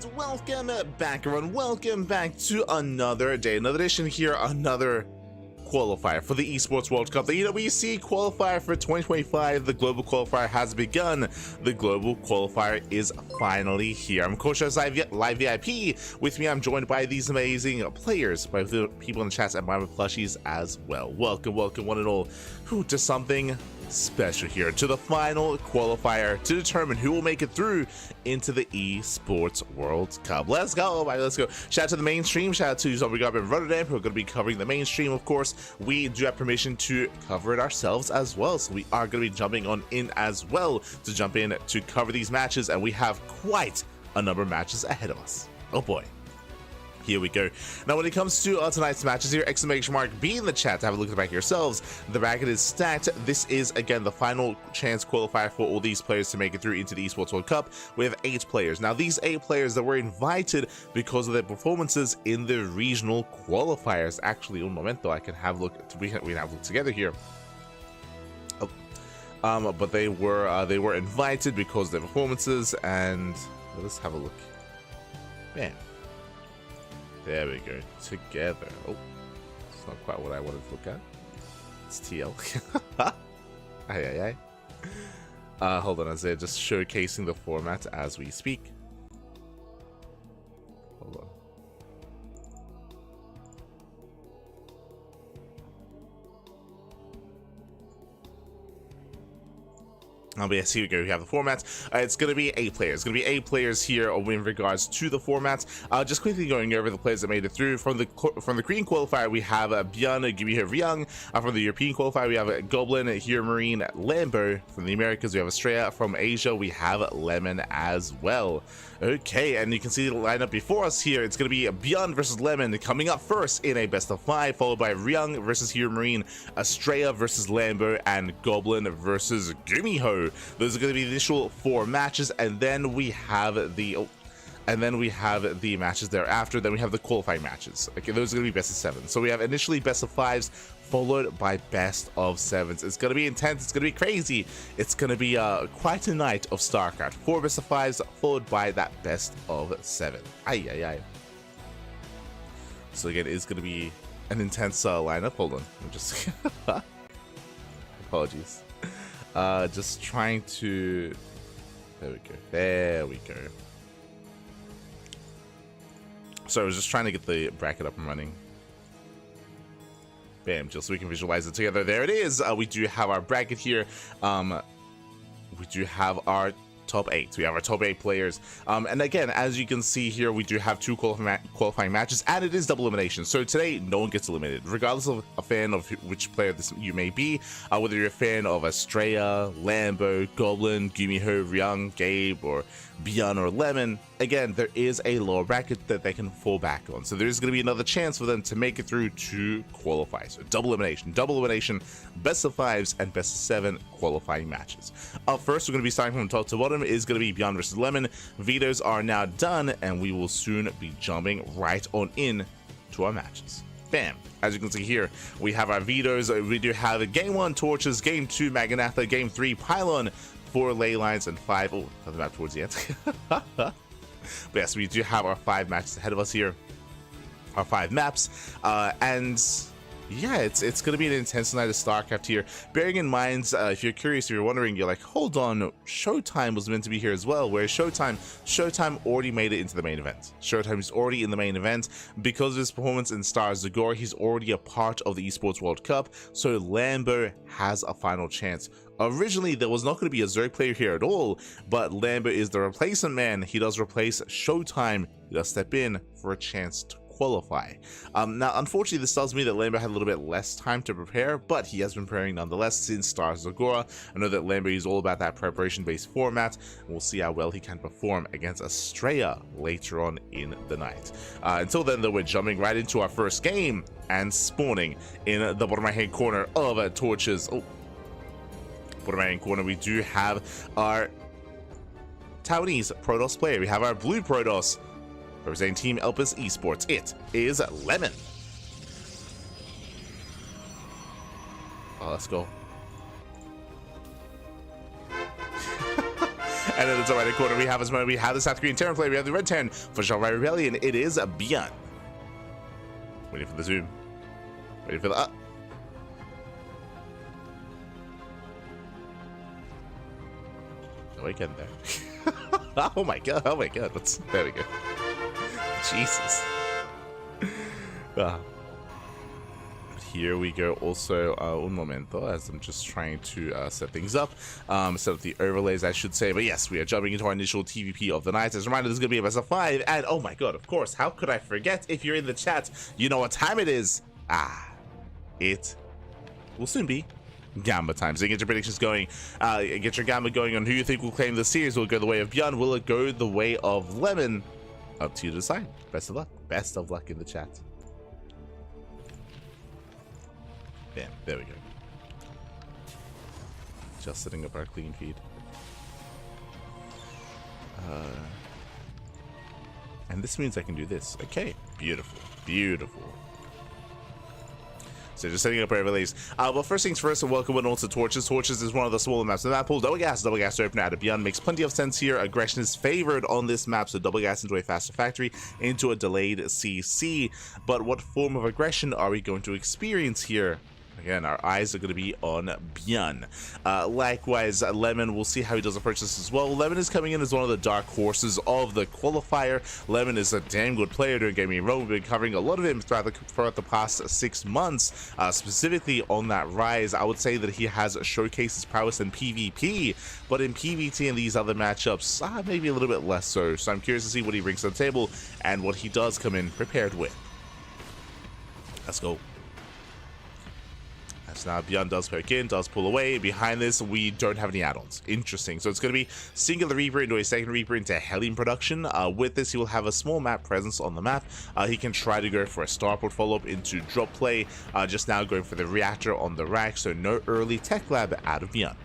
And welcome back, everyone. Welcome back to another day, another edition here, another qualifier for the Esports World Cup. The EWC qualifier for 2025, the global qualifier has begun. The global qualifier is finally here. I'm Coach Live VIP. With me, I'm joined by these amazing players, by the people in the chats, and by my plushies as well. Welcome, welcome, one and all, to something special here, to the final qualifier to determine who will make it through into the Esports World Cup. Let's go, let's go. Shout out to the mainstream, shout out to Zombie and Rotterdam, who are going to be covering the mainstream. Of course, we do have permission to cover it ourselves as well, so we are going to be jumping on in as well to jump in to cover these matches, and we have quite a number of matches ahead of us. Oh boy. Here we go. Now, when it comes to tonight's matches here, exclamation mark be in the chat to have a look at the back yourselves. The bracket is stacked. This is, again, the final chance qualifier for all these players to make it through into the Esports World Cup. We have 8 players. Now, these 8 players that were invited because of their performances in the regional qualifiers. Actually, un momento, I can have a look. We can have a look together here. But they were invited because of their performances, and let's have a look. Bam. There we go, together. Oh, it's not quite what I wanted to look at. It's TL. Hold on, Isaiah, just showcasing the format as we speak. Hold on. But yes, here we go. We have the format. It's going to be 8 players. It's going to be 8 players here in regards to the format. Just quickly going over the players that made it through. From the Korean qualifier, we have ByuN, GuMiho, Ryung. From the European qualifier, we have Goblin, here Marine, Lambo. From the Americas, we have Astrea. From Asia, we have Lemon as well. Okay, and you can see the lineup before us here. It's going to be ByuN versus Lemon coming up first in a best of 5, followed by Ryung versus Here Marine, Astrea versus Lambo, and Goblin versus GuMiho. Those are going to be the initial 4 matches, and then we have the matches thereafter. Then we have the qualifying matches. Okay, those are going to be best of 7. So we have initially best of 5s, followed by best of 7s. It's going to be intense. It's going to be crazy. It's going to be quite a night of StarCraft. 4 best of 5s, followed by that best of 7. So again, it's going to be an intense lineup. Hold on, I'm just apologies. Just trying to. There we go. So I was just trying to get the bracket up and running. Bam, just so we can visualize it together. There it is. We do have our bracket here. We do have our top 8. We have our top 8 players. And again, as you can see here, we do have 2 qualifying matches, and it is double elimination. So today, no one gets eliminated, regardless of a fan of which player you may be. Whether you're a fan of Astrea, Lambo, Goblin, GuMiho, Ryung, Gabe, or ByuN or Lemon, again, there is a lower bracket that they can fall back on. So there's going to be another chance for them to make it through to qualify. So double elimination, best of 5s, and best of 7 qualifying matches. Up first, we're going to be starting from top to bottom. Is going to be ByuN versus Lemon. Vetoes are now done, and we will soon be jumping right on in to our matches. Bam. As you can see here, we have our vetoes. We do have Game 1 Torches, Game 2 Maganatha, Game 3 Pylon, 4 Ley Lines, and 5. Oh, another map towards the end. But yes, we do have our 5 matches ahead of us here. Our 5 maps. And yeah, it's going to be an intense night of StarCraft here. Bearing in mind, if you're curious, if you're wondering, you're like, hold on, Showtime was meant to be here as well. Whereas Showtime already made it into the main event. Showtime is already in the main event. Because of his performance in Star Zagor, he's already a part of the Esports World Cup. So Lambo has a final chance. Originally, there was not going to be a Zerg player here at all, but Lambo is the replacement man. He does replace Showtime. He does step in for a chance to qualify. Now, unfortunately, this tells me that Lambo had a little bit less time to prepare, but he has been preparing nonetheless since Star Zagora. I know that Lambo is all about that preparation-based format, and we'll see how well he can perform against Astrea later on in the night. Until then, though, we're jumping right into our first game and spawning in the bottom right-hand corner of Torches. Oh, bottom right-hand corner, we do have our Taiwanese Protoss player. We have our blue Protoss representing Team Elpis Esports. It is Lemon. Oh, let's go. And in the top right corner, we have the South Korean Terran player. We have the red Terran for Shanghai Rebellion. It is ByuN. Waiting for the zoom. Waiting for the No, we get there. Oh my god! Oh my god! There we go. Jesus. Here we go. Also, un momento, as I'm just trying to set things up, set up the overlays, I should say. But yes, we are jumping into our initial TVP of the night. As a reminder, this is going to be a best of 5, and oh my god, of course, how could I forget? If you're in the chat, you know what time it is. It will soon be Gamba time. So get your predictions going, get your Gamba going on who you think will claim the series. Will it go the way of ByuN? Will it go the way of Lemon? Up to you to decide. Best of luck. Best of luck in the chat. Bam, there we go. Just setting up our clean feed. And this means I can do this. Okay, beautiful, beautiful. So just setting up our overlays. Well, first things first, welcome on to Torches. Torches is one of the smaller maps in the map pool. Double gas opener out of ByuN makes plenty of sense here. Aggression is favored on this map, so double gas into a faster factory, into a delayed CC. But what form of aggression are we going to experience here? Again, our eyes are going to be on ByuN. Likewise, Lemon, we'll see how he does approach this as well. Lemon is coming in as one of the dark horses of the qualifier. Lemon is a damn good player, don't get me wrong. We've been covering a lot of him throughout the past 6 months, specifically on that rise. I would say that he has showcased his prowess in PvP, but in PvT and these other matchups, maybe a little bit less so. So I'm curious to see what he brings to the table and what he does come in prepared with. Let's go. So now ByuN does poke in, does pull away. Behind this, we don't have any add-ons. Interesting. So it's going to be singular Reaper into a second Reaper into Hellion production. With this, he will have a small map presence on the map. He can try to go for a Starport follow-up into drop play. Just now going for the reactor on the rack. So no early tech lab out of ByuN.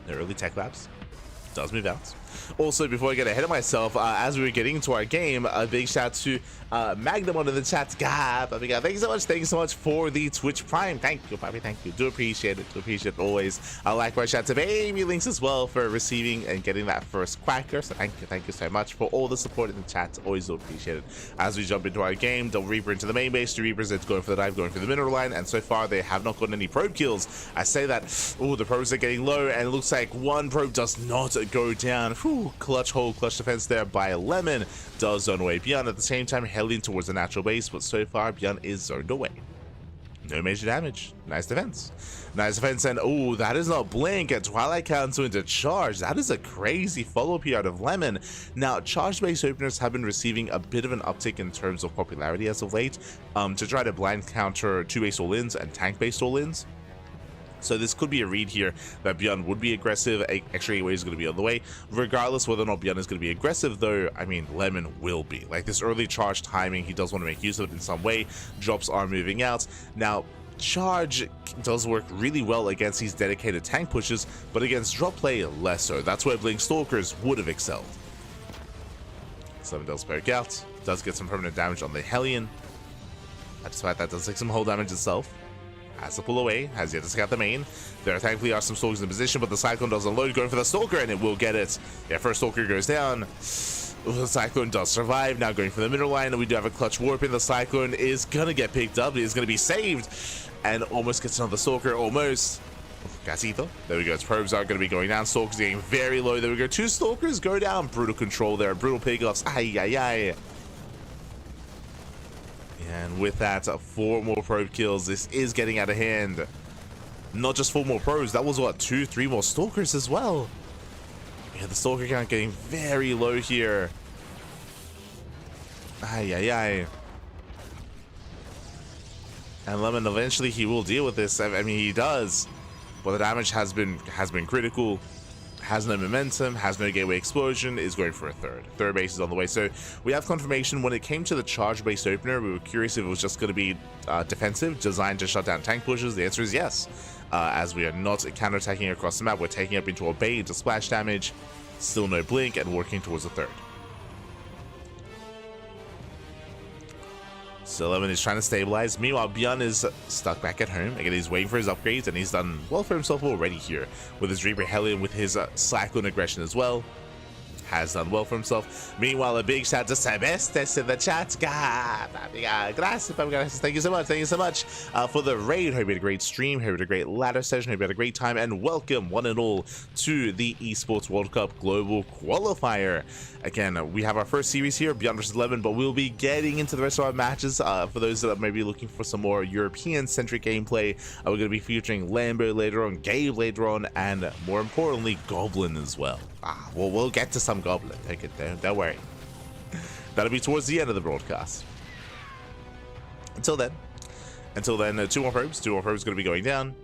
No early tech labs. Does move out. Also, before I get ahead of myself, as we were getting into our game, a big shout to Magnum under the chat. Gab, thank you so much for the Twitch Prime. Thank you, Bobby, thank you. Do appreciate it always. Likewise, shout to Baby Links as well for receiving and getting that first quacker. So thank you so much for all the support in the chat. Always do appreciate it. As we jump into our game, double Reaper into the main base, 2 Reapers it's going for the dive, going for the mineral line, and so far they have not gotten any probe kills. I say that, the probes are getting low, and it looks like one probe does not go down. Whew, clutch hold, clutch defense there by Lemon. Does zone away ByuN. At the same time, heading towards the natural base, but so far ByuN is zoned away. No major damage. Nice defense. Nice defense, and oh, that is not blink. A Twilight Council into charge. That is a crazy follow-up here out of Lemon. Now, charge-based openers have been receiving a bit of an uptick in terms of popularity as of late, to try to blind counter 2-base all-ins and tank-based all-ins. So this could be a read here that ByuN would be aggressive. Extra gateway is going to be on the way. Regardless whether or not ByuN is going to be aggressive, though, I mean, Lemon will be. Like, this early charge timing, he does want to make use of it in some way. Drops are moving out. Now, charge does work really well against these dedicated tank pushes, but against drop play, less so. That's where Blink Stalkers would have excelled. 7 does poke out. Does get some permanent damage on the Hellion. Despite that, does take some hull damage itself. Has to pull away, has yet to scout the main. There thankfully are some Stalkers in position, but the Cyclone does unload, going for the Stalker, and it will get it. Yeah, first Stalker goes down. The Cyclone does survive, now going for the middle line, and we do have a clutch warp in. The Cyclone is gonna get picked up, it is gonna be saved, and almost gets another Stalker, almost. Gasito, there we go, its probes are gonna be going down, Stalkers getting very low, there we go, 2 Stalkers go down, brutal control there, brutal pickoffs, ay. And with that, 4 more probe kills. This is getting out of hand. Not just 4 more probes, that was what, 2, 3 more Stalkers as well. Yeah, the Stalker count getting very low here. Ay. And Lemon, eventually he will deal with this. I mean, he does. But the damage has been critical. Has no momentum, has no gateway explosion, is going for a third base is on the way. So we have confirmation. When it came to the charge based opener, we were curious if it was just going to be defensive, designed to shut down tank pushes. The answer is yes, as we are not counterattacking across the map. We're taking up into a bay to splash damage, still no blink, and working towards a third. So Lemon is trying to stabilize. Meanwhile, ByuN is stuck back at home. Again, he's waiting for his upgrades, and he's done well for himself already here with his Reaper Hellion, with his Cyclone aggression as well. Has done well for himself. Meanwhile, a big shout to Sebestes in the chat. Gracias. Thank you so much. Thank you so much for the raid. Hope you had a great stream. Hope you had a great ladder session. Hope you had a great time. And welcome, one and all, to the Esports World Cup Global Qualifier. Again, we have our first series here, ByuN versus Lemon, but we'll be getting into the rest of our matches. For those that are maybe looking for some more European-centric gameplay, we're going to be featuring Lambo later on, Gabe later on, and more importantly, Goblin as well. Well, we'll get to some Goblin. Don't worry. That'll be towards the end of the broadcast. Until then, 2 more probes. 2 more probes going to be going down.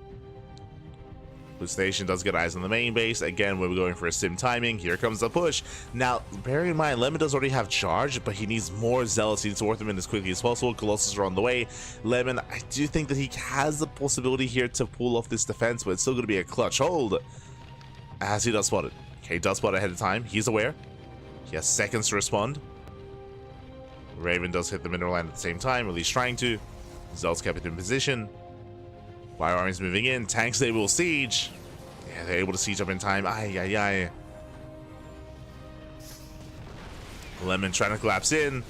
Blue Station does get eyes on the main base. Again, we're going for a sim timing. Here comes the push. Now, bearing in mind, Lemon does already have charge, but he needs more zealots. He needs to work them in as quickly as possible. Colossus are on the way. Lemon, I do think that he has the possibility here to pull off this defense, but it's still going to be a clutch hold, as he does spot it. Okay, does spot ahead of time. He's aware. He has seconds to respond. Raven does hit the mineral line at the same time, at least trying to. Zealot's kept it in position. Fire army's moving in. Tanks able to siege. Yeah, they're able to siege up in time. Ay. Lemon trying to collapse in.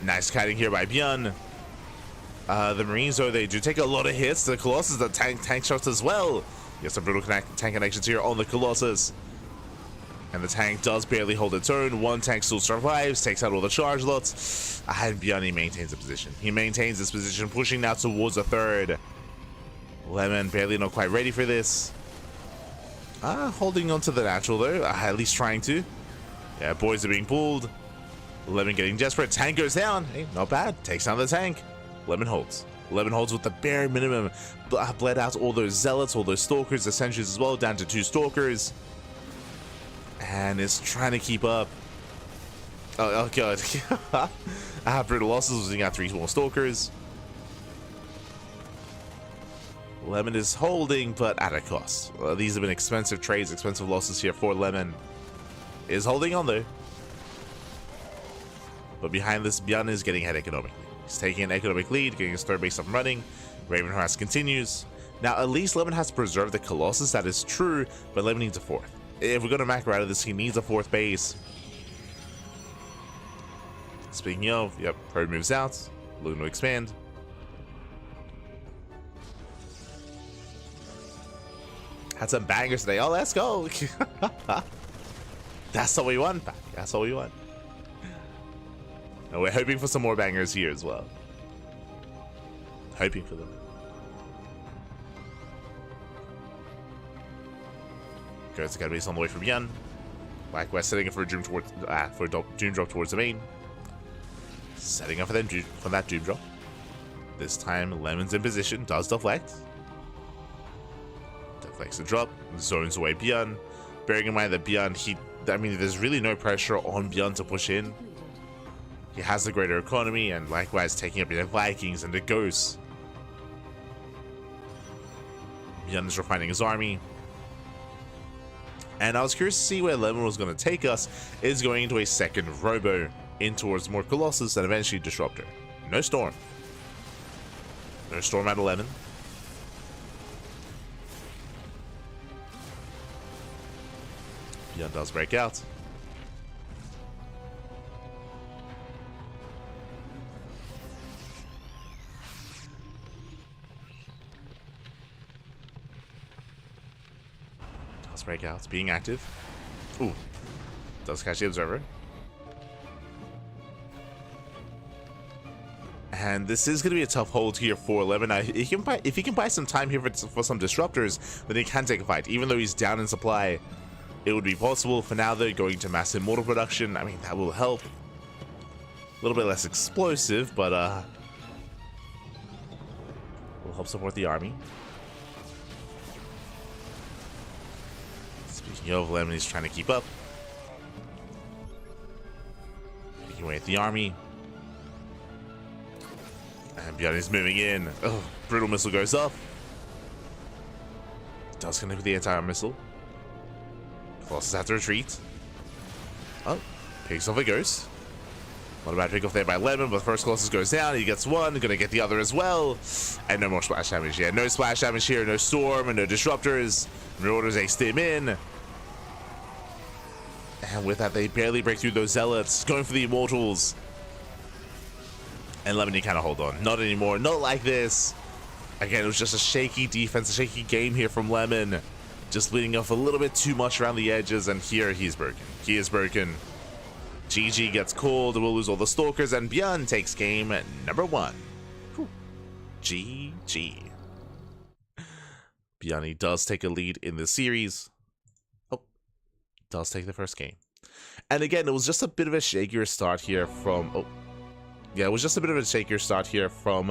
Nice kiting here by ByuN. The Marines, though, they do take a lot of hits. The Colossus, the tank shots as well. Yes, some brutal tank connections here on the Colossus. And the tank does barely hold its own. One tank still survives, takes out all the charge lots. And ByuN maintains the position. He maintains this position, pushing now towards the third. Lemon barely not quite ready for this. Holding on to the natural though, at least trying to. Yeah, boys are being pulled. Lemon getting desperate. Tank goes down. Hey, not bad. Takes down the tank. Lemon holds. Lemon holds with the bare minimum. Bled out all those zealots, all those stalkers, the sentries as well, down to 2 stalkers. And is trying to keep up. Oh god. Brutal losses, losing out 3 more stalkers. Lemon is holding, but at a cost. These have been expensive trades, expensive losses here for Lemon. Is holding on though. But behind this, ByuN is getting ahead economically. He's taking an economic lead, getting his third base up and running. Raven harass continues. Now, at least Lemon has to preserve the Colossus, that is true, but Lemon needs a 4th. If we're going to macro out of this, he needs a 4th base. Speaking of, yep, probe moves out. Looking to expand. Had some bangers today. Oh, let's go. That's what we want, Pat. That's what we want. And we're hoping for some more bangers here as well. Hoping for them. Goes to base on the way from ByuN. Likewise, setting up for a doom towards doom drop towards the main. Setting up for that doom drop. This time, Lemon's in position. Does deflect. Deflects the drop. Zones away ByuN. Bearing in mind that ByuN, there's really no pressure on ByuN to push in. He has the greater economy, and likewise taking up the Vikings and the Ghosts. ByuN is refining his army. And I was curious to see where Lemon was going to take us. Is going into a second Robo in towards more Colossus and eventually Disruptor. No Storm. No Storm out of Lemon. ByuN does break out. Breakouts being active. Ooh, does catch the observer. And this is going to be a tough hold here for Lemon. If he can buy some time here for some disruptors, then he can take a fight. Even though he's down in supply, it would be possible. For now, they're going to mass immortal production. I mean, that will help. A little bit less explosive, but will help support the army. Speaking of, Lemon is trying to keep up. Making away at the army. And ByuN is moving in. Oh, brutal missile goes up. Does connect with the entire missile. Colossus has to retreat. Oh, picks off a ghost. Not a bad pick off there by Lemon, but first Colossus goes down. He gets one, gonna get the other as well. And no more splash damage here. No splash damage here, no Storm, and no Disruptors. Marauders aced him in. And with that, they barely break through those Zealots. Going for the Immortals. And Lemon, you kind of hold on. Not anymore. Not like this. Again, it was just a shaky defense, a shaky game here from Lemon. Just bleeding off a little bit too much around the edges, and here he's broken. He is broken. GG gets called, we'll lose all the Stalkers, and ByuN takes game number 1. Whew. GG. ByuN does take a lead in the series. Oh, does take the first game. And again, it was just a bit of a shakier start here from... Oh. Yeah, it was just a bit of a shakier start here from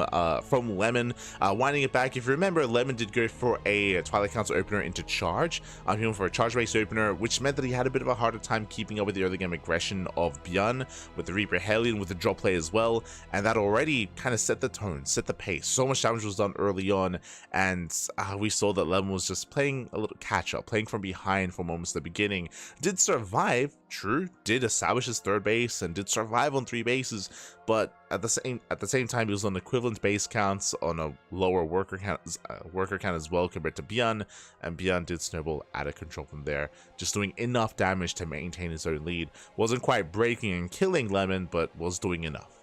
Lemon. Winding it back, if you remember, Lemon did go for a Twilight Council opener into charge. He went for a charge-based opener, which meant that he had a bit of a harder time keeping up with the early game aggression of ByuN, with the Reaper Hellion, with the drop play as well, and that already kind of set the tone, set the pace. So much damage was done early on, and we saw that Lemon was just playing a little catch-up, playing from behind for moments at the beginning. Did survive, true, did establish his 3rd base, and did survive on 3 bases, but at the same time, he was on equivalent base counts, on a lower worker count as well compared to ByuN, and ByuN did snowball out of control from there, just doing enough damage to maintain his own lead. Wasn't quite breaking and killing Lemon, but was doing enough.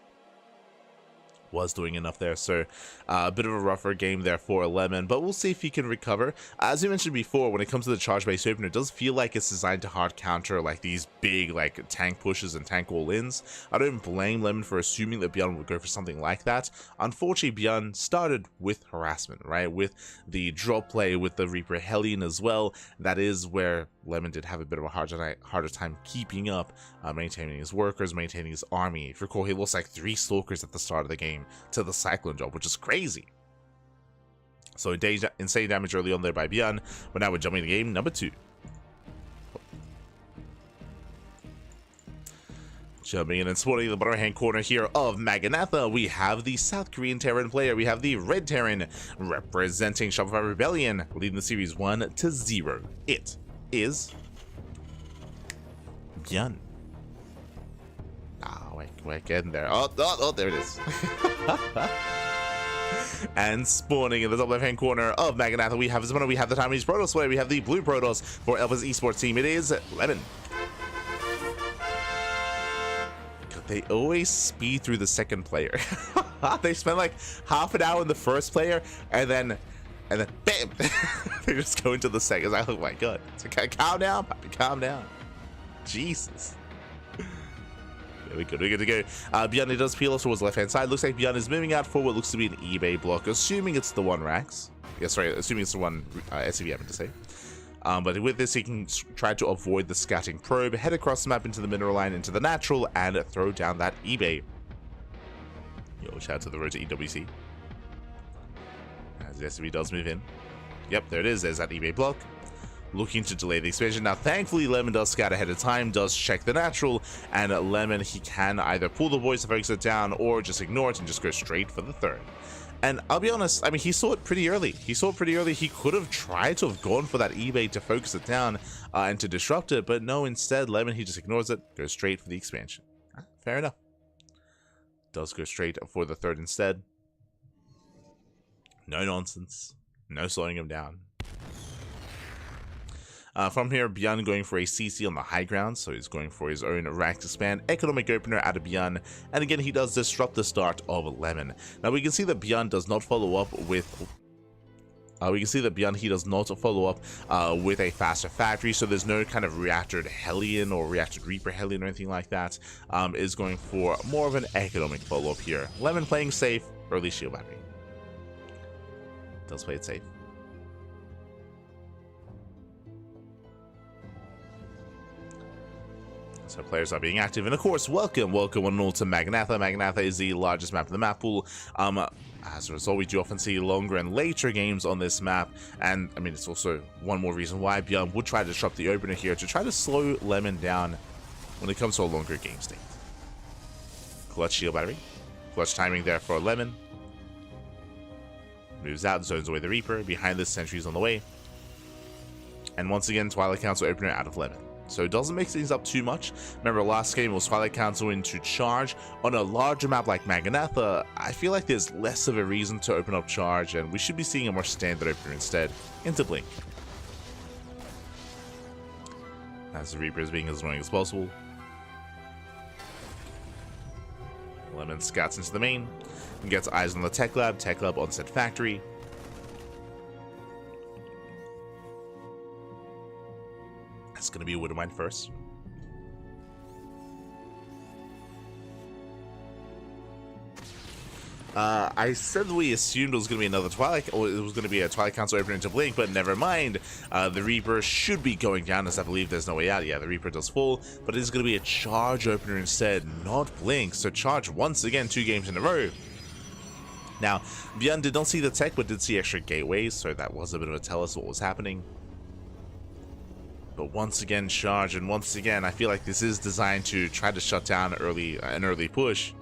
There, so a bit of a rougher game there for Lemon, but we'll see if he can recover. As we mentioned before, when it comes to the charge-based opener, it does feel like it's designed to hard counter like these big like tank pushes and tank all-ins. I don't blame Lemon for assuming that ByuN would go for something like that. Unfortunately, ByuN started with harassment, right, with the drop play, with the Reaper Hellion as well. That is where Lemon did have a bit of a harder time keeping up, maintaining his workers, maintaining his army. If you recall, he lost like 3 Stalkers at the start of the game to the Cyclone job, which is crazy. So insane damage early on there by ByuN, but now we're jumping to game number 2. Jumping in and spawning in the bottom hand corner here of Maganatha, we have the South Korean Terran player. We have the Red Terran representing Shopify Rebellion, leading the series 1-0. It is ByuN. We're getting there. Oh, there it is. And spawning in the top left-hand corner of Maganatha, we have Zimano, we have the Taiwanese Protoss player, we have the blue Protoss for Alpha's Esports team. It is Lemon. They always speed through the second player. They spend like half an hour in the first player, and then bam, they just go into the second. Like, oh my god! So calm down, Papi, calm down. Jesus. We're good to go. ByuN does peel us towards the left-hand side. Looks like ByuN is moving out for what looks to be an eBay block, assuming it's the one Rax. Yeah, sorry, assuming it's the one SCV I meant to say. But with this, he can try to avoid the scouting probe, head across the map into the mineral line, into the natural, and throw down that eBay. Yo, shout out to the road to EWC. As the SCV does move in. Yep, there it is. There's that eBay block. Looking to delay the expansion. Now, thankfully, Lemon does scout ahead of time, does check the natural, and Lemon, he can either pull the voice to focus it down, or just ignore it and just go straight for the 3rd. And I'll be honest, I mean, he saw it pretty early. He could have tried to have gone for that eBay to focus it down and to disrupt it, but no, instead, Lemon, he just ignores it, goes straight for the expansion. Fair enough. Does go straight for the 3rd instead. No nonsense. No slowing him down. From here, ByuN going for a CC on the high ground, so he's going for his own Rax Expand, economic opener out of ByuN, and again, he does disrupt the start of Lemon. Now, we can see that ByuN does not follow up with... he does not follow up with a faster factory, so there's no kind of reactored Hellion or reactored Reaper Hellion or anything like that. Is going for more of an economic follow-up here. Lemon playing safe, early shield battery. Does play it safe. So players are being active, and of course, welcome one and all to Maganatha. Maganatha is the largest map of the map pool. As a result, we do often see longer and later games on this map, and I mean, it's also one more reason why ByuN would try to disrupt the opener here, to try to slow Lemon down when it comes to a longer game state. Clutch shield battery. Clutch timing there for Lemon. Moves out, zones away the Reaper. Behind this, sentries on the way. And once again, Twilight Council opener out of Lemon. so it doesn't mix things up too much. Remember, last game was Twilight Council into Charge. On a larger map like Maganatha, I feel like there's less of a reason to open up Charge, and we should be seeing a more standard opener instead, into Blink. As the Reaper is being as annoying as possible. Lemon scouts into the main, and gets eyes on the Tech Lab on said factory. It's going to be a Widowmine first. I said we assumed it was going to be another Twilight, or it was going to be a Twilight Council opener into Blink, but never mind. The Reaper should be going down, as I believe there's no way out. Yeah, the Reaper does fall, but it is going to be a Charge opener instead, not Blink. So Charge once again, 2 games in a row. Now, ByuN did not see the tech, but did see extra gateways, so that was a bit of a tell us what was happening. But once again, Charge, and once again, I feel like this is designed to try to shut down an early push.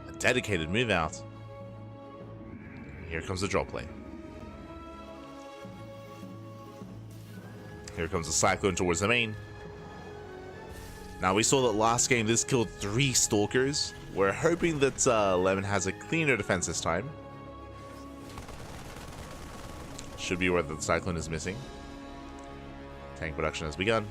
A dedicated move out. Here comes the drop play. Here comes the Cyclone towards the main. Now, we saw that last game this killed 3 Stalkers. We're hoping that Lemon has a cleaner defense this time. Should be where the Cyclone is missing. Tank production has begun.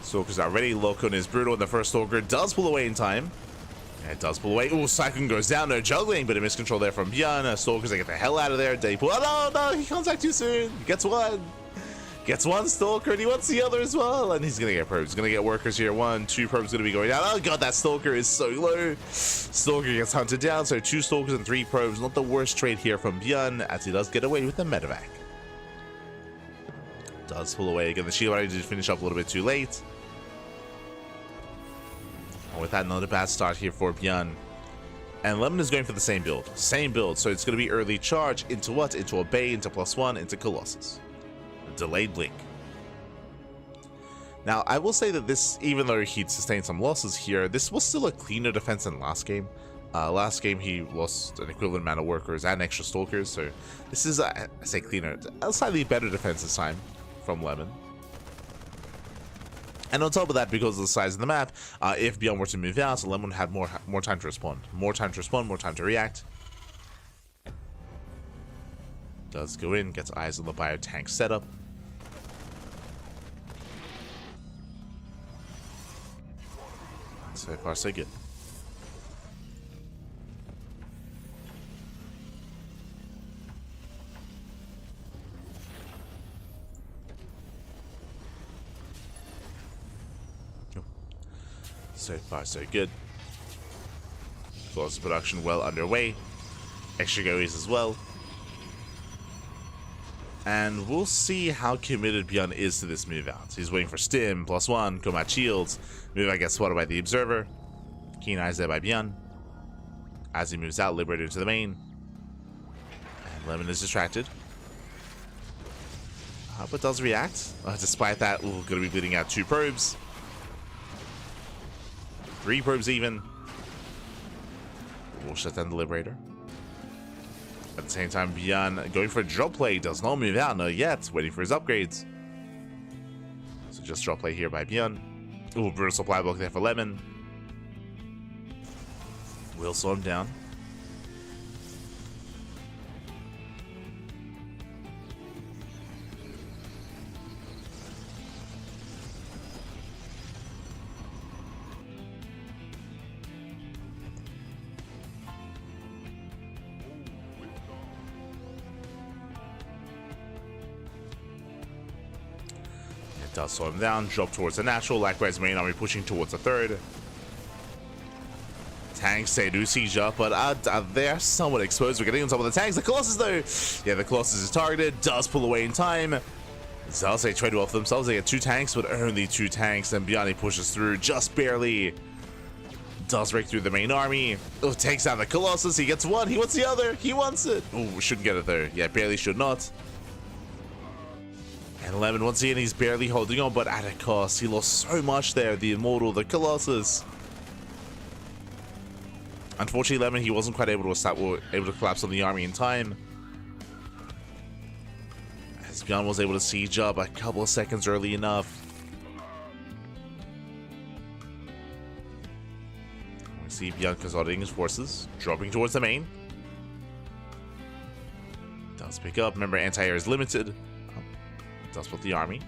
Stalker's already. Locon is brutal, and the first Stalker does pull away in time. Yeah, it does pull away. Oh, Cyclone goes down. No juggling, but a miscontrol there from ByuN. Stalker's like, get the hell out of there. Day pull. Oh, no, he comes back too soon. He gets one. Gets one Stalker, and he wants the other as well. And he's going to get probes. He's going to get workers here. 1, 2 probes going to be going down. Oh, God, that Stalker is so low. Stalker gets hunted down. So 2 Stalkers and 3 probes. Not the worst trade here from ByuN, as he does get away with the medevac. Does pull away again. The shield already did finish up a little bit too late. And with that, not a bad start here for ByuN. And Lemon is going for the same build. Same build. So it's going to be early Charge into what? Into a Bay, into +1, into Colossus. Delayed Blink. Now, I will say that this, even though he'd sustained some losses here, this was still a cleaner defense than last game. Last game, he lost an equivalent amount of workers and extra Stalkers, so this is, I say cleaner, a slightly better defense this time from Lemon. And on top of that, because of the size of the map, if ByuN were to move out, Lemon would have more time to respond. More time to respond, more time to react. Does go in, gets eyes on the bio tank setup. So far, so good. So far, so good. Flawless production well underway. Extra goees as well. And we'll see how committed ByuN is to this move out. He's waiting for Stim, +1, combat shields. Move out gets spotted by the Observer. Keen eyes there by ByuN. As he moves out, Liberator into the main. And Lemon is distracted. But does react. Despite that, we're going to be bleeding out 2 probes. 3 probes even. We'll shut down the Liberator. At the same time, ByuN going for a drop play, does not move out, not yet, waiting for his upgrades. So just drop play here by ByuN. Ooh, brutal supply block there for Lemon. Will slow him down. Does slow him down, drop towards the natural, likewise main army pushing towards the 3rd. Tanks, they do siege up, but they're somewhat exposed. We're getting on top of the tanks. The Colossus though, yeah, the Colossus is targeted, does pull away in time. Zels, they trade well for themselves. They get 2 tanks, but only 2 tanks, and ByuN pushes through just barely. Does break through the main army. Oh, takes out the Colossus. He gets 1, he wants the other, he wants it. Oh, shouldn't get it though. Yeah, barely should not. And Lemon, once again, he's barely holding on, but at a cost. He lost so much there, the Immortal, the Colossus. Unfortunately, Lemon, he wasn't quite able to collapse on the army in time. As ByuN was able to siege up a couple of seconds early enough. We see ByuN consolidating his forces, dropping towards the main. Does pick up. Remember, anti-air is limited. Does split the army.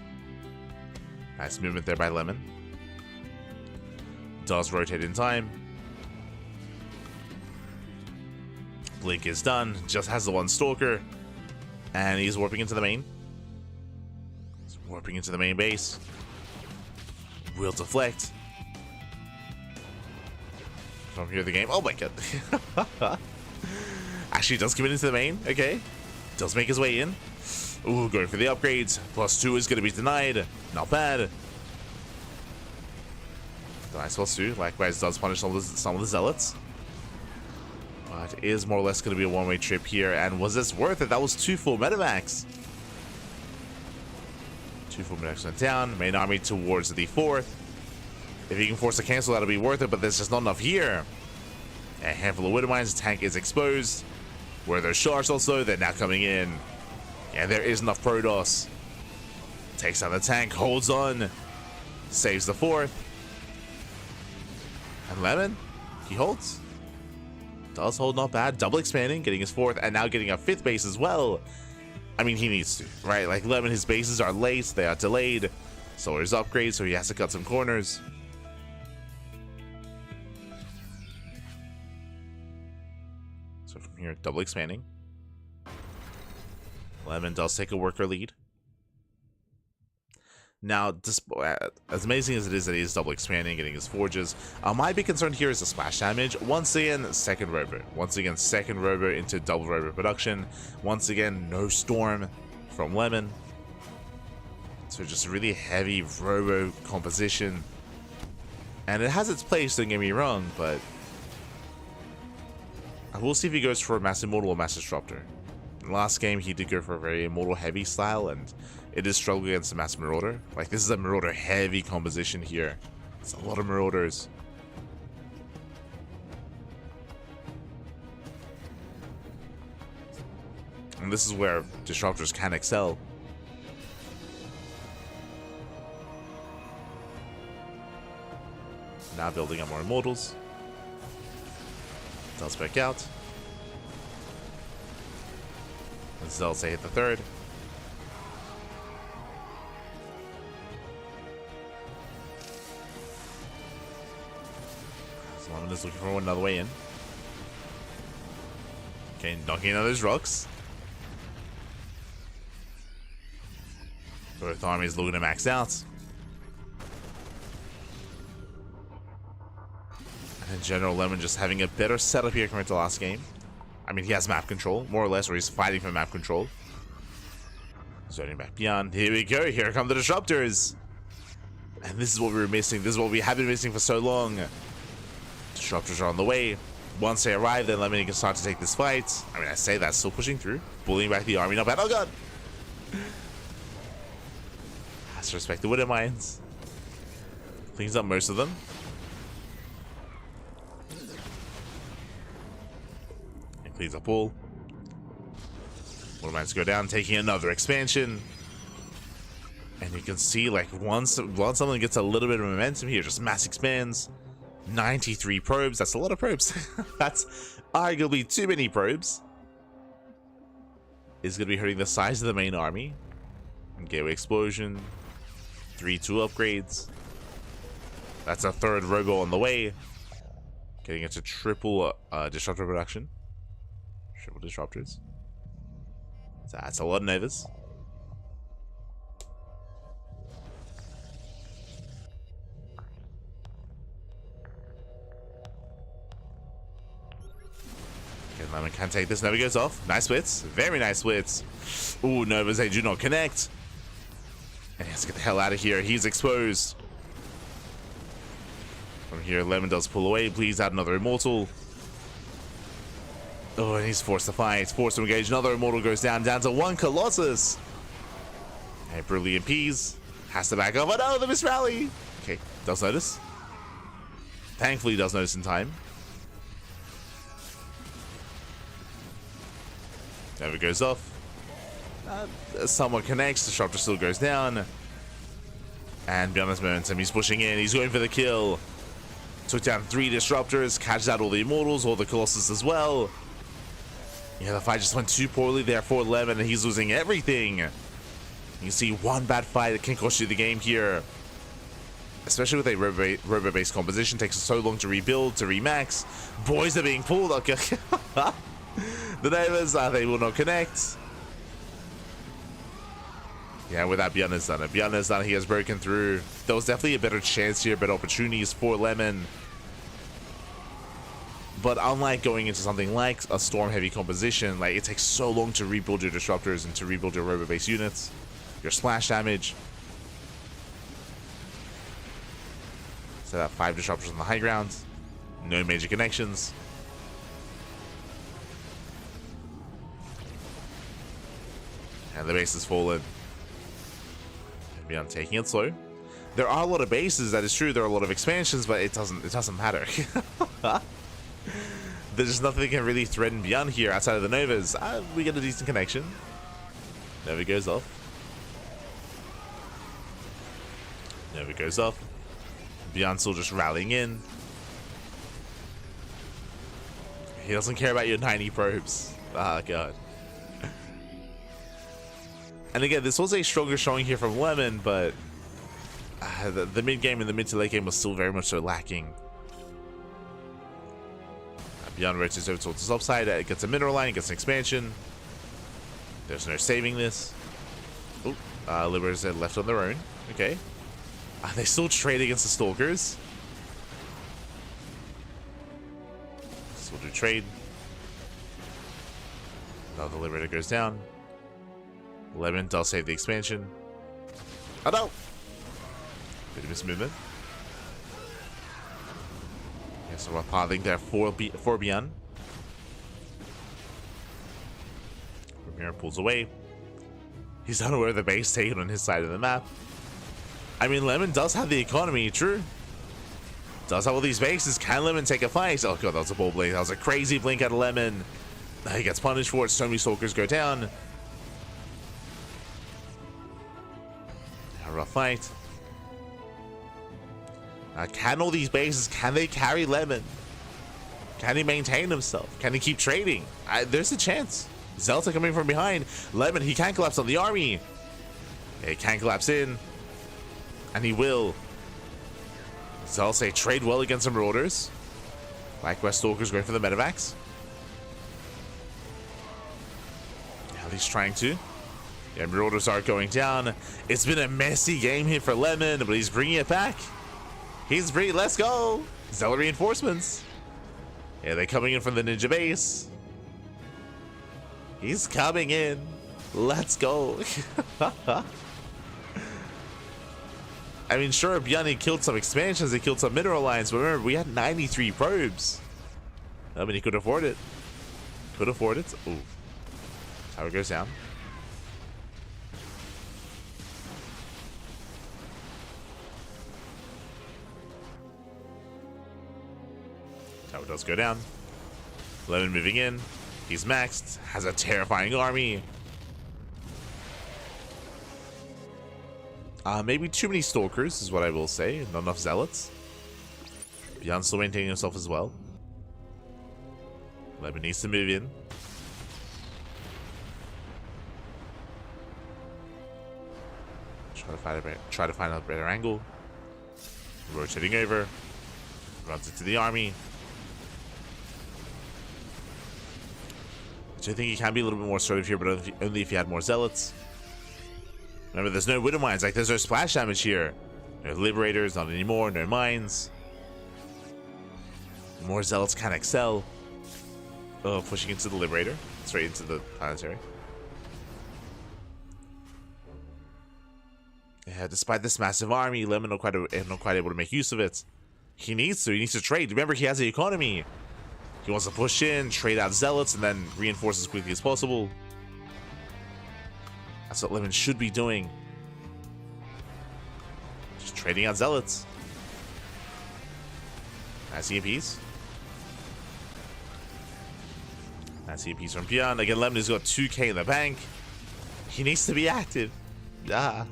Nice movement there by Lemon. Does rotate in time. Blink is done. Just has the one stalker. And he's warping into the main. He's warping into the main base. Will deflect. From here, the game. Oh my god. Actually, does commit into the main. Okay. Does make his way in. Ooh, going for the upgrades. +2 is going to be denied. Not bad. Nice +2. Likewise, does punish some of the zealots. But it is more or less going to be a one-way trip here. And was this worth it? That was 2 full medivacs. 2 full medivacs went down. Main army towards the 4th. If he can force a cancel, that'll be worth it. But there's just not enough here. A handful of Widow Mines. Tank is exposed. Where there's shards also, they're now coming in. And there is enough Protoss. Takes down the tank. Holds on. Saves the 4th. And Lemon, he holds. Does hold, not bad. Double expanding, getting his 4th, and now getting a 5th base as well. I mean, he needs to, right? Like, Lemon, his bases are late, they are delayed. So there's upgrades, so he has to cut some corners. So from here, double expanding. Lemon does take a worker lead. Now, as amazing as it is that he is double expanding, getting his forges, my big concern here is the splash damage. Once again, second robo. Once again, second robo into double robo production. Once again, no storm from Lemon. So just really heavy robo composition. And it has its place, don't get me wrong, but I will see if he goes for a Mass Immortal or Mass Disruptor. In the last game, he did go for a very Immortal heavy style, and it is struggle against the Mass Marauder. Like, this is a Marauder heavy composition here. It's a lot of Marauders. And this is where Disruptors can excel. Now building up more Immortals. Does back out. And Zelsa hit the 3rd. Lemon is looking for another way in. Okay, knocking out those rocks. Both armies looking to max out. And in general, Lemon just having a better setup here compared to last game. I mean, he has map control, more or less, or he's fighting for map control. Zoning back ByuN. Here we go. Here come the Disruptors. And this is what we were missing. This is what we have been missing for so long. Disruptors are on the way. Once they arrive, then Lemon can start to take this fight. I mean, I say that, still pushing through. Bullying back the army. Not bad. Oh, God. Has to respect the Widow Mines. Cleans up most of them. Cleans up all. Widow Mines go down, taking another expansion. And you can see, like, once something gets a little bit of momentum here, just mass expands. 93 probes. That's a lot of probes. That's arguably too many probes. Is going to be hurting the size of the main army. And Gateway Explosion. 3-2 upgrades. That's a 3rd Robo on the way. Getting it to triple Disruptor production. Triple Disruptors. So that's a lot of Novas. Okay, Lemon can take this. Nova goes off. Nice splits. Very nice splits. Ooh, Novas, they do not connect. And he has to get the hell out of here. He's exposed. From here, Lemon does pull away. Bleeds out another Immortal. Oh, and he's forced to fight. Forced to engage. Another Immortal goes down to 1 Colossus. And Brilliant Peas has to back up. Oh no, the Miss Rally. Okay, does notice. Thankfully, does notice in time. Never goes off. Someone connects, Disruptor still goes down. And ByuN has momentum, he's pushing in, he's going for the kill. Took down 3 Disruptors, catches out all the Immortals, all the Colossus as well. Yeah, the fight just went too poorly there for Lemon, and he's losing everything. You can see one bad fight that can cost you the game here. Especially with a robo-based composition, takes so long to rebuild, to remax. Boys are being pulled. Okay. The Novas, they will not connect. Yeah, with that, ByuN has done it. ByuN has done it. He has broken through. There was definitely a better chance here, better opportunities for Lemon. But unlike going into something like a storm-heavy composition, like it takes so long to rebuild your Disruptors and to rebuild your robo-based units, your splash damage. So that 5 Disruptors on the high ground, no major connections. And the base has fallen. ByuN taking it slow. There are a lot of bases, that is true. There are a lot of expansions, but it doesn't matter. There's nothing that can really threaten ByuN here outside of the Novas. We get a decent connection. Nova goes off. Nova goes off. ByuN still just rallying in. He doesn't care about your 90 probes. Ah, God. And again, this was a stronger showing here from Lemon, but the mid game and the mid to late game was still very much so lacking. ByuN rotates over towards the top side, gets a mineral line, gets an expansion. There's no saving this. Oh, Liberators are left on their own. Okay. They still trade against the Stalkers. Still do trade. Now the Liberator goes down. Lemon does save the expansion. Oh no! Bit of mismovement. Yeah, so we're pathing there for ByuN. Ramiro pulls away. He's unaware of the base taken on his side of the map. I mean, Lemon does have the economy, true. Does have all these bases. Can Lemon take a fight? Oh god, that was a ball blink. That was a crazy blink out of Lemon. He gets punished for it. So many Stalkers go down. A rough fight. Can all these bases, can they carry Lemon? Can he maintain himself? Can he keep trading? There's a chance. Zealots are coming from behind. Lemon, he can collapse on the army. Yeah, he can collapse in. And he will. Zealots say trade well against some Marauders. Likewise, Stalkers going for the medevacs. At least trying to. Yeah, Marauders are going down. It's been a messy game here for Lemon, but he's bringing it back. He's bringing, let's go. Zealot reinforcements. Yeah, they're coming in from the ninja base. He's coming in. Let's go. I mean, sure, ByuN, he killed some expansions, he killed some mineral lines, but remember, we had 93 probes. I mean, he could afford it. Could afford it. Ooh. Tower goes down. Tower does go down. Lemon moving in. He's maxed. Has a terrifying army. Maybe too many Stalkers is what I will say. Not enough Zealots. ByuN still maintaining himself as well. Lemon needs to move in. Try to find a better angle. Rotating over. Runs into the army. Which I think he can be a little bit more assertive here, but only if he had more Zealots. Remember, there's no Widow Mines. Like, there's no splash damage here. No Liberators, not anymore. No Mines. More Zealots can excel. Oh, pushing into the Liberator. Straight into the Planetary. Yeah, despite this massive army, Lemon not quite able to make use of it. He needs to. He needs to trade. Remember, he has the economy. He wants to push in, trade out Zealots, and then reinforce as quickly as possible. That's what Lemon should be doing. Just trading out Zealots. Nice EMPs. Nice EMPs from ByuN. Again, Lemon has got 2k in the bank. He needs to be active. Ah.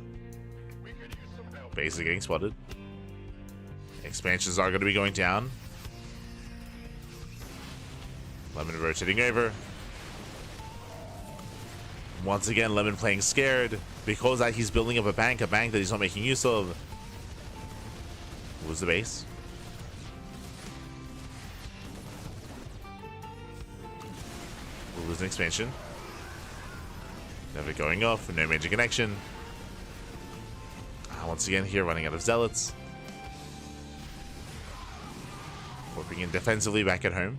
Basically getting spotted. Expansions are going to be going down. Lemon rotating over. Once again, Lemon playing scared because that he's building up a bank that he's not making use of. Lose the base. We'll lose an expansion. Never going off, no major connection. Once again here, running out of zealots. Warping in defensively back at home.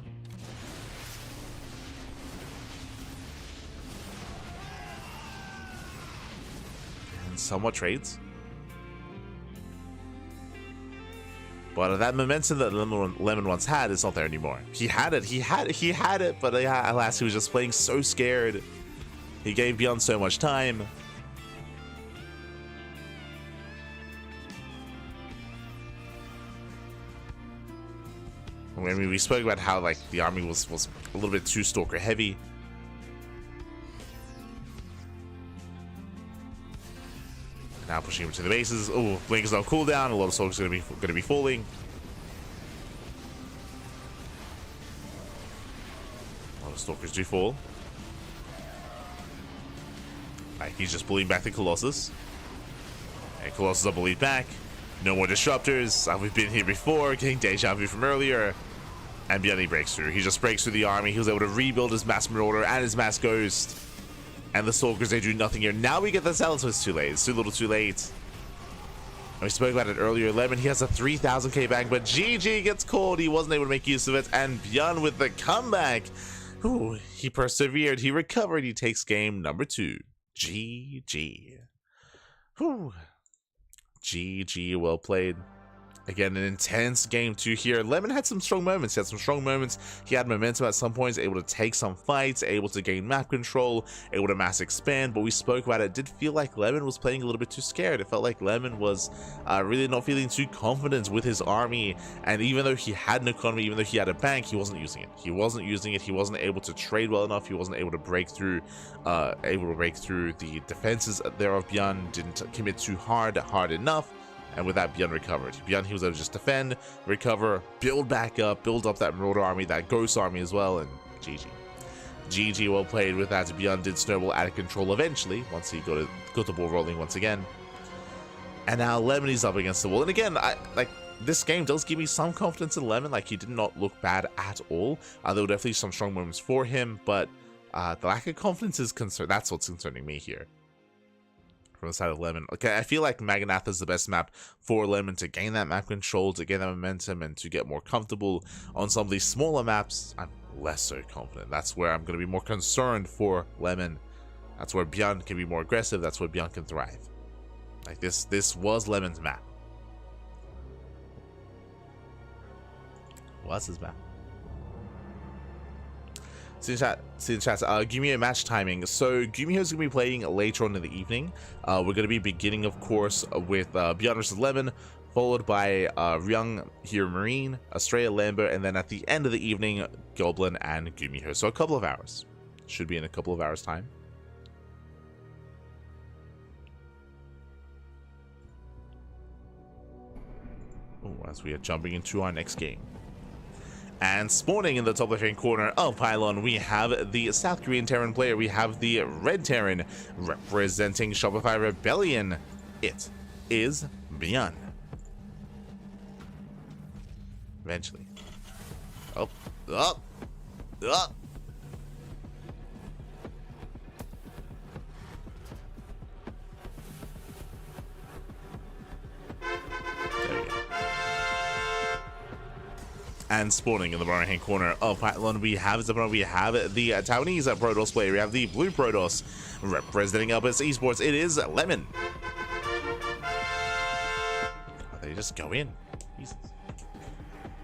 And somewhat trades. But that momentum that Lemon once had is not there anymore. He had it, but alas, he was just playing so scared. He gave ByuN so much time. I mean, we spoke about how like the army was a little bit too stalker heavy. Now pushing him to the bases. Oh, Blink is on cooldown. A lot of stalkers are going to be falling. A lot of stalkers do fall. Right, he's just bullying back the Colossus. And Colossus are bullied back. No more disruptors. We've been here before, getting deja vu from earlier. And ByuN breaks through. He just breaks through the army. He was able to rebuild his Mass Marauder and his Mass Ghost. And the Stalkers, they do nothing here. Now we get the Zealots, but it's too late. It's too little too late. And we spoke about it earlier. Lemon, he has a 3,000k bank, but GG gets called. He wasn't able to make use of it. And ByuN with the comeback. Ooh, he persevered. He recovered. He takes game number 2. GG. Whew. GG, well played. Again, an intense game 2 here. Lemon had some strong moments. He had momentum at some points, able to take some fights, able to gain map control, able to mass expand. But we spoke about it. It did feel like Lemon was playing a little bit too scared. It felt like Lemon was really not feeling too confident with his army. And even though he had an economy, even though he had a bank, he wasn't using it. He wasn't able to trade well enough. He wasn't able to break through the defenses there of ByuN. Didn't commit too hard enough. And with that, ByuN recovered. ByuN, he was able to just defend, recover, build back up, build up that Marauder army, that Ghost army as well, and GG. GG, well played with that. ByuN did snowball out of control eventually, once he got the ball rolling once again. And now Lemon is up against the wall. And again, this game does give me some confidence in Lemon. Like, he did not look bad at all. There were definitely some strong moments for him, but the lack of confidence is concerned. That's what's concerning me here. From the side of Lemon. Okay, I feel like Magnatha is the best map for Lemon to gain that map control, to gain that momentum, and to get more comfortable. On some of these smaller maps, I'm less so confident. That's where I'm going to be more concerned for Lemon. That's where ByuN can be more aggressive. That's where ByuN can thrive. Like this was Lemon's map. What's his map? See chat, GuMiho match timing. So GuMiho is going to be playing later on in the evening. We're going to be beginning, of course, with ByuN versus Lemon, followed by Ryung here, Marine, Astrea, Lambo, and then at the end of the evening, Goblin and GuMiho. So a couple of hours. Should be in a couple of hours' time. Ooh, as we are jumping into our next game. And spawning in the top left-hand corner of Pylon, we have the South Korean Terran player. We have the Red Terran representing Shopify Rebellion. It is ByuN. Eventually. Oh. And spawning in the right-hand corner of Pylon, we have the Taiwanese Protoss player. We have the Blue Protoss representing up as Esports. It is Lemon. They just go in. Jesus.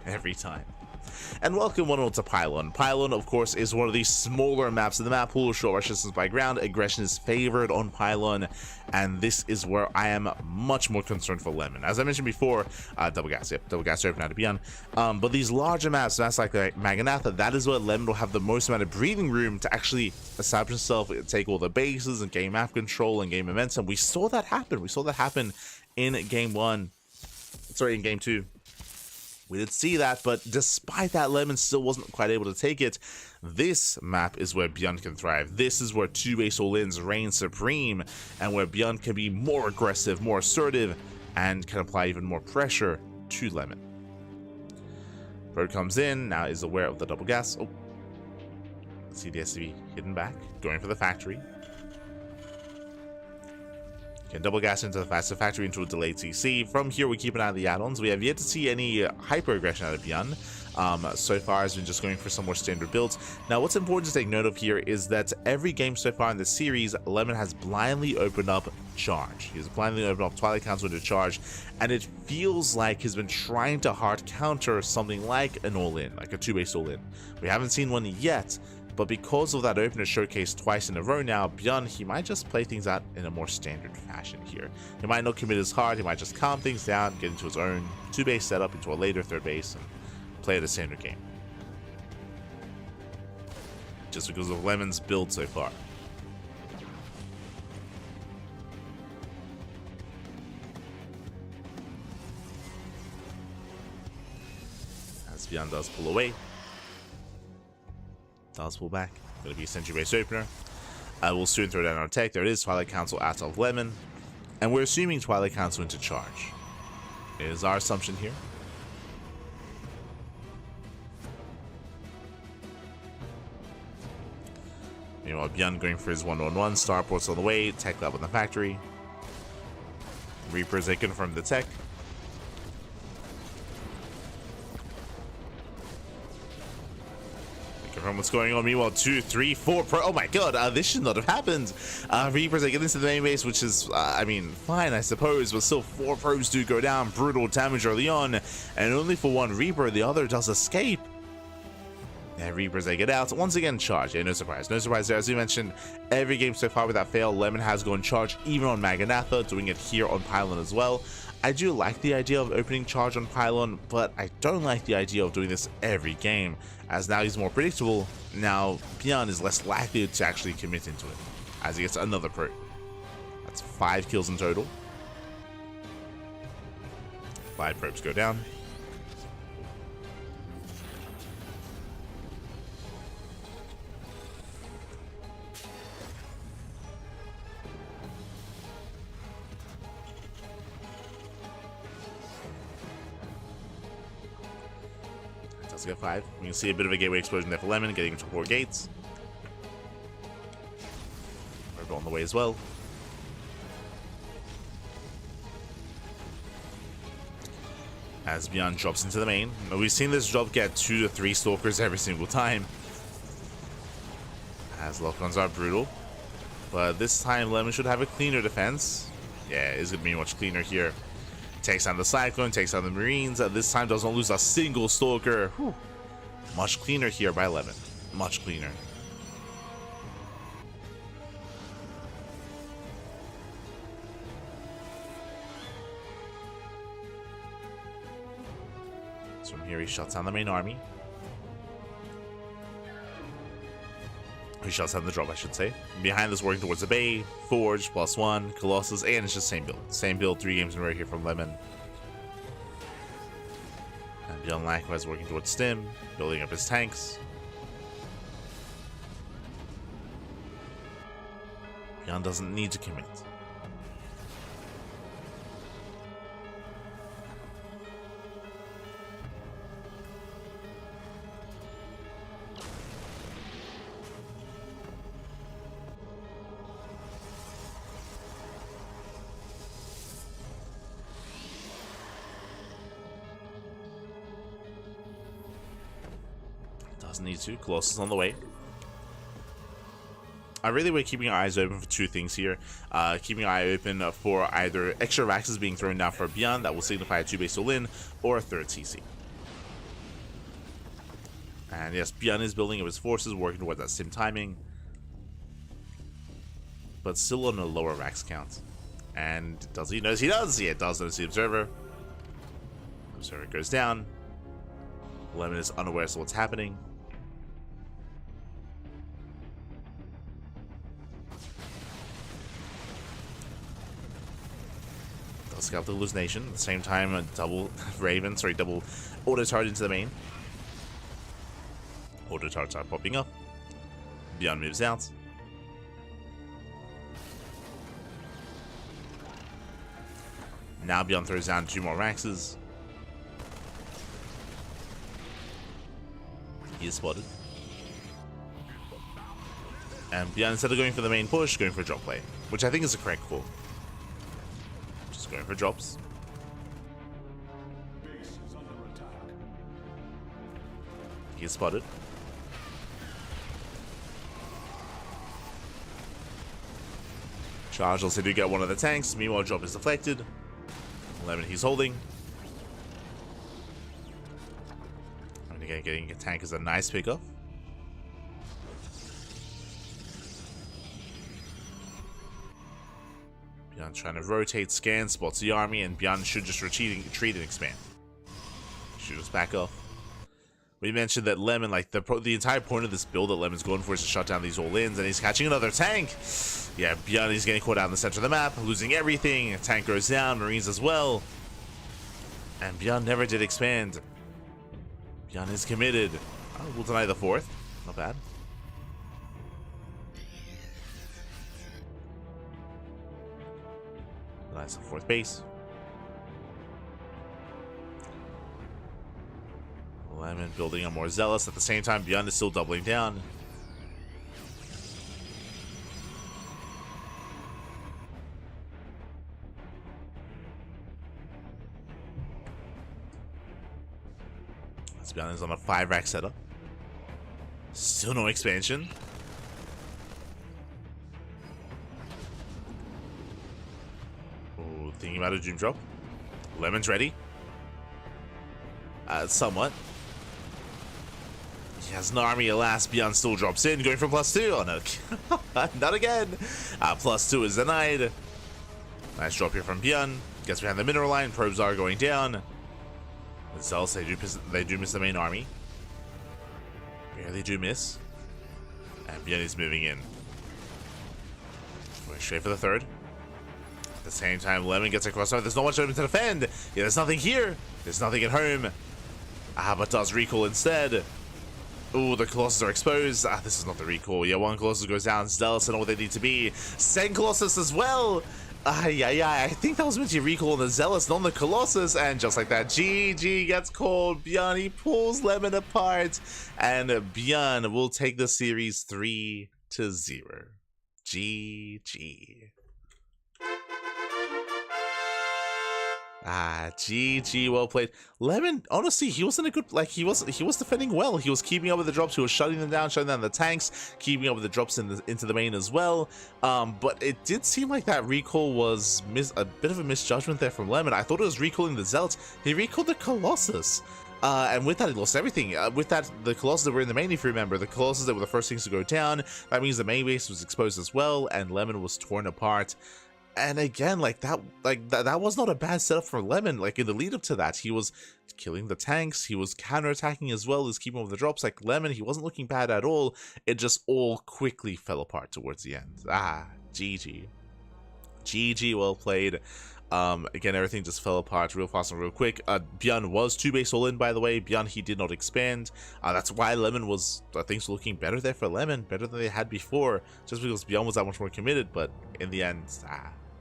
Every time. and welcome one to Pylon. Pylon, of course, is one of the smaller maps in the map pool. Short rush distance by ground, aggression is favored on Pylon, and this is where I am much more concerned for Lemon. As I mentioned before, double gas open out of ByuN. But these larger maps, that's like Maganatha, that is where Lemon will have the most amount of breathing room to actually establish himself, take all the bases, and gain map control and gain momentum. We saw that happen. We saw that happen in game 1. Sorry, in game 2. We did see that, but despite that, Lemon still wasn't quite able to take it. This map is where ByuN can thrive. This is where 2-base all-ins reign supreme, and where ByuN can be more aggressive, more assertive, and can apply even more pressure to Lemon. Bird comes in, now is aware of the double gas. Oh, see the SCV hidden back, going for the factory. Can double gas into the faster factory into a delayed CC. From here, we keep an eye on the add-ons. We have yet to see any hyper aggression out of ByuN. So far has been just going for some more standard builds. Now, what's important to take note of here is that every game so far in the series, Lemon has blindly opened up charge. He's blindly opened up Twilight Council into charge, and it feels like he's been trying to hard counter something like an all-in, like a 2-base all-in. We haven't seen one yet, but because of that opener showcased twice in a row now, ByuN, he might just play things out in a more standard fashion here. He might not commit as hard, he might just calm things down, get into his own 2-base setup into a later 3rd base, and play at a standard game. Just because of Lemon's build so far. As ByuN does pull away. Does pull back. Going to be a Sentry base opener. We'll soon throw down our tech. There it is. Twilight Council out of Lemon. And we're assuming Twilight Council into charge. It is our assumption here. Meanwhile, ByuN going for his 1-1-1. Starport's on the way. Tech lab in the factory. Reapers, they confirm the tech. From what's going on. Meanwhile, 2, 3, 4 pro. Oh my god, this should not have happened. Reapers are getting into the main base, which is, I mean, fine, I suppose, but still 4 probes do go down. Brutal damage early on, and only for one Reaper, the other does escape. Yeah, Reapers, they get out. Once again, charge. Yeah, no surprise. No surprise there. As we mentioned, every game so far without fail, Lemon has gone charge, even on Maganatha, doing it here on Pylon as well. I do like the idea of opening charge on Pylon, but I don't like the idea of doing this every game, as now he's more predictable. Now ByuN is less likely to actually commit into it, as he gets another probe. That's 5 kills in total. 5 probes go down. Let's get 5. We can see a bit of a gateway explosion there for Lemon, getting into 4 gates. We're on the way as well. As ByuN drops into the main. We've seen this drop get 2 to 3 stalkers every single time. As lock-ons are brutal. But this time Lemon should have a cleaner defense. Yeah, it's going to be much cleaner here. Takes down the Cyclone, takes down the Marines. This time doesn't lose a single stalker. Whew. Much cleaner here by Lemon. Much cleaner. So from here he shuts down the main army. He shuts down the drop, I should say. Behind this, working towards the Bay, Forge, +1, Colossus, and it's just same build. Same build, 3 games in a row here from Lemon. And ByuN likewise working towards Stim, building up his tanks. ByuN doesn't need to commit. Doesn't need to. Colossus on the way. I really we're keeping our eyes open for 2 things here. Keeping our eye open for either extra Raxes being thrown down for ByuN that will signify a 2-base all-in, or a 3rd CC. And yes, ByuN is building up his forces, working towards that sim timing. But still on a lower max count. And does he notice? He does! Yeah, it does notice the observer. Observer goes down. Lemon is unaware of what's happening. Does scalp the hallucination. At the same time, a double double auto turret into the main. Auto turrets are popping up. ByuN moves out. Now ByuN throws down 2 more maxes. He is spotted. And ByuN, instead of going for the main push, going for a drop play, which I think is a correct call. Just going for drops. He is spotted. Charge also do get one of the tanks. Meanwhile, drop is deflected. Lemon he's holding. And again, getting a tank is a nice pickup. ByuN trying to rotate, scan, spots the army, and ByuN should just retreat and expand. Should just back off. We mentioned that Lemon, like the entire point of this build that Lemon's going for is to shut down these all-ins, and he's catching another tank. Yeah, ByuN is getting caught out in the center of the map, losing everything. A tank goes down, Marines as well. And ByuN never did expand. ByuN is committed. Oh, we'll deny the 4th. Not bad. Nice, the 4th base. Lemon building up more zealous. At the same time, ByuN is still doubling down. ByuN is on a 5-rack setup. Still no expansion. Ooh, thinking about a Doom drop. Lemon's ready. Somewhat. He has an army, alas. ByuN still drops in, going for +2. Oh no, not again. +2 is denied. Nice drop here from ByuN. Gets behind the mineral line. Probes are going down. The Zealots, they do miss the main army. Yeah, they do miss. And ByuN is moving in. Going straight for the 3rd. At the same time, Lemon gets across. There's not much open to defend. Yeah, there's nothing here. There's nothing at home. But does recall instead. Ooh, the Colossus are exposed. This is not the recall. Yeah, 1 Colossus goes down. Zealots are not what they need to be. 2nd Colossus as well. I think that was meant to recall on the Zealous, not on the Colossus, and just like that, GG gets called. ByuN, he pulls Lemon apart, and ByuN will take the series 3-0. GG. GG, well played. Lemon, honestly, he wasn't a good, like, he was defending well. He was keeping up with the drops, he was shutting them down the tanks, keeping up with the drops into the main as well. But it did seem like that recall was a bit of a misjudgment there from Lemon. I thought it was recalling the Zealots. He recalled the Colossus. And with that, he lost everything. With that, the Colossus that were in the main, if you remember, the Colossus that were the first things to go down, that means the main base was exposed as well, and Lemon was torn apart. And again, that was not a bad setup for Lemon. Like, in the lead up to that, he was killing the tanks, he was counterattacking as well as keeping up with the drops. Like, Lemon, he wasn't looking bad at all. It just all quickly fell apart towards the end. GG. GG, well played. Again, everything just fell apart real fast and real quick. ByuN was 2 base all in, by the way. ByuN, he did not expand. That's why Lemon was, things were looking better there for Lemon, better than they had before, just because ByuN was that much more committed. But in the end,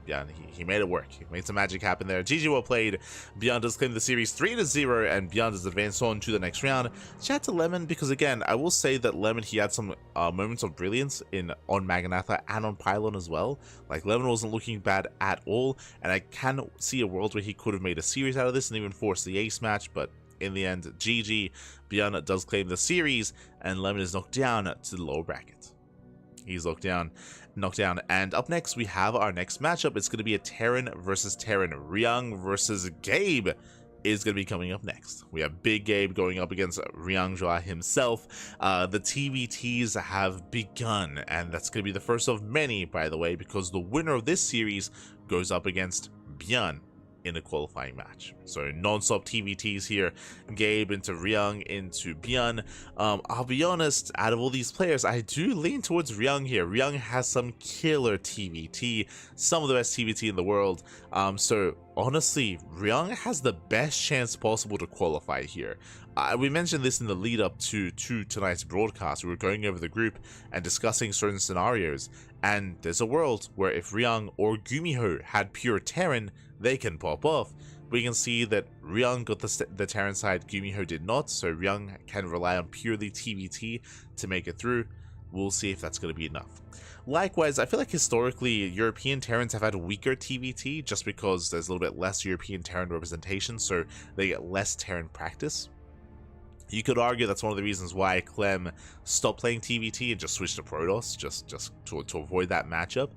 ByuN, he made it work. He made some magic happen there. GG, well played. ByuN does claim the series 3-0, and ByuN does advance on to the next round. Shout out to Lemon, because again, I will say that Lemon, he had some moments of brilliance on Maganatha and on Pylon as well. Like, Lemon wasn't looking bad at all, and I can see a world where he could have made a series out of this and even forced the ace match, but in the end, GG. ByuN does claim the series, and Lemon is knocked down to the lower bracket. He's knocked down. And up next, we have our next matchup. It's going to be a Terran versus Terran. Ryung versus Gabe. is going to be coming up next. We have Big Gabe going up against Ryung himself. The TVTs have begun, and that's going to be the first of many, by the way, because the winner of this series goes up against ByuN in a qualifying match. So non-stop TVTs here. Gabe into Ryung into ByuN. I'll be honest, out of all these players, I do lean towards Ryung here. Ryung has some killer TVT, some of the best TVT in the world. So honestly, Ryung has the best chance possible to qualify here. We mentioned this in the lead up to tonight's broadcast. We were going over the group and discussing certain scenarios, and there's a world where if Ryung or GuMiho had pure Terran, they can pop off. We can see that Ryung got the Terran side, GuMiho did not, so Ryung can rely on purely TVT to make it through. We'll see if that's going to be enough. Likewise, I feel like historically, European Terrans have had weaker TVT just because there's a little bit less European Terran representation, so they get less Terran practice. You could argue that's one of the reasons why Clem stopped playing TVT and just switched to Protoss, just to avoid that matchup.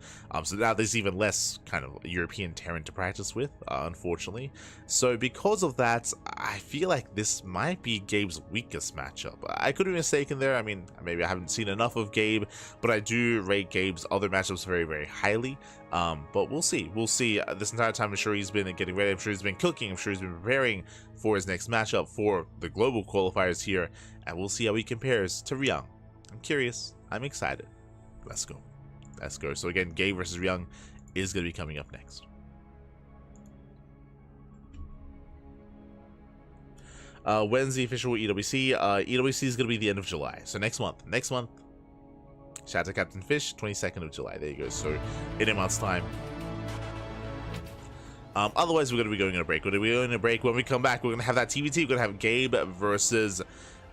So now there's even less kind of European Terran to practice with, unfortunately. So because of that, I feel like this might be Gabe's weakest matchup. I could be mistaken there. I mean, maybe I haven't seen enough of Gabe, but I do rate Gabe's other matchups very, very highly. But we'll see. We'll see. This entire time, I'm sure he's been getting ready. I'm sure he's been cooking. I'm sure he's been preparing for his next matchup for the global qualifiers here. And we'll see how he compares to Ryung. I'm curious. I'm excited. Let's go. Let's go. So again, Gabe versus Ryung is going to be coming up next. When's the official EWC? EWC is going to be the end of July. So next month. Next month. Shout out to Captain Fish, 22nd of July. There you go. So in a month's time. Otherwise, we're going to be going on a break. We're going to be going on a break. When we come back, we're going to have that TVT. We're going to have Gabe versus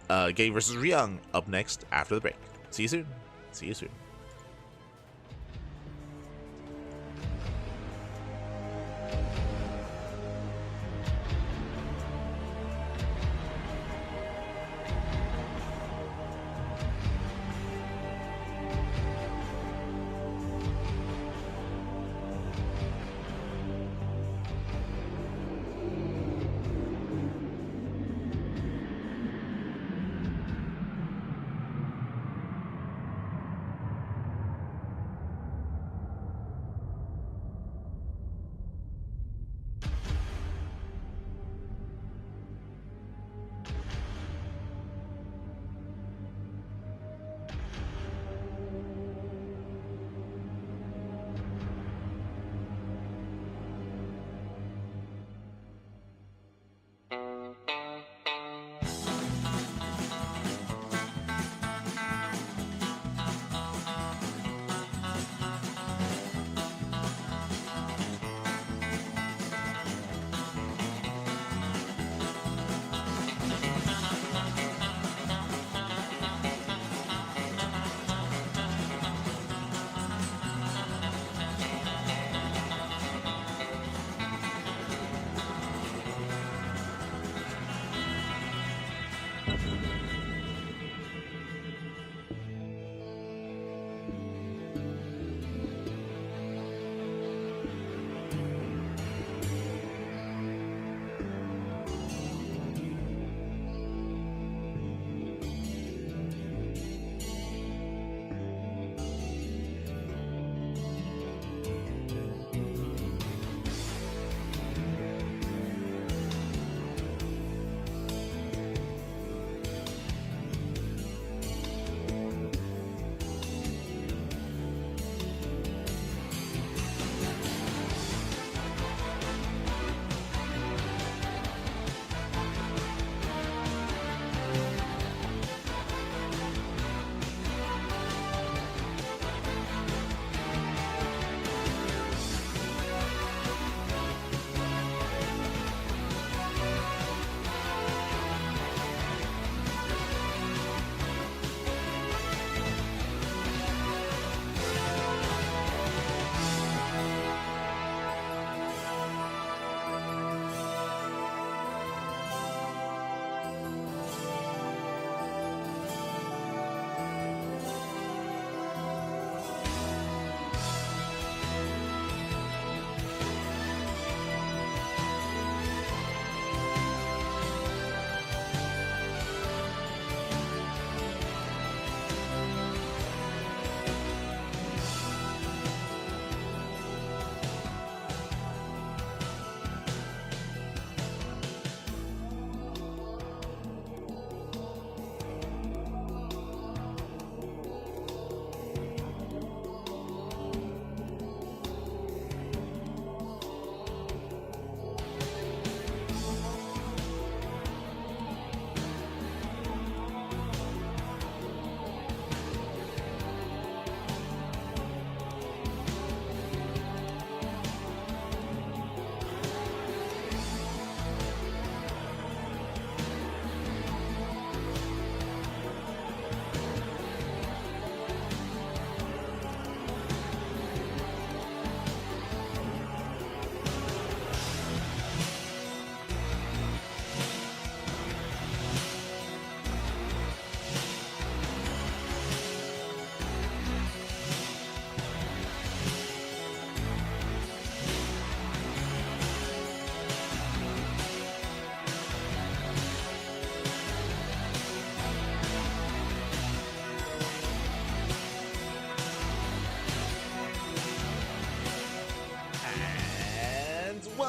Ryung up next after the break. See you soon. See you soon.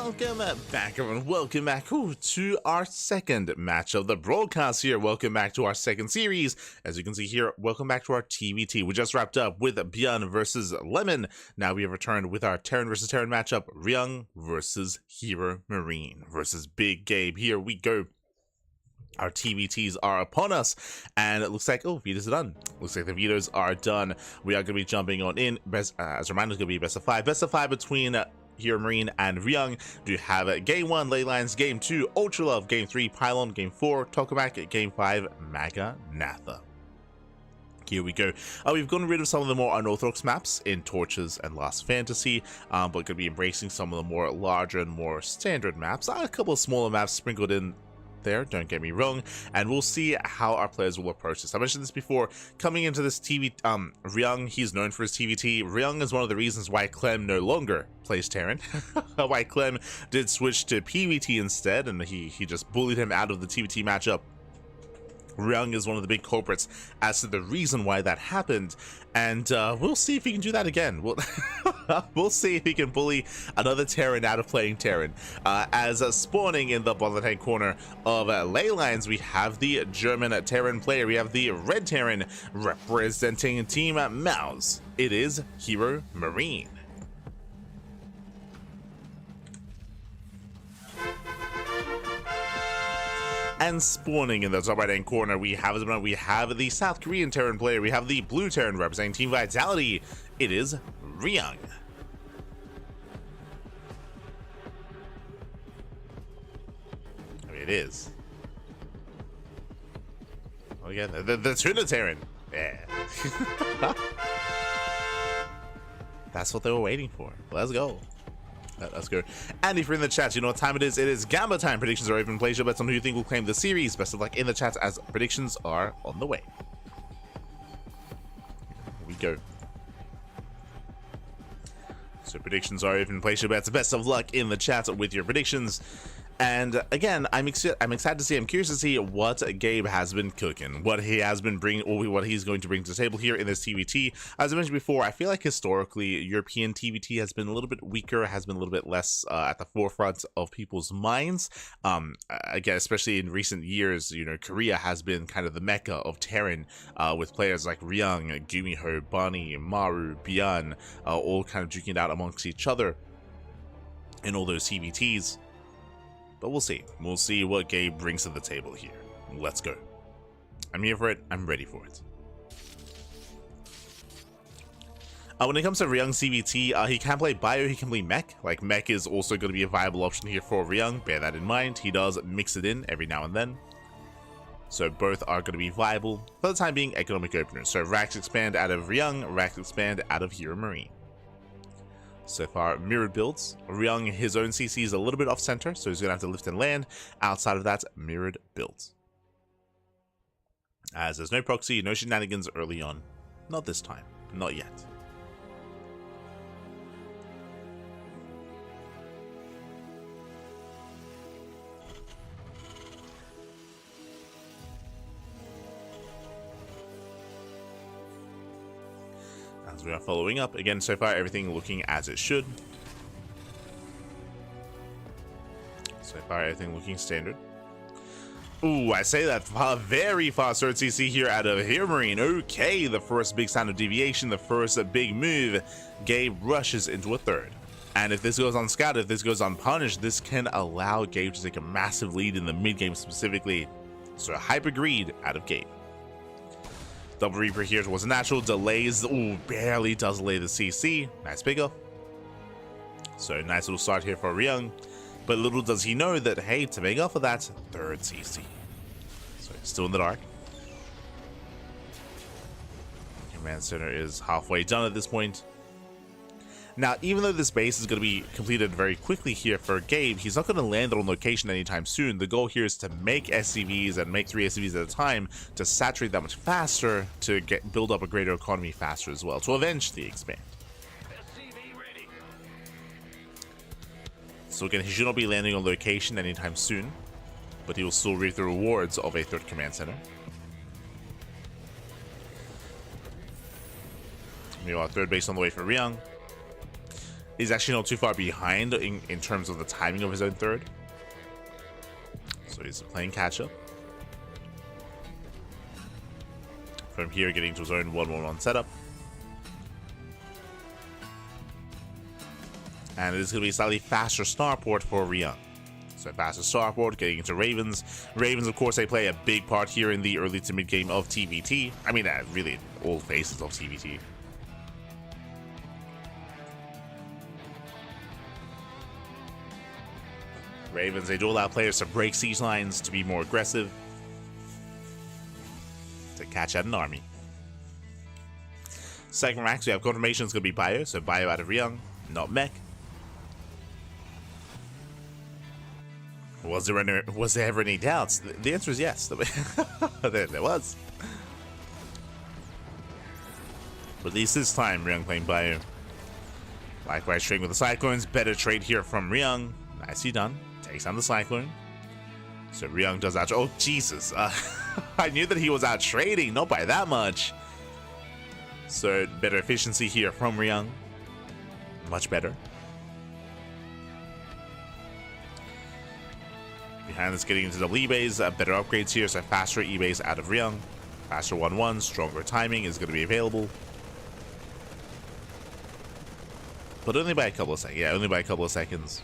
welcome back, everyone. Welcome back to our second match of the broadcast here. Welcome back to our second series. As you can see here, welcome back to our TVT. We just wrapped up with ByuN versus Lemon. Now we have returned with our Terran versus Terran matchup, Ryung versus Hero Marine versus Big Gabe. Here we go. Our TVTs are upon us, and it looks like, vetoes are done. Looks like the vetoes are done. We are going to be jumping on in. As a reminder, it's going to be best of five. Best of five between Hero Marine and Ryung. Do have Game 1, Leylines, Game 2, Ultra Love, Game 3, Pylon, Game 4, Tokamak, Game 5, Maga Natha. Here we go. We've gotten rid of some of the more unorthodox maps in Torches and Last Fantasy, but going to be embracing some of the more larger and more standard maps. A couple of smaller maps sprinkled in there, don't get me wrong, and we'll see how our players will approach this. I mentioned this before. Coming into this Ryung, he's known for his TVT. Ryung is one of the reasons why Clem no longer plays Terran. Why Clem did switch to PVT instead, and he just bullied him out of the TVT matchup. Ryung is one of the big culprits as to the reason why that happened, and we'll see if he can do that again. We'll see if he can bully another Terran out of playing Terran. As spawning in the bottom right corner of Leylines, we have the German Terran player. We have the red Terran representing Team Mouse. It is Hero Marine. And spawning in the top right-hand corner, we have the South Korean Terran player. We have the blue Terran representing Team Vitality. It is Ryung. I mean, it is. Oh, yeah, the Tuna Terran. Yeah. That's what they were waiting for. Let's go. Let's go. And if you're in the chat, you know what time it is. It is Gamma time. Predictions are open. Place your bets on who you think will claim the series. Best of luck in the chat as predictions are on the way. Here we go. So predictions are open. Place your bets. Best of luck in the chat with your predictions. And again, I'm excited to see. I'm curious to see what Gabe has been cooking, what he has been bringing, or what he's going to bring to the table here in this TVT. As I mentioned before, I feel like historically European TVT has been a little bit weaker, has been a little bit less at the forefront of people's minds. Again, especially in recent years, you know, Korea has been kind of the mecca of Terran, with players like Ryung, GuMiho, Bunny, Maru, ByuN, all kind of duking it out amongst each other in all those TVTs. But we'll see. We'll see what Gabe brings to the table here. Let's go. I'm here for it. I'm ready for it. When it comes to Ryung CVT, he can play Bio, he can play Mech. Like, Mech is also going to be a viable option here for Ryung. Bear that in mind. He does mix it in every now and then. So both are going to be viable. For the time being, economic openers. So Rax Expand out of Ryung, Rax Expand out of Hero Marine. So far, mirrored builds. Ryung, his own CC is a little bit off center, so he's going to have to lift and land. Outside of that, mirrored builds. As there's no proxy, no shenanigans early on. Not this time. Not yet. As we are following up, again, so far everything looking as it should. So far everything looking standard. Ooh, I say that very fast third CC here out of Hero Marine. Okay, the first big sign of deviation, the first big move. Gabe rushes into a third. And if this goes unscouted, if this goes unpunished, this can allow Gabe to take a massive lead in the mid game specifically. So hyper greed out of Gabe. Double Reaper here was a natural. Delays. Ooh, barely does delay the CC. Nice pickup. So nice little start here for Ryung. But little does he know that, hey, to make up for that, third CC. So still in the dark. Command center is halfway done at this point. Now, even though this base is going to be completed very quickly here for Gabe, he's not going to land on location anytime soon. The goal here is to make SCVs and make 3 SCVs at a time to saturate that much faster, to build up a greater economy faster as well, to eventually expand. So again, he should not be landing on location anytime soon, but he will still reap the rewards of a third command center. Meanwhile, third base on the way for Ryung. He's actually not too far behind in terms of the timing of his own third. So he's playing catch up. From here, getting to his own 1-1-1 setup. And it is going to be a slightly faster starport for Ryung. So faster starport, getting into Ravens. Ravens, of course, they play a big part here in the early to mid game of TVT. I mean, really, all phases of TVT. Ravens, they do allow players to break siege lines, to be more aggressive, to catch out an army. Second ranks, we have confirmation it's going to be ByuN, so ByuN out of Ryung, not Mech. Was there ever any doubts? The answer is yes. there was. But at least this time, Ryung playing ByuN. Likewise, trading with the Cyclones. Better trade here from Ryung. Nicely done. Takes down the Cyclone. So Ryung does out. Oh, Jesus. I knew that he was out trading. Not by that much. So better efficiency here from Ryung. Much better. Behind this, getting into the E-base, better upgrades here, so faster E-base out of Ryung. Faster 1-1, stronger timing is going to be available. But only by a couple of seconds. Yeah, only by a couple of seconds.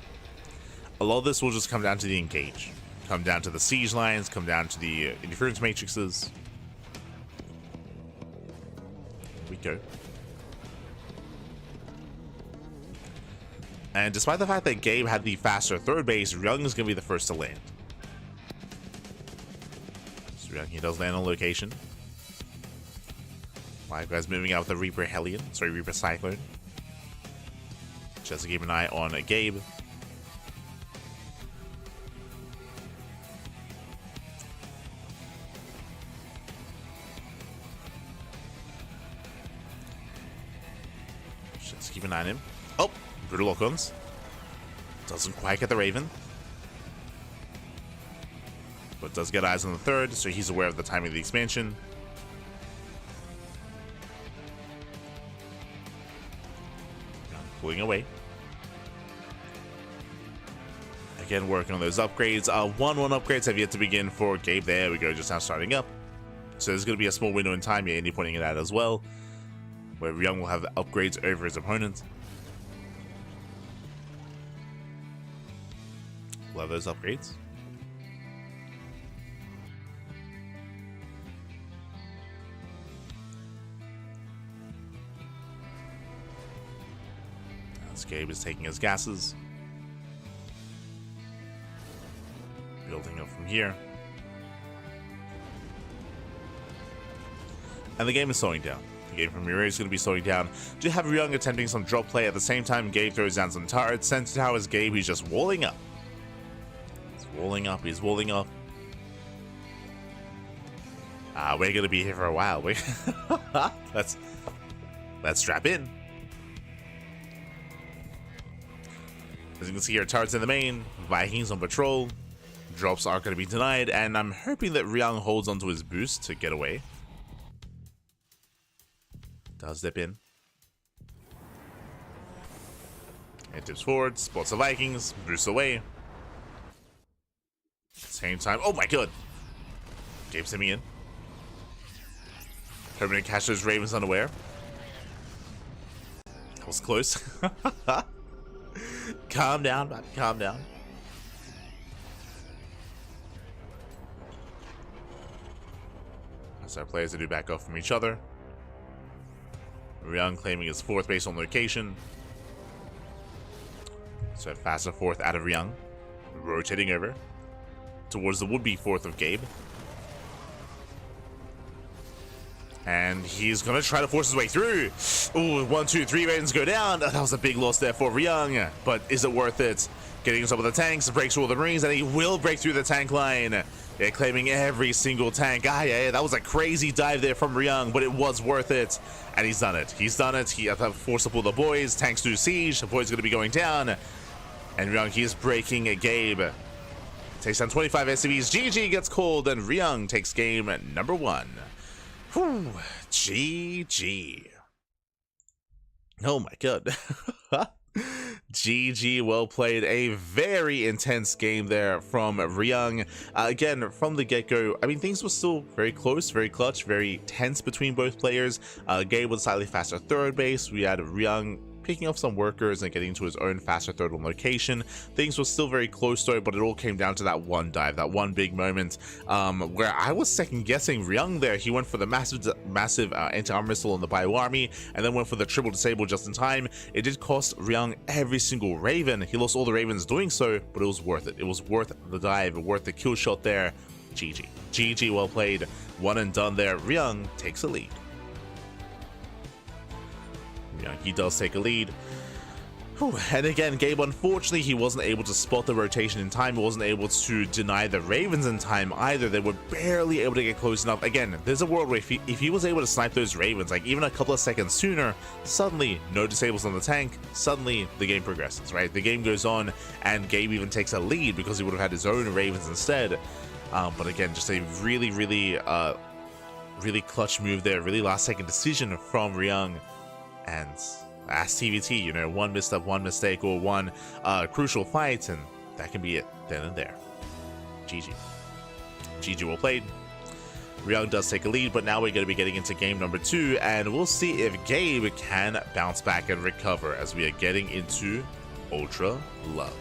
A lot of this will just come down to the engage. Come down to the siege lines, come down to the interference matrices. Here we go. And despite the fact that Gabe had the faster third base, Ryung is going to be the first to land. So Ryung, he does land on location. Likewise, moving out with the Reaper Hellion. Sorry, Reaper Cyclone. Just to keep an eye on Gabe. Just keep an eye on him. Oh! Brutal lock-ons. Doesn't quite get the Raven. But does get eyes on the third, so he's aware of the timing of the expansion. Pulling away. Again, working on those upgrades. 1-1 upgrades have yet to begin for Gabe. There we go, just now starting up. So there's going to be a small window in time. Yeah, Andy pointing it out as well, where Ryung will have upgrades over his opponent. Love those upgrades. As Gabe is taking his gases. Building up from here. And the game is slowing down. The game from Mirai is going to be slowing down. Do have Ryung attempting some drop play at the same time. Gabe throws down some turrets. Center tower is Gabe. He's just walling up. Walling up, he's walling up. We're gonna be here for a while. Let's strap in. As you can see here, turrets in the main, Vikings on patrol. Drops are gonna be denied, and I'm hoping that Ryung holds onto his boost to get away. Does dip in. It dips forward, spots the Vikings, boosts away. Same time. Oh my god! Gabe's him in. Hoping to catch those Ravens unaware. That was close. Calm down, man. Calm down. As our players do back off from each other. Ryung claiming his fourth base on location. So faster fourth out of Ryung. Rotating over towards the would-be fourth of Gabe. And he's gonna try to force his way through. Ooh, 1, 2, 3 Ravens go down. That was a big loss there for Ryung, but is it worth it? Getting on top of the tanks, breaks through all the Marines, and he will break through the tank line. They're claiming every single tank. Yeah, that was a crazy dive there from Ryung, but it was worth it. And he's done it. He's done it. He forced to pull the boys. Tanks do siege. The boys gonna be going down. And Ryung, he is breaking a Gabe. Takes down 25 SCVs. GG gets called, and Ryung takes game number 1. Whew, GG. Oh my god. GG, well played. A very intense game there from Ryung. Again, from the get-go, I mean, things were still very close, very clutch, very tense between both players. Gabe with slightly faster third base. We had Ryung picking up some workers and getting to his own faster third on location. Things were still very close though, but it all came down to that one dive, that one big moment where I was second guessing Ryung there. He went for the massive anti-armor missile on the ByuN army and then went for the triple disable just in time. It did cost Ryung every single Raven. He lost all the Ravens doing so, but it was worth it. It was worth the dive, worth the kill shot there. GG. GG, well played. One and done there. Ryung takes a lead. Yeah, he does take a lead. Whew. And again, Gabe, unfortunately, he wasn't able to spot the rotation in time. He wasn't able to deny the Ravens in time either. They were barely able to get close enough. Again, there's a world where if he was able to snipe those Ravens, like even a couple of seconds sooner, suddenly no disables on the tank, suddenly the game progresses, right? The game goes on, and Gabe even takes a lead because he would have had his own Ravens instead. But again, just a really clutch move there. Really last second decision from Ryung. And as TVT, you know, one misstep, one mistake, or one crucial fight, and that can be it then and there. GG. GG, well played. Ryung does take a lead, but now we're going to be getting into game number 2, and we'll see if Gabe can bounce back and recover as we are getting into Ultra Love.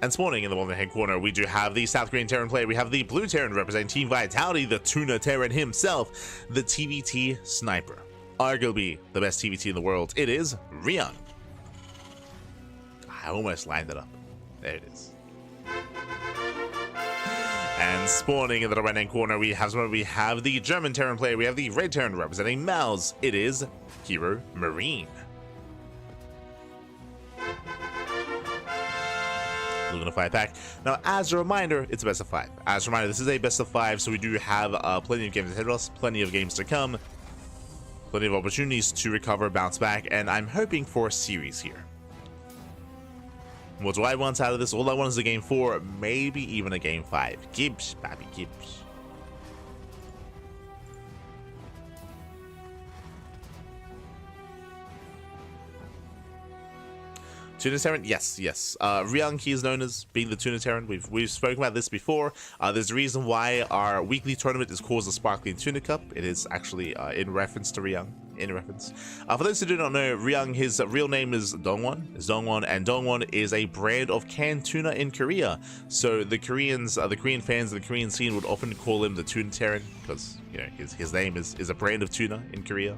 And spawning in the bottom right-hand corner, we do have the South Korean Terran player. We have the Blue Terran representing Team Vitality, the Tuna Terran himself, the TVT Sniper. Arguably the best TVT in the world. It is Ryung. I almost lined it up. There it is. And spawning in the right-hand corner, we have the German Terran player. We have the Red Terran representing Mouse. It is Hero Marine. Looking to fight back. Now, as a reminder, it's a best of 5. As a reminder, this is a best of 5, so we do have plenty of games ahead of us, plenty of games to come, plenty of opportunities to recover, bounce back, and I'm hoping for a series here. What do I want out of this? All I want is a game 4, maybe even a game 5. Gibbs, baby, Gibbs. Tuna Terran, yes. Ryung, he is known as being the Tuna Terran. We've spoken about this before. There's a reason why our weekly tournament is called the Sparkling Tuna Cup. It is actually in reference to Ryung. For those who do not know, Ryung, his real name is Dongwon. And Dongwon is a brand of canned tuna in Korea. So the Koreans, the Korean fans of the Korean scene would often call him the Tuna Terran because, you know, his name is a brand of tuna in Korea.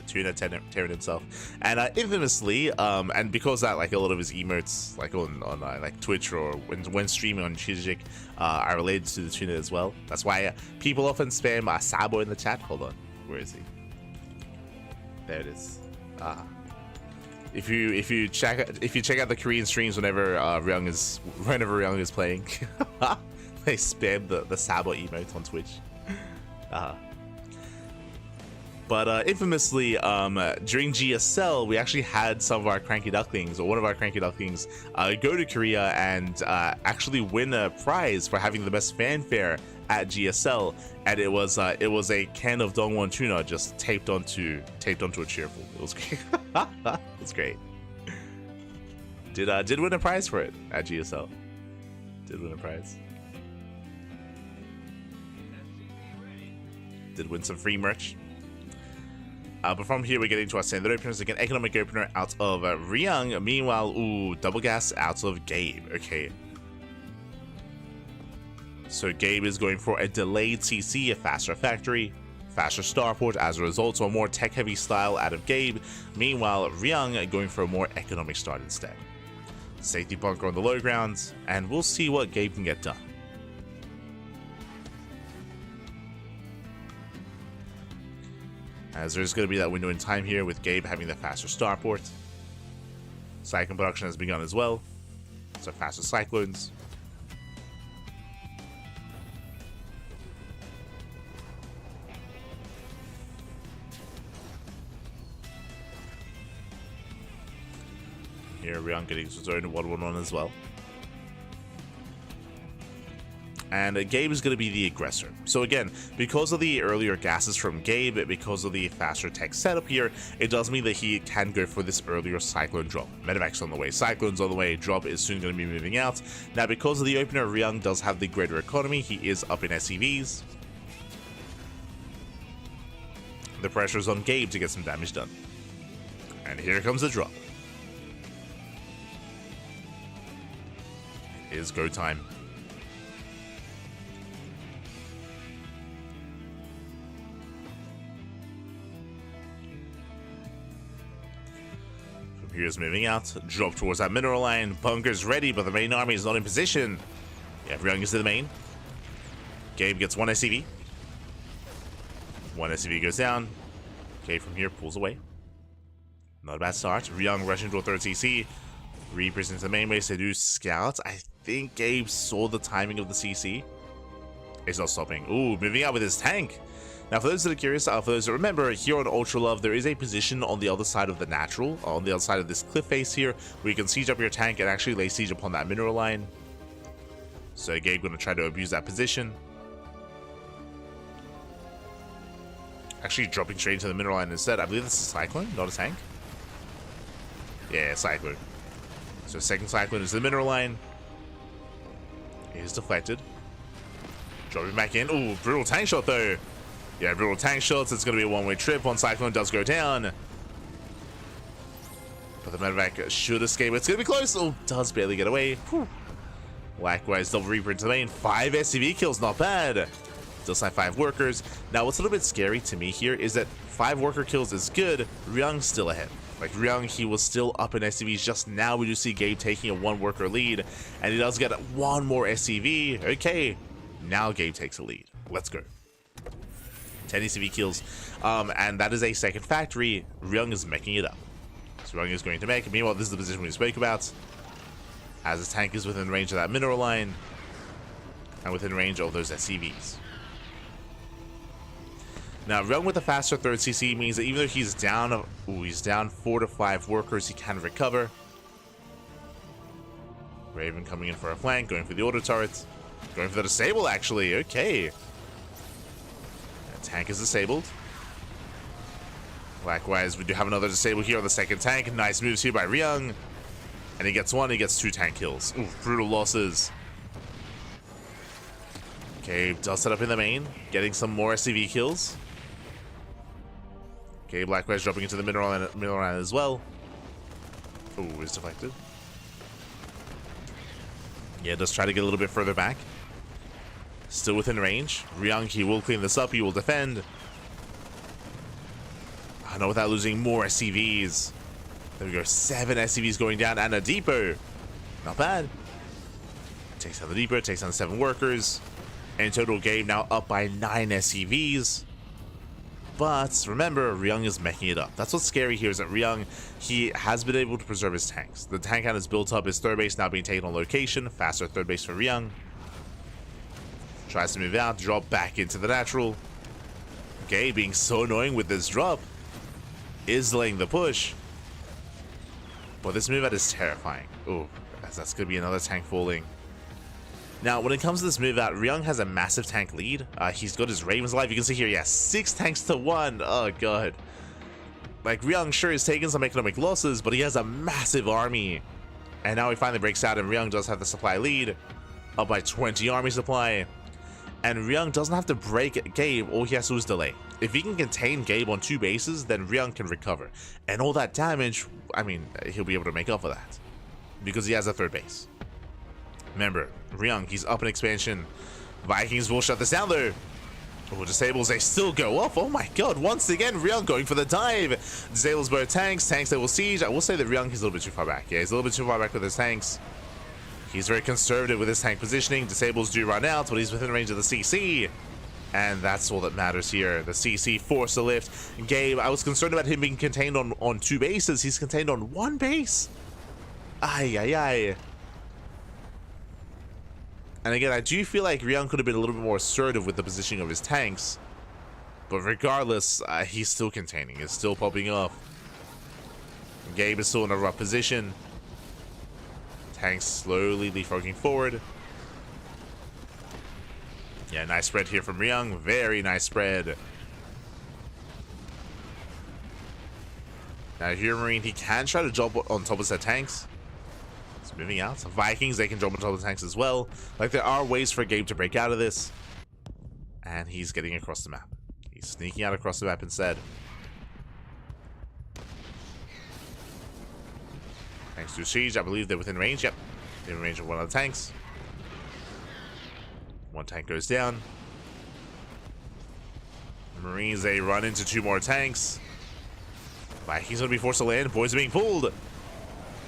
Tuna Terran himself, and infamously, and because that, like, a lot of his emotes, like on like Twitch or when streaming on Chijik, are related to the tuna as well. That's why people often spam Sabo in the chat. Hold on, where is he? There it is. If you check out the Korean streams whenever Ryung is playing, they spam the Sabo emote on Twitch. But infamously, during GSL, we actually had some of our CranKy Ducklings, or one of our CranKy Ducklings, go to Korea and actually win a prize for having the best fanfare at GSL, and it was a can of Dongwon tuna just taped onto a cheerful. It was great. It was great. Did win a prize for it at GSL. Did win a prize. Did win some free merch. But from here, we're getting to our standard openers. Again, economic opener out of Ryung. Meanwhile, ooh, double gas out of Gabe. Okay. So Gabe is going for a delayed CC, a faster factory, faster starport as a result, so a more tech-heavy style out of Gabe. Meanwhile, Ryung going for a more economic start instead. Safety bunker on the low grounds, and we'll see what Gabe can get done. As there's going to be that window in time here with Gabe having the faster starport. Cyclone production has begun as well, so faster cyclones. Here Ryung getting his own 1-1-1 as well. And Gabe is going to be the aggressor. So again, because of the earlier gases from Gabe, because of the faster tech setup here, it does mean that he can go for this earlier Cyclone drop. Medevac's on the way, Cyclone's on the way, drop is soon going to be moving out. Now because of the opener, Ryung does have the greater economy, he is up in SCVs. The pressure is on Gabe to get some damage done. And here comes the drop. It is go time. Here's moving out, drop towards that mineral line, bunker's ready, but the main army is not in position. Yeah, Ryung is to the main. Gabe gets one SCV. One SCV goes down. Okay, from here, pulls away. Not a bad start. Ryung rushing to a third CC. Reapers into the main base, they do scouts. I think Gabe saw the timing of the CC. It's not stopping. Ooh, moving out with his tank. Now, for those that are curious, for those that remember, here on Ultra Love, there is a position on the other side of the natural, on the other side of this cliff face here, where you can siege up your tank and actually lay siege upon that mineral line. So Gabe going to try to abuse that position. Actually dropping straight into the mineral line instead. I believe this is Cyclone, not a tank. Yeah, Cyclone. So second Cyclone is the mineral line. It is deflected. Dropping back in. Ooh, brutal tank shot though. Yeah, brutal tank shots. It's going to be a one-way trip once Cyclone does go down. But the medevac should escape. It's going to be close. Oh, does barely get away. Whew. Likewise, double Reaper into the main. 5 SCV kills, not bad. Does have 5 workers. Now, what's a little bit scary to me here is that 5 worker kills is good. Ryung's still ahead. Like, Ryung, he was still up in SCVs. Just now, we do see Gabe taking a 1 worker lead. And he does get 1 more SCV. Okay. Now Gabe takes a lead. Let's go. 10 ECV kills, and that is a second factory. Ryung is making it up. So Ryung is going to make it. Meanwhile, this is the position we spoke about. As his tank is within range of that mineral line, and within range of those SCVs. Now, Ryung with a faster third CC means that even though he's down, he's down 4 to 5 workers, he can recover. Raven coming in for a flank, going for the auto turret, going for the disable actually. Okay. Tank is disabled. Likewise, we do have another disable here on the second tank. Nice moves here by Ryung. And he gets 1, he gets 2 tank kills. Ooh, brutal losses. Okay, does set up in the main, getting some more SCV kills. Okay, likewise dropping into the mineral line as well. Ooh, is deflected. Yeah, does try to get a little bit further back. Still within range. Ryung, he will clean this up. He will defend. I know, without losing more SCVs. There we go. 7 SCVs going down and a depot. Not bad. Takes down the depot. Takes down 7 workers. In total, Gabe now up by 9 SCVs. But remember, Ryung is making it up. That's what's scary here, is that Ryung, he has been able to preserve his tanks. The tank count is built up. His third base now being taken on location. Faster third base for Ryung. Tries to move out, drop back into the natural. Okay, being so annoying with this drop. Is delaying the push. But this move out is terrifying. Oh, that's going to be another tank falling. Now, when it comes to this move out, Ryung has a massive tank lead. He's got his Ravens alive. You can see here, yeah, 6 tanks to 1. Oh, God. Like, Ryung sure is taking some economic losses, but he has a massive army. And now he finally breaks out, and Ryung does have the supply lead. Up by 20 army supply. And Ryung doesn't have to break Gabe, all he has to do is delay. If he can contain Gabe on 2 bases, then Ryung can recover. And all that damage, I mean, he'll be able to make up for that. Because he has a third base. Remember, Ryung, he's up in expansion. Vikings will shut this down though. Oh, disables, they still go off. Oh my god, once again, Ryung going for the dive. Disables both tanks, tanks that will siege. I will say that Ryung is a little bit too far back. Yeah, he's a little bit too far back with his tanks. He's very conservative with his tank positioning. Disables do run out, but he's within range of the CC. And that's all that matters here. The CC forced the lift. Gabe, I was concerned about him being contained on 2 bases. He's contained on 1 base. Ay, ay, ay. And again, I do feel like Ryung could have been a little bit more assertive with the positioning of his tanks. But regardless, he's still containing. He's still popping off. Gabe is still in a rough position. Tanks slowly leapfrogging forward. Yeah, nice spread here from Ryung. Very nice spread. Now here, Marine, he can try to jump on top of their tanks. He's moving out. Some Vikings, they can jump on top of the tanks as well. Like, there are ways for Gabe to break out of this. And he's getting across the map. He's sneaking out across the map instead. Thanks to Siege, I believe they're within range. Yep, they're in range of one of the tanks. One tank goes down. Marines, they run into two more tanks. Vikings gonna be forced to land. Boys are being pulled.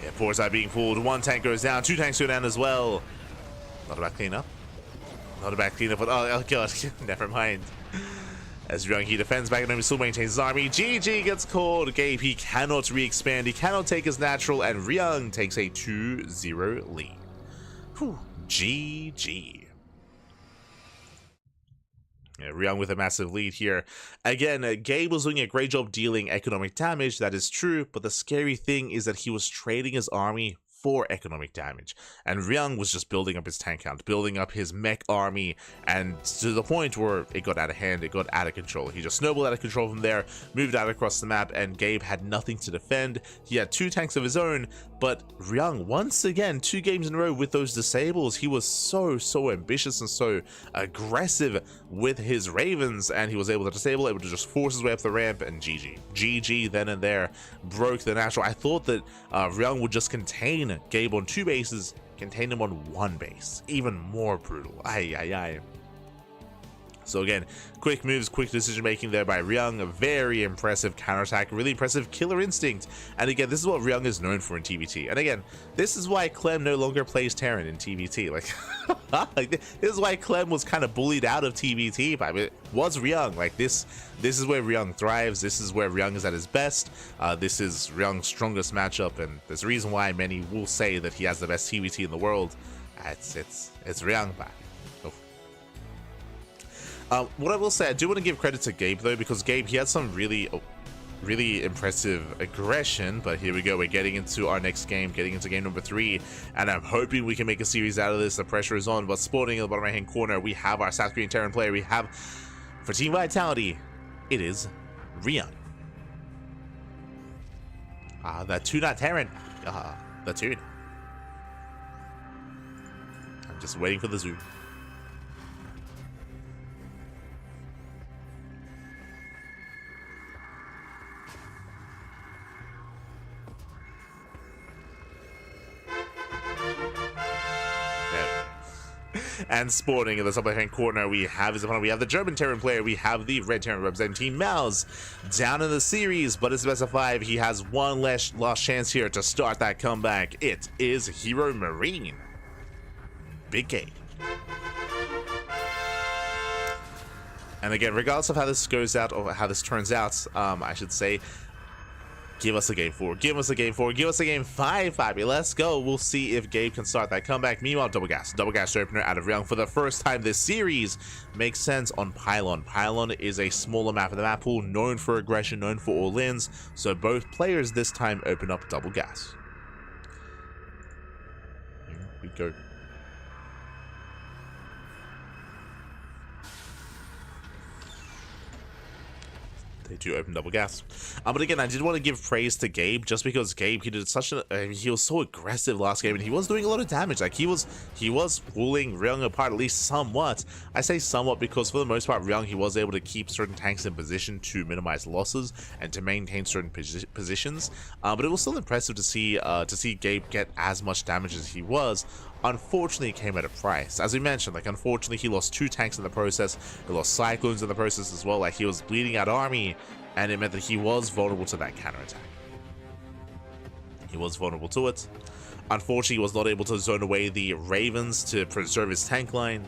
Yeah, boys are being pulled. One tank goes down. Two tanks go down as well. Not about cleanup. Not a bad cleanup, but oh god, never mind. As Ryung, he defends back and still maintains his army. GG gets called. Gabe, he cannot re-expand. He cannot take his natural, and Ryung takes a 2-0 lead. Whew. GG. Yeah, Ryung with a massive lead here. Again, Gabe was doing a great job dealing economic damage. That is true, but the scary thing is that he was trading his army for economic damage, and Ryung was just building up his tank count, building up his mech army, and to the point where it got out of hand, it got out of control. He just snowballed out of control from there, moved out across the map, and Gabe had nothing to defend. He had two tanks of his own, but Ryung, once again, 2 games in a row with those disables, he was so ambitious and so aggressive with his Ravens, and he was able to disable, able to just force his way up the ramp, and GG then and there, broke the natural. I thought that Ryung would just contain Gabe on 2 bases, contain him on 1 base. Even more brutal. Aye. So again, quick moves, quick decision making there by Ryung. A very impressive counterattack, really impressive killer instinct. And again, this is what Ryung is known for in TVT. And again, this is why Clem no longer plays Terran in TVT. Like, this is why Clem was kind of bullied out of TVT. But it was Ryung. Like, this is where Ryung thrives. This is where Ryung is at his best. This is Ryung's strongest matchup, and there's a reason why many will say that he has the best TVT in the world. It's Ryung, but what I will say, I do want to give credit to Gabe though, because Gabe, he had some really impressive aggression. But here we go, we're getting into our next game, getting into game number 3, and I'm hoping we can make a series out of this. The pressure is on, but sporting in the bottom right hand corner, we have our South Korean Terran player. We have, for Team Vitality, it is Ryung. The Tuna Terran. The Tuna. I'm just waiting for the zoom. And sporting in the top left-hand corner, we have his opponent. We have the German Terran player. We have the Red Terran representing Team Mouse down in the series, but it's best of 5. He has one last chance here to start that comeback. It is Hero Marine. Big game. And again, regardless of how this goes out or how this turns out, I should say, give us a game 4. Give us a game 4. Give us a game 5, Fabi. Let's go. We'll see if Gabe can start that comeback. Meanwhile, Double Gas opener out of Ryung for the first time this series. Makes sense on Pylon. Pylon is a smaller map of the map pool, known for aggression, known for all-ins. So both players this time open up Double Gas. Here we go. They do open Double Gas. But again, I did want to give praise to Gabe, just because Gabe, he did such a he was so aggressive last game, and he was doing a lot of damage. Like, he was pulling Ryung apart, at least somewhat. I say somewhat because for the most part, Ryung, he was able to keep certain tanks in position to minimize losses and to maintain certain positions. But it was still impressive to see Gabe get as much damage as he was. Unfortunately, it came at a price. As we mentioned, like, unfortunately, he lost 2 tanks in the process. He lost Cyclones in the process as well. Like, he was bleeding out army, and it meant that he was vulnerable to that counterattack. He was vulnerable to it. Unfortunately, he was not able to zone away the Ravens to preserve his tank line.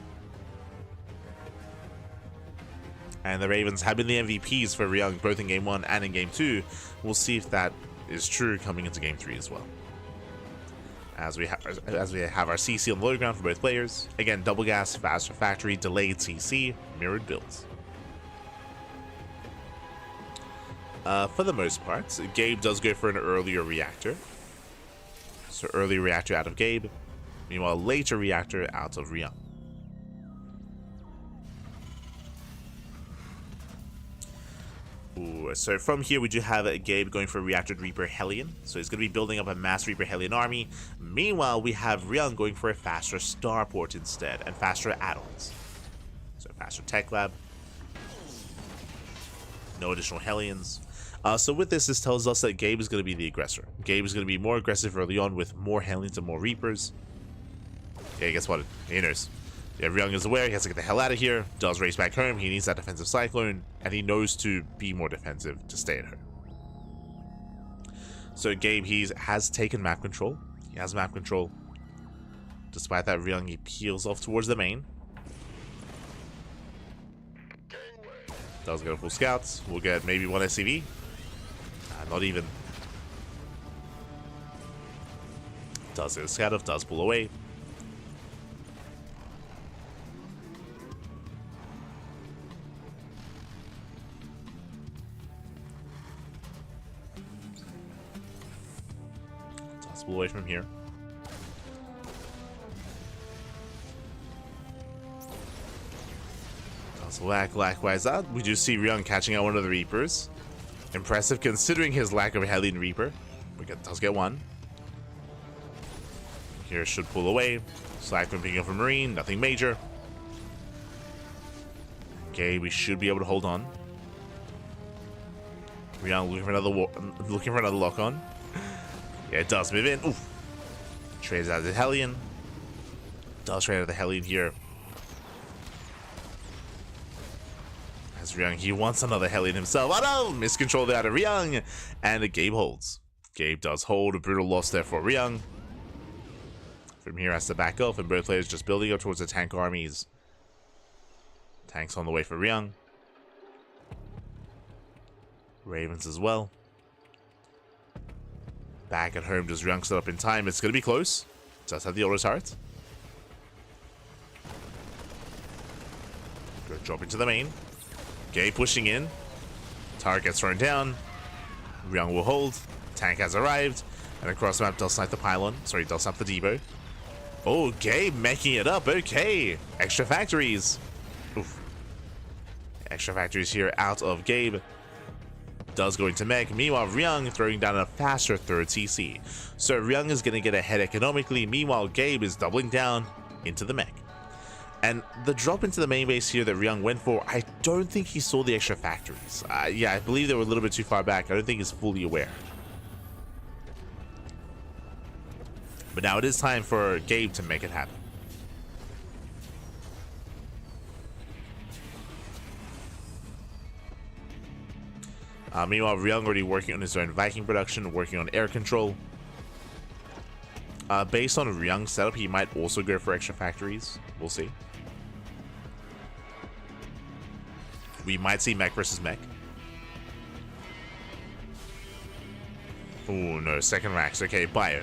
And the Ravens have been the MVPs for Ryung, both in Game 1 and in Game 2. We'll see if that is true coming into Game 3 as well. As we have our CC on the low ground for both players. Again, Double Gas, faster factory, delayed CC, mirrored builds. For the most part, Gabe does go for an earlier reactor. So early reactor out of Gabe. Meanwhile, later reactor out of Ryung. Anyways, so from here we do have Gabe going for Reactor Reaper Hellion. So he's going to be building up a mass Reaper Hellion army. Meanwhile, we have Ryung going for a faster starport instead and faster add-ons. So faster tech lab. No additional Hellions. So with this tells us that Gabe is going to be the aggressor. Gabe is going to be more aggressive early on with more Hellions and more Reapers. Okay, guess what? He knows. Yeah, Ryung is aware he has to get the hell out of here. Does race back home. He needs that defensive cyclone, and he knows to be more defensive to stay at home. So Gabe, he has taken map control. He has map control. Despite that, Ryung, he peels off towards the main. Does get a full scouts. We'll get maybe one SCV. Not even. Does get a scout off. Does pull away. Does pull away from here. Likewise, we do see Ryung catching out one of the Reapers. Impressive considering his lack of Hellion Reaper. Does get one. Here should pull away. Slackman picking up a Marine, nothing major. Okay, we should be able to hold on. Ryung looking for another lock on. Yeah, it does move in. Oof. Trades out of the Hellion. Does trade out of the Hellion here. As Ryung, he wants another Hellion himself. Oh no! Miscontrol out of Ryung. And Gabe holds. Gabe does hold. A brutal loss there for Ryung. From here has to back off, and both players just building up towards the tank armies. Tanks on the way for Ryung. Ravens as well. Back at home, does Ryung set up in time? It's going to be close. Does have the auto turret. Good drop into the main. Gabe pushing in. Turret gets thrown down. Ryung will hold. Tank has arrived. And across the map, does snipe the pylon. Sorry, does snipe the depot. Oh, Gabe making it up. Okay. Extra factories. Oof. Extra factories here out of Gabe. Does go into mech. Meanwhile, Ryung throwing down a faster third CC. So Ryung is going to get ahead economically. Meanwhile, Gabe is doubling down into the mech. And the drop into the main base here that Ryung went for, I don't think he saw the extra factories. Yeah, I believe they were a little bit too far back. I don't think he's fully aware. But now it is time for Gabe to make it happen. Meanwhile, Ryung already working on his own Viking production, working on air control. Based on Ryung's setup, he might also go for extra factories. We'll see. We might see mech versus mech. Oh no, second racks. Okay, ByuN.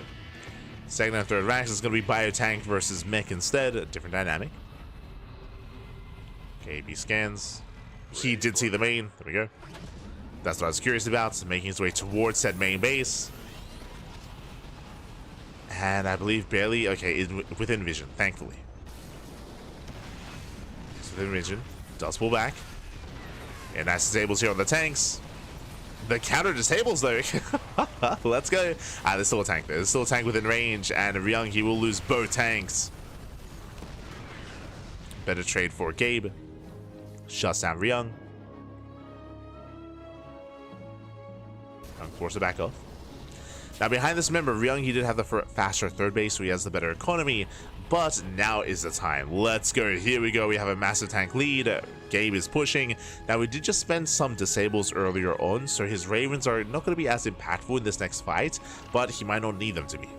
Second and third racks is going to be ByuN tank versus mech instead. A different dynamic. Okay, B scans. He did see the main. There we go. That's what I was curious about. Making his way towards said main base. And I believe barely. Okay, within vision, thankfully. It's within vision. Does pull back. And that's disables here on the tanks. The counter disables though. Let's go. There's still a tank there. There's still a tank within range. And Ryung, he will lose both tanks. Better trade for Gabe. Shuts down Ryung. Force it back off. Now behind this, remember, Ryung, he did have the faster third base, so he has the better economy. But now is the time. Let's go. Here we go. We have a massive tank lead. Gabe is pushing. Now we did just spend some disables earlier on, so his Ravens are not going to be as impactful in this next fight, but he might not need them to be.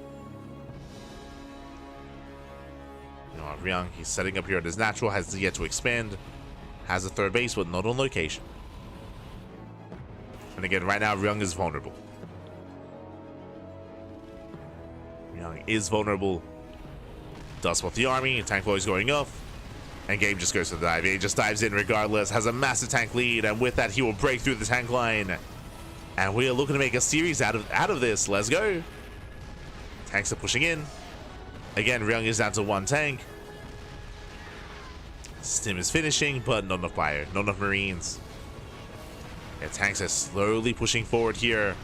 You know, Ryung, he's setting up here at his natural, has yet to expand. Has a third base, but not on location. And again, right now, Ryung is vulnerable. Ryung is vulnerable. Does spot the army. Tank flow is going off. And Gabe just goes to the dive. He just dives in regardless. Has a massive tank lead. And with that, he will break through the tank line. And we are looking to make a series out of this. Let's go. Tanks are pushing in. Again, Ryung is down to one tank. Stim is finishing, but not enough fire. Not enough Marines. The tanks are slowly pushing forward here.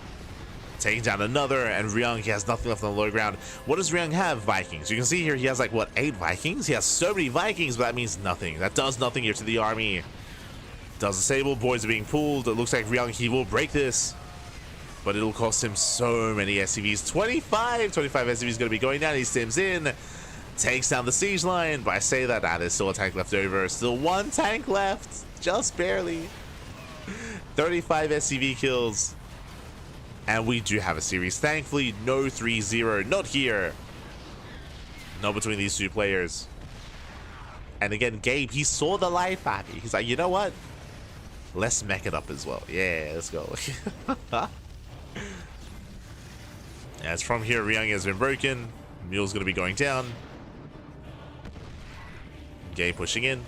Taking down another, and Ryung, he has nothing left on the low ground. What does Ryung have? Vikings. You can see here he has like, what, 8 Vikings? He has so many Vikings, but that means nothing. That does nothing here to the army. Does disable, boys are being pulled. It looks like Ryung, he will break this, but it'll cost him so many SCVs. 25 SCVs going to be going down. He stims in, takes down the siege line, but I say that, there's still a tank left over. Still 1 tank left, just barely. 35 SCV kills. And we do have a series. Thankfully, no 3-0. Not here. Not between these two players. And again, Gabe, he saw the light, Pappy. He's like, you know what? Let's mech it up as well. Yeah, let's go. As from here, Ryung has been broken. Mule's going to be going down. Gabe pushing in.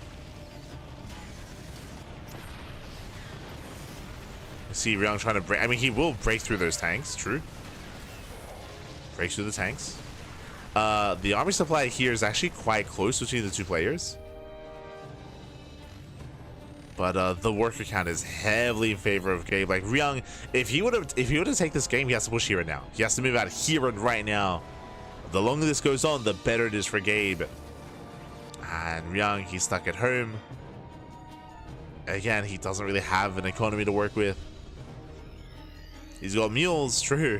See Ryung trying to break. I mean, he will break through those tanks. True. Breaks through the tanks. The army supply here is actually quite close between the two players. But the worker count is heavily in favor of Gabe. Like Ryung, if he were to take this game, he has to push here and now. He has to move out here and right now. The longer this goes on, the better it is for Gabe. And Ryung, he's stuck at home. Again, he doesn't really have an economy to work with. He's got mules, true.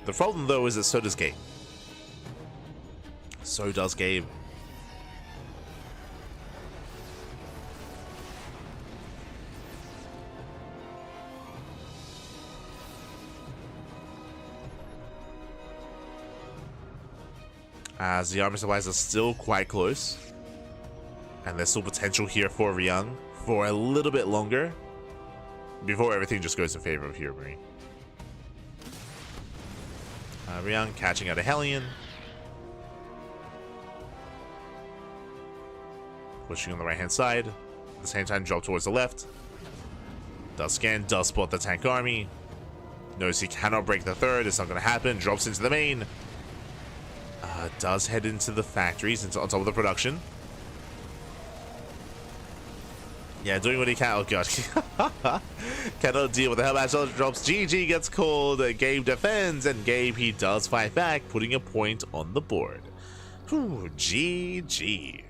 The problem, though, is that so does Gabe. So does Gabe. As the army supplies are still quite close. And there's still potential here for Ryung for a little bit longer. Before everything just goes in favor of Hero Marine. Ryung catching out a Hellion. Pushing on the right hand side. At the same time, drop towards the left. Does scan, does spot the tank army. Knows he cannot break the third. It's not going to happen. Drops into the main. Does head into the factories, on top of the production. Yeah, doing what he can. Oh, God. Cannot deal with the Hellbatch. Drops. GG gets called. Gabe defends. And Gabe, he does fight back, putting a point on the board. Whew, GG.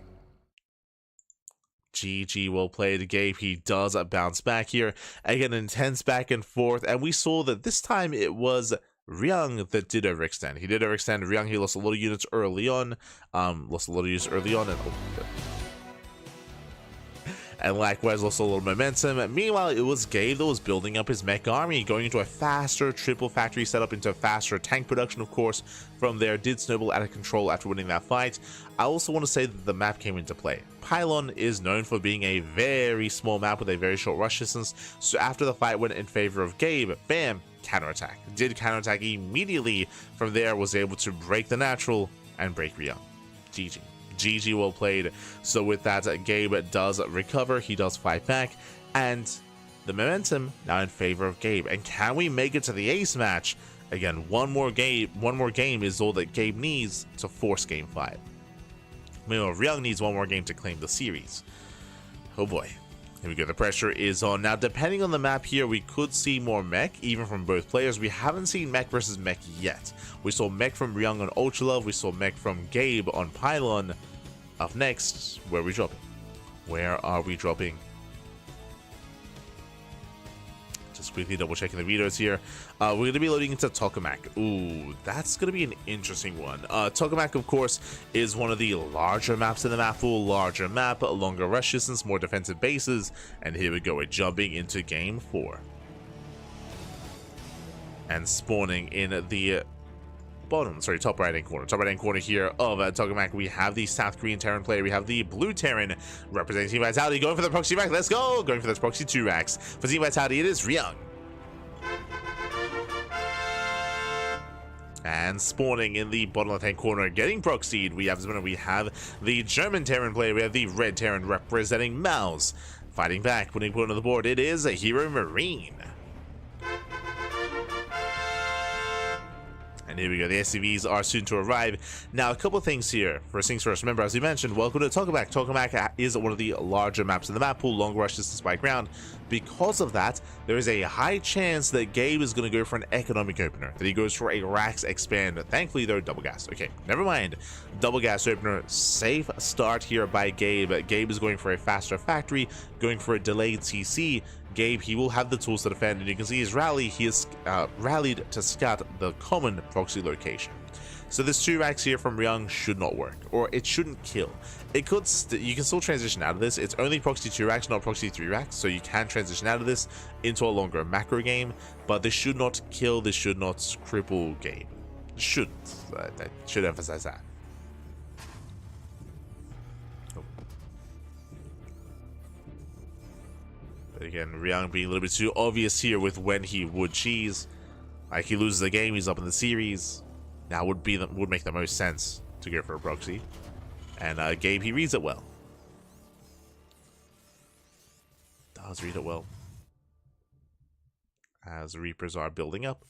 GG, well played. Gabe, he does bounce back here. Again, intense back and forth. And we saw that this time it was Ryung that did overextend. He did overextend. Ryung, he lost a lot of units early on. And and likewise lost a little momentum. Meanwhile, it was Gabe that was building up his mech army, going into a faster triple factory setup, into faster tank production, of course. From there, did snowball out of control after winning that fight. I also want to say that the map came into play. Pylon is known for being a very small map with a very short rush distance, so after the fight went in favor of Gabe, bam, counterattack. Did counterattack immediately. From there, was able to break the natural and break Ryung. GG. GG, well played. So with that, Gabe does recover. He does fight back, and the momentum now in favor of Gabe. And can we make it to the ace match? Again, one more game is all that Gabe needs to force game 5. Meanwhile, Ryung needs one more game to claim the series. Oh boy. Here we go. The pressure is on. Now, depending on the map here, we could see more mech, even from both players. We haven't seen mech versus mech yet. We saw mech from Ryung on Ultra Love. We saw mech from Gabe on Pylon. Up next, where are we dropping? Where are we dropping? Just quickly double checking the videos here. We're going to be loading into Tokamak. Ooh, that's going to be an interesting one. Tokamak, of course, is one of the larger maps in the map pool. Larger map, longer rush distance, more defensive bases. And here we go. We're jumping into game 4. And spawning in the top right hand corner here of Tokamak, we have the South Korean Terran player. We have the blue Terran representing Team Vitality, going for the proxy rack. Let's go, going for those proxy 2 racks for Team Vitality. It is Ryung, and spawning in the bottom left hand corner, getting proxied, we have the German Terran player. We have the red Terran representing Mouse, fighting back, putting a point on the board. It is a Hero Marine. And here we go, the SCVs are soon to arrive. Now, a couple of things here. First things first, remember, as we mentioned, welcome to Tokamak. Tokamak is one of the larger maps in the map pool, long rush distance by ground. Because of that, there is a high chance that Gabe is going to go for an economic opener, that he goes for a Rax expand. Thankfully, though, double gas. Okay, never mind. Double gas opener, safe start here by Gabe. Gabe is going for a faster factory, going for a delayed CC. Gabe, he will have the tools to defend, and you can see his rally. He is rallied to scout the common proxy location. So this 2 racks here from Ryung should not work, or it shouldn't kill. It could, you can still transition out of this. It's only proxy 2 racks, not proxy 3 racks, so you can transition out of this into a longer macro game, but this should not kill, this should not cripple Gabe. It shouldn't. I should emphasize that. But again, Ryung being a little bit too obvious here with when he would cheese. Like, he loses the game, he's up in the series. Now would make the most sense to go for a proxy. And Gabe, he reads it well. Does read it well. As the Reapers are building up.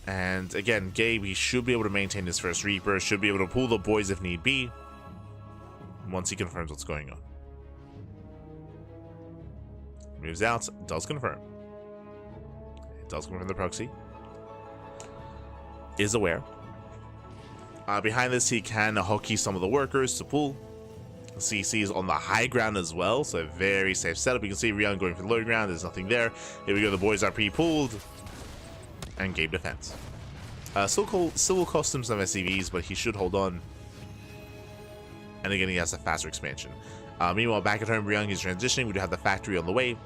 And again, Gabe, he should be able to maintain his first Reaper, should be able to pull the boys if need be, once he confirms what's going on. Moves out, does confirm. It does confirm the proxy. Is aware. Behind this, he can hockey some of the workers to pull. CC is on the high ground as well, so very safe setup. You can see Ryung going for the low ground, there's nothing there. Here we go, the boys are pre-pulled. And Gabe defense. Still will cost him some SCVs, but he should hold on. And again, he has a faster expansion. Meanwhile, back at home, Ryung is transitioning. We do have the factory on the way.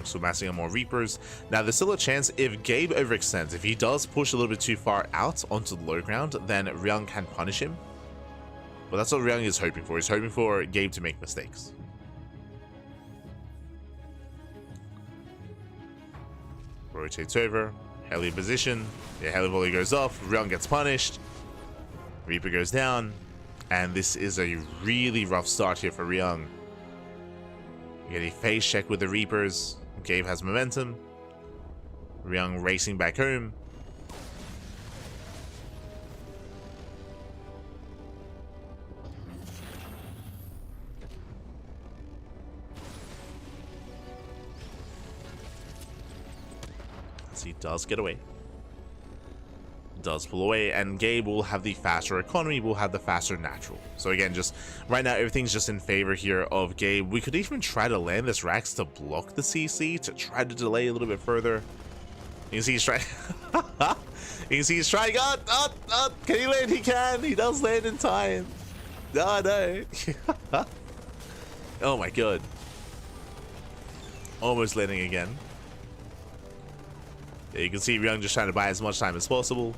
So massing on more Reapers. Now, there's still a chance if Gabe overextends, if he does push a little bit too far out onto the low ground, then Ryung can punish him. But that's what Ryung is hoping for. He's hoping for Gabe to make mistakes. Rotates over, heli position, the heli volley goes off, Ryung gets punished, Reaper goes down, and this is a really rough start here for Ryung. You get a phase check with the Reapers, Gabe has momentum, Ryung racing back home. He does get away, does pull away, and Gabe will have the faster economy, will have the faster natural. So again, just right now everything's just in favor here of Gabe. We could even try to land this Rax to block the CC, to try to delay a little bit further. You can see he's trying. You can see he's trying. Can he land? He can. He does land in time. No. Oh my god. Almost landing again. Yeah, you can see Ryung just trying to buy as much time as possible.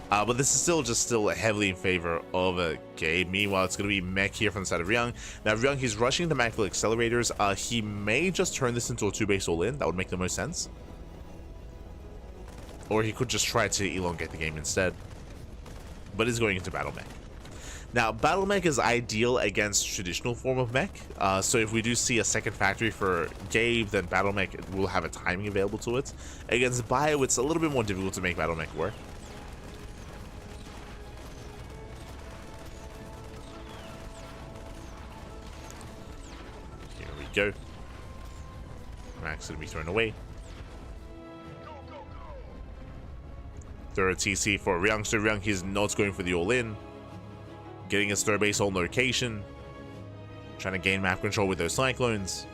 But this is still heavily in favor of Gabe. Meanwhile, it's going to be Mech here from the side of Ryung. Now, Ryung, he's rushing the Macful accelerators. He may just turn this into a 2-base all-in. That would make the most sense. Or he could just try to elongate the game instead. But he's going into Battle Mech. Now, Battle Mech is ideal against traditional form of mech. So if we do see a second factory for Gabe, then Battle Mech will have a timing available to it. Against Bio, it's a little bit more difficult to make Battle Mech work. Here we go. Max going to be thrown away. Third TC for Ryung. So Ryung, he's not going for the all-in. Getting his third base on location. Trying to gain map control with those Cyclones.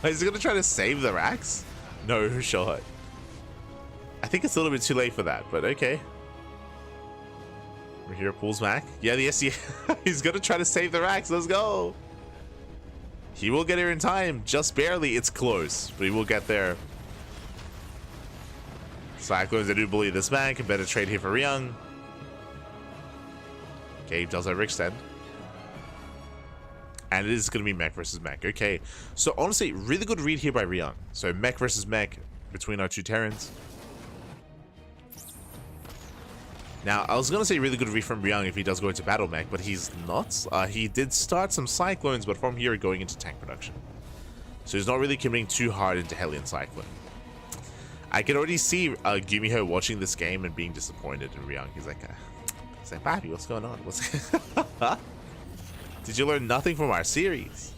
Is he going to try to save the Rax? No shot. I think it's a little bit too late for that, but okay. We're here, pulls back. Yeah, the SC. He's going to try to save the Rax. Let's go. He will get here in time, just barely. It's close, but he will get there. Cyclones, I do believe this back. A better trade here for Ryung. Gabe does overextend. And it is going to be mech versus mech. Okay, so honestly, really good read here by Ryung. So mech versus mech between our two Terrans. Now, I was going to say really good read from Ryung if he does go into Battle Mech, but he's not. He did start some Cyclones, but from here going into tank production. So he's not really committing too hard into Hellion Cyclone. I can already see GuMiho watching this game and being disappointed in Ryung. He's like, Papi, what's going on? Did you learn nothing from our series?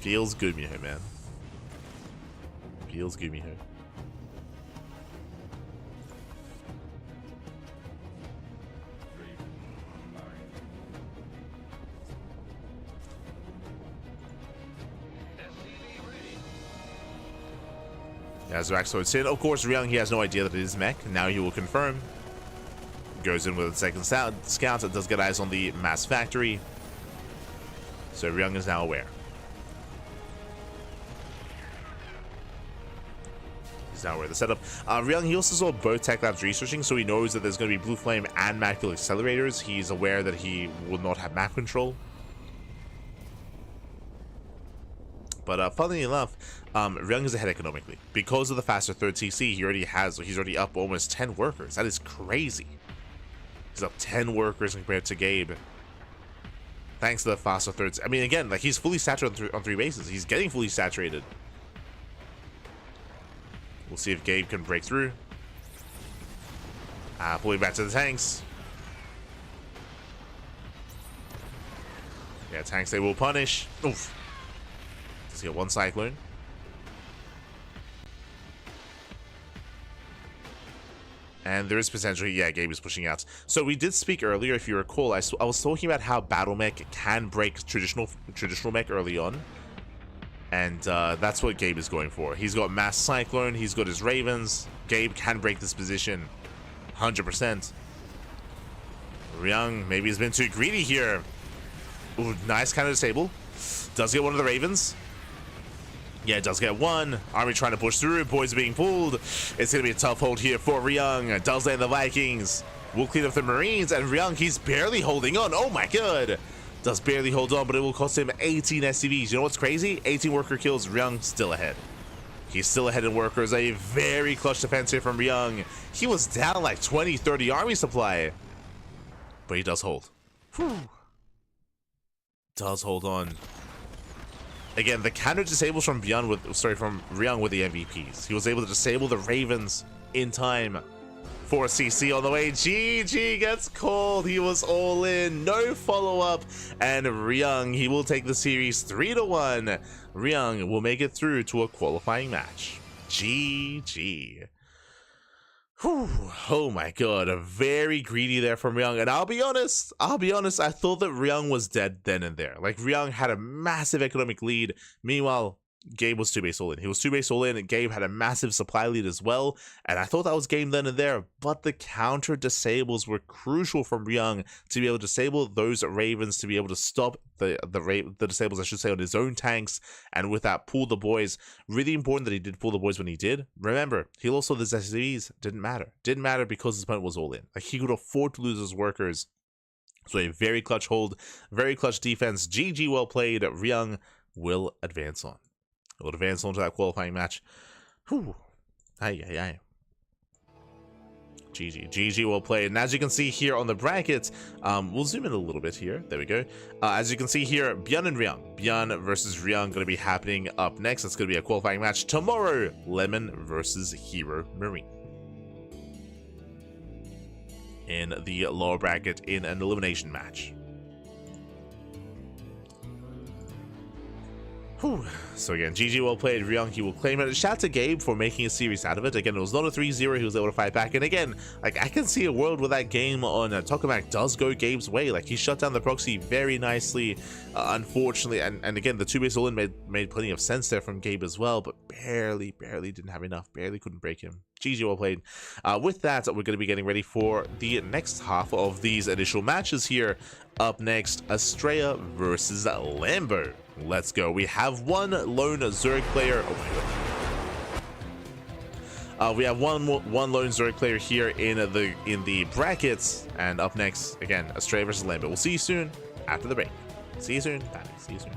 Feels GuMiho, man. Feels GuMiho. As Rax sorts in, of course, Ryung, he has no idea that it is mech. Now he will confirm. Goes in with a second scout. It does get eyes on the mass factory. So Ryung is now aware. He's now aware of the setup. Ryung, he also saw both tech labs researching, so he knows that there's going to be Blue Flame and Mach Field accelerators. He's aware that he will not have map control. But funnily enough, Ryung is ahead economically. Because of the faster third TC, he's already up almost 10 workers. That is crazy. He's up 10 workers compared to Gabe. Thanks to the faster thirds. I mean, again, like, he's fully saturated on 3 bases. He's getting fully saturated. We'll see if Gabe can break through. Pulling back to the tanks. Yeah, tanks they will punish. Oof. Let's get 1 Cyclone. And there is potentially, yeah, Gabe is pushing out. So we did speak earlier, if you recall, I was talking about how Battle Mech can break traditional mech early on. And that's what Gabe is going for. He's got Mass Cyclone, he's got his Ravens. Gabe can break this position, 100%. Ryung, maybe he's been too greedy here. Ooh, nice counter disable. Does get one of the Ravens. Yeah, it does get 1. Army trying to push through. Boys being pulled. It's going to be a tough hold here for Ryung. Does land the Vikings. Will clean up the Marines. And Ryung, he's barely holding on. Oh my god. Does barely hold on, but it will cost him 18 SCVs. You know what's crazy? 18 worker kills. Ryung still ahead. He's still ahead in workers. A very clutch defense here from Ryung. He was down like 20, 30 army supply. But he does hold. Whew. Does hold on. Again, the counter disables from ByuN from Ryung with the MVPs. He was able to disable the Ravens in time for CC on the way. GG gets called. He was all in, no follow-up, and Ryung, he will take the series 3-1. Ryung will make it through to a qualifying match. GG. Whew. Oh my god, very greedy there from Ryung. And I'll be honest, I thought that Ryung was dead then and there. Like, Ryung had a massive economic lead. Meanwhile, Gabe was 2-base all in. He was 2-base all in, and Gabe had a massive supply lead as well. And I thought that was game then and there. But the counter disables were crucial from Ryung to be able to disable those Ravens, to be able to stop the disables, I should say, on his own tanks. And with that, pull the boys. Really important that he did pull the boys when he did. Remember, he also the SCVs didn't matter. Didn't matter because his opponent was all in. Like, he could afford to lose his workers. So a very clutch hold, very clutch defense. GG, well played. Ryung will advance on. We'll advance on to that qualifying match. Whew. Aye. GG, well played. And as you can see here on the brackets, we'll zoom in a little bit here. There we go. As you can see here, ByuN and Ryung. ByuN versus Ryung going to be happening up next. It's going to be a qualifying match tomorrow. Lemon versus Hero Marine. In the lower bracket in an elimination match. Whew. So again, GG, well played. Ryung, he will claim it. Shout out to Gabe for making a series out of it. Again, it was not a 3-0. He was able to fight back. And again, like, I can see a world where that game on Tokamak does go Gabe's way. Like, he shut down the proxy very nicely. Unfortunately, and again, the 2-base all-in made plenty of sense there from Gabe as well, but barely didn't have enough. Barely couldn't break him. GG, well played. With that, we're going to be getting ready for the next half of these initial matches here. Up next, Astrea versus Lambo. Let's go. We have one lone Zerg player. Oh my god. We have one lone Zerg player here in the brackets. And up next, again, Astrea versus Lambo. We'll see you soon after the break. See you soon. Bye. See you soon.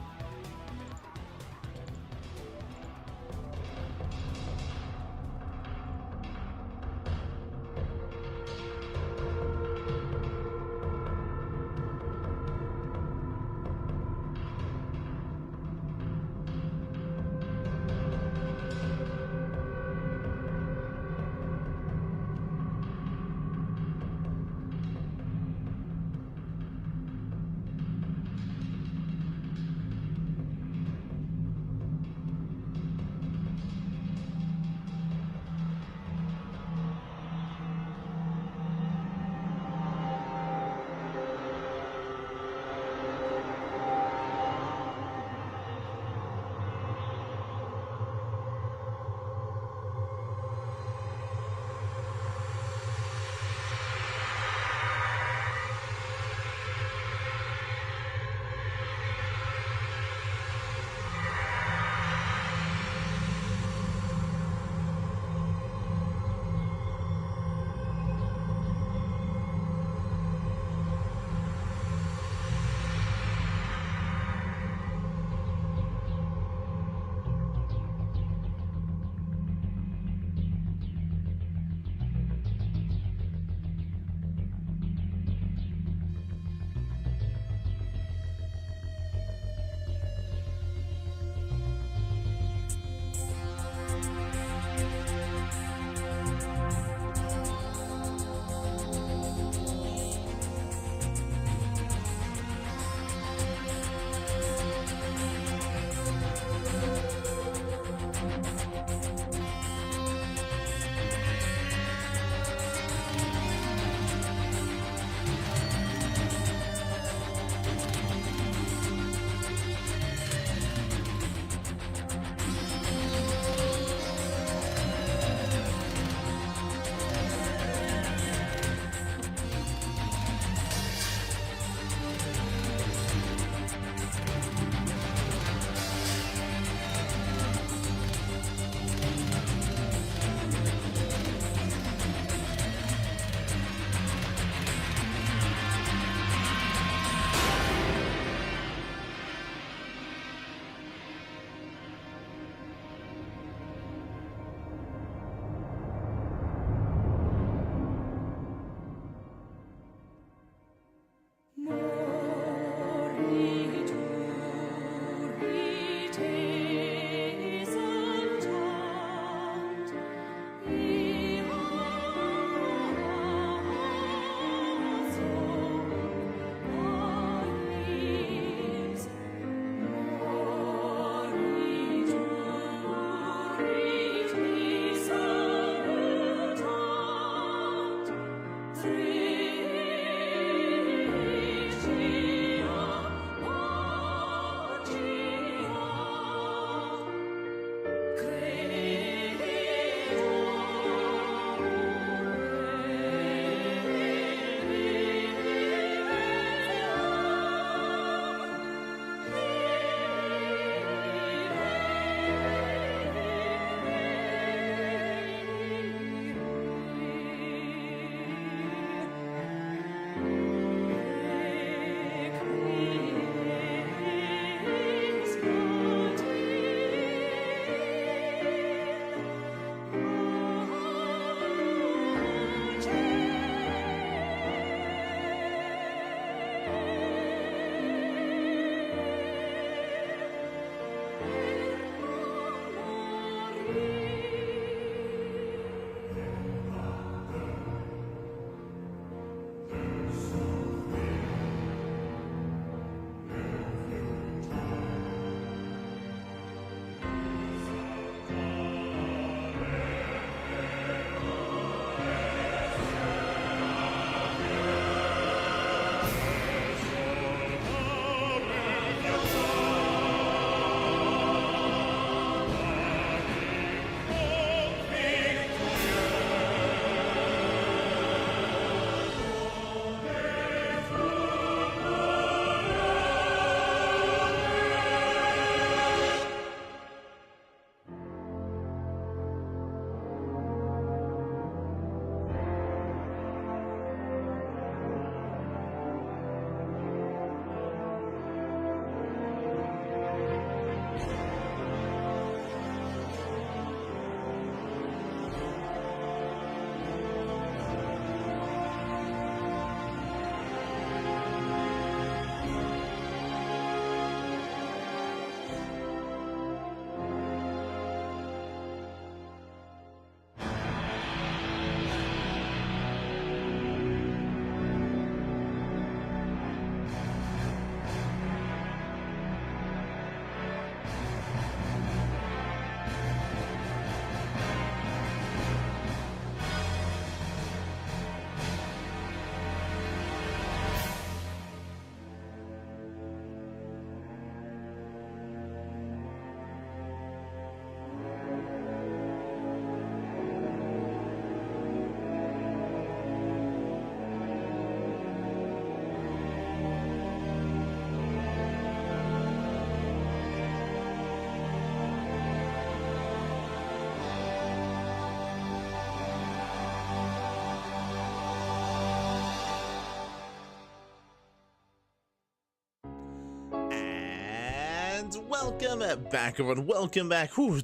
welcome back, everyone. Welcome back to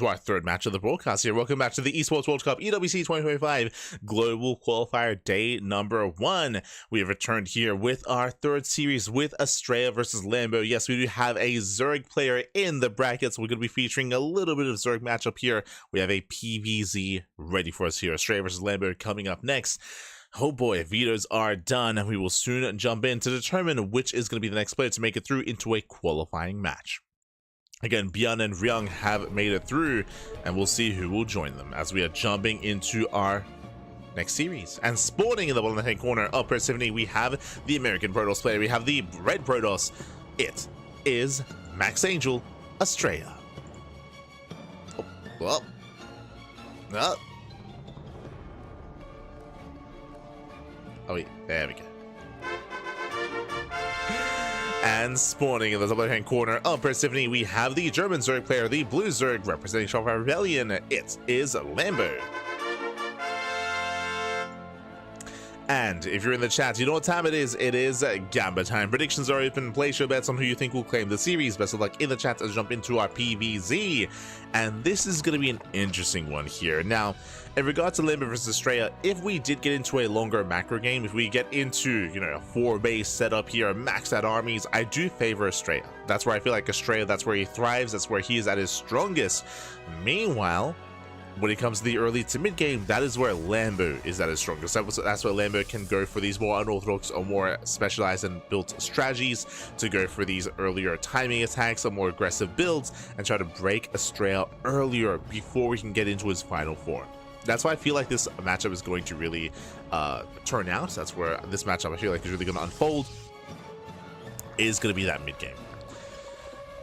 our third match of the broadcast here. Welcome back to the Esports World Cup EWC 2025 Global Qualifier Day number 1. We have returned here with our third series with Astrea versus Lambo. Yes, we do have a Zerg player in the brackets. We're going to be featuring a little bit of Zerg matchup here. We have a PVZ ready for us here. Astrea versus Lambo coming up next. Oh boy, vetoes are done, and we will soon jump in to determine which is going to be the next player to make it through into a qualifying match. Again, ByuN and Ryung have made it through, and we'll see who will join them as we are jumping into our next series. And spawning in the bottom left-hand corner of Persephone, we have the American Protoss player. We have the red Protoss. It is Max Angel Astrea. Oh, well. No. Oh wait, there we go. And spawning in the top left-hand corner of Persephone, we have the German Zerg player, the blue Zerg, representing Qualifier Rebellion. It is Lambo. And if you're in the chat, you know what time it is. It is Gamba time. Predictions are open. Place your bets on who you think will claim the series. Best of luck in the chat as we jump into our PVZ. And this is going to be an interesting one here. Now, in regards to Lambo versus Astrea, if we did get into a longer macro game, if we get into, you know, a 4-base setup here, maxed out armies, I do favor Astrea. That's where I feel like Astrea, that's where he thrives. That's where he is at his strongest. Meanwhile, when it comes to the early to mid game, that is where Lambo is at his strongest. That's where Lambo can go for these more unorthodox or more specialized and built strategies, to go for these earlier timing attacks or more aggressive builds, and try to break Astrea earlier before we can get into his final form. That's why I feel like this matchup is going to really turn out. That's where this matchup I feel like is really going to unfold, is going to be that mid game.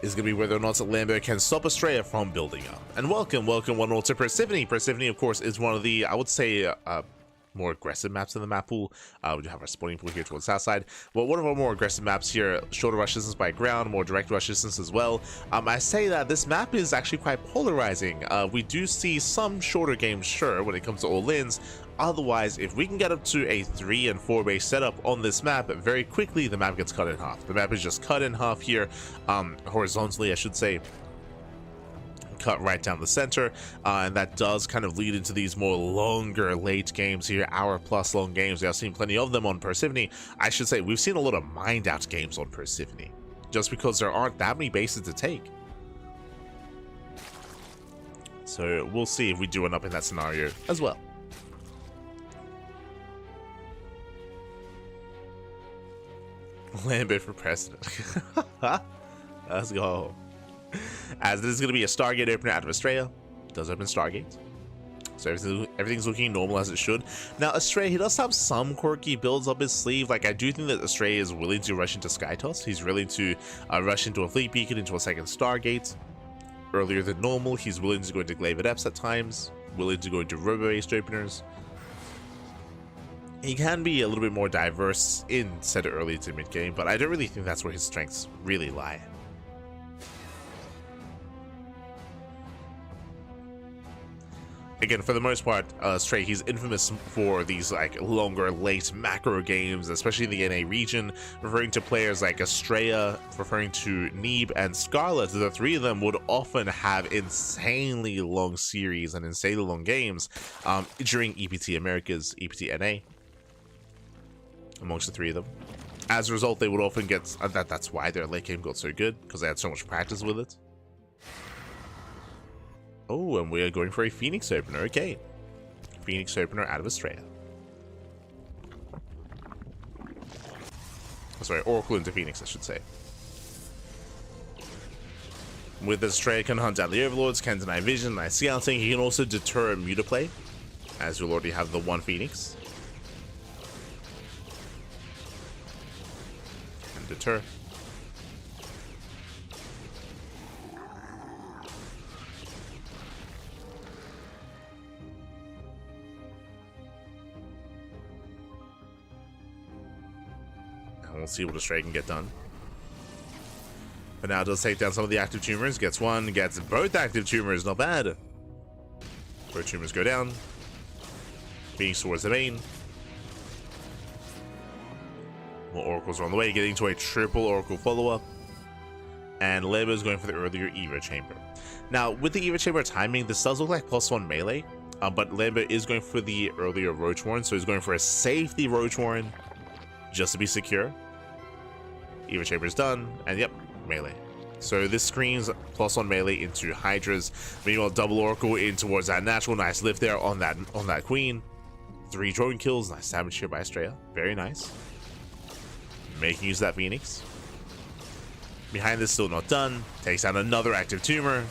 Is going to be whether or not Lambo can stop Astrea from building up. And welcome one all to Persephone. Persephone, of course, is one of the, I would say, more aggressive maps in the map pool. We do have our spawning pool here towards the south side. Well, one of our more aggressive maps here, shorter rush distance by ground, more direct rush distance as well. I say that this map is actually quite polarizing. We do see some shorter games, sure, when it comes to all-ins. Otherwise, if we can get up to a 3 and 4 base setup on this map, very quickly the map gets cut in half. The map is just cut in half here, horizontally, I should say. Cut right down the center, and that does kind of lead into these more longer late games here, hour-plus long games. We have seen plenty of them on Persephone. I should say we've seen a lot of mind-out games on Persephone, just because there aren't that many bases to take. So we'll see if we do end up in that scenario as well. Lambo for president. Let's go. As this is going to be a Stargate opener out of Astrea. It does open Stargate. So everything's looking normal as it should. Now, Astrea, he does have some quirky builds up his sleeve. Like, I do think that Astrea is willing to rush into Skytoss. He's willing to rush into a Fleet Beacon, into a second Stargate earlier than normal. He's willing to go into Glaive Adepts at times. Willing to go into Robo-based openers. He can be a little bit more diverse in said early to mid game, but I don't really think that's where his strengths really lie. Again, for the most part, Astrea, he's infamous for these like longer, late macro games, especially in the NA region, referring to players like Astrea, referring to Neeb and Scarlet. The three of them would often have insanely long series and insanely long games during EPT Americas, EPT NA, amongst the three of them. As a result, they would often get, that's why their late game got so good, because they had so much practice with it. Oh, and we are going for a Phoenix opener. Okay. Phoenix opener out of Astrea. Sorry, Oracle into Phoenix, I should say. With Astrea, can hunt down the Overlords, can deny vision, deny scouting. He can also deter Mutaplay, as you'll already have the one Phoenix. And deter. We'll see what Astrea can get done. But now it does take down some of the active tumors. Gets one, gets both active tumors. Not bad. Both tumors go down. Phoenix towards the main. More oracles are on the way, getting to a triple oracle follow-up. and Lambo is going for the earlier Evo Chamber. Now, with the Evo Chamber timing, this does look like +1 melee, but Lambo is going for the earlier Roach Warren, so he's going for a safety Roach Warren just to be secure. Evo Chamber is done, and yep, melee. So this screens +1 melee into Hydras. Meanwhile, double Oracle in towards that natural. Nice lift there on that Queen. 3 drone kills. Nice damage here by Astrea. Very nice. Making use of that Phoenix. Behind this, still not done. Takes down another active tumor.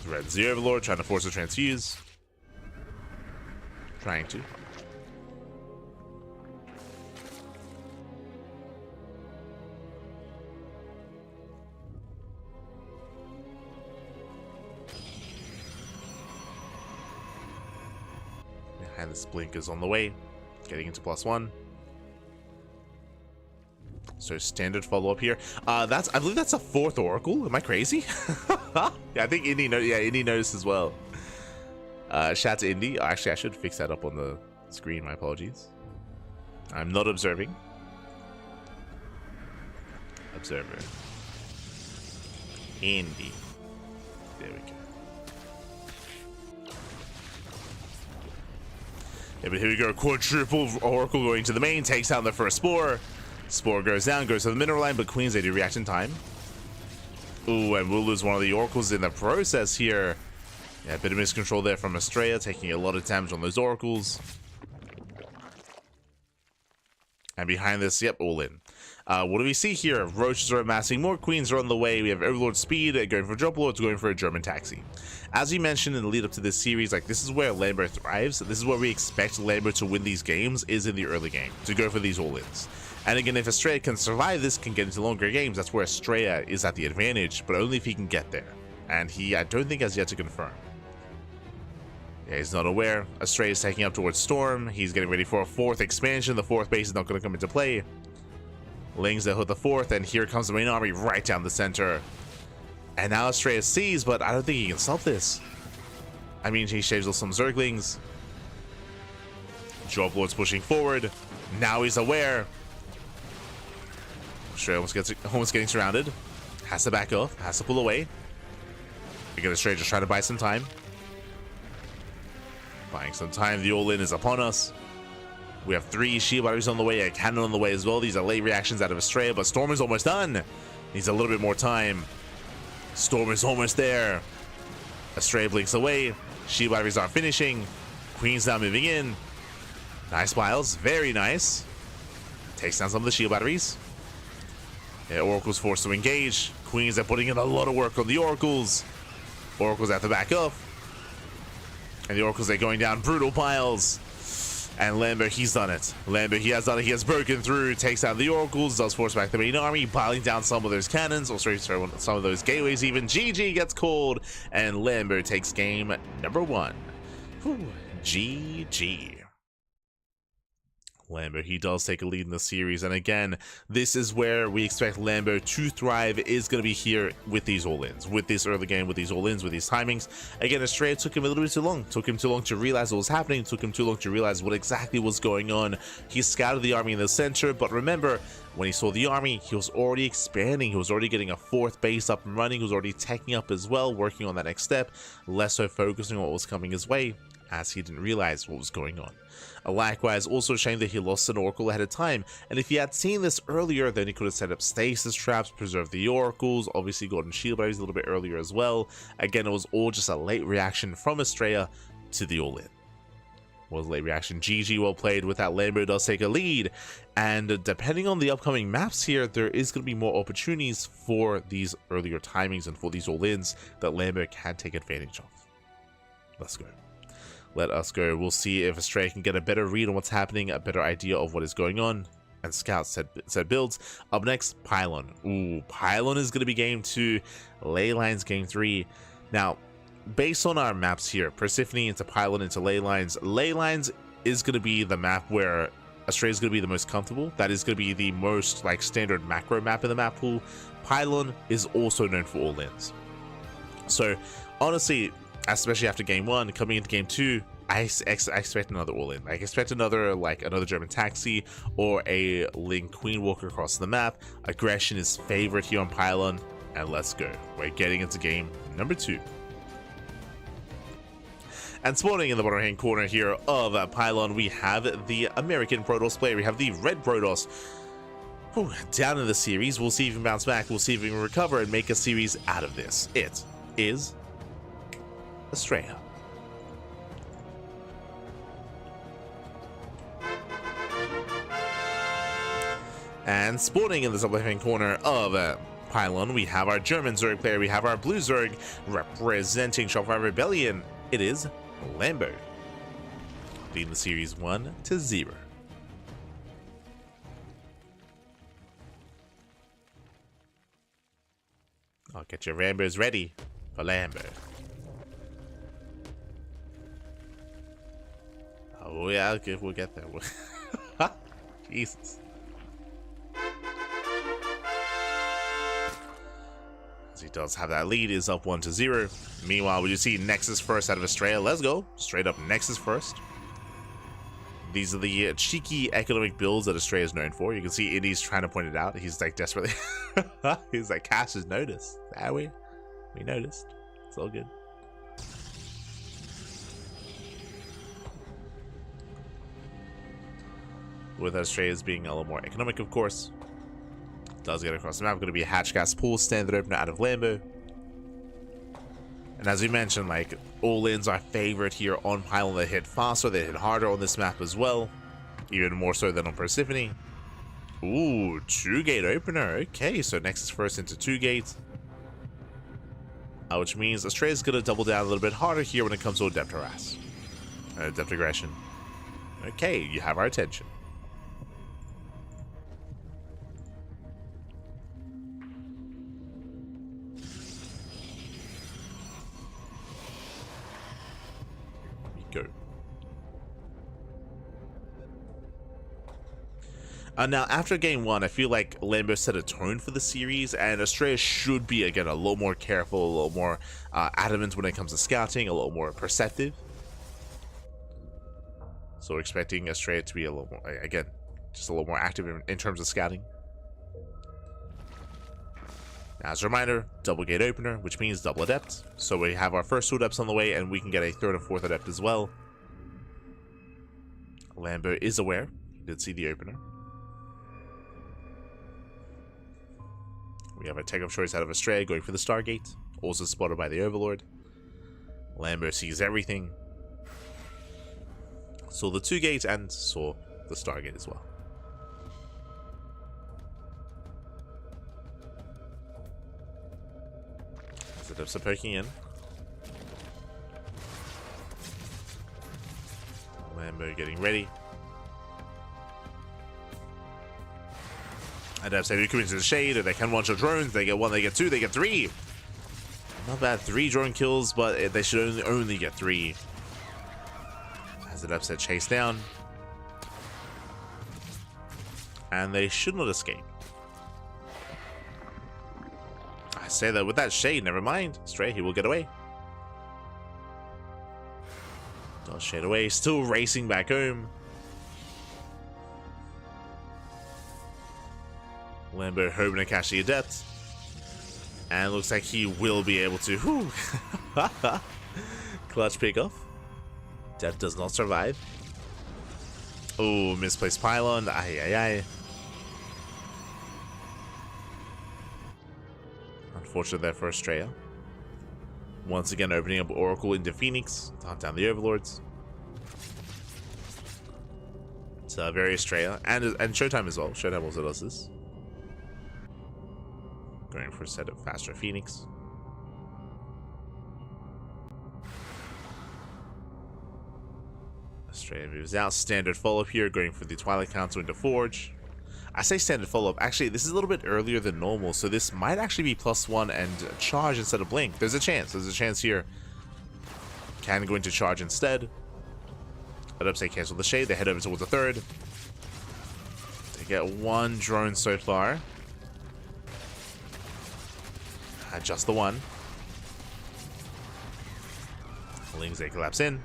Threads the Overlord, trying to force a transfuse. Trying to. And this blink is on the way, getting into +1. So standard follow-up here. I believe that's a 4th Oracle. Am I crazy? Yeah, I think Indy Indy noticed as well. Shout to Indy. Actually, I should fix that up on the screen. My apologies. I'm not observing. Observer. Indy. There we go. Yeah, but here we go, quadruple Oracle going to the main, takes down the first Spore. Spore goes down, goes to the mineral line, but Queens, they do react in time. Ooh, and we'll lose one of the Oracles in the process here. Yeah, a bit of miscontrol there from Astrea, taking a lot of damage on those Oracles. And behind this, yep, all in. What do we see here? Roaches are amassing more, Queens are on the way. We have Overlord Speed going for Drop Lords, going for a German Taxi. As we mentioned in the lead up to this series, like, this is where Lambo thrives. This is where we expect Lambo to win these games, is in the early game, to go for these all-ins. And again, if Astrea can survive this, can get into longer games, that's where Astrea is at the advantage, but only if he can get there. And he, I don't think, has yet to confirm. Yeah, he's not aware. Astrea is taking up towards Storm. He's getting ready for a 4th expansion. The 4th base is not going to come into play. Lings that hit the 4th, and here comes the main army right down the center. And now Astrea sees, but I don't think he can stop this. I mean, he shaves off some Zerglings. Drop Lord's pushing forward. Now he's aware. Astrea almost getting surrounded. Has to back off. Has to pull away. Again, Astrea just trying to buy some time. Buying some time. The all-in is upon us. We have 3 shield batteries on the way, a cannon on the way as well. These are late reactions out of Astrea, but Storm is almost done. Needs a little bit more time. Storm is almost there. Astrea blinks away. Shield batteries are finishing. Queen's now moving in. Nice piles. Very nice. Takes down some of the shield batteries. Yeah, Oracle's forced to engage. Queens are putting in a lot of work on the Oracles. Oracles have to back up. And the Oracles are going down brutal piles. And Lambo, he's done it. Lambo, he has done it. He has broken through, takes down the Oracles, does force back the main army, piling down some of those cannons, or sorry, some of those gateways even. GG gets called, and Lambo takes game number 1. Whew. GG. Lambo, he does take a lead in the series, and again, this is where we expect Lambo to thrive, is going to be here with these all-ins, with this early game, with these all-ins, with these timings. Again, Astrea took him a little bit too long, took him too long to realize what was happening, took him too long to realize what exactly was going on. He scouted the army in the center, but remember, when he saw the army, he was already expanding, he was already getting a 4th base up and running, he was already teching up as well, working on that next step, less so focusing on what was coming his way, as he didn't realize what was going on. Likewise, also a shame that he lost an Oracle ahead of time, and if he had seen this earlier, then he could have set up stasis traps, preserved the Oracles, obviously gotten shield batteries a little bit earlier as well. Again, it was all just a late reaction from Astrea to the all-in. Was late reaction. GG, well played. With that, Lambo does take a lead, and depending on the upcoming maps here, there is going to be more opportunities for these earlier timings and for these all-ins that Lambo can take advantage of. Let's go. Let us go. We'll see if Astrea can get a better read on what's happening, a better idea of what is going on. And Scouts said builds. Up next, Pylon. Ooh, Pylon is going to be game 2. Ley Lines game 3. Now, based on our maps here, Persephone into Pylon into Ley Lines. Ley Lines is going to be the map where Astrea is going to be the most comfortable. That is going to be the most like standard macro map in the map pool. Pylon is also known for all-ins. So honestly, especially after game 1, coming into game 2, I expect another all-in. I expect another German taxi or a Link Queen walker across the map. Aggression is favorite here on Pylon, and let's go. We're getting into game number 2. And spawning in the bottom hand corner here of Pylon, we have the American Protoss player. We have the red Protoss. Down in the series. We'll see if he can bounce back. We'll see if he can recover and make a series out of this. It is Astrea. And spawning in the top left-hand corner of Pylon, we have our German Zerg player. We have our blue Zerg representing Shopify Rebellion. It is Lambo, leading the series 1-0. I'll get your Rambos ready for Lambo. Oh yeah, okay, we'll get there. Jesus. As he does have that lead, is up 1-0. Meanwhile, we just see Nexus first out of Astrea. Let's go. Straight up Nexus first. These are the cheeky economic builds that Astrea is known for. You can see Indy's trying to point it out. He's like desperately. He's like, Cash has noticed. Are we? We noticed. It's all good. With Astrea's being a little more economic, of course. Does get across the map. Going to be a hatch gas pool standard opener out of Lambo. And as we mentioned, like, all-ins are favorite here on Pylon. They hit faster, they hit harder on this map as well. Even more so than on Persephone. Ooh, 2-gate opener. Okay, so Nexus first into 2 gates. Which means Astrea is going to double down a little bit harder here when it comes to Adept Harass. Adept Aggression. Okay, you have our attention. Go. Now, after game 1, I feel like Lambo set a tone for the series, and Astrea should be, again, a little more careful, a little more adamant when it comes to scouting, a little more perceptive. So we're expecting Astrea to be a little more, again, just a little more active in terms of scouting. Now, as a reminder, double gate opener, which means double adept. So we have our first 2 adepts on the way, and we can get a 3rd and 4th adept as well. Lambo is aware. He did see the opener. We have a take-off choice out of Astrea going for the Stargate, also spotted by the Overlord. Lambo sees everything. Saw the 2 gates and saw the Stargate as well. Adepts are poking in. Lambo getting ready. Adepts, they do come into the shade, or they can one-shot drones. They get 1, they get 2, they get 3. Not bad, 3 drone kills, but they should only get 3. As Adepts are chased down. And they should not escape. I say that with that shade, never mind. Astrea, he will get away. Does shade away, still racing back home. Lambo hoping to catch the adept. And looks like he will be able to. Whew. Clutch pickoff. Adept does not survive. Oh, misplaced pylon. Ay, ay, ay. Unfortunate there for Astrea. Once again opening up Oracle into Phoenix to hunt down the Overlords. It's very Astrea. And Showtime as well. Showtime also does this. Going for a set of faster Phoenix. Astrea moves out. Standard follow-up here, going for the Twilight Council into Forge. I say standard follow-up. Actually, this is a little bit earlier than normal, so this might actually be +1 and charge instead of blink. There's a chance. There's a chance here. Can go into charge instead. Let up say cancel the shade. They head over towards the 3rd. They get 1 drone so far. Just the 1. Lings, they collapse in.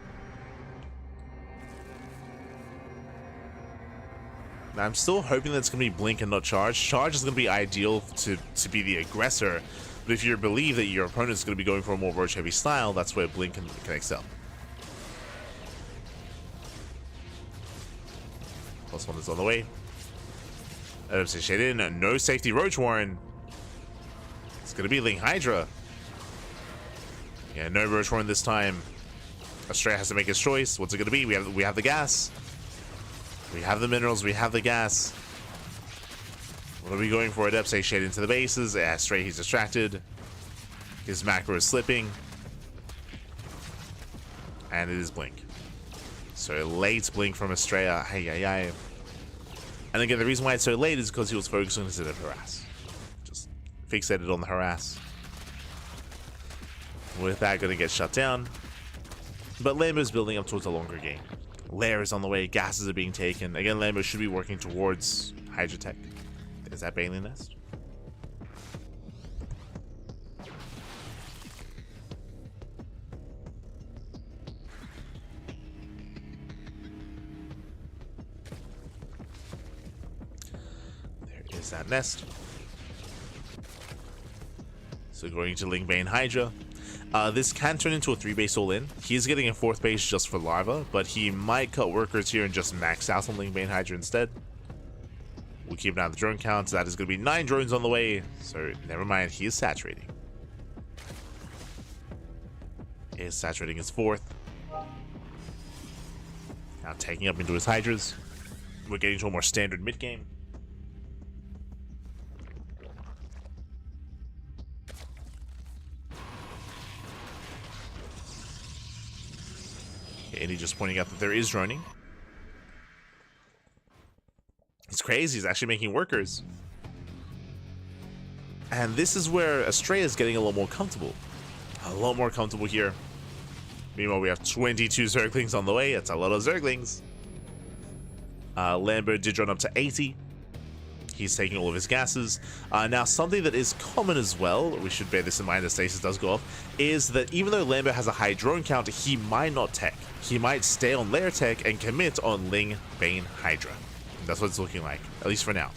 Now, I'm still hoping that it's going to be Blink and not Charge. Charge is going to be ideal to be the aggressor, but if you believe that your opponent is going to be going for a more Roach-heavy style, that's where Blink can excel. Plus one is on the way. Shade in, no safety Roach Warren. It's going to be Ling Hydra. Yeah, no Roach Warren this time. Astrea has to make his choice. What's it going to be? We have the gas. We have the minerals. We have the gas. What are we going for? Adepse Shade into the bases. Astrea, he's distracted. His macro is slipping. And it is Blink. So late Blink from Astrea. Hey. And again, the reason why it's so late is because he was focusing instead of harass. Just fixated on the harass. With that, going to get shut down. But Lambo's building up towards a longer game. Lair is on the way. Gases are being taken. Again, Lambo should be working towards Hydra Tech. Is that Bailey Nest? There is that nest. So going to Ling Bane Hydra. This can turn into a 3-base all-in. He's getting a 4th base just for Larva, but he might cut workers here and just max out on Ling Bane Hydra instead. We'll keep an eye on the drone count. That is going to be 9 drones on the way, so never mind, he is saturating. He is saturating his 4th. Now taking up into his Hydras. We're getting to a more standard mid-game. And he's just pointing out that there is droning. It's crazy, he's actually making workers. And this is where Astrea is getting a lot more comfortable. A lot more comfortable here. Meanwhile, we have 22 Zerglings on the way. That's a lot of Zerglings. Lambo did run up to 80. He's taking all of his gases. Now, something that is common as well, we should bear this in mind as stasis does go off, is that even though Lambo has a high drone count, he might not tech. He might stay on Lair tech and commit on Ling Bane Hydra. That's what it's looking like, at least for now.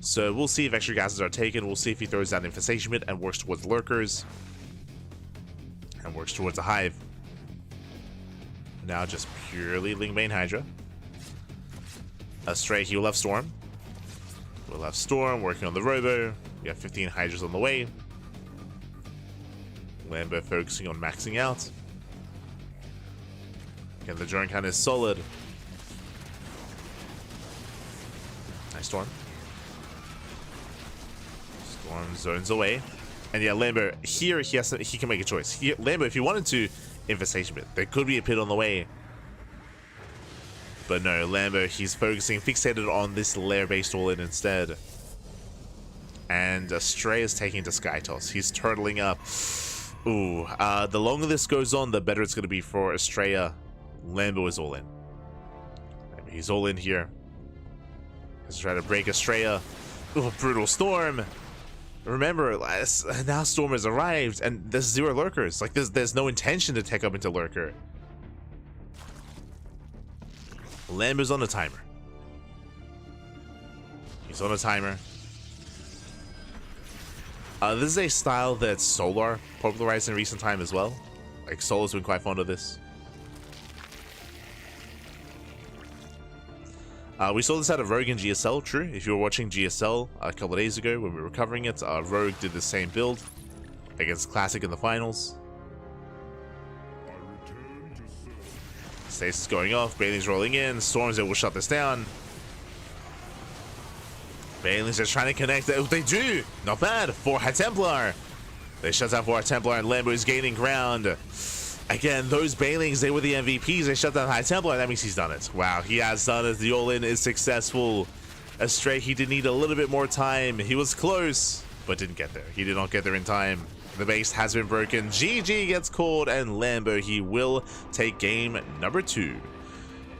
So we'll see if extra gases are taken. We'll see if he throws down Infestation Mitt and works towards Lurkers. And works towards a Hive. Now just purely Ling Bane Hydra. Astrea, he will have Storm. We'll have Storm working on the Robo. We have 15 Hydras on the way. Lambo focusing on maxing out. Again, the drone count is solid. Nice Storm. Storm zones away. And yeah, Lambo, here he can make a choice. Lambo, if he wanted to Infestation Pit, there could be a pit on the way. But no, Lambo, he's focusing, fixated on this lair-based all-in instead. And Astrea is taking to Sky Toss. He's turtling up. Ooh, the longer this goes on, the better it's going to be for Astrea. Lambo is all in. He's all in here. Let's try to break Astrea. Ooh, brutal Storm. Remember, now Storm has arrived, and there's 0 lurkers. Like, there's no intention to tech up into lurker. Lambo's on a timer. He's on a timer. This is a style that Solar popularized in recent time as well. Like, Solar's been quite fond of this. We saw this out of Rogue and GSL, true. If you were watching GSL a couple of days ago when we were covering it, Rogue did the same build against Classic in the finals. Stasis going off, Bailey's rolling in, Storm's able to shut this down. Bailey's just trying to connect. They do! Not bad for High Templar. They shut down for High Templar and Lambo is gaining ground. Again, those Bailings, they were the MVPs. They shut down High Templar, and that means he's done it. Wow, he has done it. The all-in is successful. Astrea, he did need a little bit more time. He was close, but didn't get there. He did not get there in time. The base has been broken. GG gets called, and Lambo, he will take game number 2.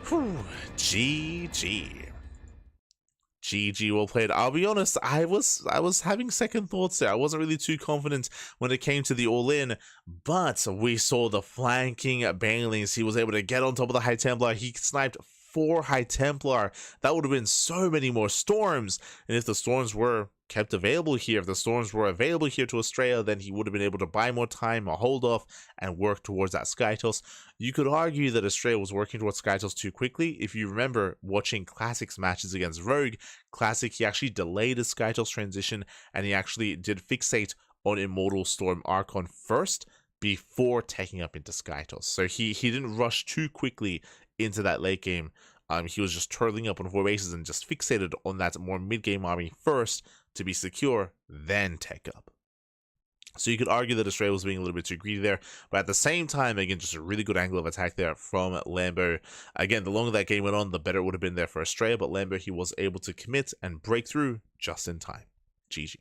Whew, GG. GG, well played. I'll be honest, I was having second thoughts there. I wasn't really too confident when it came to the all-in, but we saw the flanking Banelings. He was able to get on top of the High Templar. He sniped 4 High Templar. That would have been so many more Storms. And if the Storms were kept available here, if the Storms were available here to Astrea, then he would have been able to buy more time, a hold off, and work towards that Skytoss. You could argue that Astrea was working towards Skytoss too quickly. If you remember watching Classic's matches against Rogue, Classic, he actually delayed his Skytoss transition, and he actually did fixate on Immortal Storm Archon first before taking up into Skytoss. So he didn't rush too quickly into that late game. He was just turtling up on 4 bases and just fixated on that more mid-game army first to be secure, then tech up. So you could argue that Astrea was being a little bit too greedy there, but at the same time, again, just a really good angle of attack there from Lambo. Again, the longer that game went on, the better it would have been there for Astrea, but Lambo, he was able to commit and break through just in time. GG.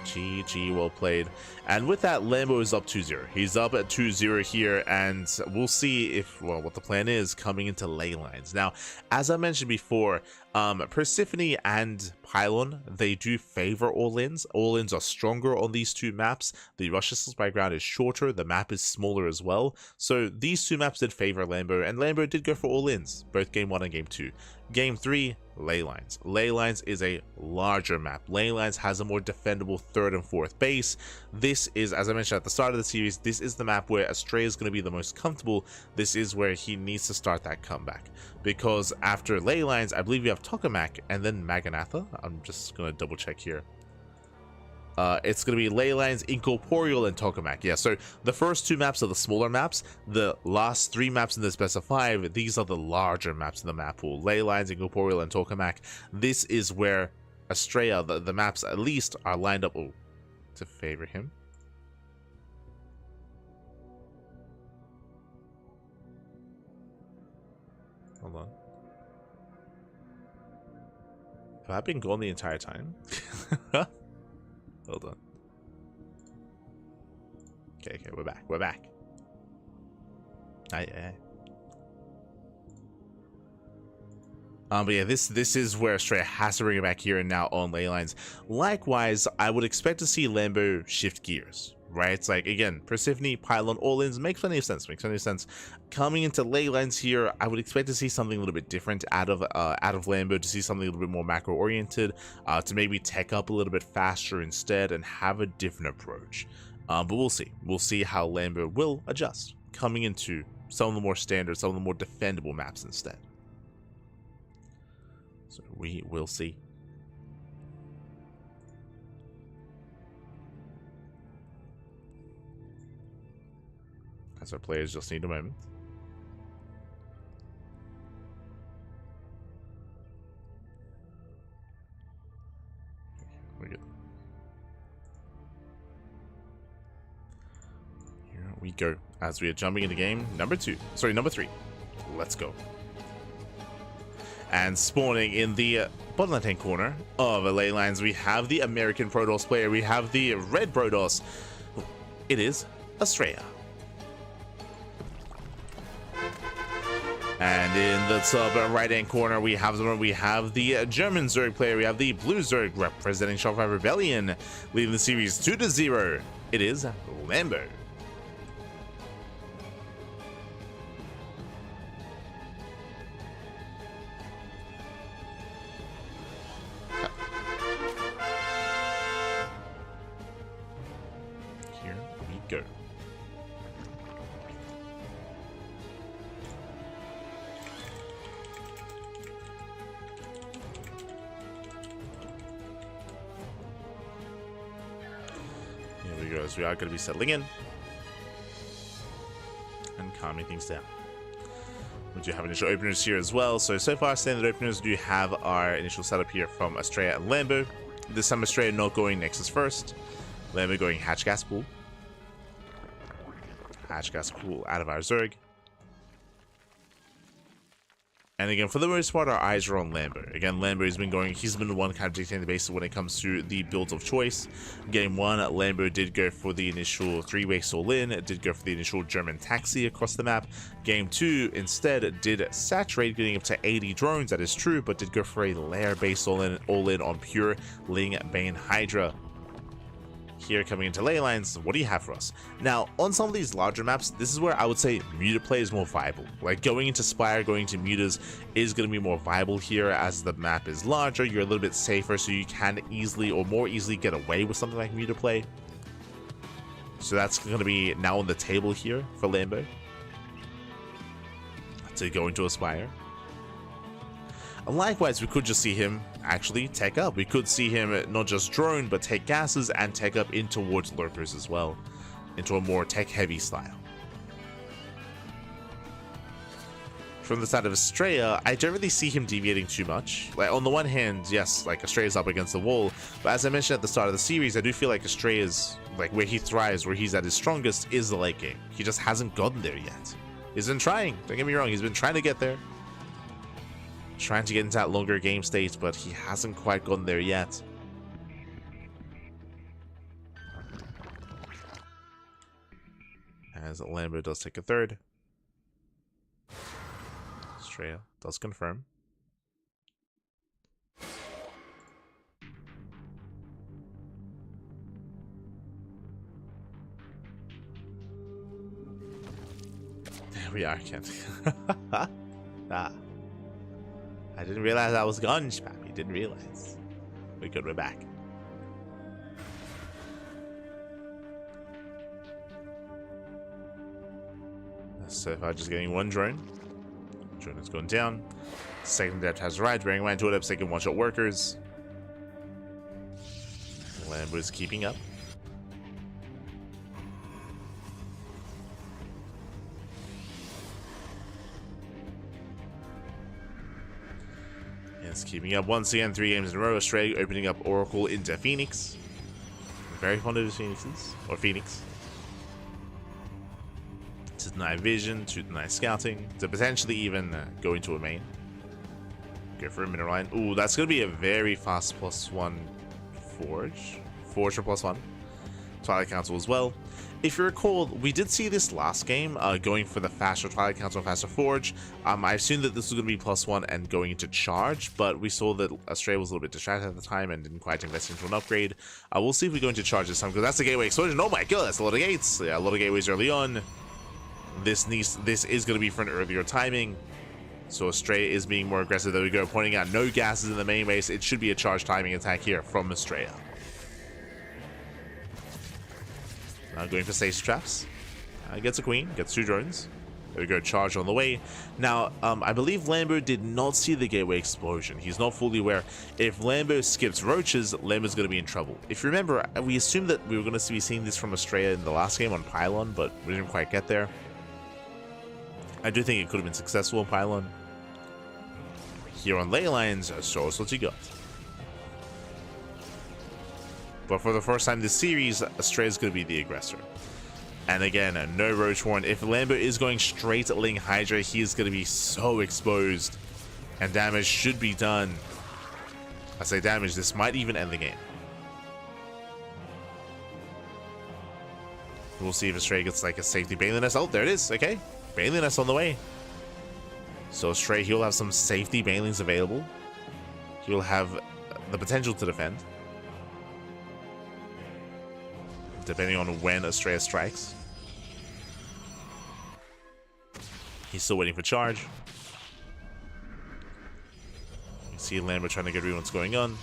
GG, well played. And with that, Lambo is up 2-0. He's up at 2-0 here, and we'll see if, well, what the plan is coming into ley lines. Now, as I mentioned before, Persephone and Pylon, they do favor all-ins. All-ins are stronger on these 2 maps. The rush distance by ground is shorter. The map is smaller as well. So these 2 maps did favor Lambo, and Lambo did go for all-ins, both game 1 and game 2. Game 3, ley lines. Ley lines is a larger map. Ley lines has a more defendable 3rd and 4th base. This is, as I mentioned at the start of the series, this is the map where Astrea is going to be the most comfortable. This is where he needs to start that comeback, because after ley lines, I believe you have Tokamak and then Maganatha. I'm just going to double check here. It's going to be ley lines, Incorporeal, and Tokamak. Yeah, so the first 2 maps are the smaller maps. The last 3 maps in this best of 5, these are the larger maps in the map pool. Ley lines, Incorporeal, and Tokamak. This is where Astrea, the maps at least, are lined up to favor him. Hold on. Have I been gone the entire time? Hold on. Okay, we're back. We're back. Yeah. But yeah, this is where Astrea has to bring it back here and now on ley lines. Likewise, I would expect to see Lambo shift gears, right? It's like, again, Persephone, Pylon, all-ins makes plenty of sense. Makes plenty of sense. Coming into ley lines here, I would expect to see something a little bit different out of Lambo, to see something a little bit more macro-oriented, to maybe tech up a little bit faster instead and have a different approach. But we'll see. We'll see how Lambo will adjust, coming into some of the more standard, some of the more defendable maps instead. So we will see. As our players just need a moment. We're good. Here we go. As we are jumping into game number 3. Let's go. And spawning in the bottom left-hand corner of ley lines, we have the American Protoss player. We have the red Protoss. It is Astrea. And in the top right-hand corner, we have the German Zerg player. We have the blue Zerg representing Shopify Rebellion, leading the series 2-0. It is Lambo. Here we go. As we are going to be settling in and calming things down. We do have initial openers here as well. So far, standard openers do have our initial setup here from Astrea and Lambo. This time, Astrea not going Nexus first. Lambo going Hatch Gas Pool. Hatch Gas Pool out of our Zerg. And again, for the most part, our eyes are on Lambo. Again, Lambo has been going, he's been the one kind of dictating the basis when it comes to the builds of choice. Game 1, Lambo did go for the initial 3-base all-in, did go for the initial German taxi across the map. Game 2, instead, did saturate, getting up to 80 drones, that is true, but did go for a lair-based all-in on pure Ling Bane Hydra. Here, coming into ley lines, what do you have for us? Now, on some of these larger maps, this is where I would say muted play is more viable. Like, going into Spire, going to mutas is going to be more viable here, as the map is larger, you're a little bit safer, so you can easily or more easily get away with something like muted play. So that's going to be now on the table here for Lambo to go into Aspire. And likewise, we could just see him actually tech up. We could see him not just drone, but take gases and tech up in towards lurkers as well, into a more tech-heavy style. From the side of Astrea, I don't really see him deviating too much. Like, on the one hand, yes, like Astrea's up against the wall, but as I mentioned at the start of the series, I do feel like Astrea's, like, where he thrives, where he's at his strongest, is the late game. He just hasn't gotten there yet. He's been trying, don't get me wrong, he's been trying to get there. Trying to get into that longer game state, but he hasn't quite gotten there yet. As Lambo does take a third. Astrea does confirm. There we are, Ken. Ah. I didn't realize I was gone, Pappy. Didn't realize. We're good, we're back. So far, just getting one drone. Drone has gone down. Second depth has arrived, bearing in mind 2 depths taking one-shot workers. Lambo is keeping up. It's keeping up once again, 3 games in a row. Astrea opening up Oracle into Phoenix. Very fond of his Phoenixes, or Phoenix. To deny vision, to deny scouting, to potentially even go into a main. Go for a mineral line. Ooh, that's going to be a very fast +1 Forge. Forge or +1. Twilight Council as well. If you recall, we did see this last game going for the faster Twilight Council and faster Forge. I assumed that this was going to be +1 and going into charge, but we saw that Astrea was a little bit distracted at the time and didn't quite invest into an upgrade. We'll see if we go into charge this time, because that's the gateway explosion. Oh my god, that's a lot of gates. Yeah, a lot of gateways early on. This is going to be for an earlier timing. So Astrea is being more aggressive. There we go, pointing out no gases in the main base. It should be a charge timing attack here from Astrea. Going for station traps. Gets a queen, gets 2 drones. There we go, charge on the way. Now, I believe Lambo did not see the gateway explosion. He's not fully aware. If Lambo skips roaches, Lambo's going to be in trouble. If you remember, we assumed that we were going to be seeing this from Astrea in the last game on Pylon, but we didn't quite get there. I do think it could have been successful on Pylon. Here on ley lines, show us what you got. But for the first time this series, Astrea is going to be the aggressor. And again, no Roach Warren. If Lambo is going straight at Ling Hydra, he is going to be so exposed. And damage should be done. I say damage, this might even end the game. We'll see if Astrea gets like a safety Baneling Nest. Oh, there it is. Okay. Baneling Nest on the way. So Astrea, he'll have some safety Banelings available. He'll have the potential to defend, depending on when Astrea strikes. He's still waiting for charge. You see Lambo trying to get read what's going on.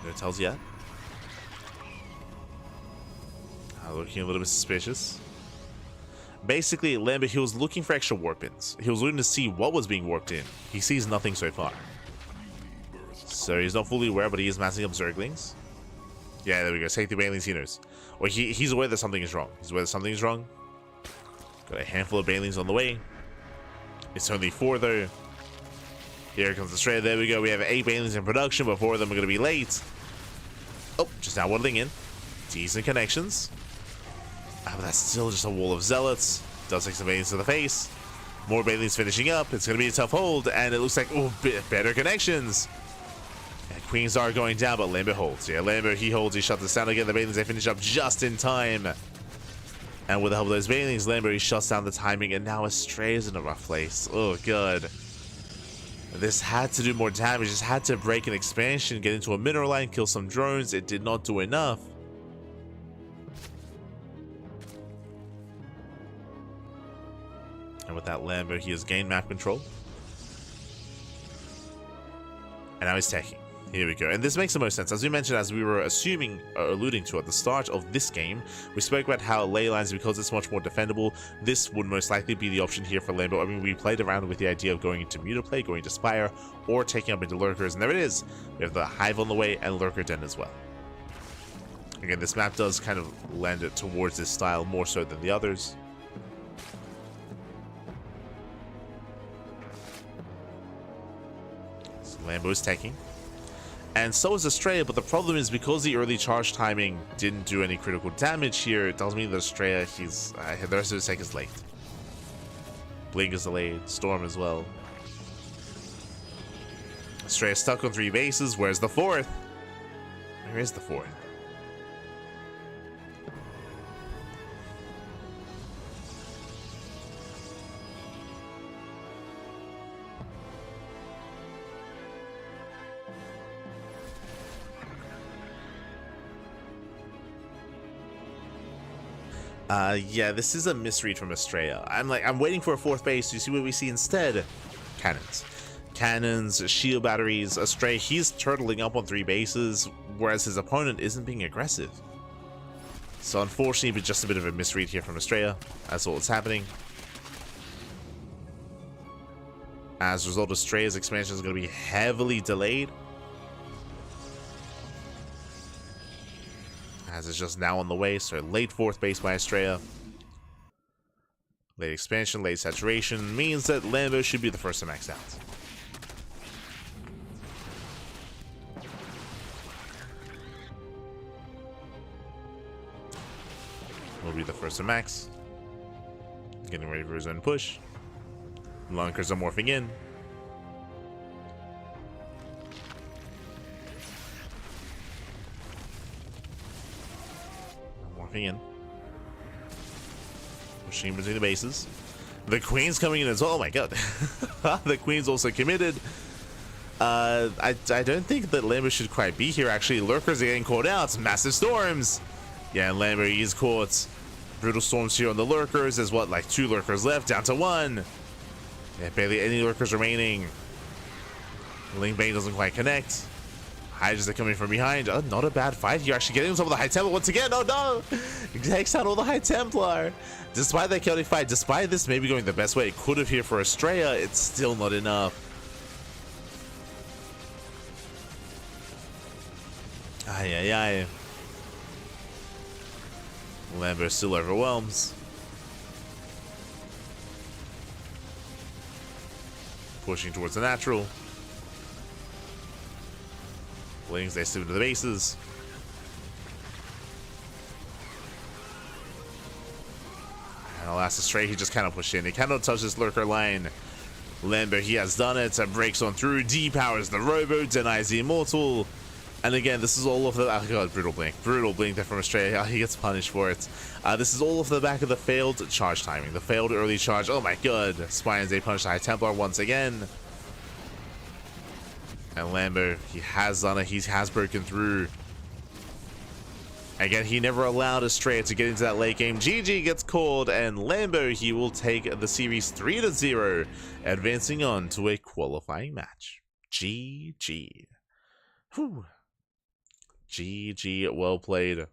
No tells yet. Looking a little bit suspicious. Basically, Lambo, he was looking for extra warp ins. He was looking to see what was being warped in. He sees nothing so far. So he's not fully aware, but he is massing up Zerglings. Yeah, there we go. Safety Banelings, he knows. Or he's aware that something is wrong. He's aware that something is wrong. Got a handful of Banelings on the way. It's only 4 though. Here comes Astrea. There we go. We have 8 Banelings in production, but 4 of them are going to be late. Oh, just now waddling in. Decent connections. But that's still just a wall of Zealots. Does take some Banelings to the face. More Banelings finishing up. It's going to be a tough hold, and it looks like, oh, better connections. Queens are going down, but Lambo holds. Yeah, Lambo, he holds. He shuts this down again. The Banelings, they finish up just in time. And with the help of those Banelings, Lambo, he shuts down the timing. And now Astrea is in a rough place. Oh, good. This had to do more damage. Just had to break an expansion, get into a mineral line, kill some drones. It did not do enough. And with that Lambo, he has gained map control. And now he's taking. Here we go. And this makes the most sense. As we mentioned, as we were assuming, alluding to at the start of this game, we spoke about how ley lines, because it's much more defendable, this would most likely be the option here for Lambo. I mean, we played around with the idea of going into Mutaplay, going to Spire, or taking up into Lurkers, and there it is. We have the Hive on the way and Lurker Den as well. Again, this map does kind of lend it towards this style more so than the others. So Lambo's taking. And so is Astrea, but the problem is because the early charge timing didn't do any critical damage here, it tells me that Astrea, the rest of his tech is late. Blink is delayed, Storm as well. Astrea stuck on 3 bases, where's the 4th? Where is the 4th? Yeah, this is a misread from Astrea. I'm waiting for a 4th base. You see what we see instead? Cannons. Cannons, shield batteries. Astrea, he's turtling up on 3 bases, whereas his opponent isn't being aggressive. So unfortunately, just a bit of a misread here from Astrea. That's all that's happening. As a result, Astrea's expansion is going to be heavily delayed. As it's just now on the way, so late 4th base by Astrea. Late expansion, late saturation means that Lambo should be the first to max out. Will be the first to max. Getting ready for his own push. Lunkers are morphing in. In. Pushing between the bases. The Queen's coming in as well. Oh my god. The Queen's also committed. I don't think that Lambo should quite be here actually. Lurkers are getting caught out. Massive storms. Yeah, and Lambo is caught. Brutal storms here on the Lurkers. There's what, like 2 Lurkers left, down to 1. Yeah, barely any Lurkers remaining. Link Bane doesn't quite connect. Hydras are coming from behind. Oh, not a bad fight here. Actually getting on top of the High Templar once again. Oh no! Takes out all the High Templar. Despite that chaotic fight, despite this maybe going the best way it could have here for Astrea, it's still not enough. Ay, ay, ay. Lambo still overwhelms. Pushing towards the natural. Blings, they slip into the bases. And alas, Astrea, he just cannot push in. He cannot touch this Lurker line. Lambo, he has done it. Breaks on through, depowers the Robo, denies the Immortal. And again, this is all of the... Oh god, brutal blink there from Astrea. He gets punished for it. This is all off the back of the failed charge timing. The failed early charge. Oh my god. Spines, they punish the High Templar once again. And Lambo, he has done it. He has broken through. Again, he never allowed Astrea to get into that late game. GG gets called, and Lambo, he will take the series 3-0, advancing on to a qualifying match. GG. Whew. GG, well played.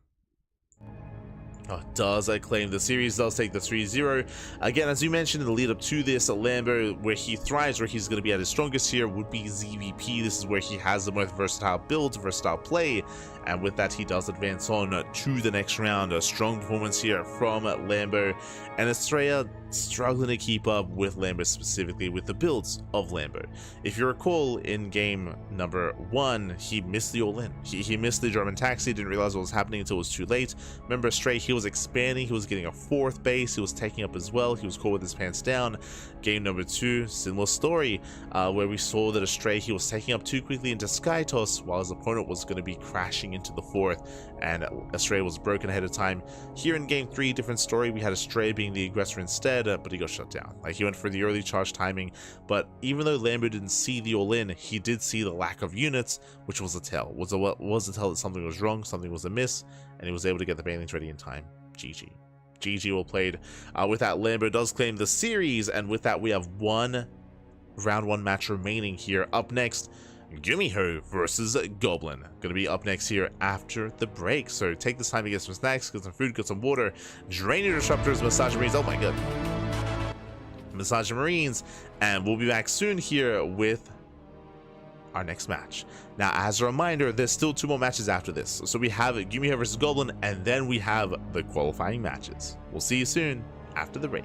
Oh, does I claim the series does take the 3-0. Again, as you mentioned in the lead up to this, Lambo, where he thrives, where he's going to be at his strongest here, would be ZVP. This is where he has the most versatile build, versatile play, and with that, he does advance on to the next round. A strong performance here from Lambo, and Astrea struggling to keep up with Lambo, specifically with the builds of Lambo. If you recall, in game number 1, he missed the all-in. He missed the German taxi, didn't realize what was happening until it was too late. Remember, Astrea, he was expanding, he was getting a 4th base, he was taking up as well, he was caught with his pants down. Game number 2, similar story, where we saw that Astrea, he was taking up too quickly into Sky Toss, while his opponent was going to be crashing into the 4th, and Astrea was broken ahead of time. Here in game 3, different story, we had Astrea being the aggressor instead, but he got shut down. Like, he went for the early charge timing, but even though Lambo didn't see the all-in, he did see the lack of units, which was a tell. Was a tell that something was wrong, something was amiss, and he was able to get the banelings ready in time. GG. GG well played. With that, Lambo does claim the series, and with that, we have one round 1 match remaining here. Up next, GuMiho versus Goblin. Gonna be up next here after the break. So take this time to get some snacks, get some food, get some water, drain your disruptors, massage marines. Oh my god. Massage marines, and we'll be back soon here with our next match. Now, as a reminder, there's still 2 more matches after this. So we have GuMiho versus Goblin, and then we have the qualifying matches. We'll see you soon after the break.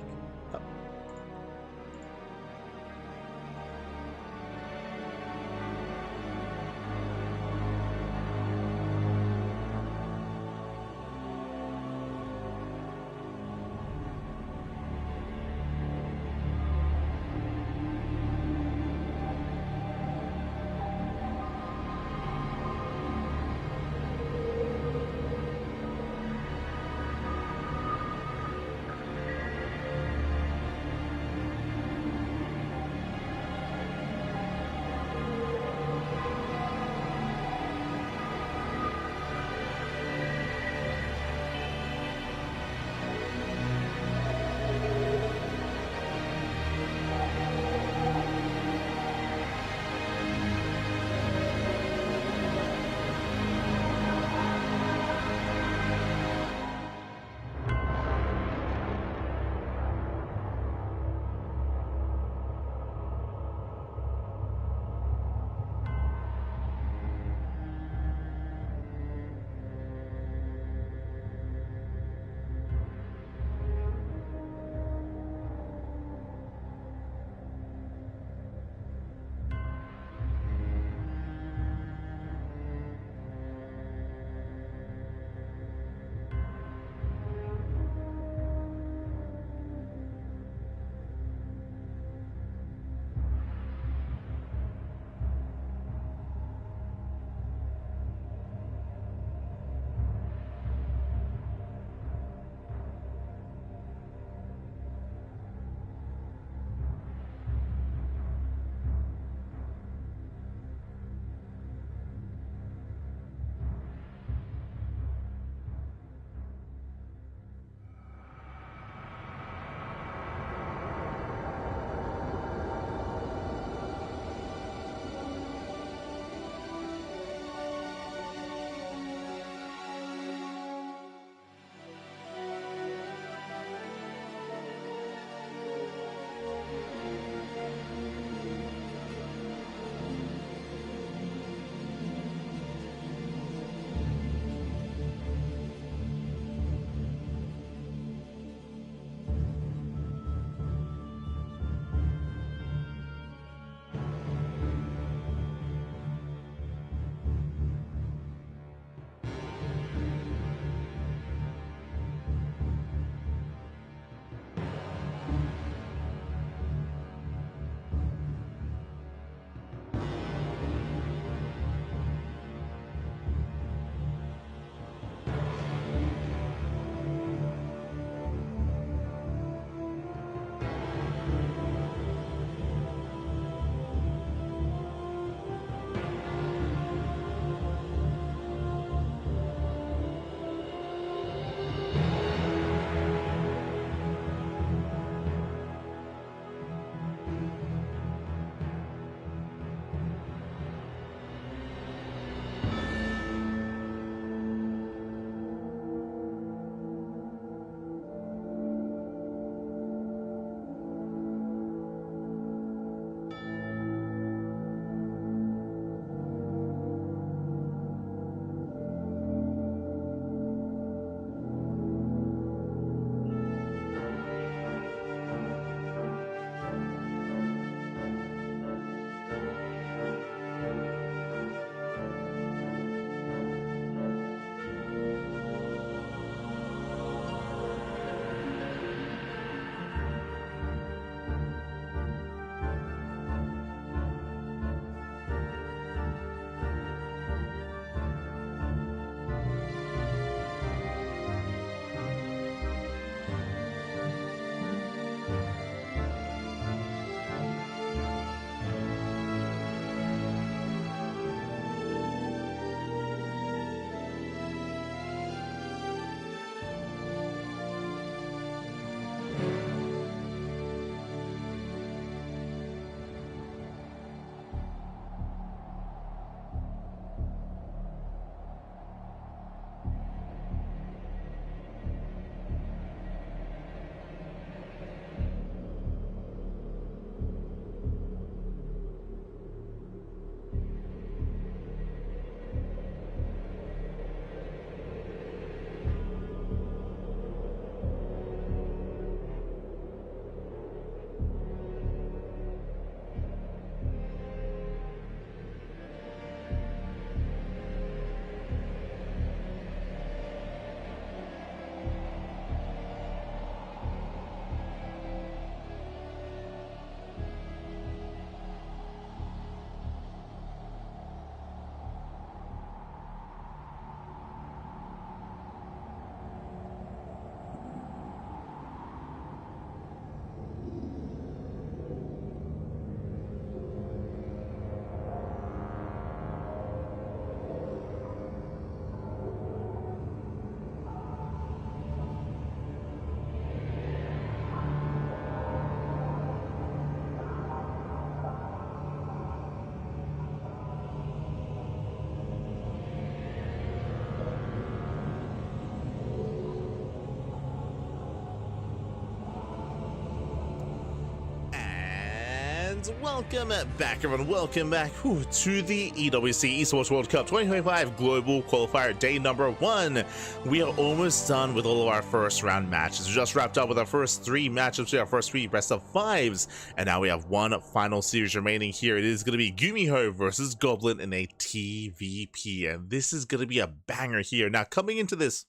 And welcome back, everyone. Welcome back to the EWC Esports World Cup 2025 Global Qualifier Day number 1. We are almost done with all of our first round matches. We just wrapped up with our first 3 matchups, our first 3 best of 5s, and now we have one final series remaining here. It is going to be GuMiho versus Goblin in a TVP, and this is going to be a banger here. Now, coming into this,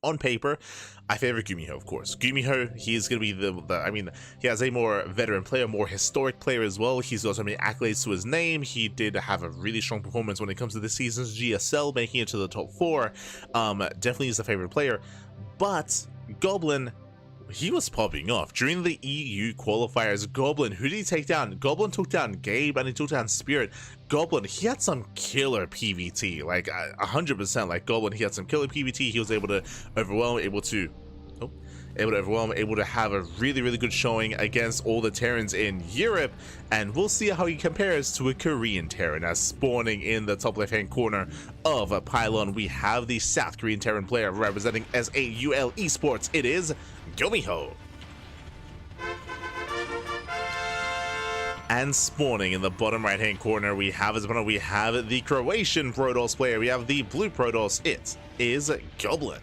on paper, I favor GuMiho, of course. GuMiho, he's going to be I mean, he has a more veteran player, more historic player as well. He's got so many accolades to his name. He did have a really strong performance when it comes to this season's GSL, making it to the top 4. Definitely is a favorite player. But Goblin, he was popping off during the EU qualifiers. Goblin, who did he take down? Goblin took down Gabe and he took down Spirit. Goblin, he had some killer PvT, like 100%. Like Goblin, he had some killer PvT. He was able to overwhelm, able to have a really good showing against all the Terrans in Europe, and we'll see how he compares to a Korean Terran. As spawning in the top left hand corner of a pylon, we have the South Korean Terran player representing SAUL Esports. It is GuMiho. And spawning in the bottom right hand corner, we have the Croatian Protoss player. We have the blue Protoss. It is Goblin.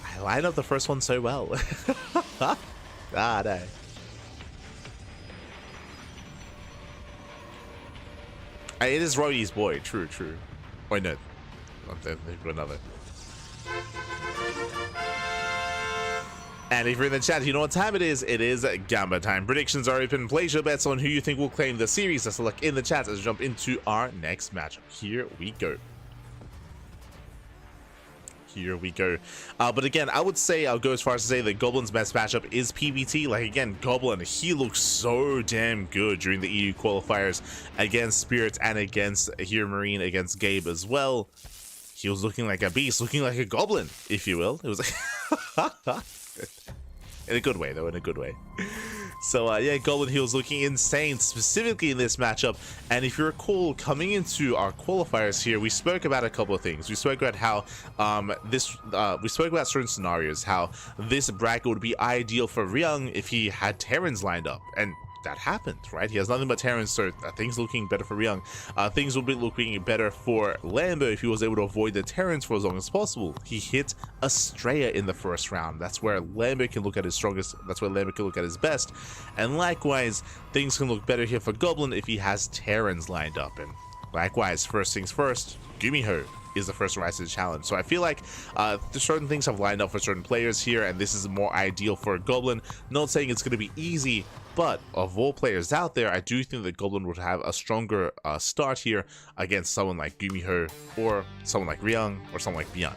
I lined up the first one so well. No. It is Roddy's boy. True. Wait, no. They've got another. And if you're in the chat, you know what time it is. It is Gamba time. Predictions are open. Place your bets on who you think will claim the series. Let's look in the chat as we jump into our next matchup. Here we go. But again, I would say, I'll go as far as to say that Goblin's best matchup is PvT. Like, again, Goblin, he looks so damn good during the EU qualifiers against Spirits and against here Marine, against Gabe as well. He was looking like a beast, looking like a goblin, if you will. It was like in a good way, though, in a good way. So yeah, Goblin, he was looking insane, specifically in this matchup. And if you recall, coming into our qualifiers here, we spoke about a couple of things. We spoke about how we spoke about certain scenarios, how this bracket would be ideal for Ryung if he had Terrans lined up, and that happened, right? He has nothing but Terrans, so things looking better for Ryung. Things will be looking better for Lambo if he was able to avoid the Terrans for as long as possible. He hit Astrea in the first round. That's where Lambo can look at his strongest. That's where Lambo can look at his best. And likewise, things can look better here for Goblin if he has Terrans lined up. And likewise, first things first, GuMiho is the first to rise to the challenge. So I feel like certain things have lined up for certain players here, and this is more ideal for Goblin. Not saying it's going to be easy, but of all players out there, I do think that Goblin would have a stronger start here against someone like GuMiho, or someone like Ryung, or someone like ByuN.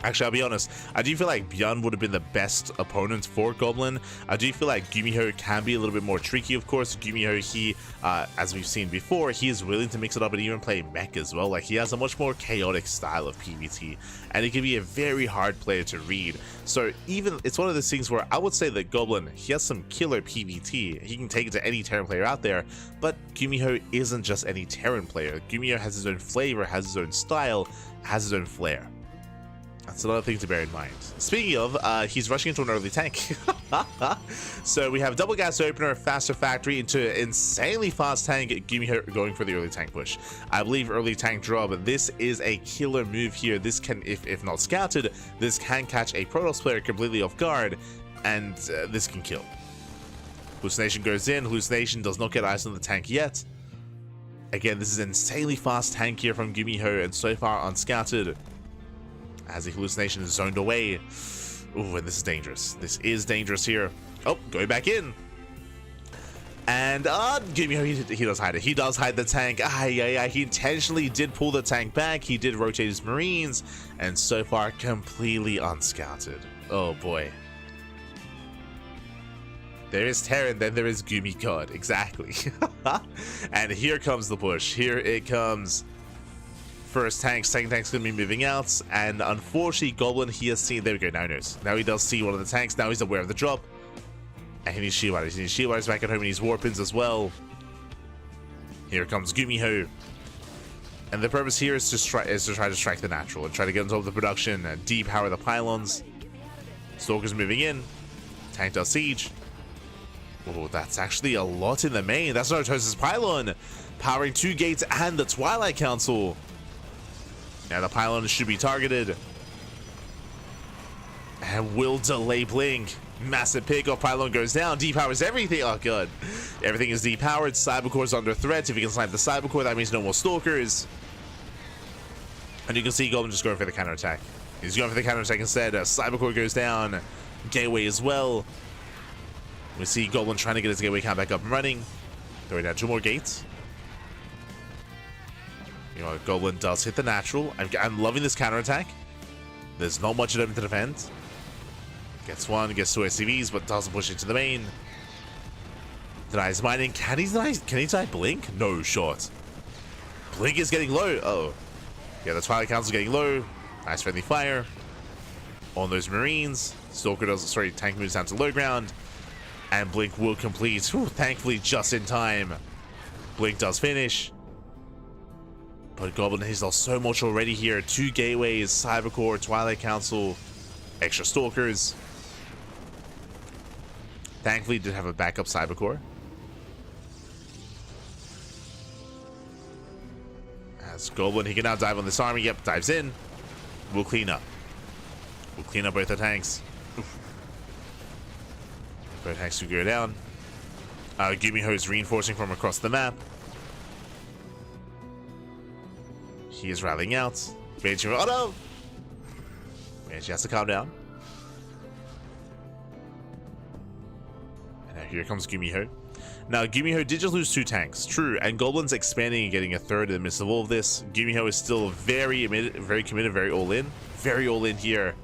Actually, I'll be honest, I do feel like ByuN would have been the best opponent for Goblin. I do feel like GuMiho can be a little bit more tricky, of course. GuMiho, he, as we've seen before, he is willing to mix it up and even play mech as well. Like, he has a much more chaotic style of PvT, and he can be a very hard player to read. So even, it's one of those things where I would say that Goblin, he has some killer PvT. He can take it to any Terran player out there, but GuMiho isn't just any Terran player. GuMiho has his own flavor, has his own style, has his own flair. That's another thing to bear in mind. Speaking of, he's rushing into an early tank. So we have double gas opener, faster factory into insanely fast tank. GuMiho going for the early tank push. I believe early tank drop. This is a killer move here. This can, if not scouted, this can catch a Protoss player completely off guard, and this can kill. Hallucination goes in. Hallucination does not get eyes on the tank yet. Again, this is insanely fast tank here from GuMiho, and so far unscouted. As the hallucination is zoned away. Ooh, and this is dangerous. This is dangerous here. Oh, going back in. And GuMiho, he does hide it. He does hide the tank. He intentionally did pull the tank back. He did rotate his Marines. And so far, completely unscouted. Oh boy. There is Terran, then there is GuMiho. Exactly. And here comes the push. Here it comes. First tank, second tank's gonna be moving out, and unfortunately Goblin, he has seen, there we go, now he knows. Now he does see one of the tanks, now he's aware of the drop. And he needs shield riders, back at home, and he's warpins as well. Here comes GuMiho. And the purpose here is to try to strike the natural and try to get on top of the production and depower the pylons. Stalker's moving in. Tank does siege. Oh, that's actually a lot in the main. That's Naruto's pylon, powering 2 gates and the Twilight Council. Now the pylon should be targeted. And will delay blink. Massive pickoff. Pylon goes down. Depowers everything. Oh god. Everything is depowered. Cybercore's under threat. If he can snipe the Cybercore, that means no more Stalkers. And you can see Goblin just going for the counterattack. He's going for the counterattack instead. Cybercore goes down. Gateway as well. We see Goblin trying to get his gateway count back up and running. Throwing down 2 more gates. You know, Goblin does hit the natural. I'm loving this counterattack. There's not much of them to defend. Gets 1, gets 2 SCVs, but doesn't push into the main. Denies mining. Can he deny blink? No shot. Blink is getting low. Oh. Yeah, the Twilight Council getting low. Nice friendly fire on those Marines. Stalker does, sorry, tank moves down to low ground. And Blink will complete. Whew, thankfully, just in time. Blink does finish. But Goblin has lost so much already here. 2 gateways, Cybercore, Twilight Council, extra Stalkers. Thankfully, did have a backup Cybercore. As Goblin, he can now dive on this army. Yep, dives in. We'll clean up. We'll clean up both the tanks. Oof. Both tanks will go down. GuMiho is reinforcing from across the map. He is rallying out. Banshee, oh no! Banshee has to calm down. And now here comes GuMiho. Now, GuMiho did just lose 2 tanks, true, and Goblin's expanding and getting a 3rd in the midst of all of this. GuMiho is still very committed, very all in. Very all in here.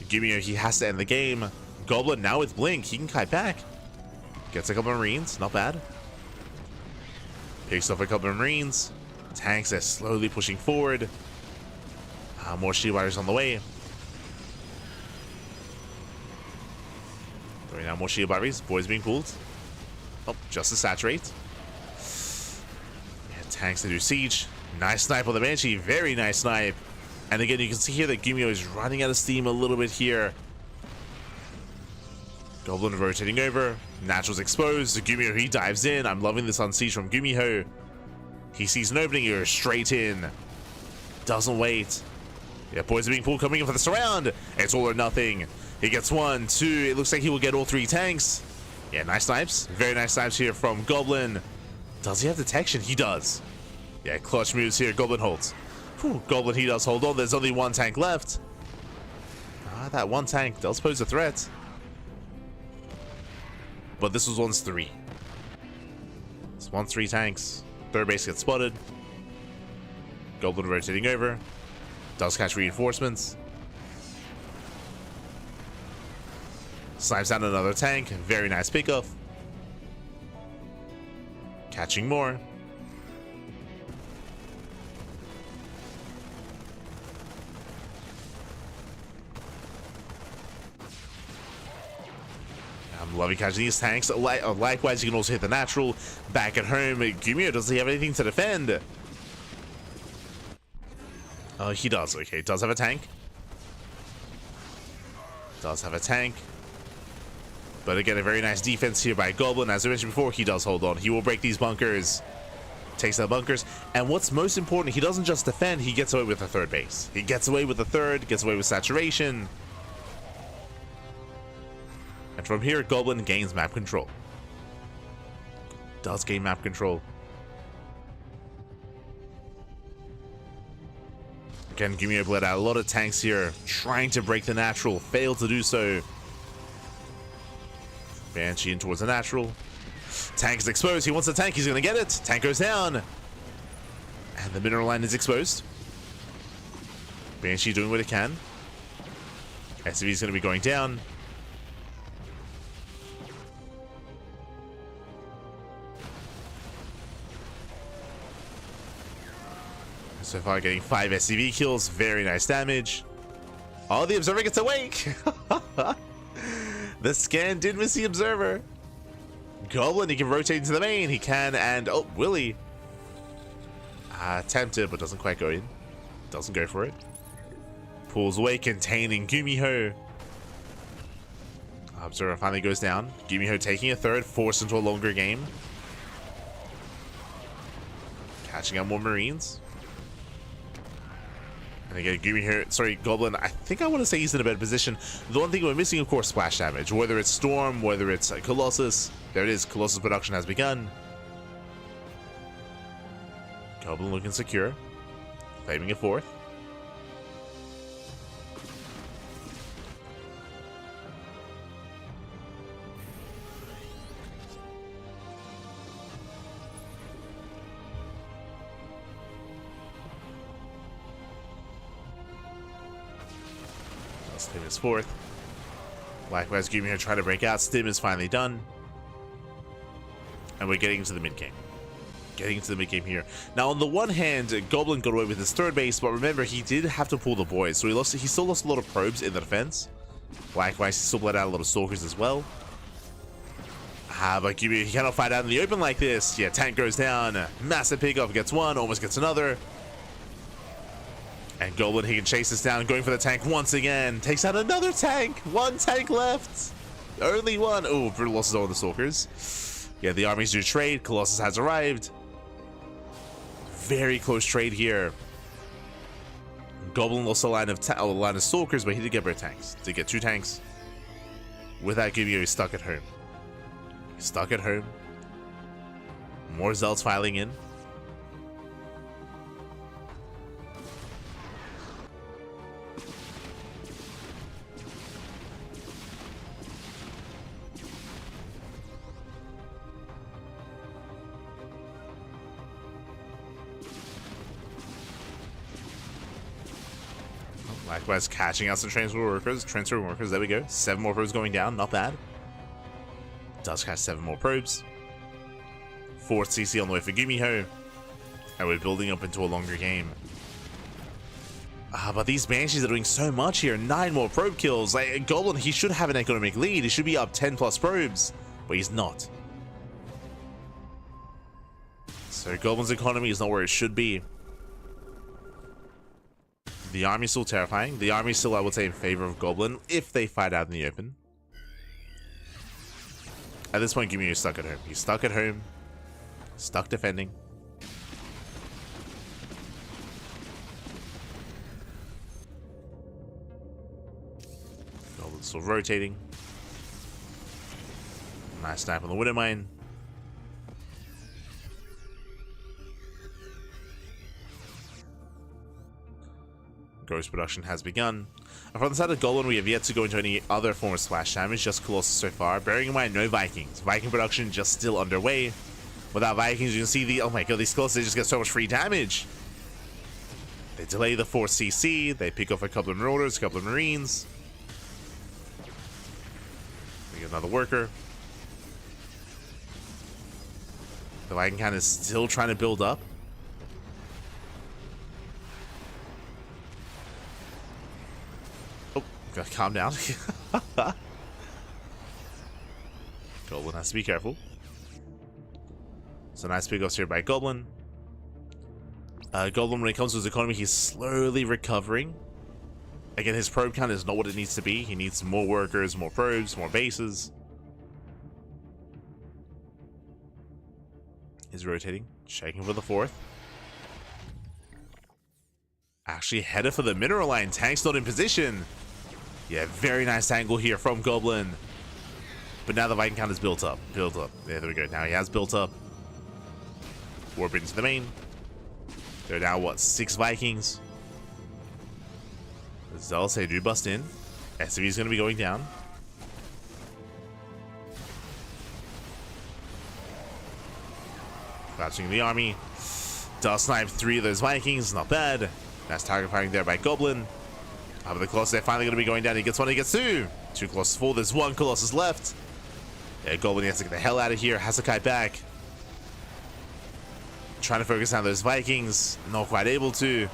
GuMiho, he has to end the game. Goblin now with Blink, he can kite back. Gets a couple of Marines, not bad. Picks up a couple of Marines. Tanks are slowly pushing forward. More shield wires on the way. Throwing out more shield batteries. Boys being pulled. Oh, just to saturate. Yeah, tanks to do siege. Nice snipe on the Banshee. Very nice snipe. And again, you can see here that GuMiho is running out of steam a little bit here. Goblin rotating over. Natural's exposed. GuMiho, he dives in. I'm loving this on siege from GuMiho. He sees an opening here. Straight in. Doesn't wait. Yeah, boys are being pulled, coming in for the surround. It's all or nothing. He gets 1, 2. It looks like he will get all 3 tanks. Yeah, nice snipes. Very nice snipes here from Goblin. Does he have detection? He does. Yeah, clutch moves here. Goblin holds. Whew, Goblin, he does hold on. There's only 1 tank left. That 1 tank does pose a threat. But this was once 3. It's once 3 tanks. 3rd base gets spotted. Goblin rotating over. Does catch reinforcements. Snipes down another tank. Very nice pickoff. Catching more. I'm loving catching these tanks. Likewise, you can also hit the natural. Back at home, GuMiho, does he have anything to defend? He does. Okay, does have a tank. Does have a tank. But again, a very nice defense here by Goblin. As I mentioned before, he does hold on. He will break these bunkers. Takes out bunkers. And what's most important, he doesn't just defend, he gets away with the 3rd base. He gets away with the 3rd, gets away with saturation. And from here, Goblin gains map control. Does gain map control. Again, GuMiho bled out a lot of tanks here, trying to break the natural. Failed to do so. Banshee in towards the natural. Tank is exposed. He wants the tank. He's going to get it. Tank goes down. And the mineral line is exposed. Banshee doing what it can. SCV is going to be going down. So far getting 5 SCV kills. Very nice damage. Oh, the Observer gets awake. The scan did miss the Observer. Goblin, he can rotate into the main. He can, and oh, Willie. Tempted, but doesn't quite go in. Doesn't go for it. Pulls away, containing GuMiho. Observer finally goes down. GuMiho taking a third, forced into a longer game. Catching up more Marines. And again, GuMiho, sorry, Goblin, I think I want to say he's in a better position. The one thing we're missing, of course, splash damage. Whether it's Storm, whether it's Colossus. There it is, Colossus production has begun. Goblin looking secure. Claiming a fourth. Stim is fourth. Likewise, GuMiho trying to break out. Stim is finally done. And we're getting into the mid-game. Getting into the mid-game here. Now, on the one hand, Goblin got away with his third base, but remember, he did have to pull the boys, so he still lost a lot of probes in the defense. Likewise, he still bled out a lot of stalkers as well. But GuMiho, he cannot fight out in the open like this. Yeah, tank goes down. Massive pickoff, gets one, almost gets another. And Goblin, he can chase this down, going for the tank once again. Takes out another tank. One tank left. Only one. Oh, brutal losses on the stalkers. Yeah, the armies do trade. Colossus has arrived. Very close trade here. Goblin lost a line of stalkers, but he did get better tanks. Did get two tanks. Without GuMiho, he's stuck at home. He's stuck at home. More Zealots filing in. Likewise, catching out some transfer workers. There we go. 7 more probes going down. Not bad. Does catch 7 more probes. 4th CC on the way for GuMiho. And we're building up into a longer game. But these Banshees are doing so much here. 9 more probe kills. Like, Goblin, he should have an economic lead. He should be up 10 plus probes. But he's not. So Goblin's economy is not where it should be. The army's still terrifying. The army's still, I would say, in favor of Goblin if they fight out in the open. At this point, GuMiho is stuck at home. He's stuck at home. Stuck defending. Goblin's still rotating. Nice snipe on the Widow Mine. Ghost production has begun. And from the side of Goblin, we have yet to go into any other form of splash damage, just Colossus so far. Bearing in mind, no Vikings. Viking production just still underway. Without Vikings, you can see the, oh my god, these Colossus just get so much free damage. They delay the 4 CC, they pick off a couple of Marauders, a couple of Marines. We get another worker. The Viking count is still trying to build up. Gotta calm down. Goblin has to be careful. So nice pickoffs here by Goblin. Goblin, when it comes to his economy, he's slowly recovering. Again, his probe count is not what it needs to be. He needs more workers, more probes, more bases. He's rotating, checking for the 4th. Actually headed for the mineral line. Tank's not in position. Yeah, very nice angle here from Goblin. But now the Viking count is built up. Built up. Yeah, there we go. Now he has built up. Warp into the main. There are now, what, 6 Vikings? The Zealots, they do bust in. SCV is going to be going down. Crouching the army. Does snipe 3 of those Vikings. Not bad. Nice target firing there by Goblin. But the Colossus, they're finally going to be going down. He gets 1, he gets 2. 2 Colossus full. There's 1 Colossus left. Yeah, Goblin has to get the hell out of here. Has to kite back. Trying to focus on those Vikings. Not quite able to.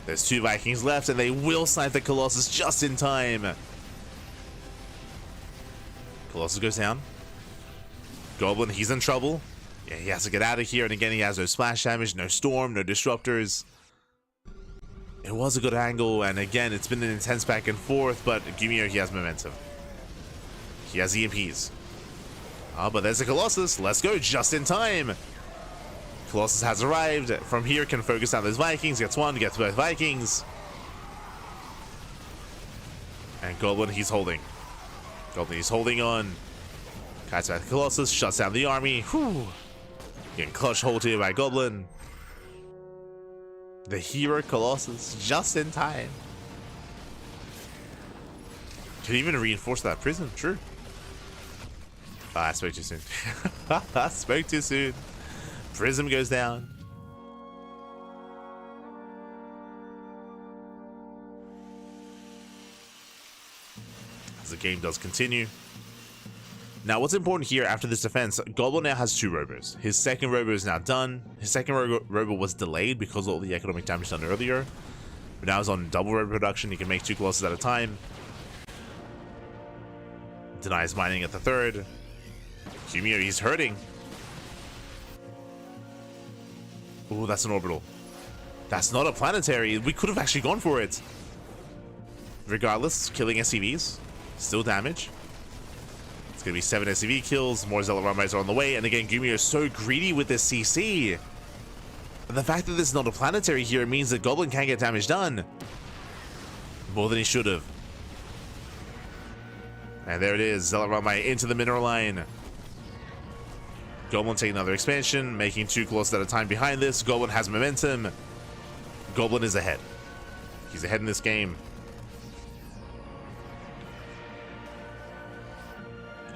There's 2 Vikings left, and they will snipe the Colossus just in time. Colossus goes down. Goblin, he's in trouble. Yeah, he has to get out of here. And again, he has no splash damage, no storm, no disruptors. It was a good angle, and again, it's been an intense back and forth, but GuMiho, he has momentum. He has EMPs. But there's a Colossus. Let's go, just in time. Colossus has arrived. From here, can focus on those Vikings. Gets one, gets both Vikings. And Goblin, he's holding. Goblin, he's holding on. Kites back the Colossus, shuts down the army. Whew. Getting clutch hold here by Goblin. The hero Colossus, just in time. Could even reinforce that prison, true. I spoke too soon. I spoke too soon. Prism goes down. As the game does continue. Now, what's important here after this defense, Goblin now has 2 robos. His second robo is now done. His second robo was delayed because of all the economic damage done earlier. But now he's on double robo production. He can make 2 Colossus at a time. Denies mining at the third. GuMiho, he's hurting. Oh, that's an orbital. That's not a planetary. We could have actually gone for it. Regardless, killing SCVs. Still damage. It's going to be 7 SCV kills. More Zealot Rumblers are on the way. And again, GuMiho is so greedy with this CC. And the fact that this is not a planetary here means that Goblin can't get damage done. More than he should have. And there it is. Zealot Rumblers into the mineral line. Goblin taking another expansion, making 2 Colossus at a time behind this. Goblin has momentum. Goblin is ahead. He's ahead in this game.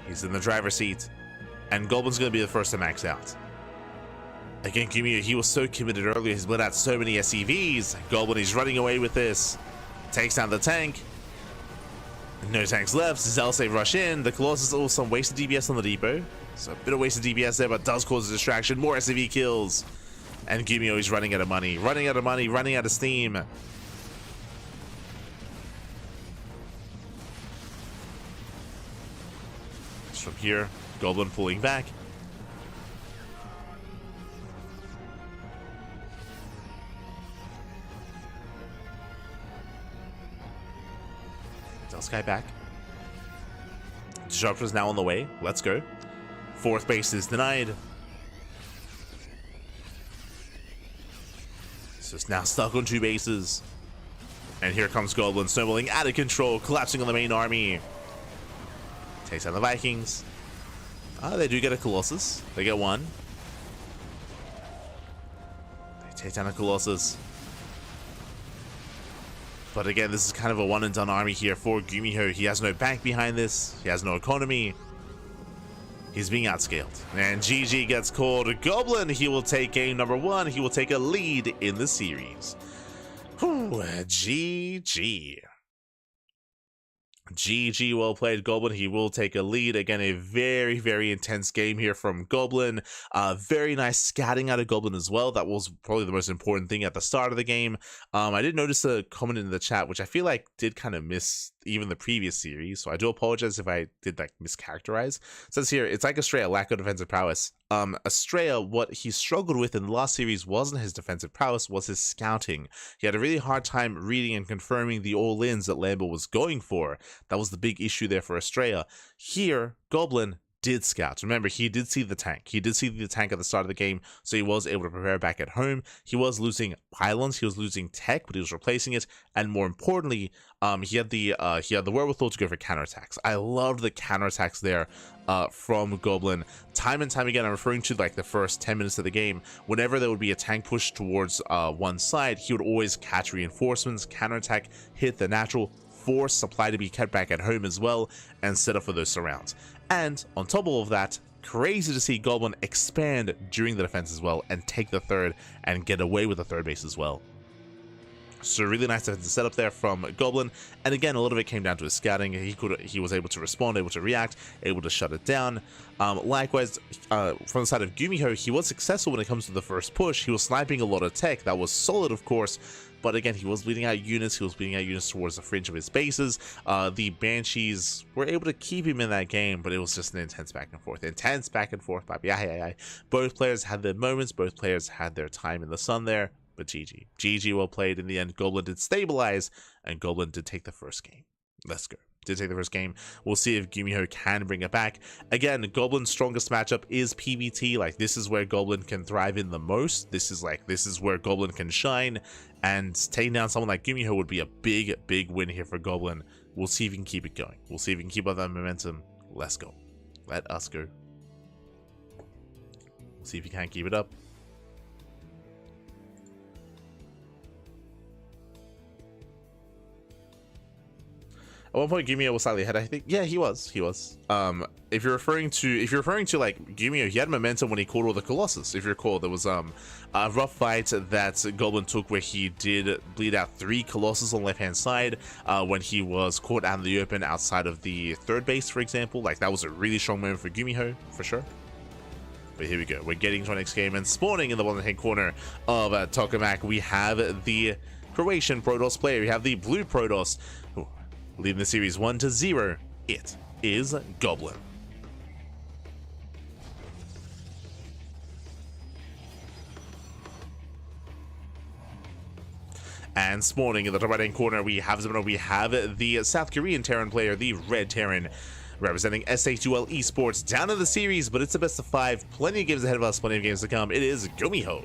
He's in the driver's seat. And Goblin's going to be the first to max out. Again, GuMiho, he was so committed earlier. He's bled out so many SCVs. Goblin, he's running away with this. Takes down the tank. No tanks left. Zelsave rush in. The Colossus, oh, some wasted DBS on the depot. So a bit of wasted DBS there, but does cause a distraction. More SCV kills. And GuMiho is running out of money. Running out of money. Running out of steam. Just from here, Goblin pulling back. Sky back. Disruptor is now on the way. Let's go. 4th base is denied. So it's now stuck on 2 bases. And here comes Goblin, snowballing out of control, collapsing on the main army. Takes out the Vikings. They do get a Colossus. They get 1. They take down a Colossus. But again, this is kind of a one and done army here for GuMiho. He has no bank behind this. He has no economy. He's being outscaled. And GG gets called. Goblin, he will take game number 1. He will take a lead in the series. Whew, GG. GG, well played, Goblin. He will take a lead. Again, a very, very intense game here from Goblin. Very nice scouting out of Goblin as well. That was probably the most important thing at the start of the game. I did notice a comment in the chat, which I feel like did kind of miss even the previous series, so I do apologize if I did like mischaracterize. It says here, it's like Astrea, lack of defensive prowess. Astrea, what he struggled with in the last series wasn't his defensive prowess, was his scouting. He had a really hard time reading and confirming the all-ins that Lambo was going for. That was the big issue there for Astrea. Here, Goblin did scout. Remember, he did see the tank. He did see the tank at the start of the game, so he was able to prepare back at home. He was losing pylons, he was losing tech, but he was replacing it, and more importantly, he had the wherewithal to go for counterattacks. I loved the counterattacks there from Goblin. Time and time again, I'm referring to like the first 10 minutes of the game. Whenever there would be a tank push towards one side, he would always catch reinforcements, counterattack, hit the natural, force supply to be kept back at home as well, and set up for those surrounds. And on top of all of that, crazy to see Goblin expand during the defense as well and take the third and get away with the third base as well. So really nice defensive setup there from Goblin, and again, a lot of it came down to his scouting. He was able to respond, able to react, able to shut it down. Likewise, from the side of GuMiho, he was successful when it comes to the first push. He was sniping a lot of tech. That was solid, of course, but again, he was bleeding out units. He was bleeding out units towards the fringe of his bases. The Banshees were able to keep him in that game, but it was just an intense back and forth. Intense back and forth, baby. Both players had their moments. Both players had their time in the sun there. But GG. GG, well played. In the end, Goblin did stabilize, and Goblin did take the first game. Let's go. Did take the first game. We'll see if GuMiho can bring it back. Again, Goblin's strongest matchup is PvT. Like, this is where Goblin can thrive in the most. This is where Goblin can shine. And taking down someone like GuMiho would be a big win here for Goblin. We'll see if he can keep it going. We'll see if he can keep up that momentum. Let's go. Let us go. We'll see if he can keep it up. At one point, GuMiho was slightly ahead. I think, yeah, he was. If you're referring to like GuMiho, he had momentum when he caught all the Colossus. If you recall, there was a rough fight that Goblin took where he did bleed out 3 Colossus on the left-hand side when he was caught out in the open outside of the third base, for example. Like, that was a really strong moment for GuMiho, for sure. But here we go. We're getting to our next game, and spawning in the bottom-hand corner of Tokamak, we have the Croatian Protoss player. We have the blue Protoss, leading the series 1-0. It is Goblin. And spawning in the top right-hand corner, we have the South Korean Terran player, the Red Terran, representing SA2L Esports, down in the series, but it's a best of 5. Plenty of games ahead of us, plenty of games to come. It is GuMiho.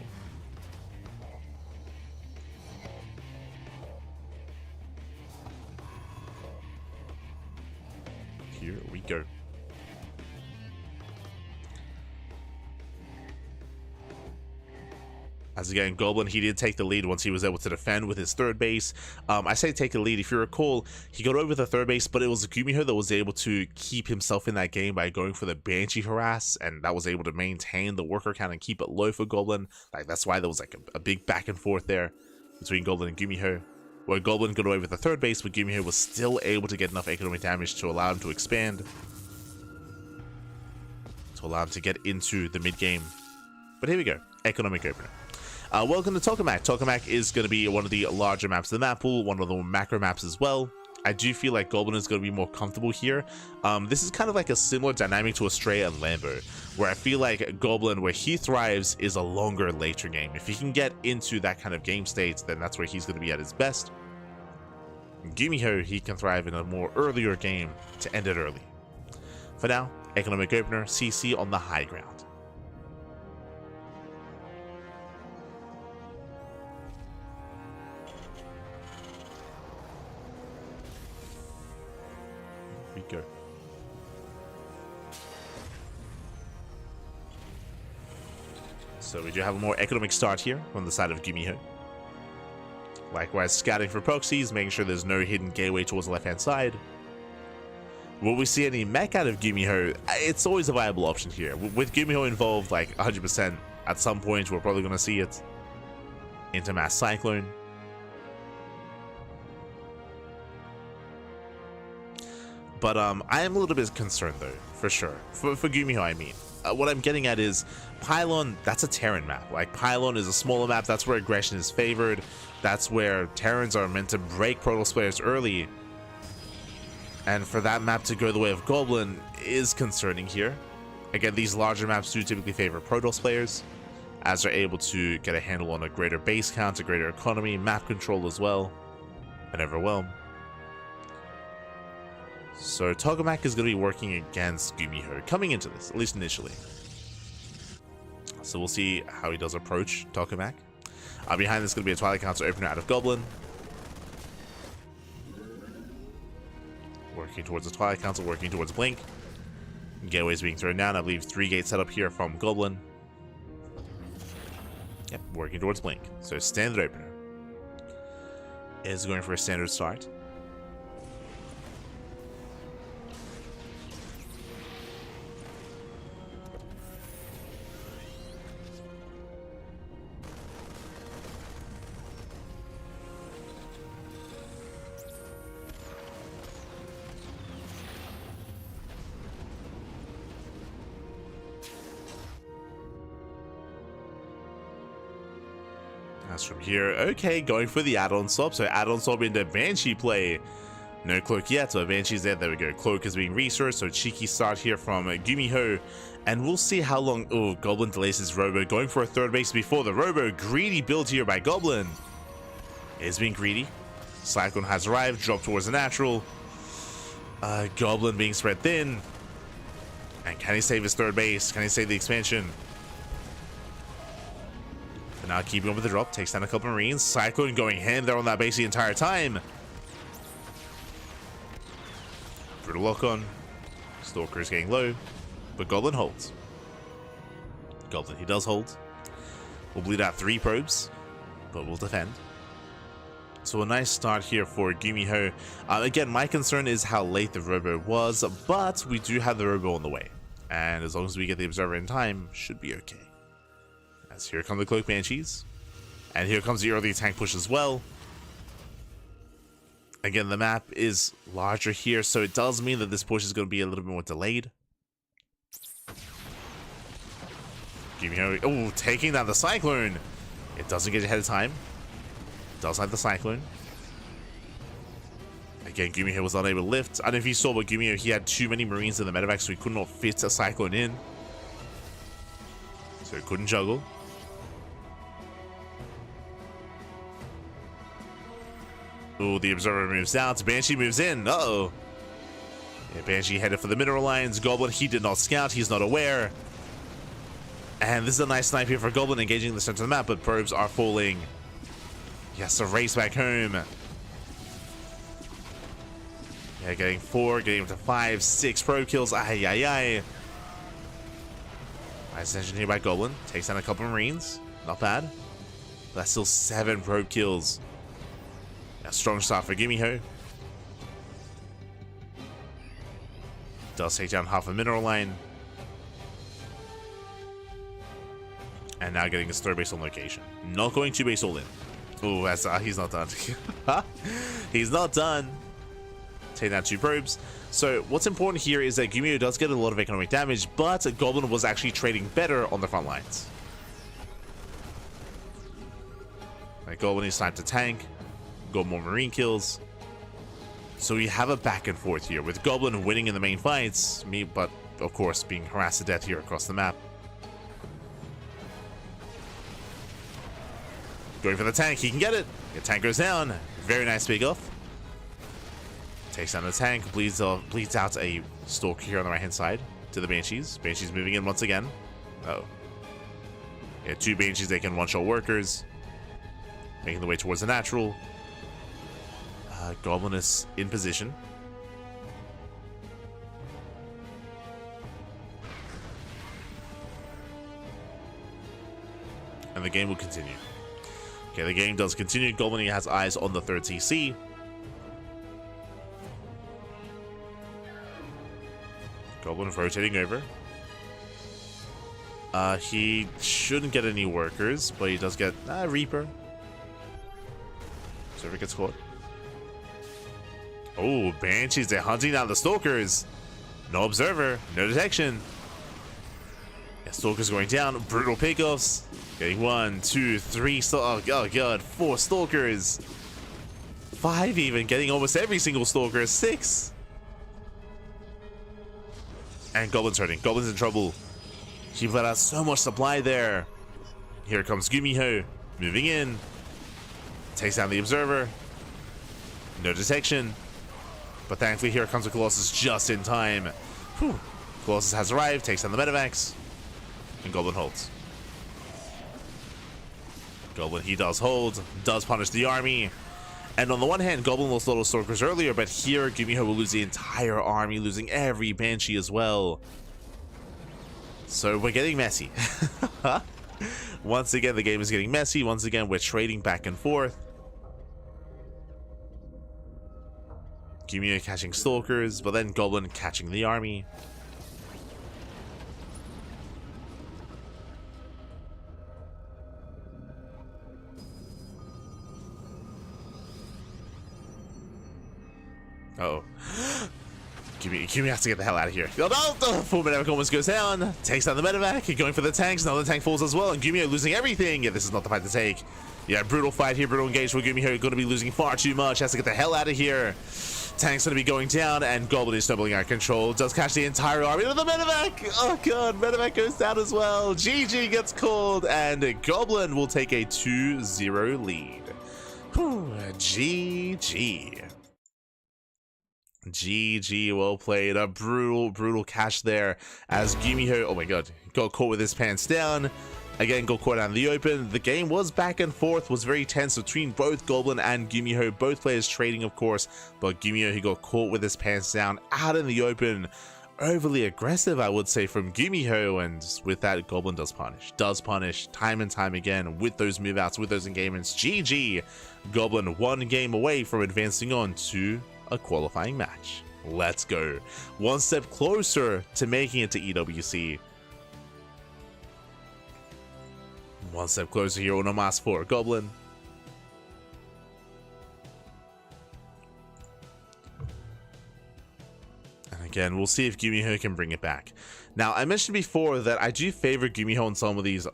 Here we go. As again, Goblin, he did take the lead once he was able to defend with his third base. I say take the lead. If you recall, he got over the third base, but it was GuMiho that was able to keep himself in that game by going for the Banshee harass, and that was able to maintain the worker count and keep it low for Goblin. Like, that's why there was like a big back and forth there between Goblin and GuMiho, where Goblin got away with the third base, but GuMiho was still able to get enough economic damage to allow him to expand, to allow him to get into the mid game. But here we go, economic opener. Welcome to Tokamak. Tokamak is going to be one of the larger maps of the map pool, one of the macro maps as well. I do feel like Goblin is going to be more comfortable here. This is kind of like a similar dynamic to Astrea and Lambo, where I feel like Goblin, where he thrives, is a longer later game. If he can get into that kind of game state, then that's where he's going to be at his best. GuMiho, he can thrive in a more earlier game to end it early. For now, economic opener, CC on the high ground. Go. So we do have a more economic start here on the side of GuMiho. Likewise, scouting for proxies, making sure there's no hidden gateway towards the left-hand side. Will we see any mech out of GuMiho? It's always a viable option here. With GuMiho involved, like 100%, at some point we're probably going to see it into Mass Cyclone. But I am a little bit concerned, though, for sure. For GuMiho, I mean. What I'm getting at is, Pylon, that's a Terran map. Like, Pylon is a smaller map. That's where aggression is favored. That's where Terrans are meant to break Protoss players early. And for that map to go the way of Goblin is concerning here. Again, these larger maps do typically favor Protoss players, as they're able to get a handle on a greater base count, a greater economy, map control as well, and overwhelm. So Tokamak is going to be working against GuMiho coming into this, at least initially. So we'll see how he does approach Tokamak. Behind this is going to be a Twilight Council opener out of Goblin. Working towards the Twilight Council, working towards Blink. Gateways being thrown down. I believe 3 gates set up here from Goblin. Yep, working towards Blink. So standard opener is going for a standard start. From here, okay, going for the add-on swap. So add-on swap into Banshee play. No cloak yet, so Banshee's there we go. Cloak is being resourced, so cheeky start here from GuMiho, and we'll see how long. Oh, Goblin delays his robo, going for a third base before the robo. Greedy build here by Goblin. Is being greedy. Cyclone has arrived, dropped towards the natural. Goblin being spread thin. And can he save his third base? Can he save the expansion? But now keeping up with the drop. Takes down a couple Marines. Cyclone going hand there on that base the entire time. Brutal lock on. Stalker is getting low. But Goblin holds. Goblin, he does hold. We'll bleed out 3 probes. But we'll defend. So a nice start here for GuMiho. Again, my concern is how late the robo was, but we do have the robo on the way. And as long as we get the observer in time, should be okay. As here come the Cloak Banshees. And here comes the early tank push as well. Again, the map is larger here, so it does mean that this push is going to be a little bit more delayed. GuMiho, oh, taking down the Cyclone. It doesn't get ahead of time. Does have the Cyclone. Again, GuMiho was unable to lift. I don't know if you saw, but GuMiho, he had too many Marines in the medevac, so he could not fit a Cyclone in. So he couldn't juggle. Oh, the Observer moves out. Banshee moves in. Uh-oh. Yeah, Banshee headed for the mineral lines. Goblin, he did not scout. He's not aware. And this is a nice snipe here for Goblin, engaging the center of the map, but probes are falling. He has to race back home. Yeah, getting 4, getting up to 5, 6 probe kills. Ay, ay, ay. Nice attention here by Goblin. Takes down a couple Marines. Not bad. But that's still 7 probe kills. A strong start for GuMiho. Does take down half a mineral line. And now getting his 3rd base on location. Not going 2 base all in. Oh, that's he's not done. He's not done. Taking down 2 probes. So what's important here is that GuMiho does get a lot of economic damage, but Goblin was actually trading better on the front lines. Like Goblin is time to tank. Got more Marine kills. So we have a back and forth here with Goblin winning in the main fights, but of course being harassed to death here across the map. Going for the tank, he can get it. The tank goes down. Very nice big off. Takes down the tank, bleeds out a Stalker here on the right hand side to the Banshees. Banshees moving in once again. Uh-oh. Yeah, 2 Banshees, they can one-shot workers. Making the way towards the natural. Goblin is in position. And the game will continue. Okay, the game does continue. Goblin has eyes on the 3rd TC. Goblin rotating over. He shouldn't get any workers, but he does get Reaper. Observer gets caught. Oh, Banshees, they're hunting down the Stalkers. No Observer, no detection. Yeah, Stalkers going down. Brutal pickoffs. Getting 1, 2, 3. Oh god, 4 Stalkers. 5 even. Getting almost every single Stalker. 6. And Goblin's hurting. Goblin's in trouble. He let out so much supply there. Here comes GuMiho. Moving in. Takes down the Observer. No detection. But thankfully here comes the Colossus just in time. Whew. Colossus has arrived. Takes down the medevacs. And Goblin holds. Goblin, he does hold. Does punish the army. And on the one hand, Goblin lost a lot of Stalkers earlier, but here GuMiho will lose the entire army, losing every Banshee as well. So we're getting messy. Once again, the game is getting messy. Once again, we're trading back and forth. GuMiho catching Stalkers, but then Goblin catching the army. Uh-oh. GuMiho has to get the hell out of here. Oh, no! Full medevac almost goes down. Takes down the medevac. Going for the tanks. Now the tank falls as well. And GuMiho losing everything. Yeah, this is not the fight to take. Yeah, brutal fight here. Brutal engage for GuMiho. Going to be losing far too much. Has to get the hell out of here. Tank's going to be going down. And Goblin is stumbling out of control. Does catch the entire army. Oh, the medevac! Oh, God. Medevac goes down as well. GG gets called. And Goblin will take a 2-0 lead. Whew, GG. GG, well played. A brutal catch there as GuMiho, oh my god, got caught with his pants down. Again, got caught out in the open. The game was back and forth, was very tense between both Goblin and GuMiho. Both players trading, of course, but GuMiho, he got caught with his pants down out in the open. Overly aggressive, I would say, from GuMiho, and with that, Goblin does punish time and time again with those move outs, with those engagements. GG, Goblin one game away from advancing on to a qualifying match. Let's go. One step closer to making it to EWC. One step closer here on a mass for Goblin. And again, we'll see if GuMiho can bring it back. Now, I mentioned before that I do favor GuMiho on some of these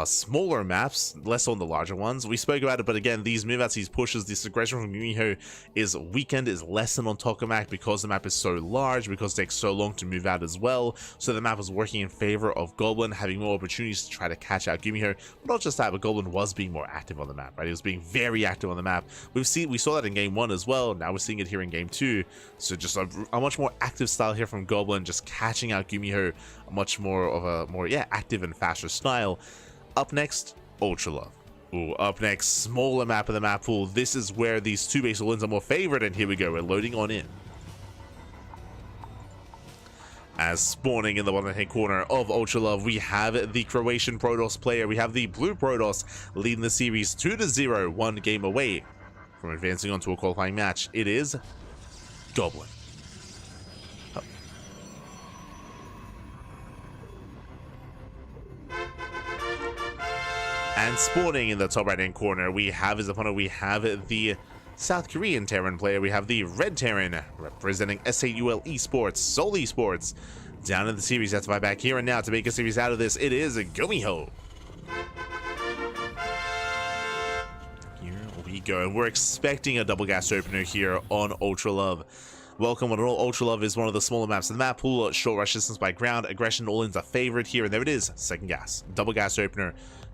smaller maps, less on the larger ones. We spoke about it, but again, these move outs, these pushes, this aggression from GuMiho is weakened, is lessened on Tokamak because the map is so large, because it takes so long to move out as well. So the map was working in favor of Goblin, having more opportunities to try to catch out GuMiho. But not just that, but Goblin was being more active on the map, right? He was being very active on the map. We saw that in game 1 as well. Now we're seeing it here in game 2. So just a much more active style here from Goblin, just catching out GuMiho. Much more of a active and faster style. Up next, Ultra Love. Ooh, up next, smaller map of the map pool. This is where these two base wins are more favored, and here we go, we're loading on in. As spawning in the bottom right corner of Ultra Love, we have the Croatian Protoss player. We have the blue Protoss leading the series 2-0, one game away from advancing on to a qualifying match. It is Goblin. And spawning in the top right hand corner, we have his opponent. We have the South Korean Terran player. We have the Red Terran representing SAUL Esports, Seoul Esports. Down in the series, that's my back here and now to make a series out of this. It is GuMiho. Here we go. And we're expecting a double gas opener here on Ultra Love. Welcome on all. Ultra Love is one of the smaller maps in the map pool. Short rush distance by ground. Aggression all-ins are favored here. And there it is. Second gas. Double gas opener.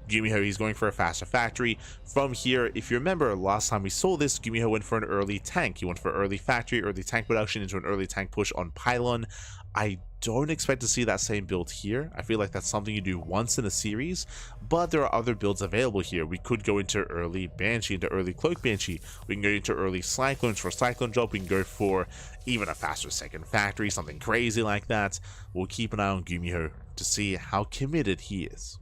GuMiho, he's going for a faster factory. From here, if you remember, last time we saw this, GuMiho went for an early tank. He went for early factory, early tank production into an early tank push on Pylon. I don't expect to see that same build here. I feel like that's something you do once in a series, but there are other builds available here. We could go into early Banshee, into early Cloak Banshee. We can go into early Cyclones for Cyclone Drop. We can go for even a faster second factory, something crazy like that. We'll keep an eye on GuMiho to see how committed he is.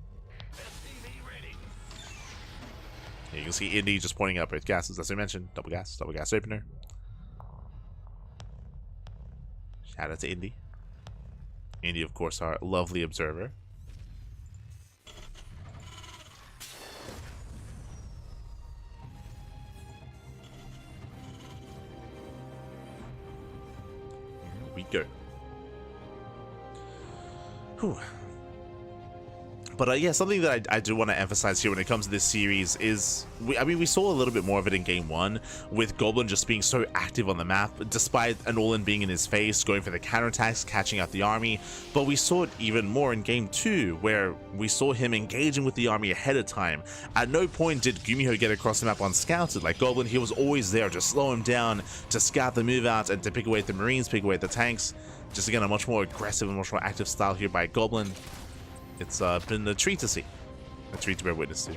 You can see Indy just pointing out both gases, as I mentioned. Double gas opener. Shout out to Indy. Indy, of course, our lovely observer. Here we go. Whew. But yeah, something that I do want to emphasize here when it comes to this series is, we saw a little bit more of it in game 1, with Goblin just being so active on the map, despite an all-in being in his face, going for the counterattacks, catching out the army. But we saw it even more in game 2, where we saw him engaging with the army ahead of time. At no point did GuMiho get across the map unscouted. Like Goblin, he was always there to slow him down, to scout the move out, and to pick away at the Marines, pick away at the tanks. Just again, a much more aggressive and much more active style here by Goblin. It's been a treat to see, a treat to bear witness to.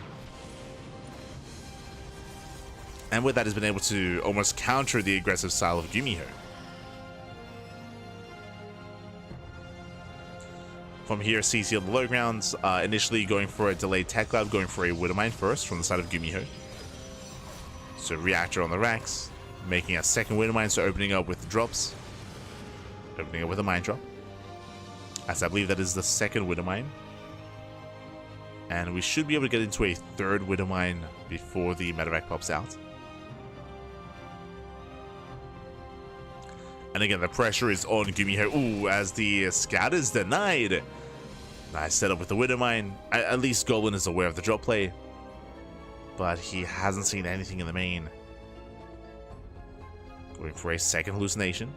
And with that, has been able to almost counter the aggressive style of GuMiho. From here, CC on the low grounds, initially going for a delayed tech lab, going for a Widowmine first from the side of GuMiho. So reactor on the racks, making a second Widowmine, so opening up with the drops. Opening up with a mine drop. As I believe that is the second Widowmine. And we should be able to get into a third Widowmine before the medevac pops out. And again, the pressure is on GuMiho. Ooh, as the scout is denied. Nice setup with the Widowmine. At least Goblin is aware of the drop play. But he hasn't seen anything in the main. Going for a second hallucination.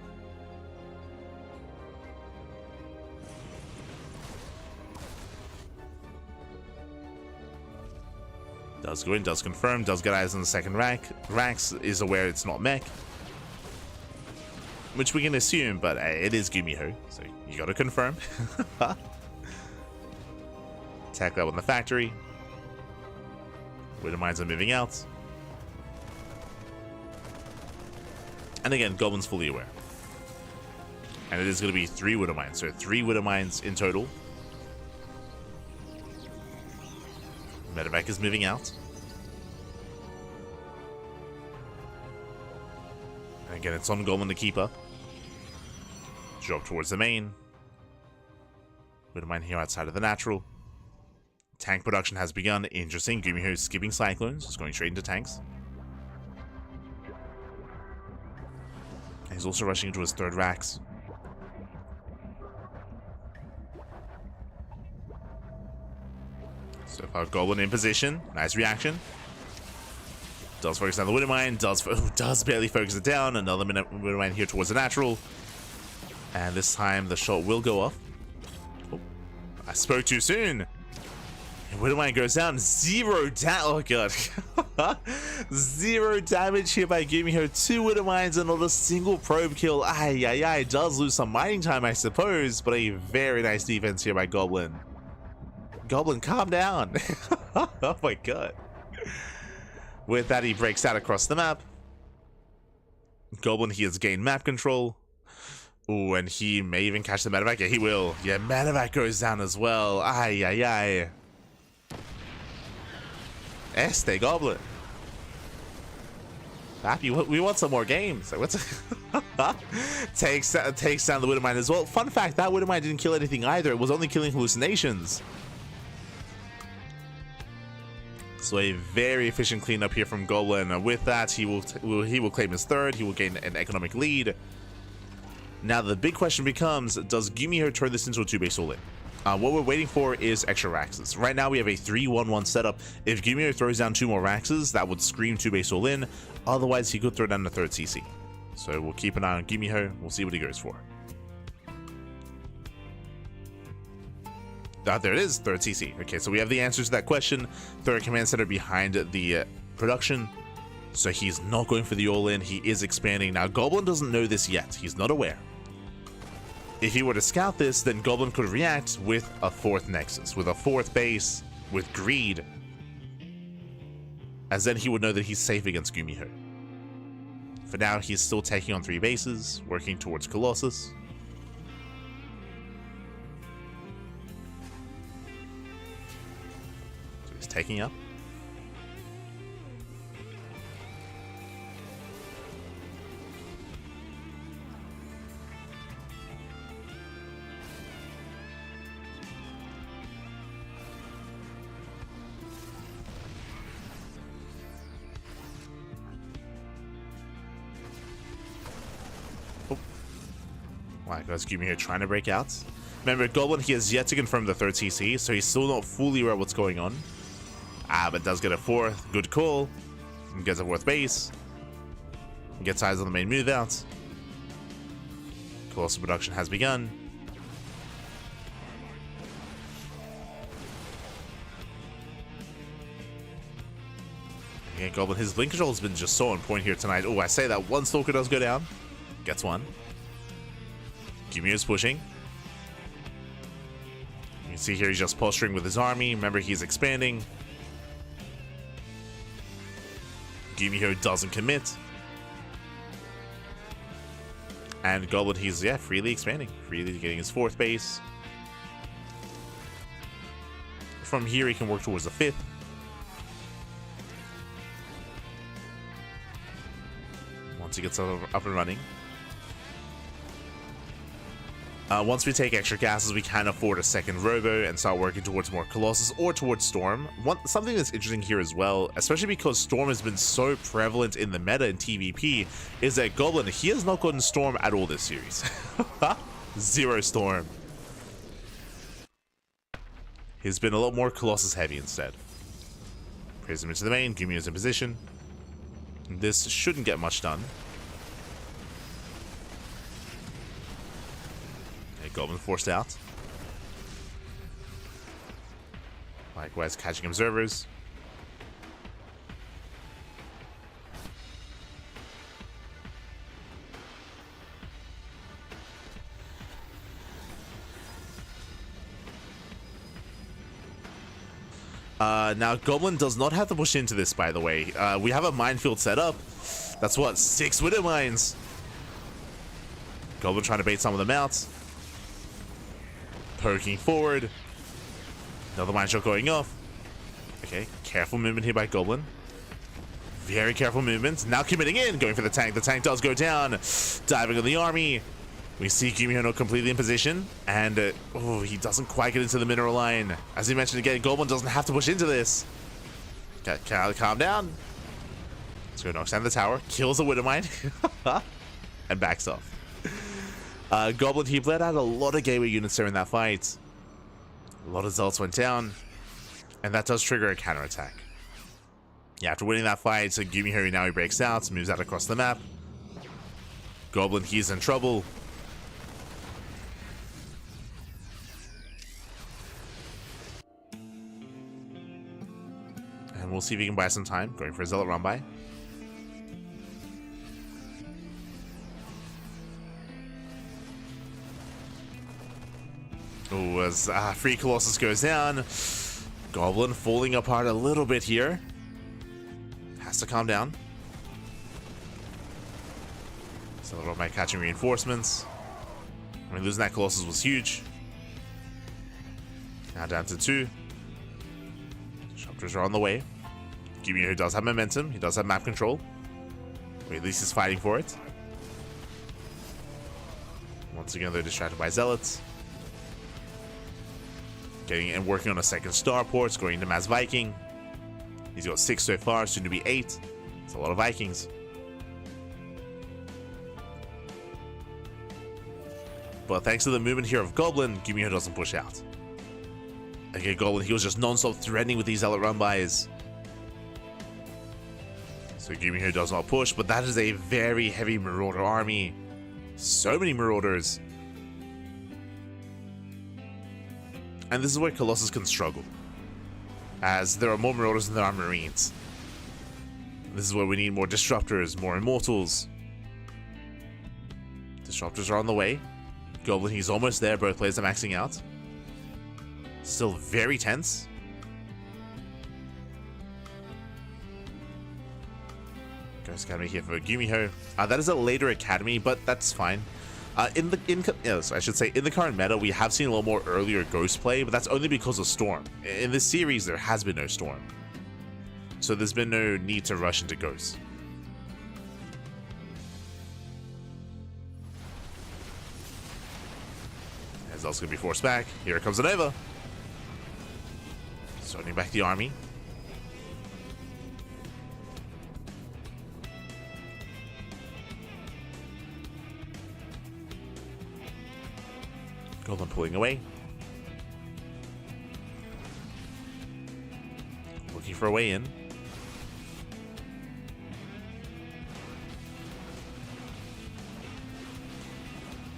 Does go in, does confirm, does get eyes on the second rack. Rax is aware it's not mech. which we can assume, but it is GuMiho, so you gotta confirm. Attack that one in the factory. Widow Mines are moving out. And again, Goblin's fully aware. And it is going to be 3 Widow Mines, so 3 Widow Mines in total. Medevac is moving out. And again, it's on Goblin to keep up. Drop towards the main. Widow Mine here outside of the natural. Tank production has begun. Interesting. GuMiho skipping Cyclones, just going straight into tanks. And he's also rushing into his 3rd racks. So far, Goblin in position. Nice reaction. Does focus on the Widow Mine. Does barely focus it down. Another Widow Mine here towards the natural. And this time, the shot will go off. Oh, I spoke too soon. Widow Mine goes down. 0 damage. Oh god. 0 damage here by GuMiho. 2 Widow Mines and not a single probe kill. Ay. Does lose some mining time, I suppose, but a very nice defense here by Goblin. Goblin, calm down. Oh my god. With that, he breaks out across the map. Goblin, he has gained map control. Ooh, and he may even catch the medevac. Yeah, he will. Yeah, medevac goes down as well. Ay. Este Goblin. Happy, we want some more games. What's takes down the Widow Mine as well. Fun fact, that Widow Mine didn't kill anything either. It was only killing hallucinations. So a very efficient cleanup here from Goblin. With that, he will claim his 3rd. He will gain an economic lead. Now the big question becomes: does GuMiho turn this into a 2-base all-in? What we're waiting for is extra Raxes. Right now we have a 3-1-1 setup. If GuMiho throws down 2 more Raxes, that would scream 2-base all-in. Otherwise, he could throw down a 3rd CC. So we'll keep an eye on GuMiho. We'll see what he goes for. There it is, 3rd CC. Okay, so we have the answers to that question. 3rd command center behind the production. So he's not going for the all-in. He is expanding. Now, Goblin doesn't know this yet. He's not aware. If he were to scout this, then Goblin could react with a 4th Nexus, with a 4th base, with Greed. As then he would know that he's safe against GuMiho. For now, he's still taking on 3 bases, working towards Colossus. So he's taking up. Alright guys, GuMiho trying to break out. Remember, Goblin, he has yet to confirm the 3rd CC, so he's still not fully aware of what's going on. But does get a 4th. Good call. Gets a 4th base. Gets eyes on the main move out. Colossal production has begun. Again, Goblin, his blink control has been just so on point here tonight. Oh, I say that one Stalker does go down. Gets one. GuMiho is pushing. You can see here he's just posturing with his army. Remember, he's expanding. GuMiho doesn't commit. And Goblin, he's, freely expanding. Freely getting his 4th base. From here, he can work towards the 5th. Once he gets up and running. Once we take extra gases, we can afford a 2nd Robo and start working towards more Colossus or towards Storm. Something that's interesting here as well, especially because Storm has been so prevalent in the meta in TVP, is that Goblin, he has not gotten Storm at all this series. 0 Storm. He's been a lot more Colossus heavy instead. Praise him into the main, GuMiho's in position. This shouldn't get much done. Goblin forced out. Likewise, catching observers. Now, Goblin does not have to push into this, by the way. We have a minefield set up. That's what, 6 Widow Mines. Goblin trying to bait some of them out. Poking forward. Another mine shot going off. Okay, careful movement here by Goblin. Very careful movement. Now committing in, going for the tank. The tank does go down. Diving on the army. We see GuMiho not completely in position. And, oh, he doesn't quite get into the mineral line. As he mentioned again, Goblin doesn't have to push into this. Okay, calm down. Let's go knocks down the tower. Kills the Widow Mine. And backs off. Goblin, he bled out a lot of gateway units there in that fight. A lot of zealots went down. And that does trigger a counterattack. Yeah, after winning that fight, so GuMiho now he breaks out, moves out across the map. Goblin, he's in trouble. And we'll see if he can buy some time. Going for a zealot run by. Oh, as Free Colossus goes down. Goblin falling apart a little bit here. Has to calm down. So a lot by catching reinforcements. I mean, losing that Colossus was huge. Now down to 2. Disruptors are on the way. GuMiho does have momentum. He does have map control. Or at least he's fighting for it. Once again, they're distracted by zealots. Getting and working on a second starport, scoring the Mass Viking. He's got 6 so far, soon to be 8. It's a lot of Vikings. But thanks to the movement here of Goblin, GuMiho doesn't push out. Again, Goblin, he was just non-stop threatening with these zealot run-bys. So GuMiho does not push, but that is a very heavy Marauder army. So many Marauders. And this is where Colossus can struggle, as there are more Marauders than there are Marines. This is where we need more Disruptors, more Immortals. Disruptors are on the way. Goblin, he's almost there. Both players are maxing out. Still very tense. Ghost Academy here for GuMiho. That is a later academy, but that's fine. In the current meta, we have seen a little more earlier Ghost play, but that's only because of Storm. In this series, there has been no Storm, so there's been no need to rush into Ghost. As also going to be forced back. Here comes an Nova. Starting back the army. Goblin pulling away. Looking for a way in.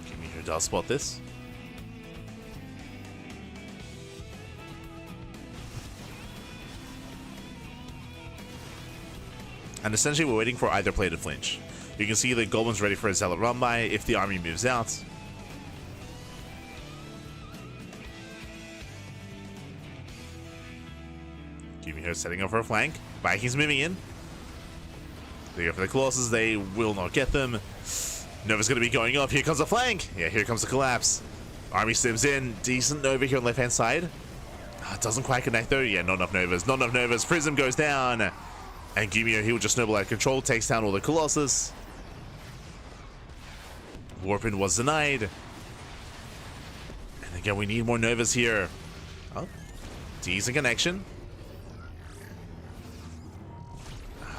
GuMiho does spot this. And essentially we're waiting for either play to flinch. You can see that Goblin's ready for a zealot run by if the army moves out. GuMiho setting up for a flank. Vikings moving in. They go for the Colossus. They will not get them. Nova's going to be going up. Here comes a flank. Yeah, here comes the collapse. Army stims in. Decent Nova here on the left-hand side. Doesn't quite connect though. Yeah, not enough Novas. Not enough Novas. Prism goes down. And GuMiho, he will just snowball out of control. Takes down all the Colossus. Warpin was denied. And again, we need more Novas here. Oh, decent connection.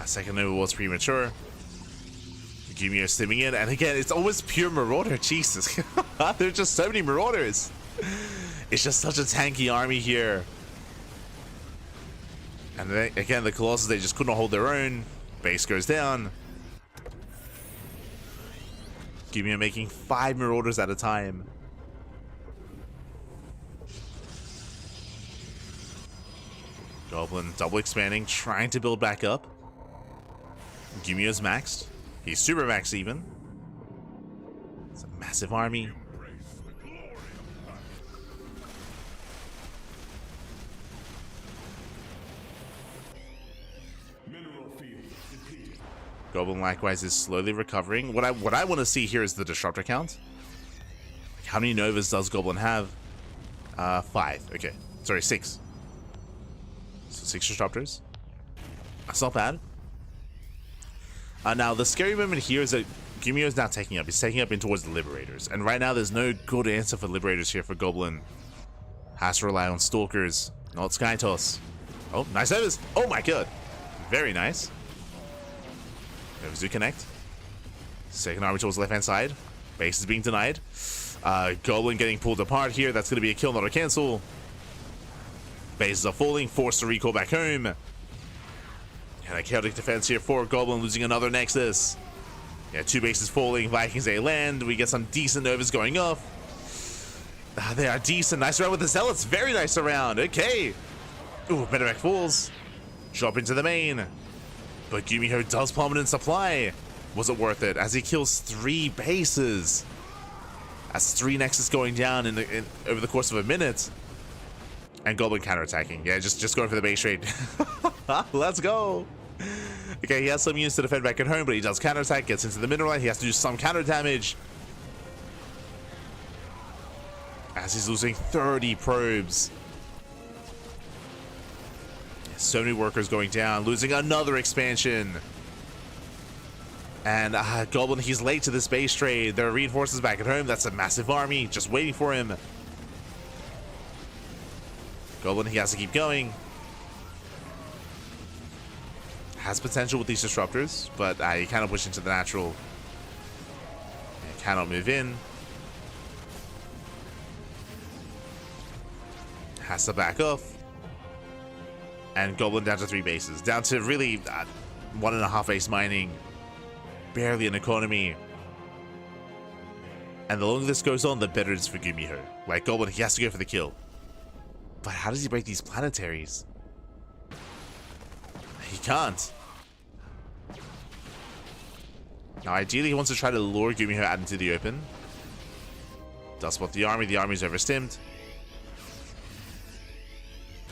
Second Nova was premature. GuMiho stimming in, and again, it's always pure Marauder. Jesus, there's just so many Marauders. It's just such a tanky army here. And then, again, the Colossus, they just couldn't hold their own. Base goes down. GuMiho making 5 Marauders at a time. Goblin double expanding, trying to build back up. GuMiho's maxed. He's super maxed even. It's a massive army. Goblin likewise is slowly recovering. What I want to see here is the disruptor count. How many Novas does Goblin have? 5. Okay. Sorry, 6. So 6 disruptors. That's not bad. Now, the scary moment here is that GuMiho is now taking up. He's taking up in towards the Liberators. And right now, there's no good answer for Liberators here for Goblin. Has to rely on Stalkers, not Sky Toss. Oh, nice Novas. Oh my god. Very nice. Novas do connect. Second army towards the left-hand side. Base is being denied. Goblin getting pulled apart here. That's going to be a kill, not a cancel. Bases are falling. Forced to recall back home. And a chaotic defense here for Goblin, losing another Nexus. Yeah, 2 bases falling. Vikings they land. We get some decent Novas going off. They are decent. Nice round with the Zealots. Very nice around. Okay. Ooh, Medevac falls. Drop into the main. But GuMiho does plummet in supply. Was it worth it? As he kills 3 bases. That's 3 Nexus going down over the course of a minute. And Goblin counterattacking. Yeah, just going for the base trade. Let's go. Okay, he has some units to defend back at home, but he does counterattack, gets into the mineral line. He has to do some counter damage. As he's losing 30 probes. So many workers going down, losing another expansion. And Goblin, he's late to this base trade. There are reinforcements back at home. That's a massive army just waiting for him. Goblin, he has to keep going. Has potential with these disruptors, but he cannot push into the natural. He cannot move in. Has to back off. And Goblin down to 3 bases. Down to really 1.5 base mining. Barely an economy. And the longer this goes on, the better it is for GuMiho. Like, Goblin, he has to go for the kill. But how does he break these planetaries? He can't. Now, ideally, he wants to try to lure GuMiho out into the open. Does spot the army. The army's overstimmed.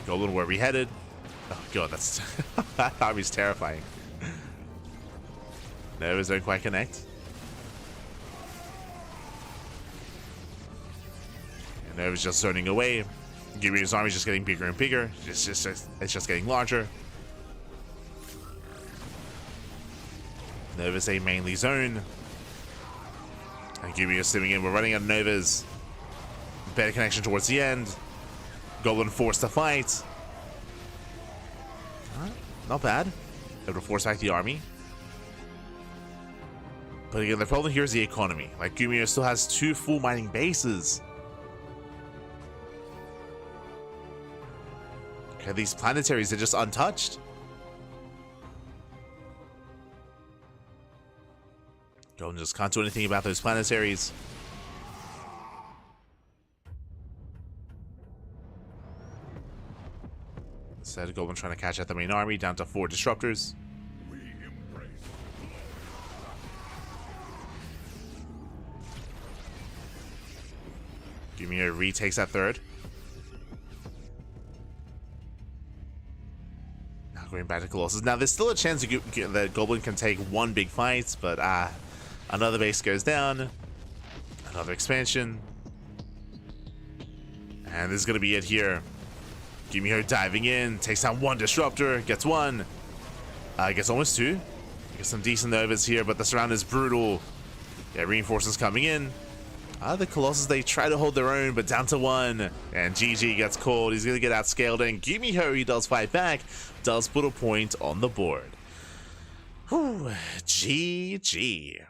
Goblin, where are we headed? Oh, God, that's... that army's terrifying. Novas don't quite connect. And Nova's just zoning away. GuMiho's army's just getting bigger and bigger. It's just getting larger. Nova's a mainly zone. And GuMiho's stimming in. We're running out of Novas. Better connection towards the end. Goblin forced to fight. Not bad. Able to force back the army. But again, the problem here is the economy. Like, GuMiho still has 2 full mining bases. Okay, these planetaries are just untouched. Goblin just can't do anything about those planetaries. Instead, Goblin trying to catch out the main army, down to 4 disruptors. GuMiho retakes that 3rd. Now going back to Colossus. Now there's still a chance that Goblin can take 1 big fight, but another base goes down. Another expansion. And this is going to be it here. GuMiho diving in, takes down 1 disruptor, gets 1. Gets almost 2. Gets some decent Novas here, but the surround is brutal. Yeah, reinforcements coming in. The Colossus, they try to hold their own, but down to 1. And GG gets called. He's going to get outscaled. And GuMiho, he does fight back. Does put a point on the board. Whew. GG.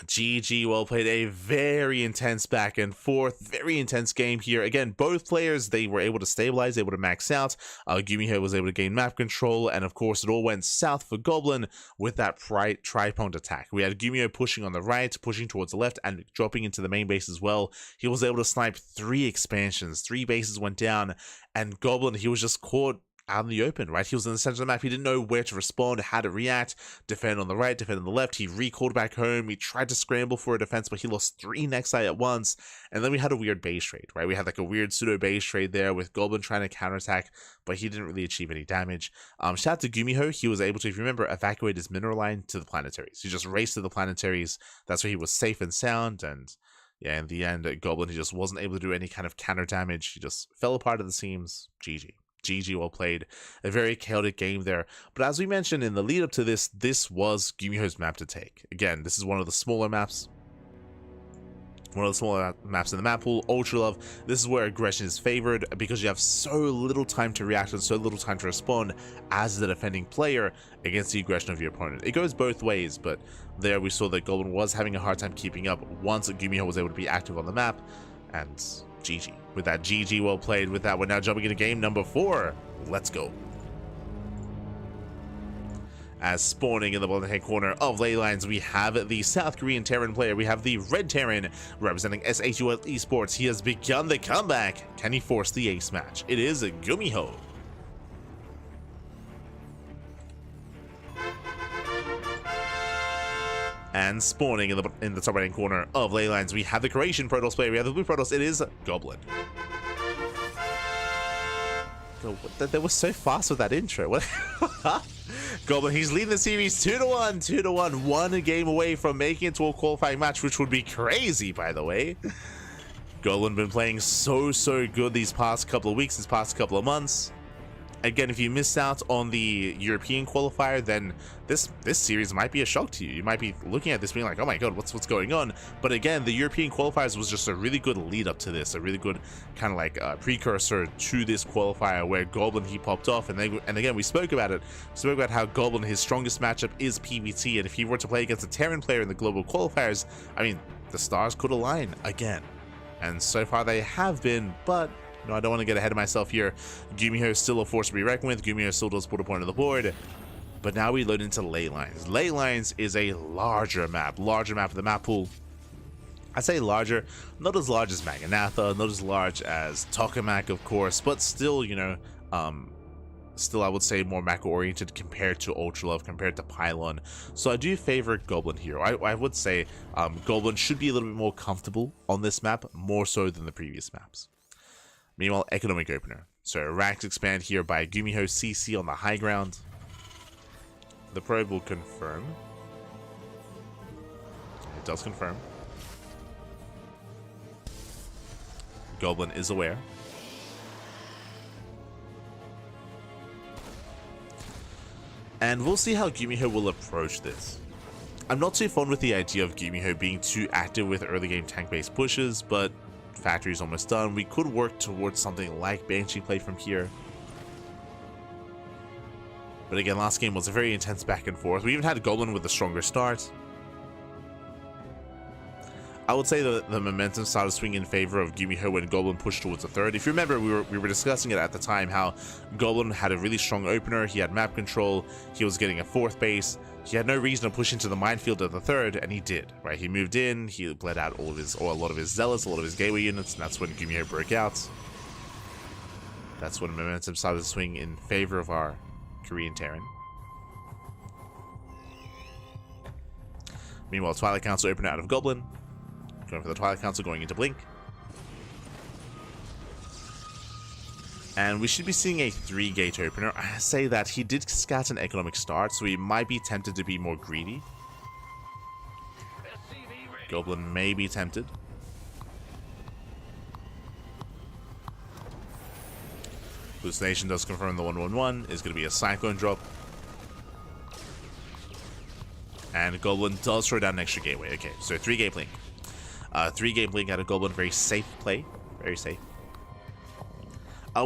GG, well played. A very intense back and forth, very intense game here. Again, both players, they were able to stabilize, able to max out. GuMiho was able to gain map control, and of course it all went south for Goblin with that tri-pronged attack. We had GuMiho pushing on the right, pushing towards the left, and dropping into the main base as well. He was able to snipe 3 expansions, 3 bases went down, and Goblin, he was just caught out in the open, right? He was in the center of the map. He didn't know where to respond, how to react, defend on the right, defend on the left. He recalled back home. He tried to scramble for a defense, but he lost 3 Nexi at once. And then we had a weird base trade, right? We had like a weird pseudo base trade there with Goblin trying to counterattack, but he didn't really achieve any damage. Shout out to GuMiho. He was able to, if you remember, evacuate his mineral line to the planetaries. He just raced to the planetaries. That's where he was safe and sound. And yeah, in the end, Goblin, he just wasn't able to do any kind of counter damage. He just fell apart at the seams. GG. GG, well played. A very chaotic game there. But as we mentioned in the lead up to this, this was GuMiho's map to take. Again, this is one of the smaller maps. One of the smaller maps in the map pool, Ultra Love. This is where aggression is favored because you have so little time to react and so little time to respond as the defending player against the aggression of your opponent. It goes both ways, but there we saw that Goblin was having a hard time keeping up once GuMiho was able to be active on the map, and GG. With that, GG, well played. With that, we're now jumping into game number 4. Let's go. As spawning in the bottom hand corner of ley lines, we have the South Korean Terran player. We have the Red Terran representing SHUL Esports. He has begun the comeback. Can he force the ace match? It is GuMiho. And spawning in the top right hand corner of ley lines, we have the Croatian Protoss player. We have the blue Protoss. It is Goblin. That was so fast with that intro. What? Goblin, he's leading the series 2-1, 2-1, 1 game away from making it to a qualifying match, which would be crazy, by the way. Goblin been playing so good these past couple of weeks, these past couple of months. Again, if you missed out on the European qualifier, then this series might be a shock to you. You might be looking at this being like, oh my god, what's going on? But again, the European qualifiers was just a really good lead up to this, a really good kind of like precursor to this qualifier where Goblin, he popped off, and again, we spoke about it. We spoke about how Goblin, his strongest matchup is PvT, and if he were to play against a Terran player in the global qualifiers, I mean, the stars could align again. And so far they have been, but no, I don't want to get ahead of myself here. GuMiho is still a force to be reckoned with. GuMiho still does put a point on the board. But now we load into ley lines. Ley lines is a larger map of the map pool. I say larger, not as large as Maganatha, not as large as Tokamak, of course, but still, you know, still I would say more macro oriented compared to Ultra Love, compared to Pylon. So I do favor Goblin here. I would say Goblin should be a little bit more comfortable on this map, more so than the previous maps. Meanwhile, economic opener. So ranks expand here by GuMiho CC on the high ground. The probe will confirm. It does confirm. Goblin is aware. And we'll see how GuMiho will approach this. I'm not too fond with the idea of GuMiho being too active with early game tank-based pushes, but factory's almost done. We could work towards something like Banshee play from here. But again, last game was a very intense back and forth. We even had Goblin with a stronger start. I would say that the momentum started swinging in favor of GuMiho when Goblin pushed towards the third. If you remember, we were discussing it at the time, how Goblin had a really strong opener. He had map control. He was getting a 4th base. He had no reason to push into the minefield of the 3rd, and he did, right? He moved in, he bled out all of his, or a lot of his zealots, a lot of his gateway units, and that's when GuMiho broke out. That's when momentum started to swing in favor of our Korean Terran. Meanwhile, Twilight Council opener out of Goblin. Going for the Twilight Council, going into Blink. And we should be seeing a 3-gate opener. I say that he did scat an economic start, so he might be tempted to be more greedy. Goblin may be tempted. Hallucination does confirm the 1-1-1 is going to be a Cyclone drop. And Goblin does throw down an extra gateway. Okay, so 3-gate Blink. 3-gate Blink out of Goblin, very safe play. Very safe.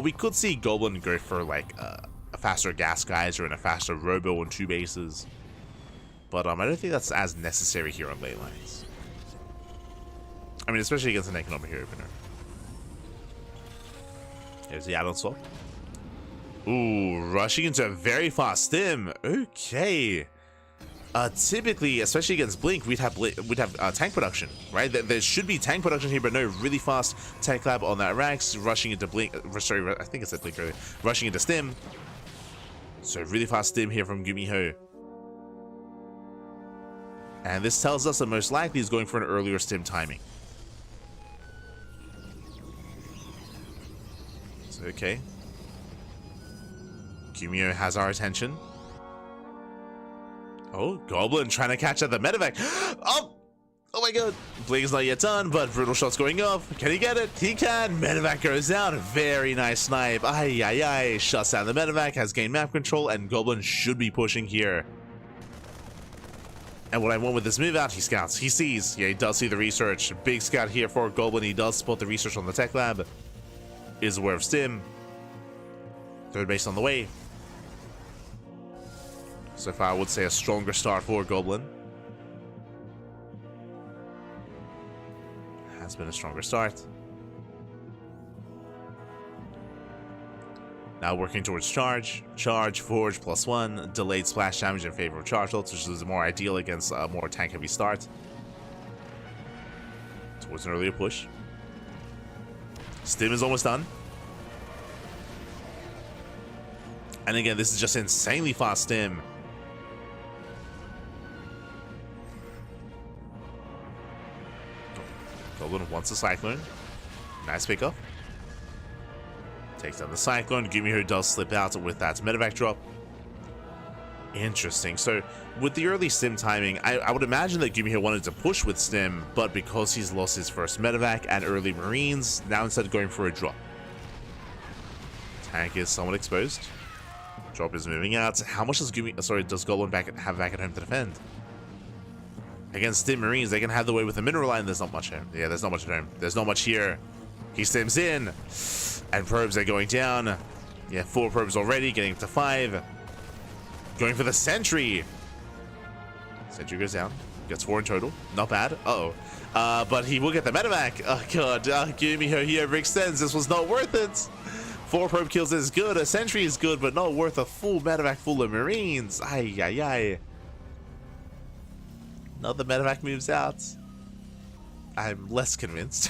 We could see Goblin go for like a faster gas geyser and a faster robo on 2 bases. But I don't think that's as necessary here on ley lines. I mean, especially against an economic opener. There's the add-on swap. Ooh, rushing into a very fast stim. Okay. Typically, especially against Blink, we'd have tank production, right? There should be tank production here, but no, really fast tank lab on that Rax, rushing into Blink. Sorry, I think it's a Blink earlier. Rushing into Stim. So really fast stim here from GuMiho. And this tells us that most likely he's going for an earlier stim timing. So, okay. GuMiho has our attention. Oh, Goblin trying to catch at the medevac. Oh! Oh my god. Blink's not yet done, but brutal shot's going off. Can he get it? He can. Medevac goes down. Very nice snipe. Ay, ay, ay. Shuts down the medevac, has gained map control, and Goblin should be pushing here. And what I want with this move out, he scouts. He sees. Yeah, he does see the research. Big scout here for Goblin. He does spot the research on the tech lab. Is aware of stim. Third base on the way. So far, I would say a stronger start for Goblin. Has been a stronger start. Now working towards charge. Charge, forge, +1. Delayed splash damage in favor of charge loads, which is more ideal against a more tank-heavy start. Towards an earlier push. Stim is almost done. And again, this is just insanely fast stim. Goblin wants the Cyclone. Nice pickup. Takes down the Cyclone. GuMiho does slip out with that medevac drop. Interesting. So, with the early stim timing, I would imagine that GuMiho wanted to push with stim, but because he's lost his first medevac and early Marines, now instead of going for a drop. Tank is somewhat exposed. Drop is moving out. How much does does Goblin have back at home to defend? Against stim Marines, they can have the way with the mineral line. There's not much home. Yeah, there's not much at home. There's not much here. He stims in. And probes are going down. Yeah, 4 probes already, getting up to 5. Going for the sentry. Sentry goes down. Gets 4 in total. Not bad. Uh-oh. But he will get the medevac. Oh, God. GuMiho here overextends. This was not worth it. 4 probe kills is good. A sentry is good, but not worth a full medevac full of Marines. Ay, ay, ay. Another medevac moves out. I'm less convinced.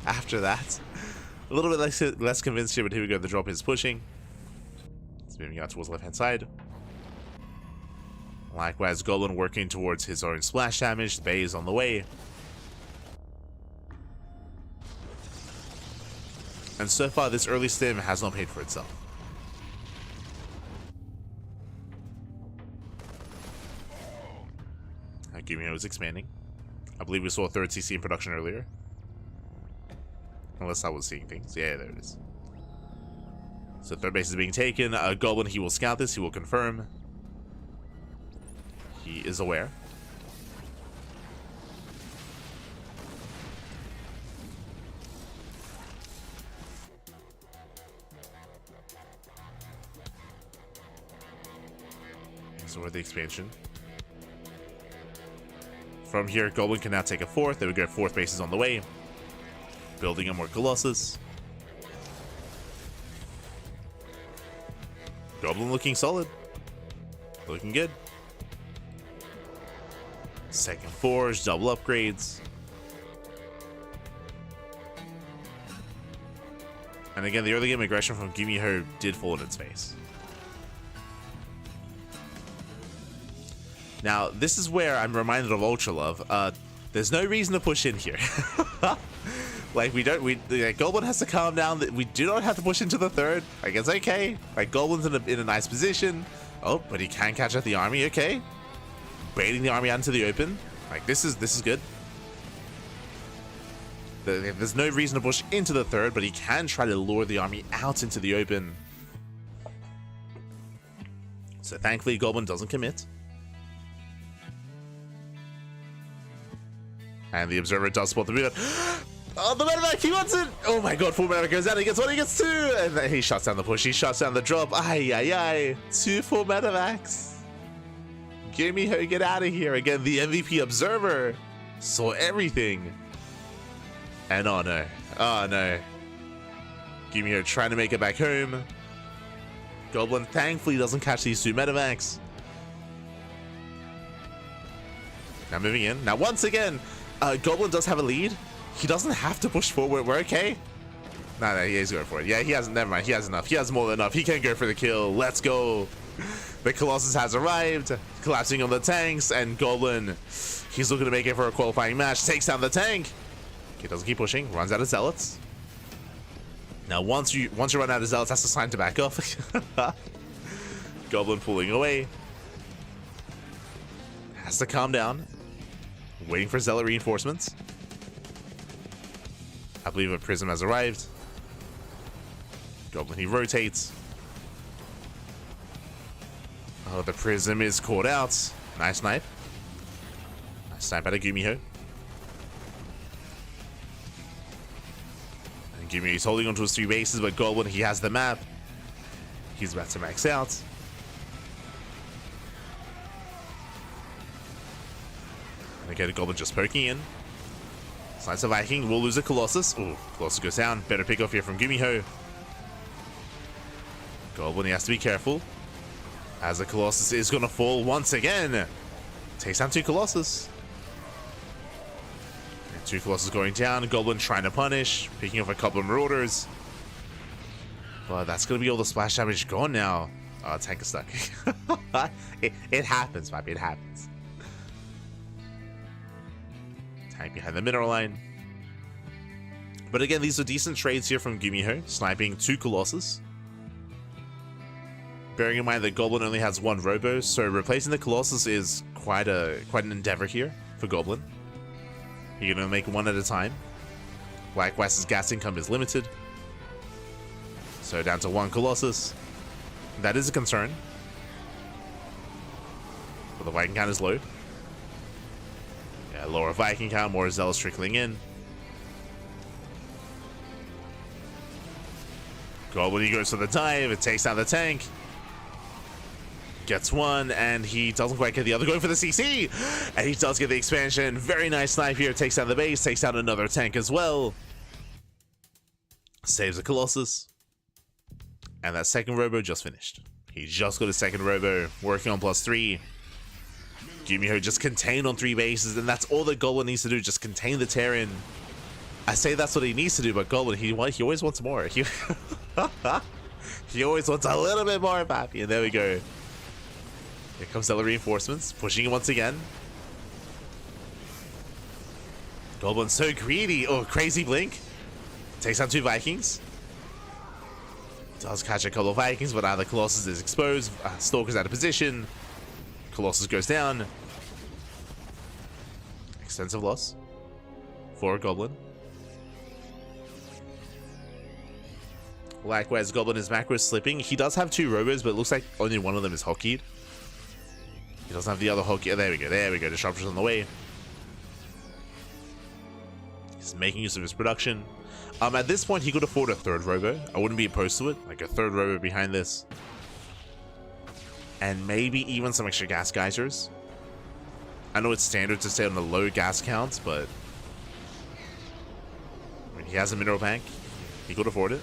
After that. A little bit less convinced here, but here we go. The drop is pushing. It's moving out towards the left-hand side. Likewise, Goblin working towards his own splash damage. The Bay is on the way. And so far, this early stim has not paid for itself. GuMiho is expanding. I believe we saw a 3rd CC in production earlier. Unless I was seeing things. Yeah, there it is. So 3rd base is being taken. Goblin, he will scout this. He will confirm. He is aware. So we're the expansion. From here, Goblin can now take a 4th. They would get 4th bases on the way. Building a more Colossus. Goblin looking solid. Looking good. 2nd forge, double upgrades. And again, the early game aggression from GuMiho did fall in its face. Now, this is where I'm reminded of Ultra Love. There's no reason to push in here. Like, Goblin has to calm down. We do not have to push into the 3rd. Like, it's okay. Like, Goblin's in a nice position. Oh, but he can catch at the army. Okay. Baiting the army out into the open. Like, this is good. There's no reason to push into the 3rd, but he can try to lure the army out into the open. So, thankfully, Goblin doesn't commit. And the Observer does spot the move. Oh, the medevac, he wants it! Oh my god, 4 medevac goes down, he gets 1, he gets 2! And then he shuts down the push, he shuts down the drop. Ay, ay, ay. 2 full medevacs. GuMiho, get out of here. Again, the MVP Observer saw everything. And oh no. Oh no. GuMiho trying to make it back home. Goblin thankfully doesn't catch these 2 medevacs. Now moving in. Now once again, Goblin does have a lead. He doesn't have to push forward. We're okay. No, he's going for it. Yeah, he has, never mind, he has enough. He has more than enough. He can go for the kill. Let's go. The Colossus has arrived, collapsing on the tanks, and Goblin, he's looking to make it for a qualifying match, takes down the tank. He doesn't keep pushing, runs out of zealots. Now, once you run out of zealots, that's the sign to back off. Goblin pulling away. Has to calm down. Waiting for zealot reinforcements. I believe a prism has arrived. Goblin, he rotates. Oh, the prism is caught out. Nice snipe. Nice snipe out of GuMiho. And GuMiho is holding onto his 3 bases, but Goblin, he has the map. He's about to max out. And again, Goblin just poking in. Slides a Viking, will lose a Colossus. Ooh, Colossus goes down. Better pick off here from GuMiho. Goblin, he has to be careful, as the Colossus is going to fall once again. Takes down 2 Colossus. And 2 Colossus going down. Goblin trying to punish, picking off a couple of Marauders. Well, that's going to be all the splash damage gone now. Oh, tank is stuck. it happens, Papi, it happens. Tank behind the mineral line. But again, these are decent trades here from GuMiho, sniping 2 Colossus. Bearing in mind that Goblin only has 1 Robo, so replacing the Colossus is quite an endeavor here for Goblin. He can only make 1 at a time. Likewise, his gas income is limited. So down to 1 Colossus. That is a concern. But the Viking count is low. Yeah, lower Viking count, more Zealots trickling in. Goblin, he goes for the dive, it takes down the tank. Gets 1, and he doesn't quite get the other. Going for the CC, and he does get the expansion. Very nice snipe here. Takes down the base, takes down another tank as well. Saves the Colossus. And that second Robo just finished. He just got his second Robo, working on +3. GuMiho just contained on 3 bases, and that's all that Goblin needs to do, just contain the Terran. I say that's what he needs to do, but Goblin, he always wants more. He always wants a little bit more, Papi, and there we go. Here comes the reinforcements, pushing him once again. Goblin's so greedy. Oh, crazy blink. Takes down 2 Vikings. Does catch a couple of Vikings, but now the Colossus is exposed. Stalker's out of position. Colossus goes down. Extensive loss for Goblin. Likewise, Goblin is macro slipping. He does have 2 Robos, but it looks like only 1 of them is hotkeyed. He doesn't have the other hotkey. There we go. There we go. Disruptor's on the way. He's making use of his production. At this point, he could afford a 3rd Robo. I wouldn't be opposed to it. Like a 3rd Robo behind this. And maybe even some extra gas geysers. I know it's standard to stay on the low gas counts, but I mean, he has a mineral bank. He could afford it.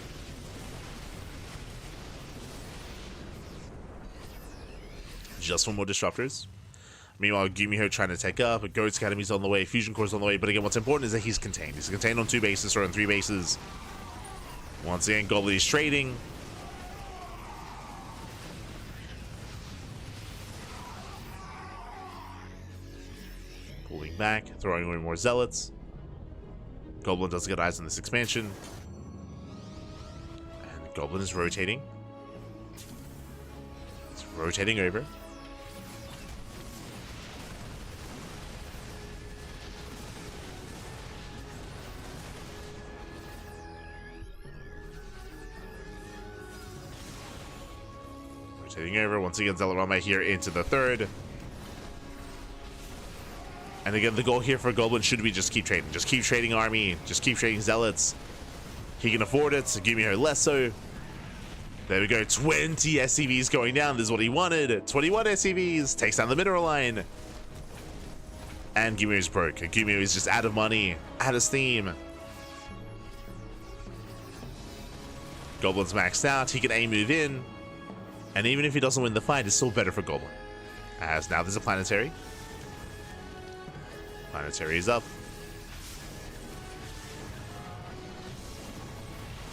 Just for more disruptors. Meanwhile, GuMiho trying to take up. Goat's Academy's on the way. Fusion Core's on the way. But again, what's important is that he's contained. He's contained on 2 bases or on 3 bases. Once again, Goblin is trading. Pulling back, throwing away more Zealots. Goblin does get eyes on this expansion. And Goblin is rotating. It's rotating over. Rotating over. Once again, Zealot here into the 3rd. And again, the goal here for Goblin should be just keep trading. Just keep trading army. Just keep trading Zealots. He can afford it, so GuMiho less so. There we go. 20 SCVs going down. This is what he wanted. 21 SCVs. Takes down the mineral line. And GuMiho's broke. GuMiho is just out of money. Out of steam. Goblin's maxed out. He can A move in. And even if he doesn't win the fight, it's still better for Goblin. As now there's a planetary. Planetary is up.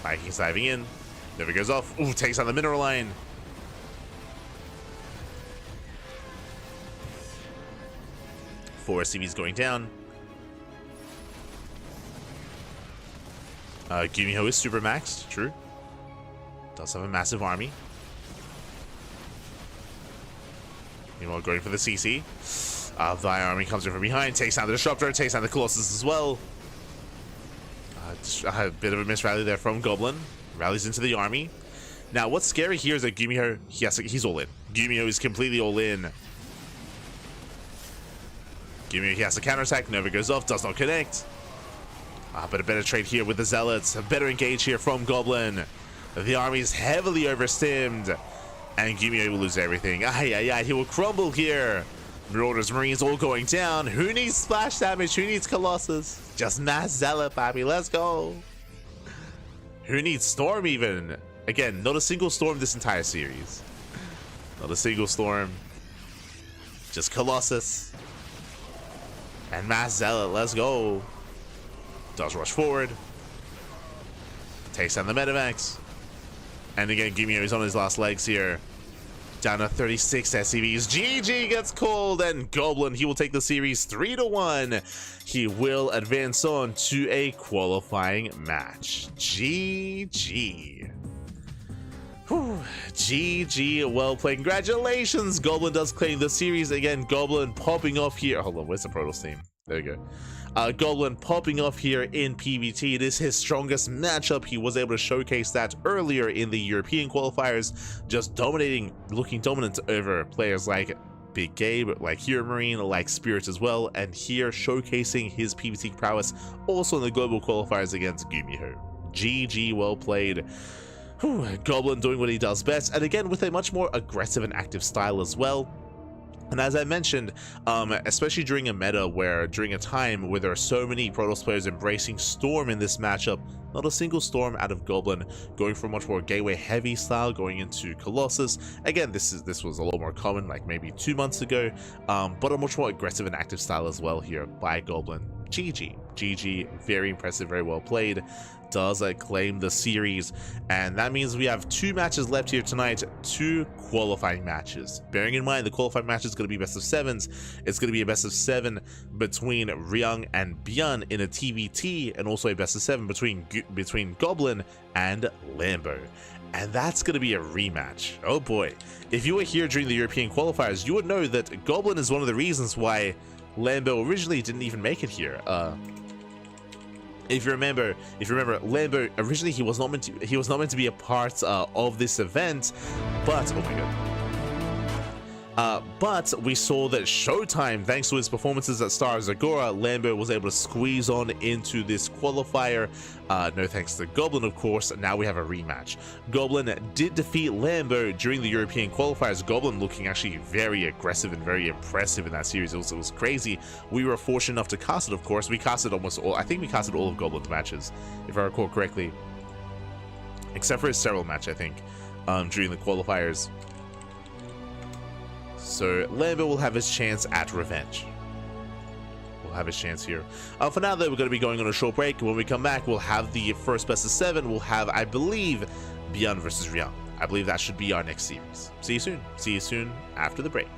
Vikings diving in. Never goes off. Ooh, takes out the mineral line. Four CVs going down. GuMiho is super maxed, true. Does have a massive army. Meanwhile, going for the CC. The army comes in from behind, takes down the Disruptor, takes down the Colossus as well. A bit of a miss rally there from Goblin. Rallies into the army. Now, what's scary here is that GuMiho, he's all in. GuMiho is completely all in. GuMiho, he has to counterattack. Nova goes off, does not connect. But a better trade here with the Zealots. A better engage here from Goblin. The army is heavily overstimmed. And GuMiho will lose everything. He will crumble here. Marauders, Marines all going down. Who needs splash damage? Who needs Colossus? Just mass Zealot, baby. Let's go. Who needs Storm even? Again, not a single Storm this entire series. Not a single Storm. Just Colossus. And mass Zealot. Let's go. Does rush forward. Takes down the Medivacs. And again, GuMiho is on his last legs here. Down to 36 SCVs. GG gets called, and Goblin, he will take the series 3-1. He will advance on to a qualifying match. GG. Whew. GG, well played. Congratulations, Goblin does claim the series. Again, Goblin popping off here. Hold on, where's the Protoss team? There we go. Goblin popping off here in PvT. It is his strongest matchup. He was able to showcase that earlier in the European qualifiers, just dominating, looking dominant over players like Big Gabe, like Hero Marine, like Spirit as well, and here showcasing his PvT prowess also in the global qualifiers against GuMiho. GG, well played. Whew, Goblin doing what he does best, and again with a much more aggressive and active style as well. And as I mentioned, especially during a meta where, during a time where there are so many Protoss players embracing Storm in this matchup, not a single Storm out of Goblin, going for a much more gateway heavy style, going into Colossus. Again, this was a lot more common, like maybe 2 months ago, but a much more aggressive and active style as well here by Goblin. GG, very impressive, very well played. Does claim the series, and that means we have 2 matches left here tonight, 2 qualifying matches. Bearing in mind the qualifying match is going to be best of 7s, it's going to be a best of 7 between Ryung and ByuN in a TVT, and also a best of 7 between Goblin and Lambo. And that's going to be a rematch. Oh boy, if you were here during the European qualifiers, you would know that Goblin is one of the reasons why Lambo originally didn't even make it here. If you remember, Lambo originally he was not meant to be a part of this event, but oh my god. But we saw that Showtime, thanks to his performances at Star Zagora, Lambo was able to squeeze on into this qualifier. No thanks to Goblin, of course. Now we have a rematch. Goblin did defeat Lambo during the European qualifiers. Goblin looking actually very aggressive and very impressive in that series. It was crazy. We were fortunate enough to cast it, of course. We casted almost all, I think we casted all of Goblin's matches, if I recall correctly. Except for his Serral match, I think, during the qualifiers. So Lambo will have his chance at revenge. We'll have his chance here. For now, though, we're going to be going on a short break. When we come back, we'll have the first best of 7. We'll have, I believe, ByuN versus Ryung. I believe that should be our next series. See you soon. See you soon after the break.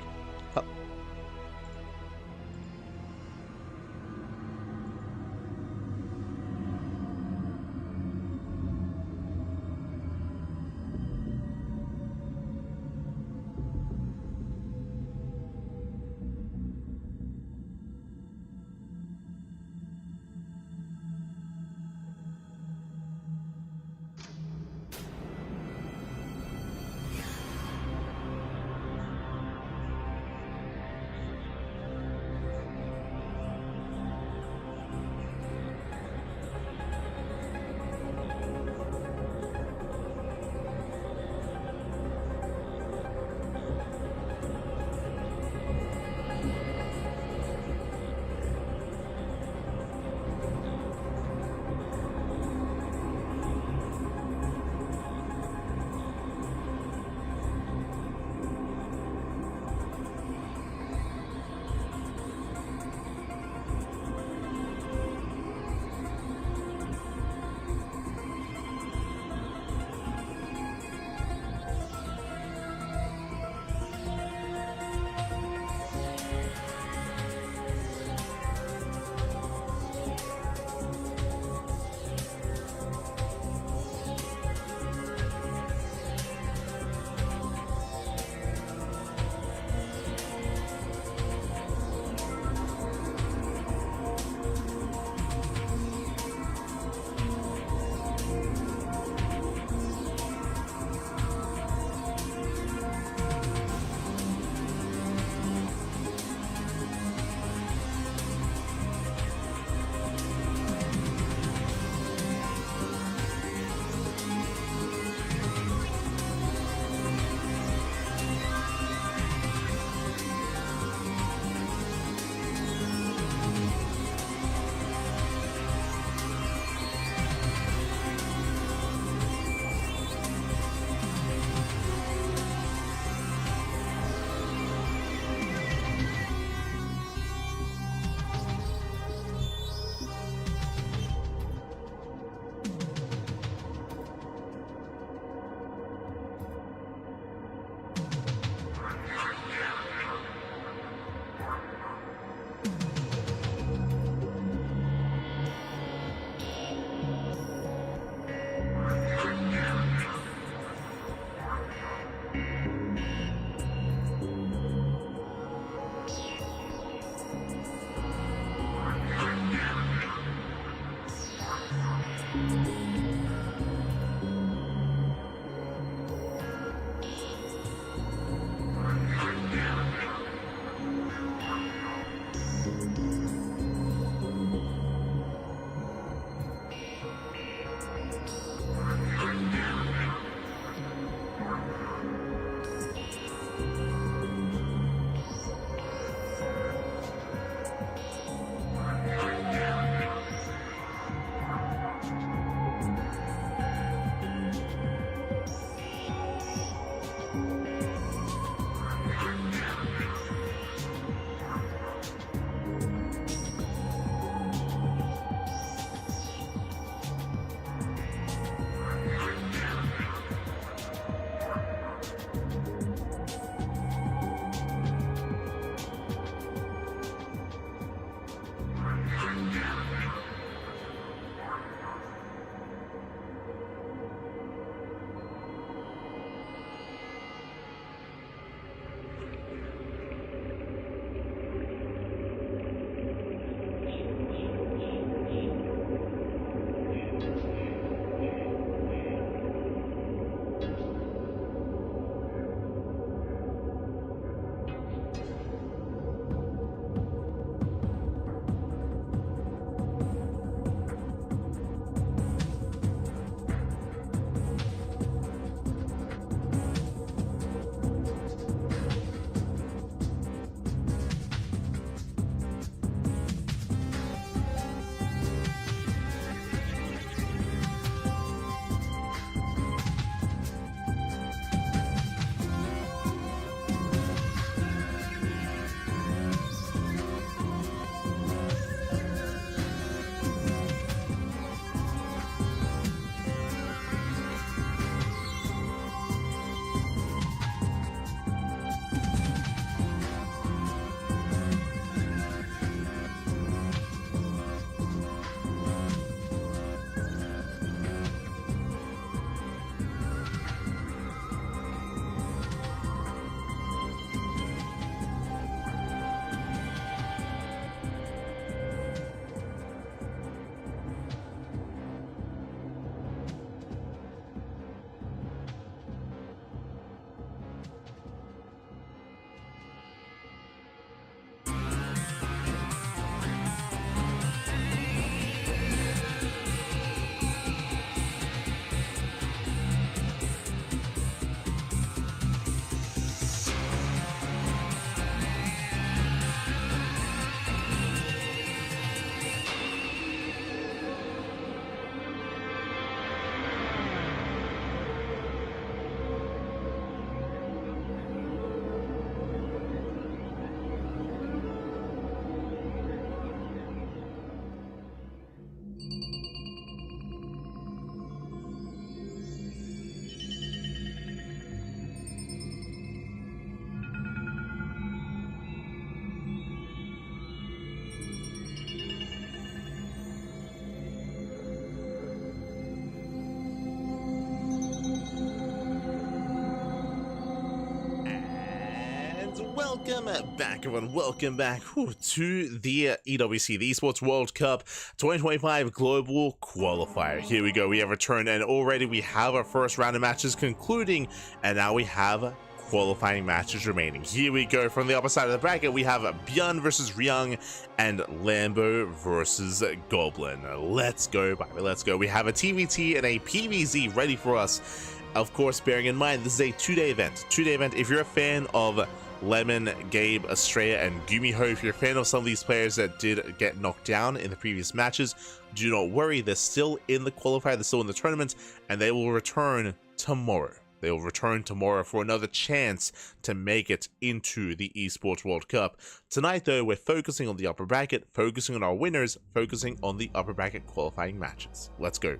Welcome back, everyone. Welcome back to the EWC, the Esports World Cup 2025 Global Qualifier. Here we go. We have returned, and already we have our first round of matches concluding, and now we have qualifying matches remaining. Here we go. From the upper side of the bracket, we have ByuN versus Ryung and Lambo versus Goblin. Let's go, baby. Let's go. We have a TVT and a PVZ ready for us. Of course, bearing in mind, this is a two-day event. If you're a fan of Lemon, Gabe, Astrea, and GuMiho, if you're a fan of some of these players that did get knocked down in the previous matches, do not worry. They're still in the qualifier. They're still in the tournament, and they will return tomorrow. They will return tomorrow for another chance to make it into the Esports World Cup. Tonight, though, we're focusing on the upper bracket, focusing on our winners, focusing on the upper bracket qualifying matches. Let's go.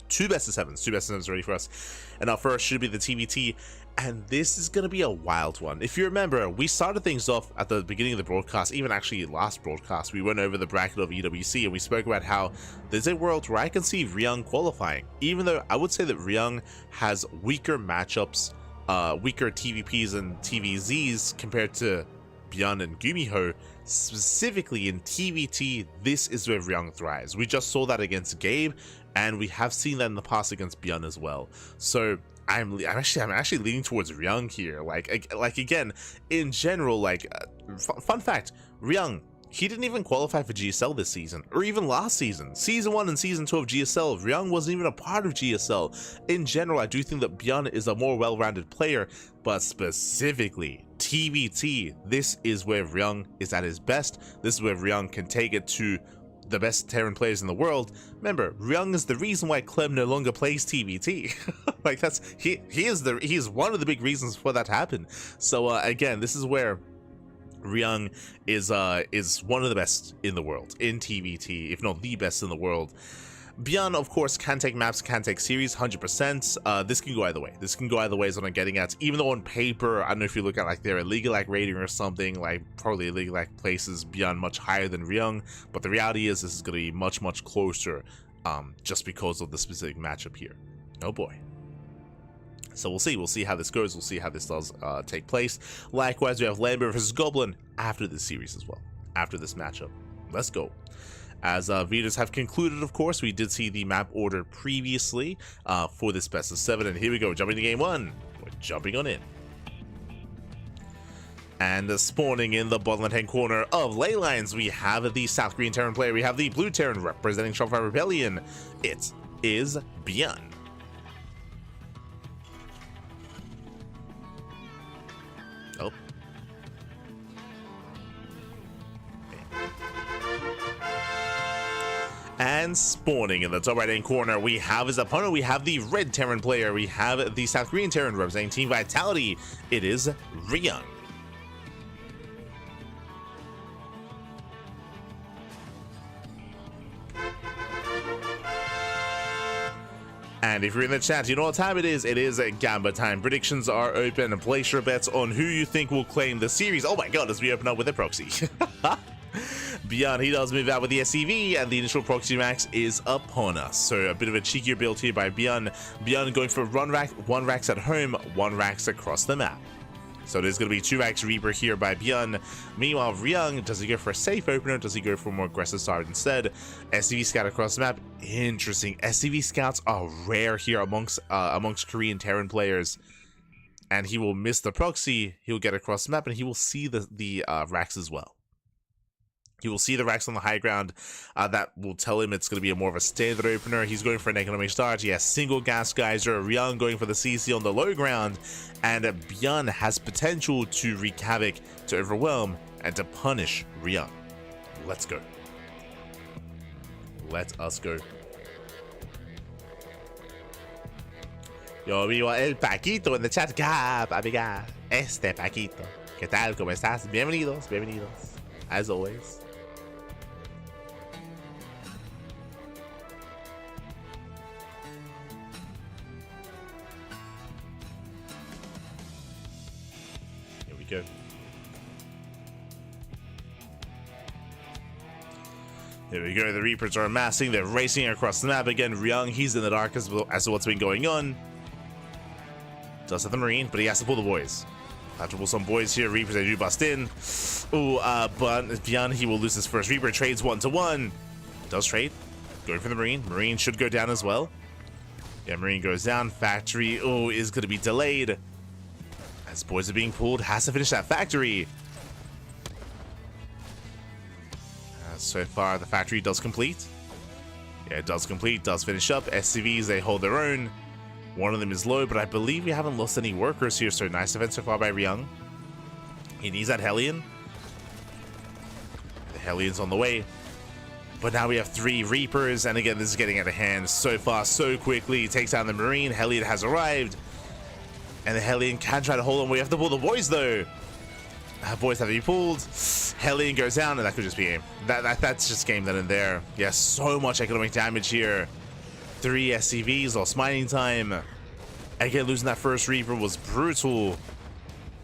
Two best of sevens ready for us, and our first should be the TVT, and this is going to be a wild one. If you remember, we started things off at the beginning of the broadcast, even actually last broadcast, we went over the bracket of EWC, and we spoke about how there's a world where I can see Ryung qualifying, even though I would say that Ryung has weaker matchups, weaker TVPs and TVZs compared to ByuN and GuMiho. Specifically in TVT, this is where Ryung thrives. We just saw that against Gabe, and we have seen that in the past against ByuN as well. So I'm actually leaning towards Ryung here. Like again, in general, fun fact, Ryung, he didn't even qualify for GSL this season, or even last season. Season 1 and Season 2 of GSL, Ryung wasn't even a part of GSL. In general, I do think that ByuN is a more well-rounded player, but specifically TVT, this is where Ryung is at his best. This is where Ryung can take it to the best Terran players in the world. Remember, Ryung is the reason why Clem no longer plays TVT. Like he is one of the big reasons for that to happen. So again, this is where Ryung is one of the best in the world in TVT, if not the best in the world. ByuN, of course, can take maps, can take series, 100%. This can go either way. This can go either way is what I'm getting at. Even though on paper, I don't know if you look at like their illegal rating or something, like probably illegal places ByuN much higher than Ryung, but the reality is this is going to be much closer, just because of the specific matchup here. Oh boy. So we'll see how this goes. We'll see how this does take place. Likewise, we have Lambo versus Goblin after this series as well, after this matchup. Let's go. As Vitas have concluded, of course, we did see the map order previously for this best of 7, and here we go, jumping to game 1. We're jumping on in. And spawning in the bottom left-hand corner of ley lines, we have the South Green Terran player, we have the Blue Terran representing Shopify Rebellion. It is ByuN. Oh. And spawning in the top right-hand corner, we have his opponent. We have the Red Terran player. We have the South Green Terran representing Team Vitality. It is Ryung. And if you're in the chat, you know what time it is. It is Gamba time. Predictions are open. Place your bets on who you think will claim the series. Oh my god, as we open up with a proxy. ByuN, he does move out with the SCV, and the initial proxy max is upon us. So a bit of a cheekier build here by ByuN. ByuN going for one racks at home, 1 racks across the map. So there's going to be 2 racks Reaper here by ByuN. Meanwhile, Ryung, does he go for a safe opener? Does he go for a more aggressive start instead? SCV scout across the map. Interesting. SCV scouts are rare here amongst Korean Terran players. And he will miss the proxy. He'll get across the map, and he will see the racks as well. He will see the racks on the high ground. That will tell him it's going to be more of a standard opener. He's going for an economic start. He has single gas geyser. Ryung going for the CC on the low ground. And ByuN has potential to wreak havoc, to overwhelm, and to punish Ryung. Let's go. Let us go. Yo vivo el Paquito in the chat. Gab, amiga. Este Paquito. ¿Qué tal? ¿Cómo estás? Bienvenidos, bienvenidos. As always. Here we go. There we go. The Reapers are amassing. They're racing across the map again. Ryung, he's in the dark as to what's been going on. Does have the Marine, but he has to pull the boys. Touchable some boys here. Reapers, they do bust in. Ooh, but ByuN, he will lose his first Reaper. Trades 1-to-1. Does trade. Going for the Marine. Marine should go down as well. Yeah, Marine goes down. Factory, oh, is going to be delayed. As boys are being pulled, has to finish that factory. So far, the factory does complete. Yeah, it does complete, does finish up. SCVs, they hold their own. One of them is low, but I believe we haven't lost any workers here, so nice defense so far by Ryung. He needs that Hellion. The Hellion's on the way. But now we have 3 Reapers, and again, this is getting out of hand so far, so quickly. He takes down the Marine. Hellion has arrived. And the Hellion can try to hold on. We have to pull the boys, though. Boys have to be pulled. Hellion goes down, and that could just be game. That's just game then and there. Yeah, so much economic damage here. 3 SCVs, lost mining time. Again, losing that first Reaper was brutal,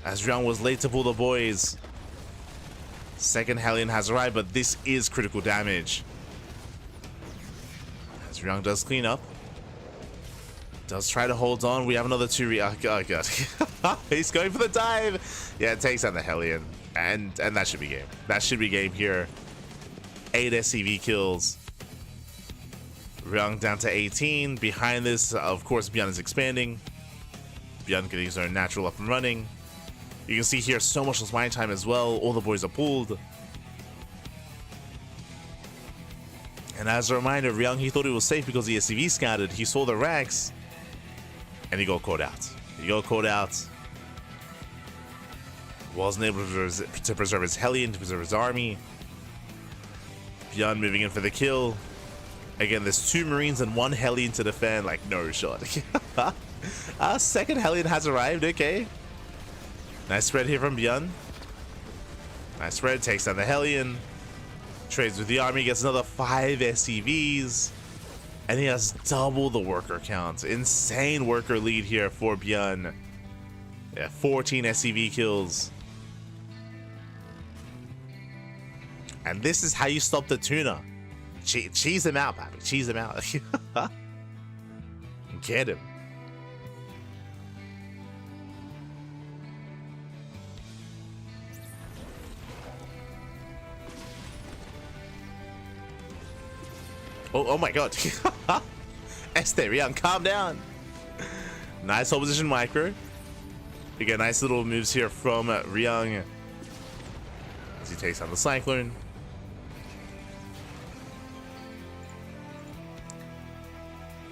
as Ryung was late to pull the boys. Second Hellion has arrived, but this is critical damage. As Ryung does clean up. Does try to hold on. We have another 2 oh god. He's going for the dive. Yeah, it takes out the Hellion. And that should be game. That should be game here. 8 SCV kills. Ryung down to 18. Behind this, of course, ByuN is expanding. ByuN getting his own natural up and running. You can see here so much less mine time as well. All the boys are pulled. And as a reminder, Ryung, he thought it was safe because the SCV scattered. He saw the racks. And he got caught out. He got caught out. Wasn't able to preserve his Hellion, to preserve his army. ByuN moving in for the kill. Again, there's 2 Marines and 1 Hellion to defend. Like, no shot. Second Hellion has arrived. Okay. Nice spread here from ByuN. Nice spread. Takes down the Hellion. Trades with the army. Gets another 5 SCVs. And he has double the worker count. Insane worker lead here for ByuN. Yeah, 14 SCV kills. And this is how you stop the tuna. Cheese him out, baby. Cheese him out. Get him. Oh my god. Astrea, calm down. Nice hold position micro. Again, nice little moves here from Ryung as he takes on the Cyclone.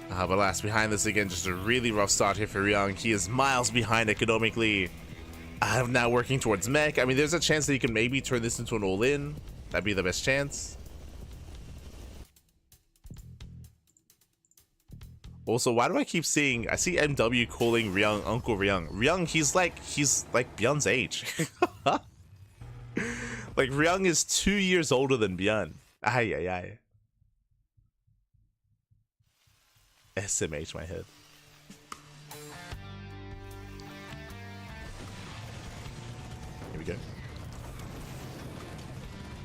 But last behind this, again, just a really rough start here for Ryung. He is miles behind economically. I'm now working towards mech. I mean, there's a chance that he can maybe turn this into an all-in. That'd be the best chance. Also, why do I keep seeing... I see MW calling Ryung Uncle Ryung. Ryung, he's like ByuN's age. Like, Ryung is 2 years older than ByuN. Ay, ay, ay. SMH my head. Here we go.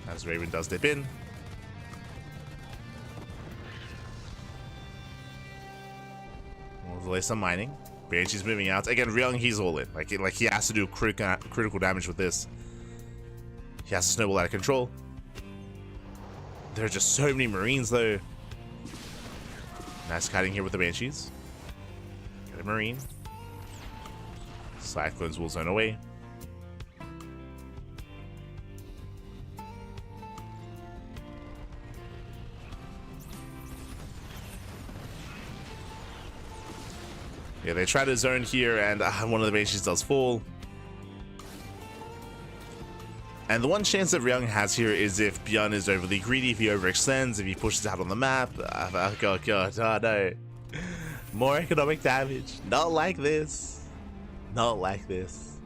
As Raven does dip in. We'll delay some mining. Banshee's moving out. Again, Ryung, he's all in. Like he has to do critical damage with this. He has to snowball out of control. There are just so many Marines, though. Nice kiting here with the Banshees. Get a Marine. Cyclones will zone away. Yeah, they try to zone here, and one of the Banshees does fall. And the one chance that Ryung has here is if ByuN is overly greedy, if he overextends, if he pushes out on the map. Oh god, oh no. More economic damage. Not like this. Not like this.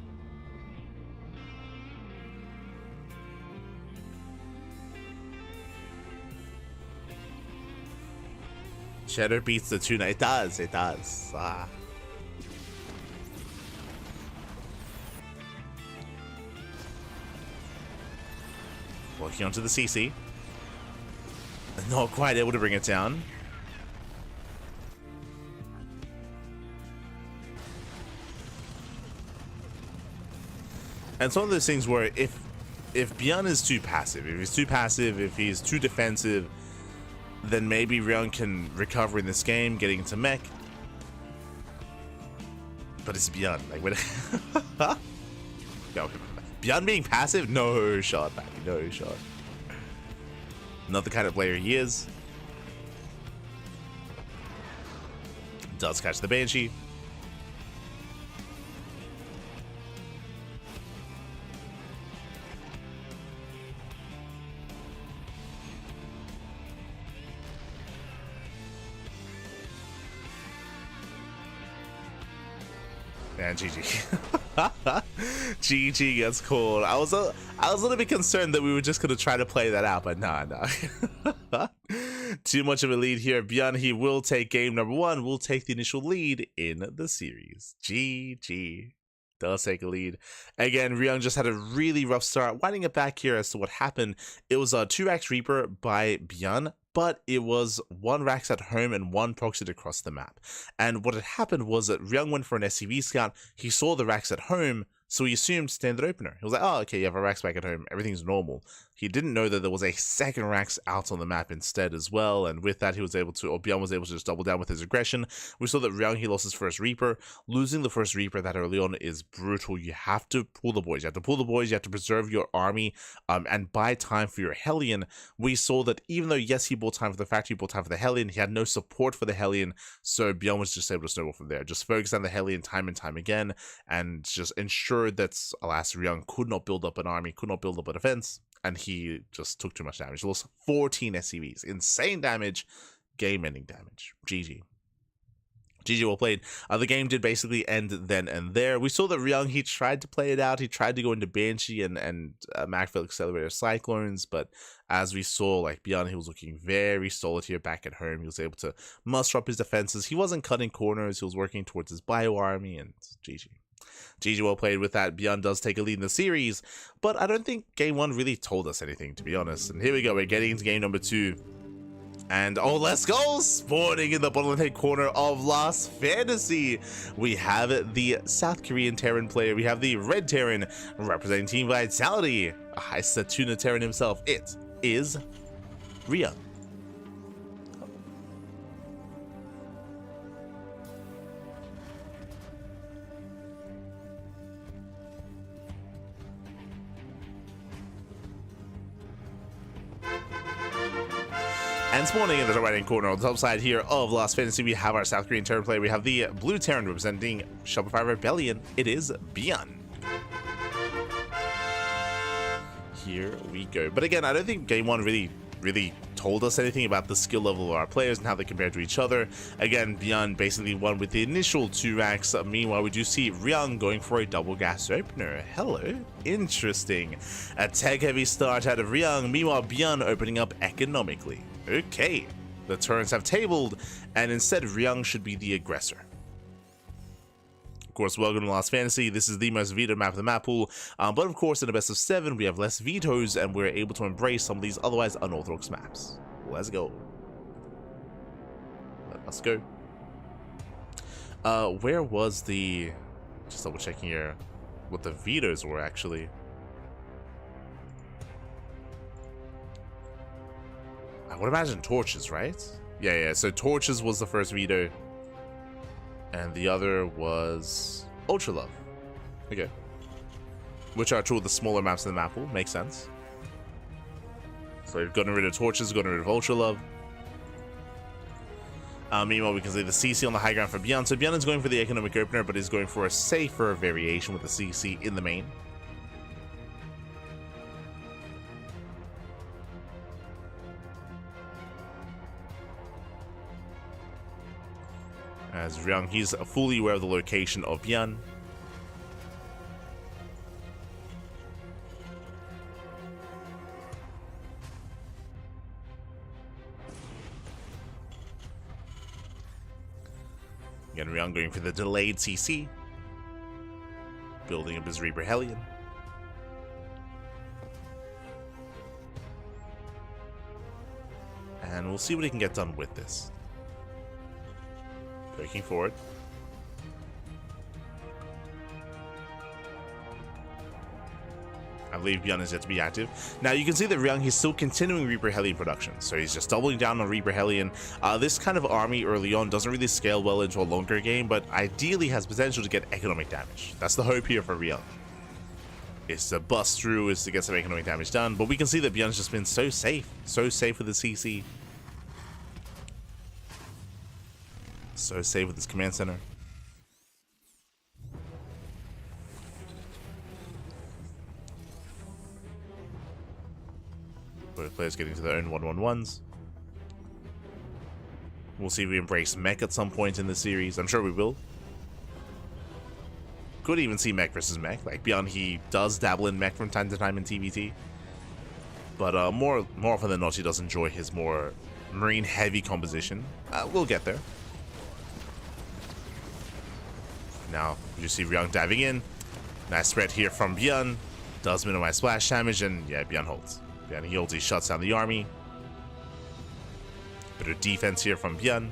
Cheddar beats the tuna. It does, it does. Walking onto the CC. Not quite able to bring it down. And it's one of those things where if ByuN is too passive, if he's too defensive, then maybe Ryung can recover in this game, getting into mech. But it's ByuN. Like, when no, ByuN being passive? No shot, baby. No shot. Not the kind of player he is. Does catch the Banshee. And GG. GG gets called. I was a little bit concerned that we were just gonna try to play that out, but nah. Too much of a lead here. ByuN, he will take game number 1. Will take the initial lead in the series. GG. Does take a lead. Again, Ryung just had a really rough start. Winding it back here as to what happened. It was a 2-Rax Reaper by ByuN, but it was 1 Rax at home and 1 proxied across the map. And what had happened was that Ryung went for an SCV scout. He saw the Rax at home, so he assumed standard opener. He was like, oh, okay, you have a Rax back at home. Everything's normal. He didn't know that there was a 2nd Rax out on the map instead as well. And with that, he was able to, or ByuN was able to just double down with his aggression. We saw that Ryung, he lost his first Reaper. Losing the first Reaper that early on is brutal. You have to pull the boys. You have to pull the boys. You have to preserve your army and buy time for your Hellion. We saw that even though, yes, he bought time for the factory, he bought time for the Hellion, he had no support for the Hellion. So ByuN was just able to snowball from there. Just focus on the Hellion time and time again and just ensured that, alas, Ryung could not build up an army, could not build up a defense. And he just took too much damage. He lost 14 SCVs. Insane damage. Game-ending damage. GG. GG, well played. The game did basically end then and there. We saw that Ryung, he tried to play it out. He tried to go into Banshee and Macfield Accelerator Cyclones. But as we saw, like, ByuN, he was looking very solid here back at home. He was able to muster up his defenses. He wasn't cutting corners. He was working towards his bio army. And GG. GG, well played with that. ByuN does take a lead in the series, but I don't think game 1 really told us anything, to be honest. And here we go, we're getting into game number 2. And oh, let's go! Spawning in the bottom left-hand corner of Last Fantasy, we have the South Korean Terran player. We have the Red Terran representing Team Vitality. I said Tuna Terran himself. It is Ryung. And spawning in the right-hand corner on the top side here of Last Fantasy, we have our South Korean Terran player. We have the Blue Terran representing Shopify Rebellion. It is ByuN. Here we go. But again, I don't think game 1 really told us anything about the skill level of our players and how they compare to each other. Again, ByuN basically won with the initial 2 Racks. Meanwhile, we do see Ryung going for a double gas opener. Hello. Interesting. A tech-heavy start out of Ryung. Meanwhile, ByuN opening up economically. Okay, the turns have tabled, and instead Ryung should be the aggressor. Of course, welcome to Last Fantasy. This is the most vetoed map of the map pool, but of course in a best of 7 we have less vetoes, and we're able to embrace some of these otherwise unorthodox maps. Let's go. Let's go. Where was the... Just double checking here what the vetoes were actually. I would imagine torches, right? Yeah, so torches was the first veto. And the other was Ultra Love. Okay. Which are two of the smaller maps in the map pool. Makes sense. So we've gotten rid of torches, gotten rid of Ultra Love. Meanwhile, we can see the CC on the high ground for ByuN. So ByuN is going for the economic opener, but is going for a safer variation with the CC in the main. As Ryung, he's fully aware of the location of ByuN. Again, Ryung going for the delayed CC. Building up his Reaper Hellion. And we'll see what he can get done with this. Breaking forward. believe ByuN is yet to be active. Now you can see that Ryung, he's still continuing Reaper Hellion production, so he's just doubling down on Reaper Hellion. This kind of army early on doesn't really scale well into a longer game, but ideally has potential to get economic damage. That's the hope here for Ryung. Is to bust through, is to get some economic damage done, but we can see that ByuN's just been so safe with the CC. So safe with his command center. Both players getting to their own 1-1-1s. We'll see if we embrace mech at some point in the series. I'm sure we will. Could even see mech versus mech. Like ByuN, he does dabble in mech from time to time in TVT. But more often than not, he does enjoy his more marine heavy composition. We'll get there. Now, you see Ryung diving in. Nice spread here from ByuN. Does minimize splash damage, and yeah, ByuN holds. ByuN, he holds, he shuts down the army. Bit of defense here from ByuN.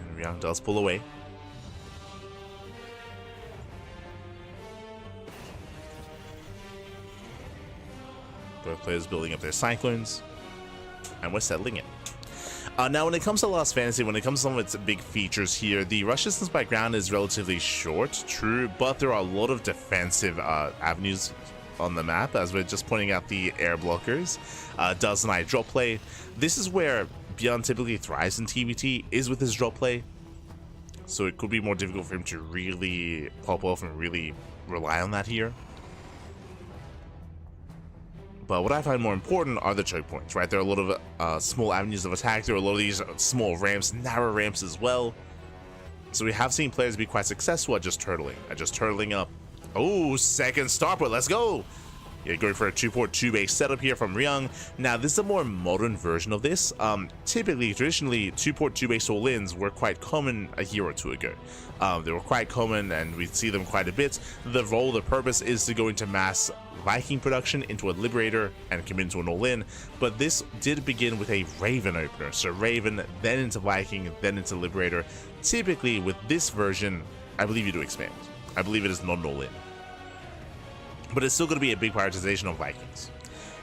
And Ryung does pull away. Both players building up their cyclones. And we're settling it. Now, when it comes to Lost Fantasy, when it comes to some of its big features here, the rush distance by ground is relatively short, true, but there are a lot of defensive avenues on the map, as we're just pointing out the air blockers. Does deny drop play. This is where ByuN typically thrives in TVT, is with his drop play. So it could be more difficult for him to really pop off and really rely on that here. But what I find more important are the choke points, right? There are a lot of small avenues of attack. There are a lot of these small ramps, narrow ramps as well. So we have seen players be quite successful at just turtling up. Oh, second star point, let's go! Yeah, going for a 2-port 2-base setup here from Ryung. Now, this is a more modern version of this. Traditionally, 2-port 2-base all-ins were quite common a year or two ago. They were quite common, and we see them quite a bit. The purpose is to go into mass Viking production into a Liberator and commit into an all-in, but this did begin with a Raven opener. So Raven, then into Viking, then into Liberator. Typically, with this version, I believe you do expand. I believe it is not an all-in. But it's still going to be a big prioritization of Vikings.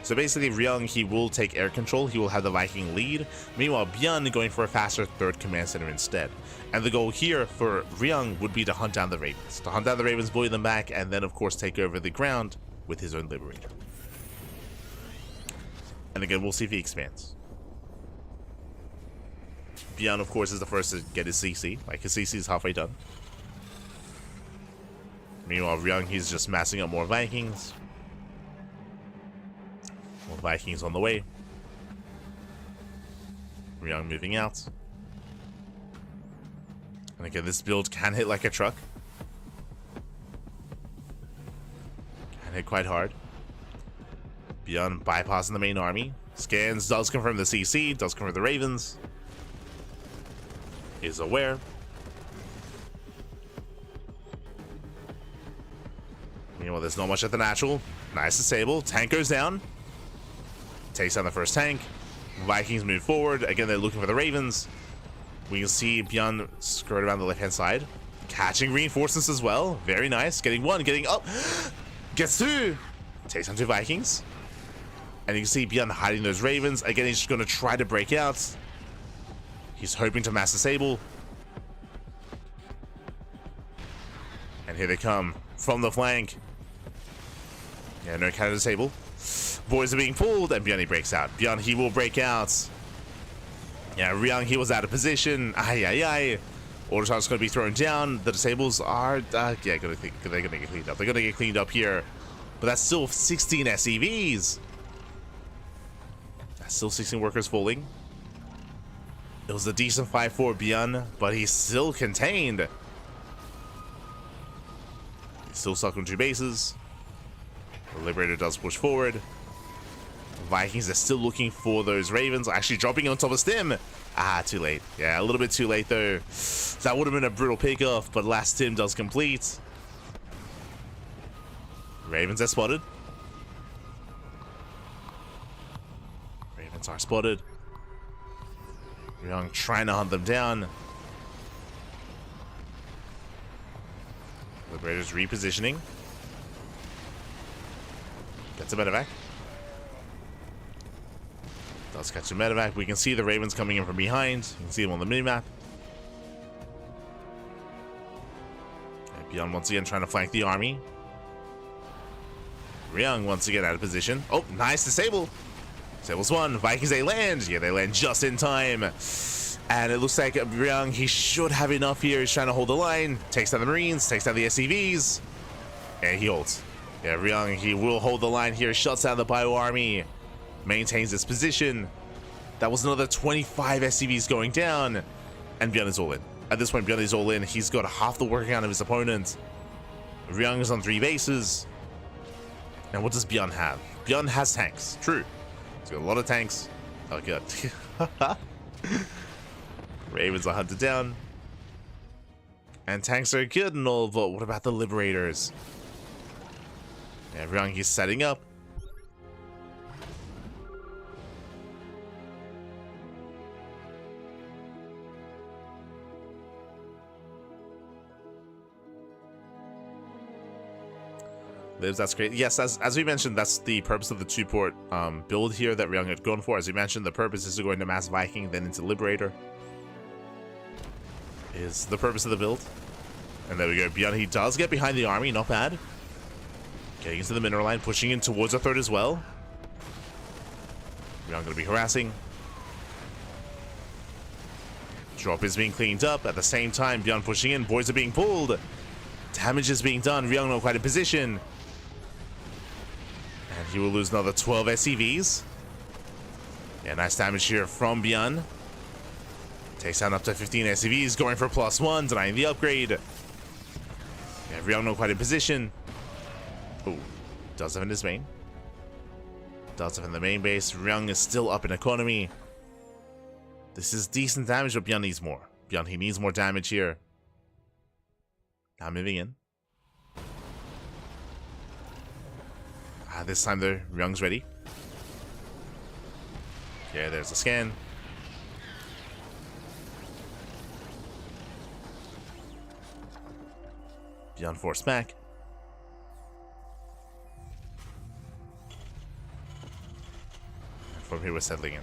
So basically, Ryung, he will take air control, he will have the Viking lead. Meanwhile, ByuN going for a faster third command center instead. And the goal here for Ryung would be to hunt down the Ravens. To hunt down the Ravens, bully them back, and then of course take over the ground with his own Liberator. And again, we'll see if he expands. ByuN, of course, is the first to get his CC. Like, his CC is halfway done. Meanwhile, Ryung, he's just massing up more Vikings. More Vikings on the way. Ryung moving out. And again, this build can hit like a truck. Can hit quite hard. ByuN bypassing the main army. Scans, does confirm the CC, does confirm the Ravens. Is aware. Meanwhile, there's not much at the natural. Nice disable. Tank goes down. Takes down the first tank. Vikings move forward. Again, they're looking for the Ravens. We can see ByuN skirt around the left-hand side. Catching reinforcements as well. Very nice. Getting one. Getting up. Gets two. Takes down two Vikings. And you can see ByuN hiding those Ravens. Again, he's just going to try to break out. He's hoping to mass disable. And here they come from the flank. Yeah, no counter disable. Boys are being pulled, and ByuN, he breaks out. ByuN, he will break out. Yeah, Ryung, he was out of position. Order shot's going to be thrown down. The disables are, yeah, they're going to get cleaned up. They're going to get cleaned up here. But that's still 16 SCVs. That's still 16 workers falling. It was a decent fight for ByuN, but he's still contained. He's still stuck on two bases. The Liberator does push forward. Vikings are still looking for those Ravens, actually dropping on top of Stim. Too late. Yeah, a little bit too late though. That would have been a brutal pickoff, but last Stim does complete. Ravens are spotted. Ravens are spotted. Ryung trying to hunt them down. Liberator's repositioning. Gets a medevac. Does catch a medevac. We can see the Ravens coming in from behind. You can see them on the minimap. ByuN once again trying to flank the army. Ryung once again out of position. Oh, nice disable. Disables one. Vikings, they land. Yeah, they land just in time. And it looks like Ryung, he should have enough here. He's trying to hold the line. Takes down the Marines. Takes down the SCVs. And he holds. Yeah, Ryung, he will hold the line here. Shuts down the ByuN army. Maintains his position. That was another 25 SCVs going down. And ByuN is all in. At this point, ByuN is all in. He's got half the work count of his opponent. Ryung is on 3 bases. And what does ByuN have? ByuN has tanks. True. He's got a lot of tanks. Oh, good. Ravens are hunted down. And tanks are good and all, but what about the Liberators? Yeah, Ryung, he's setting up. Lives, that's great. Yes, as we mentioned, that's the purpose of the 2-port build here that Ryung had gone for. As we mentioned, the purpose is to go into Mass Viking, then into Liberator. Is the purpose of the build. And there we go. ByuN, he does get behind the army, not bad. Getting into the mineral line, pushing in towards a third as well. Ryung going to be harassing. Drop is being cleaned up. At the same time, ByuN pushing in. Boys are being pulled. Damage is being done. Ryung not quite in position. And he will lose another 12 SCVs. Yeah, nice damage here from ByuN. Takes down up to 15 SCVs, going for +1, denying the upgrade. Yeah, Ryung not quite in position. Oh, does have in his main. Does have in the main base. Ryung is still up in economy. This is decent damage, but ByuN needs more. ByuN, he needs more damage here. Now moving in. This time the Ryung's ready. Okay, there's a scan. ByuN force back. And from here we're settling in.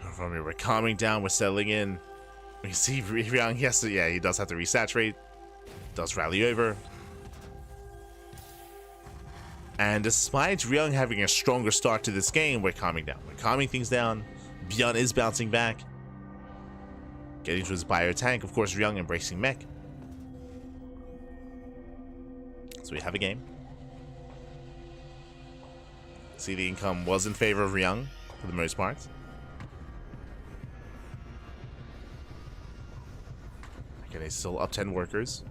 And from here we're calming down, we're settling in. We see Ryung, he does have to resaturate. Does rally over. And despite Ryung having a stronger start to this game, we're calming down. We're calming things down. ByuN is bouncing back. Getting to his bio tank. Of course, Ryung embracing mech. So we have a game. See, the income was in favor of Ryung for the most part. Okay, he's still up 10 workers.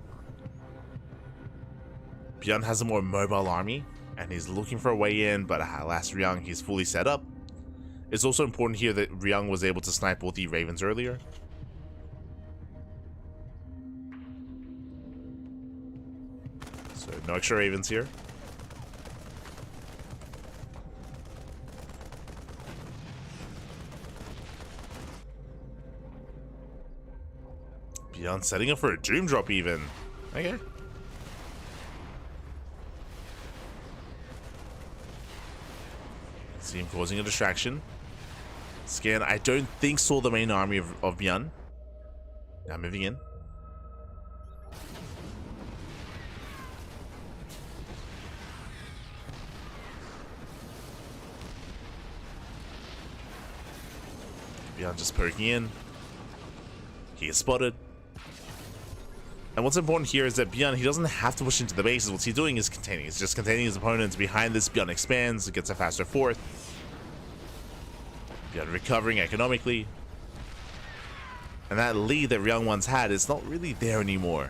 ByuN has a more mobile army, and he's looking for a way in, but alas, Ryung, he's fully set up. It's also important here that Ryung was able to snipe both the Ravens earlier. So no extra Ravens here. ByuN setting up for a Doom Drop even. Okay. See him causing a distraction. Scan, I don't think saw the main army of ByuN. Now moving in. ByuN just poking in. He is spotted. And what's important here is that ByuN, he doesn't have to push into the bases. What he's doing is containing. He's just containing his opponents. Behind this, ByuN expands, gets a faster fourth. ByuN recovering economically. And that lead that Ryung once had is not really there anymore.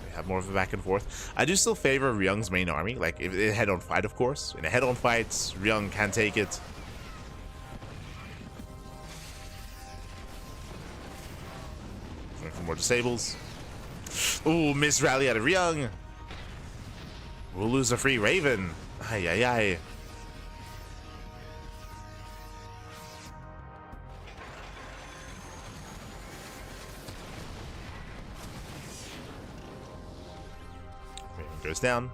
We have more of a back and forth. I do still favor Ryung's main army. Like, if in a head-on fight, of course. In a head-on fight, Ryung can take it. For more disables. Ooh, miss rally out of Ryung. We'll lose a free Raven. Ay, ay, ay. goes down.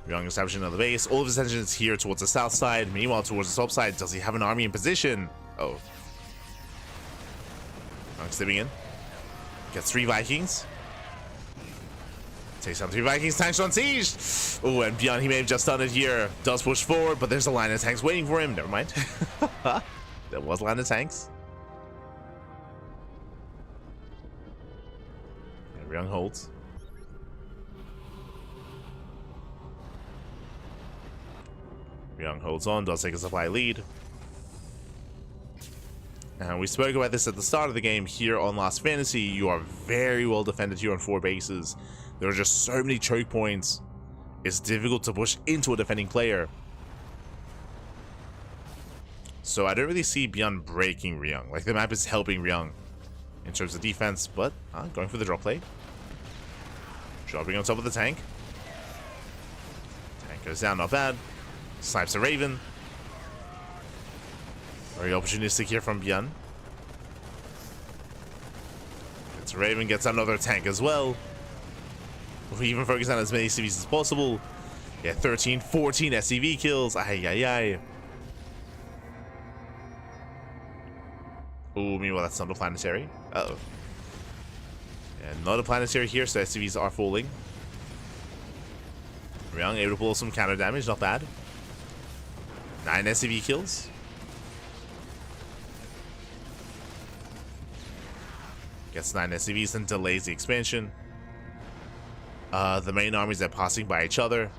Ryung establishing another base. All of his attention is here towards the south side. Meanwhile, towards the top side, does he have an army in position? Oh. Ryung stepping in. Gets 3 Vikings. Takes down 3 Vikings. Tanks on siege. Oh, and ByuN, he may have just done it here. Does push forward, but there's a line of tanks waiting for him. Never mind. There was a line of tanks. And Ryung holds. Ryung holds on, does take a supply lead. And we spoke about this at the start of the game here on Last Fantasy. You are very well defended here on 4 bases. There are just so many choke points. It's difficult to push into a defending player. So I don't really see ByuN breaking Ryung. Like, the map is helping Ryung in terms of defense, but going for the drop play. Dropping on top of the tank. Tank goes down, not bad. Snipes a Raven. Very opportunistic here from ByuN. Gets a Raven, gets another tank as well. We even focus on as many CVs as possible. Yeah, 13, 14 SCV kills. Ay. Oh, meanwhile, that's not a planetary. Uh-oh. And not a planetary here, so SCVs are falling. Ryung able to pull some counter damage, not bad. 9 SCV kills. Gets 9 SCVs and delays the expansion. The main armies are passing by each other.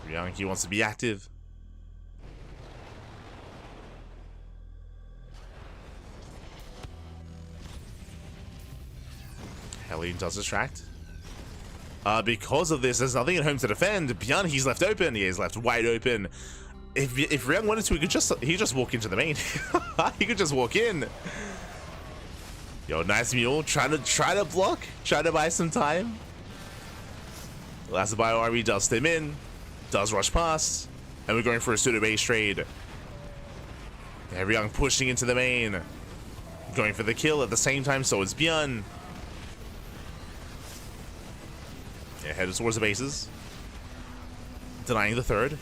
Ryung, he wants to be active. Helene does distract. Because of this, there's nothing at home to defend. ByuN, he's left open. He is left wide open. If Ryung wanted to, he could just walk into the main. He could just walk in. Yo, nice mule. Trying to block. Trying to buy some time. Last Bio army does stem in. Does rush past. And we're going for a pseudo base trade. Yeah, Ryung pushing into the main. Going for the kill at the same time, so is ByuN. Yeah, headed towards the bases. Denying the third.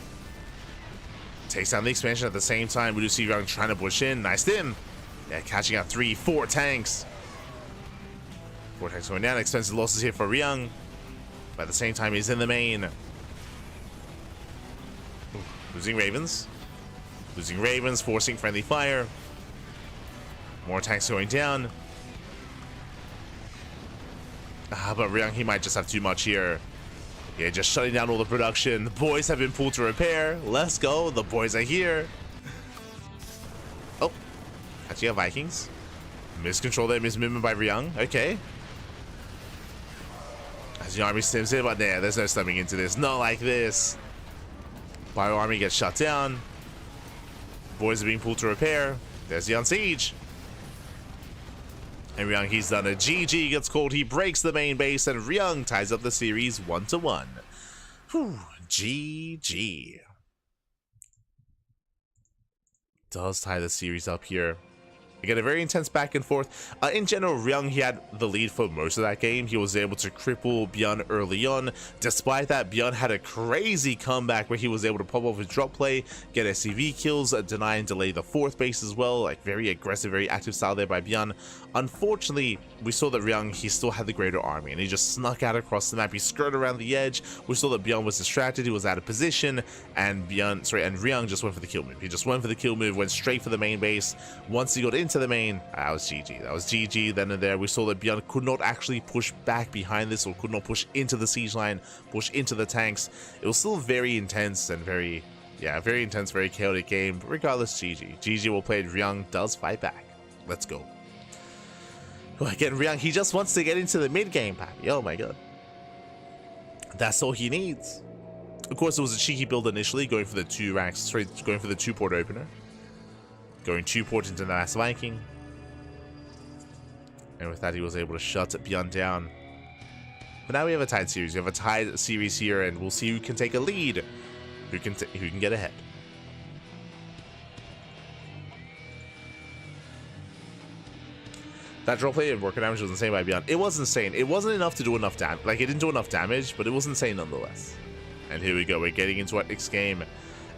Takes down the expansion at the same time. We do see Ryung trying to push in. Nice stim. Yeah, catching out 3, 4 tanks. 4 tanks going down. Expensive losses here for Ryung. But at the same time, he's in the main. Ooh, losing Ravens. Losing Ravens, forcing friendly fire. More tanks going down. But Ryung, he might just have too much here. Yeah, just shutting down all the production. The boys have been pulled to repair. Let's go. The boys are here. Oh. Actually, have Vikings. Miscontrol there, mismovement by Ryung. Okay. As the army stems in, but there's no stemming into this. Not like this. Bio army gets shut down. Boys are being pulled to repair. There's the siege. And Ryung, he's done a GG, gets called, he breaks the main base, and Ryung ties up the series 1-1. Whew, GG. Does tie the series up here. Again, a very intense back and forth. In general, Ryung, he had the lead for most of that game. He was able to cripple ByuN early on. Despite that, ByuN had a crazy comeback where he was able to pop off his drop play, get SCV kills, deny and delay the 4th base as well. Like, very aggressive, very active style there by ByuN. Unfortunately, we saw that Ryung, he still had the greater army, and he just snuck out across the map. He skirted around the edge. We saw that ByuN was distracted. He was out of position, and Ryung just went for the kill move. He just went for the kill move, went straight for the main base. Once he got into the main, that was GG. That was GG. Then and there, we saw that ByuN could not actually push back behind this, or could not push into the siege line, push into the tanks. It was still very intense and very intense, very chaotic game. But regardless, GG. GG well played. Ryung does fight back. Let's go. Again, Ryung, he just wants to get into the mid game, Pappy. Oh my god. That's all he needs. Of course, it was a cheeky build initially, going for the 2 racks, going for the 2-port opener. Going 2-port into the Mass Viking. And with that, he was able to shut ByuN down. But now we have a tied series. We have a tied series here, and we'll see who can take a lead. Who can get ahead. That draw play and worker damage was insane by ByuN. It was insane. It wasn't enough to do enough damage. Like, it didn't do enough damage, but it was insane nonetheless. And here we go. We're getting into our next game.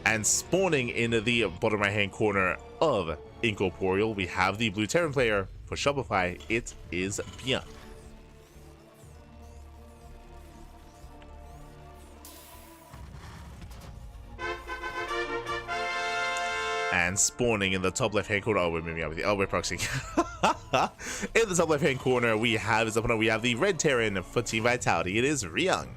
And spawning in the bottom right-hand corner of Incorporeal, we have the blue Terran player. For Shopify, it is ByuN. And spawning in the top left-hand corner. Oh, we're moving out with the elbow proxy. In the top left-hand corner, we have his opponent. We have the red Terran for Team Vitality. It is Ryung.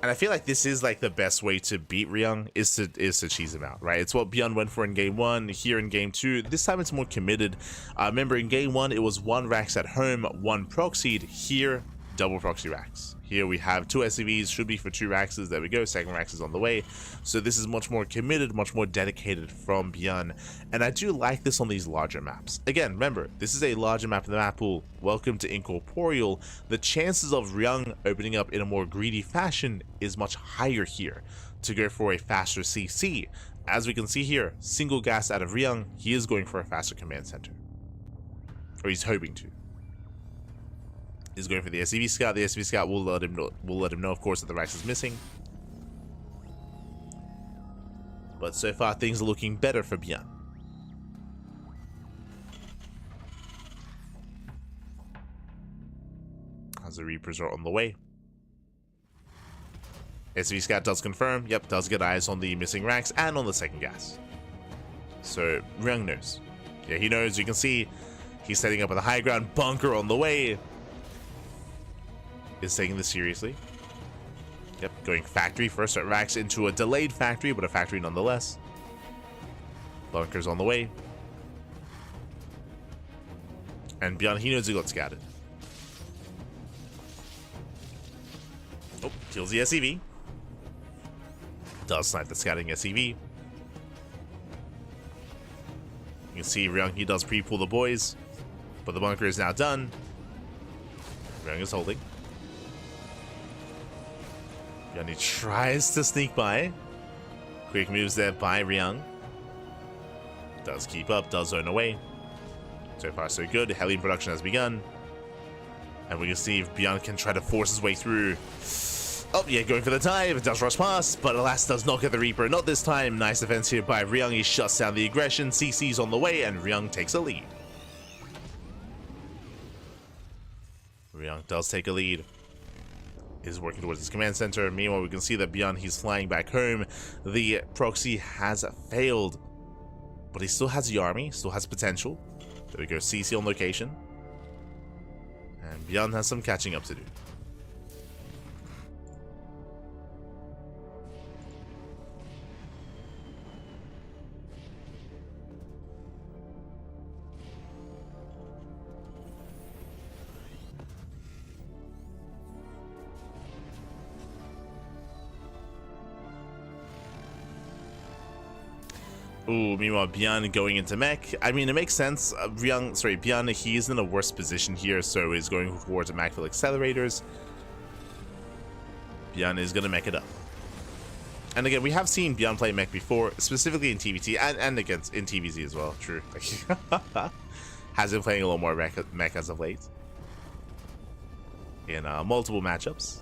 And I feel like this is like the best way to beat Ryung is to cheese him out, right? It's what ByuN went for in game 1. Here in game 2, this time it's more committed. Remember, in game 1, it was 1 Rax at home, 1 proxied. Here, double proxy Rax. Here we have 2 SCVs, should be for 2 Raxes. There we go, second Rax is on the way. So this is much more committed, much more dedicated from ByuN. And I do like this on these larger maps. Again, remember, this is a larger map in the map pool. Welcome to Incorporeal. The chances of Ryung opening up in a more greedy fashion is much higher here to go for a faster CC. As we can see here, single gas out of Ryung, he is going for a faster command center. Or he's hoping to. Is going for the SCV scout. The SCV scout will let him know, of course, that the Rax is missing. But so far, things are looking better for ByuN. As the Reapers are on the way. SCV scout does confirm. Yep, does get eyes on the missing Rax and on the second gas. So Ryung knows. Yeah, he knows. You can see he's setting up at the high ground. Bunker on the way. Is taking this seriously. Yep, going factory first at Rax into a delayed factory, but a factory nonetheless. Bunker's on the way. And ByuN, he knows he got scattered. Oh, kills the SCV. Does snipe the scouting SCV. You can see Ryung, he does pre-pull the boys, but the bunker is now done. Ryung is holding. ByuN, he tries to sneak by. Quick moves there by Ryung. Does keep up, does zone away. So far so good. Helium production has begun. And we can see if ByuN can try to force his way through. Oh yeah, going for the dive. It does rush past, but alas does not get the Reaper. Not this time. Nice defense here by Ryung. He shuts down the aggression. CC's on the way, and Ryung takes a lead. Ryung does take a lead. Is working towards his command center. Meanwhile, we can see that ByuN, he's flying back home. The proxy has failed, but he still has the army, still has potential. There we go, CC on location. And ByuN has some catching up to do. Ooh, meanwhile, ByuN going into mech. I mean, it makes sense. ByuN, he's in a worse position here, so he's going towards mech for accelerators. ByuN is going to mech it up. And again, we have seen ByuN play mech before, specifically in TVT and against in TVZ as well. True. Has been playing a lot more mech as of late. In multiple matchups.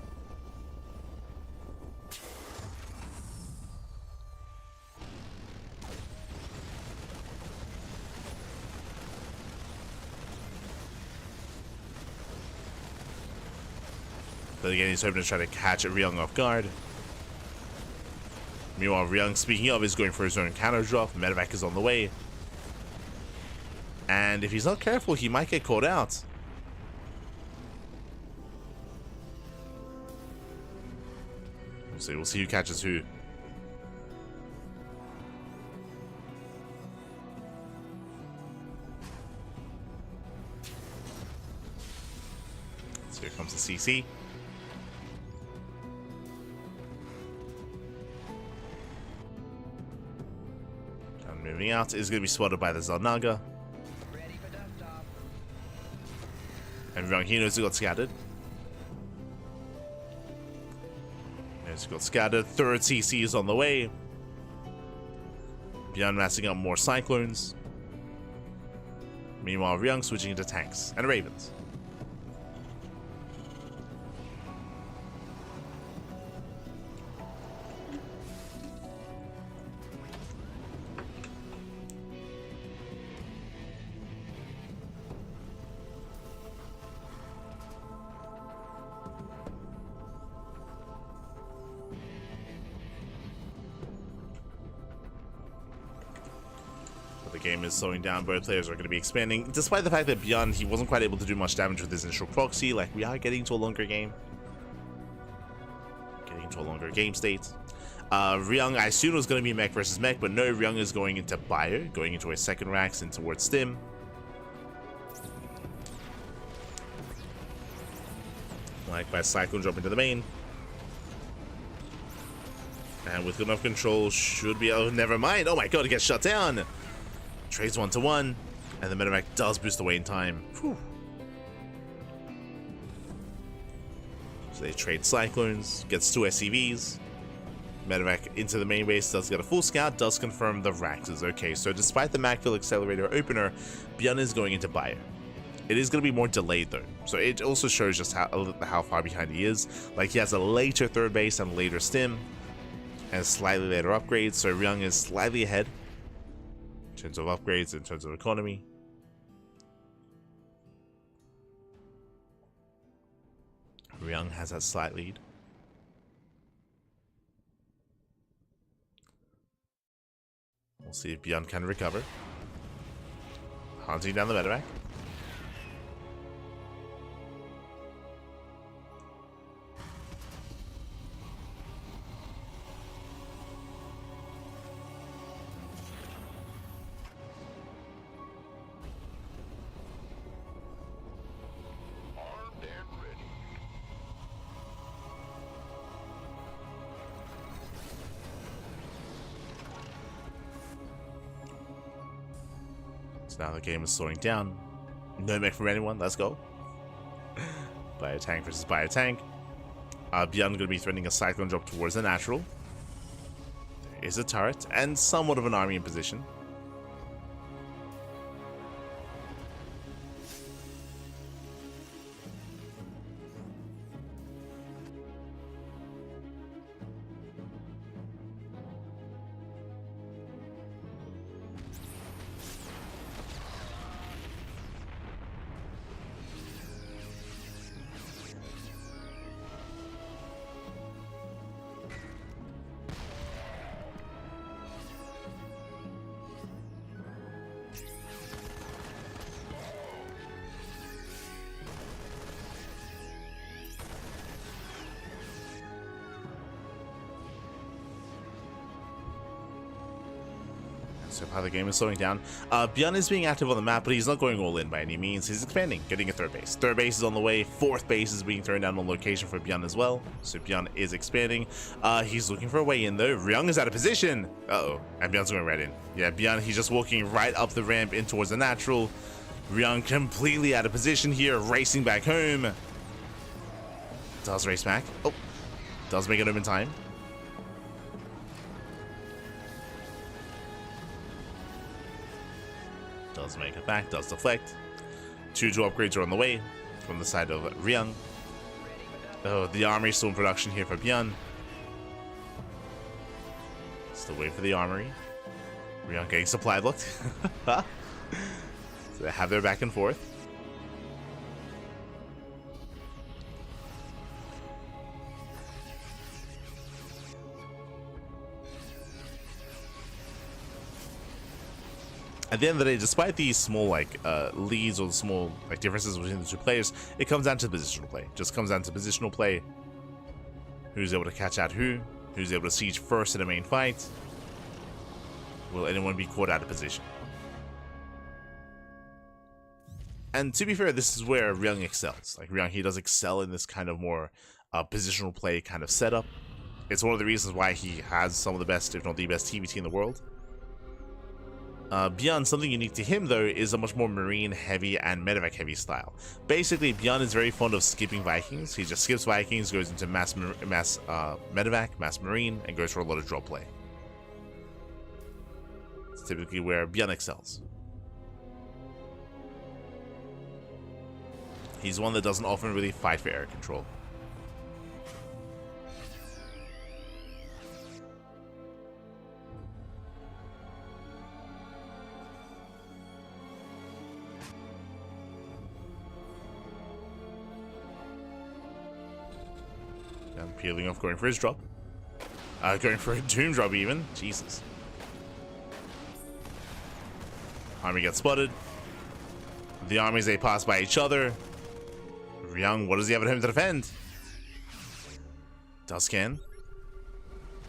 But again, he's hoping to try to catch Ryung off guard. Meanwhile, Ryung, speaking of, is going for his own counter drop. Medevac is on the way. And if he's not careful, he might get caught out. We'll see who catches who. So here comes the CC. Moving out is going to be spotted by the Zarnaga. And Ryung, he knows he got scattered. Knows he got scattered. Third CC is on the way. ByuN massing up more Cyclones. Meanwhile, Ryung switching into tanks and Ravens. The game is slowing down. Both players are going to be expanding, despite the fact that ByuN, he wasn't quite able to do much damage with his initial proxy. Like, we are getting to a longer game. Getting into a longer game state. Ryung, I assumed it was going to be mech versus mech, but no, Ryung is going into ByuN, going into a second racks and towards Stim. Like by Cyclone drop into the main. And with good enough control, should be... Oh, never mind. Oh my god, it gets shut down. Trades 1-to-1, and the medevac does boost away in time. Whew. So they trade Cyclones, gets 2 SCVs. Medevac into the main base, does get a full scout, does confirm the racks is okay. So despite the Macville Accelerator opener, ByuN is going into ByuN. It is going to be more delayed though, so it also shows just how far behind he is. Like, he has a later third base and later stim, and slightly later upgrades, so Ryung is slightly ahead. In terms of upgrades, in terms of economy. Ryung has that slight lead. We'll see if ByuN can recover. Hunting down the medevac. So now the game is slowing down. No mech from anyone, let's go. ByuN tank versus ByuN tank. ByuN going to be threatening a Cyclone drop towards the natural. There is a turret and somewhat of an army in position. So how the game is slowing down. ByuN is being active on the map, but he's not going all in by any means. He's expanding, getting a third base. Third base is on the way. Fourth base is being thrown down on location for ByuN as well. So ByuN is expanding. He's looking for a way in though. Ryung is out of position. Uh-oh. And ByuN's going right in. Yeah, ByuN, he's just walking right up the ramp in towards the natural. Ryung completely out of position here, racing back home. Does race back. Oh, does make it home in time. Does make it back, does deflect. 2 upgrades are on the way from the side of Ryung. Oh, the armory still in production here for ByuN. Still wait for the armory. Ryung getting supply blocked. So they have their back and forth. At the end of the day, despite these small leads or the small differences between the two players, it comes down to positional play. Just comes down to positional play. Who's able to catch out who's able to siege first in a main fight. Will anyone be caught out of position? And to be fair, this is where Ryung excels. Like Ryung, he does excel in this kind of more positional play kind of setup. It's one of the reasons why he has some of the best, if not the best, TVT in the world. ByuN, something unique to him though, is a much more marine heavy and medevac heavy style. Basically, ByuN is very fond of skipping Vikings. He just skips Vikings, goes into mass medevac, mass marine, and goes for a lot of drop play. It's typically where ByuN excels. He's one that doesn't often really fight for air control. And peeling off, going for his drop. Going for a Doom drop even. Jesus. Army gets spotted. The armies, they pass by each other. Ryung, what does he have at home to defend? Does scan.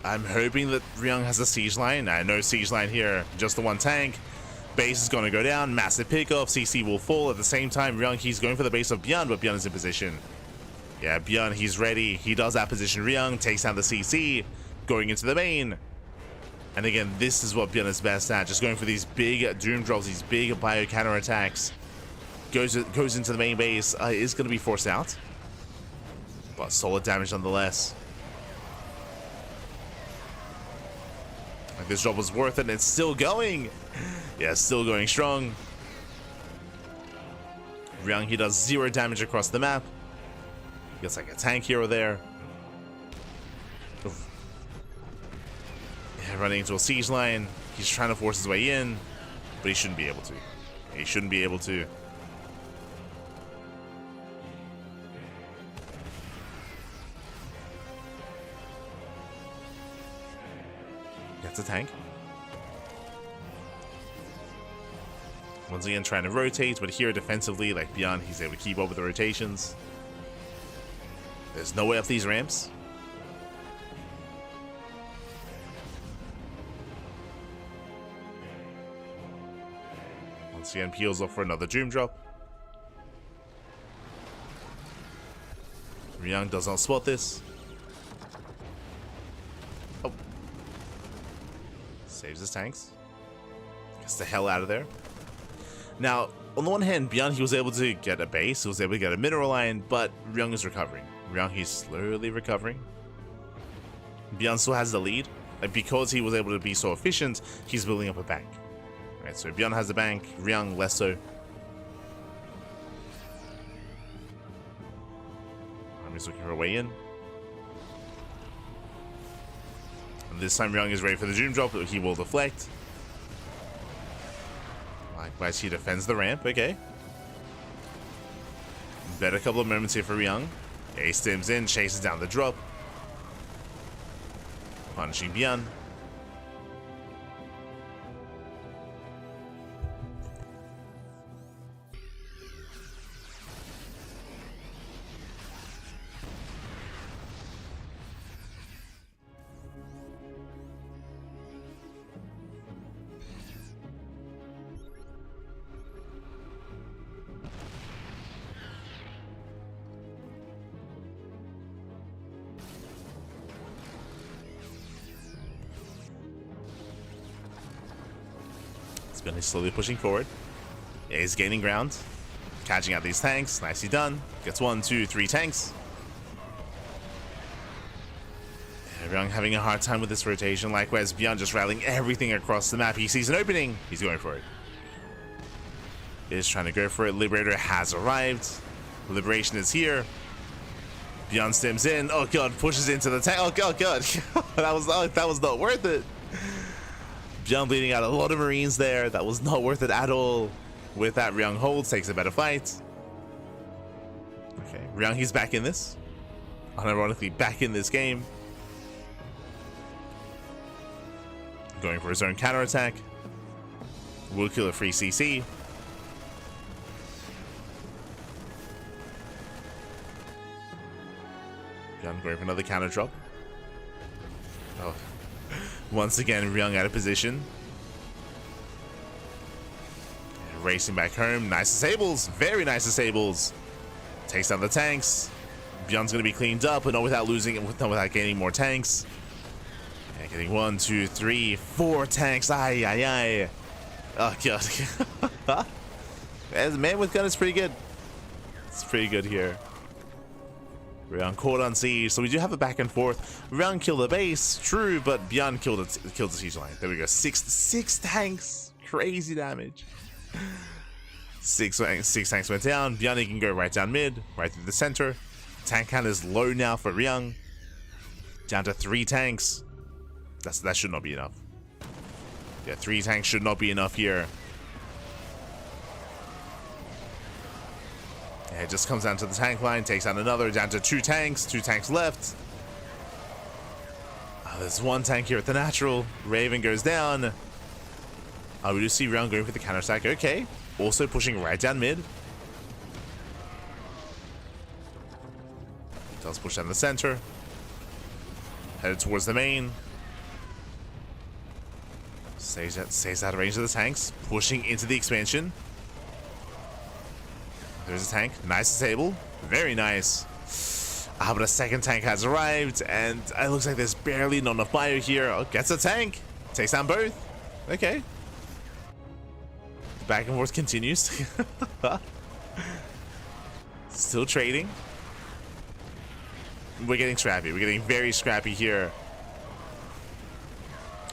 I'm hoping that Ryung has a siege line. No siege line here, just the one tank. Base is going to go down, massive pickoff, CC will fall. At the same time, Ryung, he's going for the base of ByuN, but ByuN is in position. Yeah, ByuN, he's ready. He does that position. Ryung takes down the CC, going into the main. And again, this is what ByuN is best at, just going for these big Doom drops, these big bio counter attacks. Goes into the main base, is going to be forced out. But solid damage nonetheless. Like, this drop was worth it, and it's still going. Yeah, still going strong. Ryung, he does 0 damage across the map. Gets like a tank hero there. Oof. Yeah, running into a siege line. He's trying to force his way in, but he shouldn't be able to. He shouldn't be able to. Gets a tank. Once again, trying to rotate, but here defensively, like ByuN, he's able to keep up with the rotations. There's no way up these ramps. Once again, peels up for another Doom drop. Ryung does not spot this. Oh. Saves his tanks. Gets the hell out of there. Now, on the one hand, ByuN, he was able to get a base, he was able to get a mineral line, but Ryung is recovering. Ryung, he's slowly recovering. ByuN still has the lead. Like, because he was able to be so efficient, he's building up a bank. Right, so ByuN has the bank, Ryung less so. Army's looking for a way in. And this time Ryung is ready for the Doom drop, but he will deflect. Likewise, he defends the ramp, okay. Bet a couple of moments here for Ryung. He stims in, chases down the drop. Punishing ByuN. ByuN is slowly pushing forward. Yeah, he's gaining ground. Catching out these tanks. Nicely done. Gets 1, 2, 3 tanks. Yeah, Ryung having a hard time with this rotation. Likewise, ByuN just rallying everything across the map. He sees an opening. He's going for it. He's trying to go for it. Liberator has arrived. Liberation is here. ByuN stims in. Oh god, pushes into the tank. Oh god, god. that was not worth it. ByuN bleeding out a lot of Marines there. That was not worth it at all. With that, Ryung holds, takes a better fight. Okay, Ryung, he's back in this. Unironically, back in this game. Going for his own counterattack. Will kill a free CC. ByuN going for another counter drop. Oh. Once again, Ryung out of position. Racing back home. Nice disables. Very nice disables. Takes down the tanks. ByuN's going to be cleaned up, but not without losing it, not without gaining more tanks. And getting 1, 2, 3, 4 tanks. Ay, ay, ay. Oh, god. Man with gun is pretty good. It's pretty good here. Ryung caught on siege, so we do have a back and forth. Ryung killed the base, true, but ByuN killed the siege line. There we go. Six tanks, crazy damage. Six tanks went down. ByuN can go right down mid, right through the center. Tank count is low now for Ryung. Down to 3 tanks. That should not be enough. Yeah, 3 tanks should not be enough here. Yeah, it just comes down to the tank line, takes out another, down to 2 tanks left. Oh, there's 1 tank here at the natural. Raven goes down. Oh, we do see Ryung going for the counterattack. Okay, also pushing right down mid. Does push down the center. Headed towards the main. Stays out of range of the tanks. Pushing into the expansion. There's a tank. Nice disable. Very nice. Ah, but a second tank has arrived, and it looks like there's barely not enough bio here. Oh, gets a tank. Takes down both. Okay. The back and forth continues. Still trading. We're getting scrappy. We're getting very scrappy here.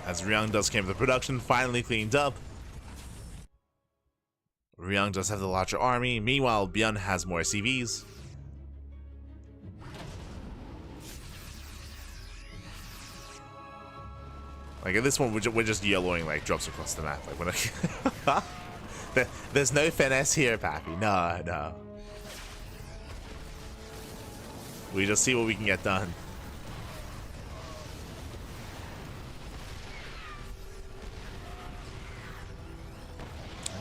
As Ryung does came to the production, finally cleaned up. Ryung does have the larger army. Meanwhile, ByuN has more CVs. Like at this one, we're just yellowing like drops across the map. Like when there's no finesse here, Pappy. No. We just see what we can get done.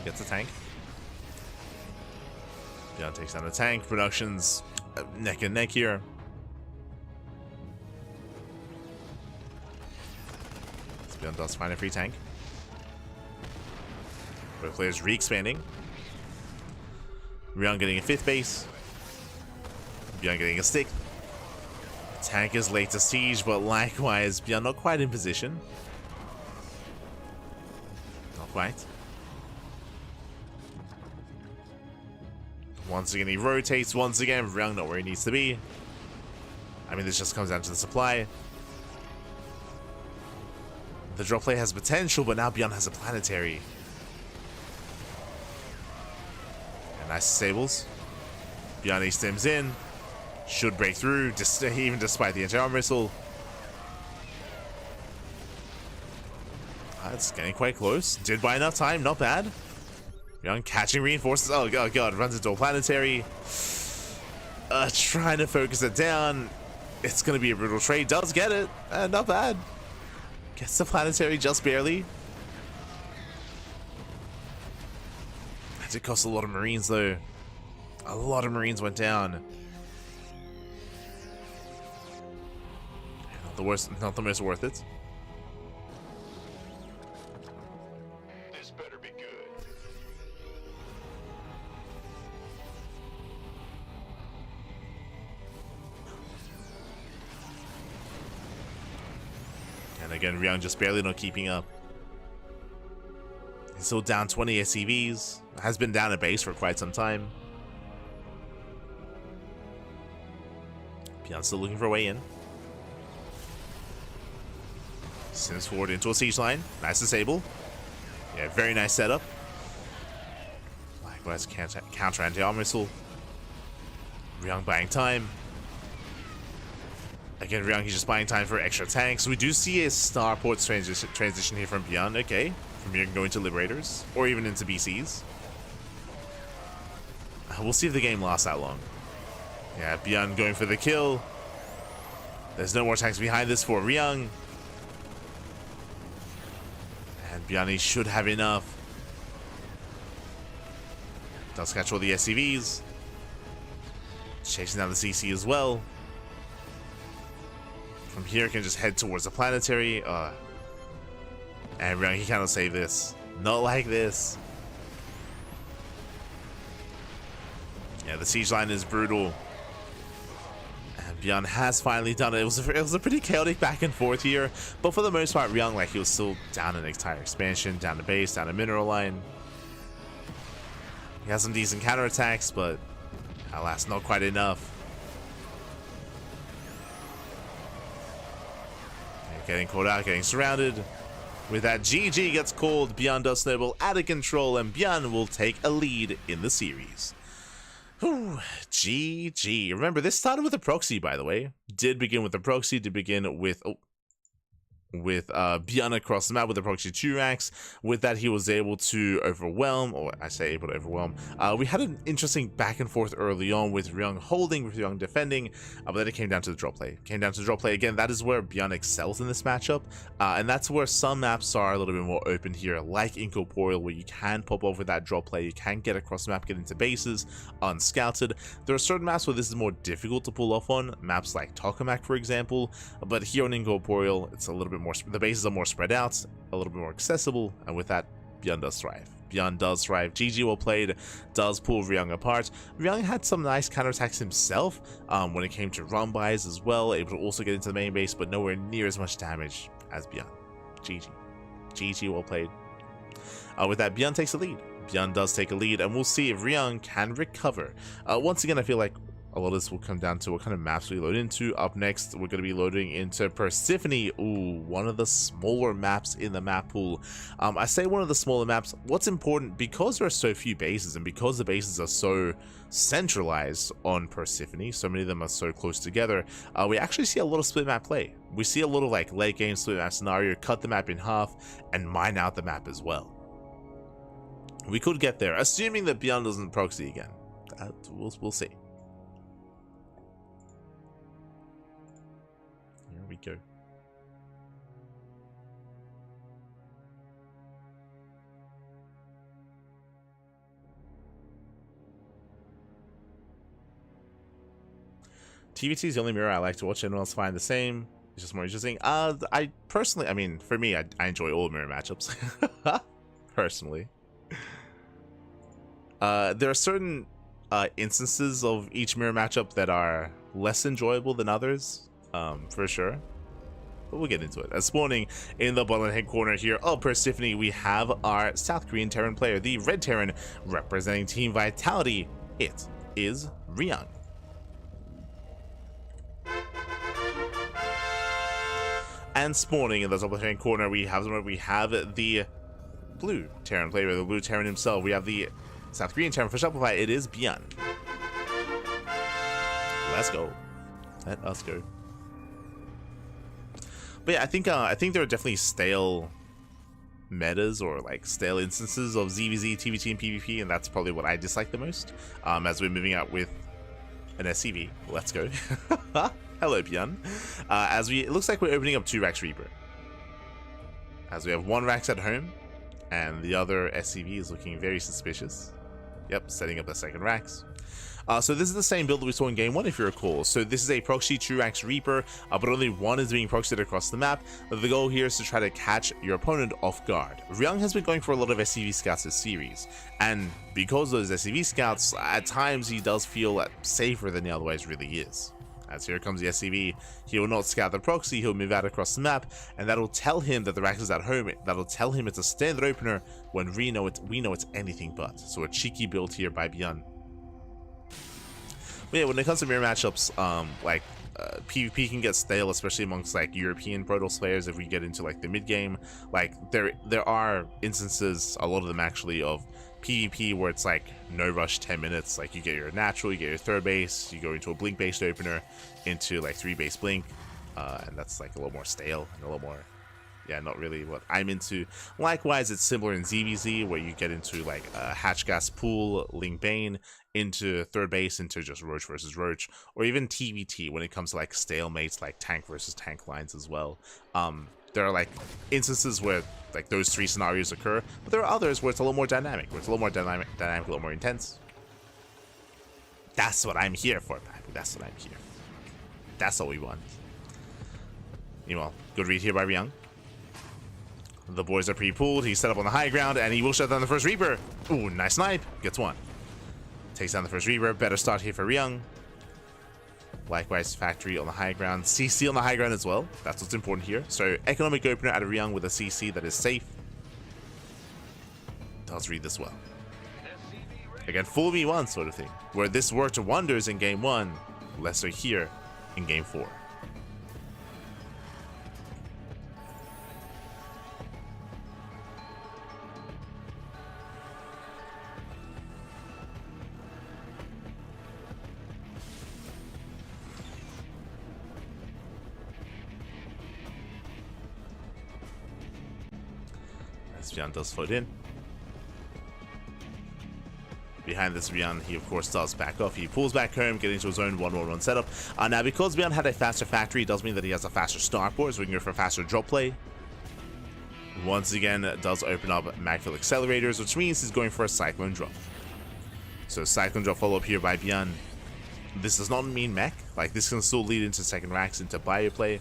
Gets a tank. ByuN takes down the tank. Production's neck and neck here. ByuN does find a free tank. Both players re-expanding. Ryung getting a 5th base. ByuN getting a stick. Tank is late to siege, but likewise, ByuN not quite in position. Not quite. Once again, he rotates. Once again, Ryung not where he needs to be. I mean, this just comes down to the supply. The drop play has potential, but now ByuN has a planetary. And nice disables. ByuN stems in. Should break through, even despite the anti-armor missile. It's getting quite close. Did buy enough time, not bad. ByuN catching reinforcements. Oh god, runs into a planetary. Trying to focus it down. It's gonna be a brutal trade. Does get it. Not bad. Gets the planetary just barely. That did cost a lot of Marines though. A lot of Marines went down. Not the most worth it. This better be good. And again, Ryung just barely not keeping up. He's still down 20 SCVs. Has been down at base for quite some time. ByuN still looking for a way in. Sends forward into a siege line. Nice disable. Yeah, very nice setup. Likewise, counter anti-armor missile. Ryung buying time. Again, Ryung, he's just buying time for extra tanks. We do see a starports transition here from ByuN. Okay, from here going to Liberators or even into BCs. We'll see if the game lasts that long. Yeah, ByuN going for the kill. There's no more tanks behind this for Ryung. And ByuN should have enough. Does catch all the SCVs. Chasing down the CC as well. From here, can just head towards the planetary. And Ryung, he cannot save this. Not like this. Yeah, the siege line is brutal. And ByuN has finally done it. It was a pretty chaotic back and forth here. But for the most part, Ryung, like, he was still down an entire expansion, down a base, down a mineral line. He has some decent counterattacks, but alas, not quite enough. Getting caught out, getting surrounded. With that, GG gets called. ByuN does snowball out of control, and ByuN will take a lead in the series. Whew, GG. Remember, this started with a proxy, by the way. Did begin with a proxy, did begin with ByuN across the map with the proxy 2 racks. With that, he was able to overwhelm, or I say able to overwhelm. We had an interesting back and forth early on with Ryung holding, with Ryung defending, but then it came down to the drop play. Again, that is where ByuN excels in this matchup, and that's where some maps are a little bit more open here, like Incorporeal, where you can pop over that drop play, you can get across the map, get into bases unscouted. There are certain maps where this is more difficult to pull off on, maps like Tokamak, for example, but here on Incorporeal, it's a little bit more, the bases are more spread out, a little bit more accessible, and with that, ByuN does thrive. ByuN does thrive. GG well played, does pull Ryung apart. Ryung had some nice counterattacks himself when it came to run buys as well, able to also get into the main base, but nowhere near as much damage as ByuN. GG well played. With that, ByuN takes the lead. ByuN does take a lead, and we'll see if Ryung can recover. Once again, I feel like a lot of this will come down to what kind of maps we load into. Up next, we're going to be loading into Persephone. Ooh, one of the smaller maps in the map pool. I say one of the smaller maps. What's important, because there are so few bases, and because the bases are so centralized on Persephone, so many of them are so close together, we actually see a lot of split map play. We see a lot of like late game split map scenario, cut the map in half, and mine out the map as well. We could get there, assuming that ByuN doesn't proxy again. We'll see. We go. TVT is the only mirror I like to watch. Anyone else find the same? It's just more interesting. I personally, I mean, for me, I enjoy all mirror matchups. Personally, there are certain instances of each mirror matchup that are less enjoyable than others. For sure, but we'll get into it. As spawning in the bottom hand corner here of Persephone, we have our South Korean Terran player, the Red Terran, representing Team Vitality. It is Ryung. And spawning in the top left-hand corner, we have the blue Terran player, the blue Terran himself. We have the South Korean Terran for Shopify. It is ByuN. Let's go. Let us go. But yeah, I think there are definitely stale metas or like stale instances of ZVZ, TVT, and PvP, and that's probably what I dislike the most. As we're moving out with an SCV, let's go. Hello, ByuN. It looks like we're opening up 2 racks Reaper. As we have 1 racks at home, and the other SCV is looking very suspicious. Yep, setting up the second racks. So this is the same build that we saw in game 1, if you recall. So this is a proxy 2 racks Reaper, but only 1 is being proxied across the map. The goal here is to try to catch your opponent off guard. Ryung has been going for a lot of SCV scouts this series, and because of those SCV scouts, at times he does feel safer than he otherwise really is. As here comes the SCV, he will not scout the proxy, he'll move out across the map, and that'll tell him that the rack is at home. That'll tell him it's a standard opener, when we know it's anything but. So a cheeky build here by ByuN. But yeah, when it comes to mirror matchups, PvP can get stale, especially amongst like European Protoss players if we get into like the mid game. Like there are instances, a lot of them actually, of PvP where it's like no rush 10 minutes. Like you get your natural, you get your third base, you go into a blink based opener, into like 3 base blink, and that's like a little more stale and a little more, yeah, not really what I'm into. Likewise, it's similar in ZVZ where you get into like a Hatch Gas Pool, Link Bane, into third base, into just Roach versus Roach, or even TVT when it comes to like stalemates, like tank versus tank lines as well. There are like instances where like those 3 scenarios occur, but there are others where it's a little more dynamic, a little more intense. That's what I'm here for, man. That's what I'm here for. That's all we want. Meanwhile, good read here by Ryung. The boys are pre-pulled. He's set up on the high ground, and he will shut down the first Reaper. Ooh, nice snipe. Gets 1. Takes down the first Reaper. Better start here for Ryung. Likewise, Factory on the high ground. CC on the high ground as well. That's what's important here. So, economic opener out of Ryung with a CC that is safe. Does read this well. Again, full V1 sort of thing. Where this worked wonders in game 1, lesser here in game 4. As ByuN does float in. Behind this, ByuN, he of course does back off. He pulls back home, getting to his own 1-1-1 setup. Now, because ByuN had a faster factory, it does mean that he has a faster start board, so we can go for a faster drop play. Once again, it does open up Magfield accelerators, which means he's going for a Cyclone drop. So Cyclone drop follow up here by ByuN. This does not mean mech. Like, this can still lead into second racks, into bio play.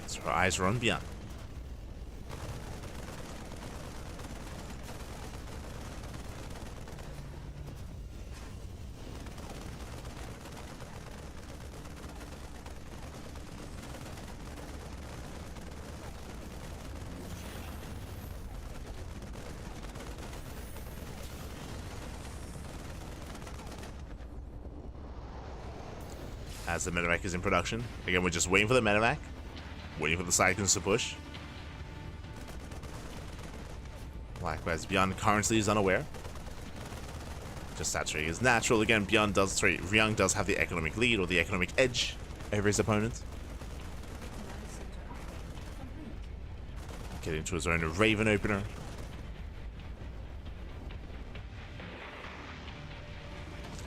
So our eyes are on ByuN. As the Medivac is in production. Again, we're just waiting for the Medivac. Waiting for the Cyclones to push. Likewise, ByuN currently is unaware. Just saturating is natural. Again, Ryung does have the economic lead, or the economic edge over his opponent. Getting to his own Raven opener.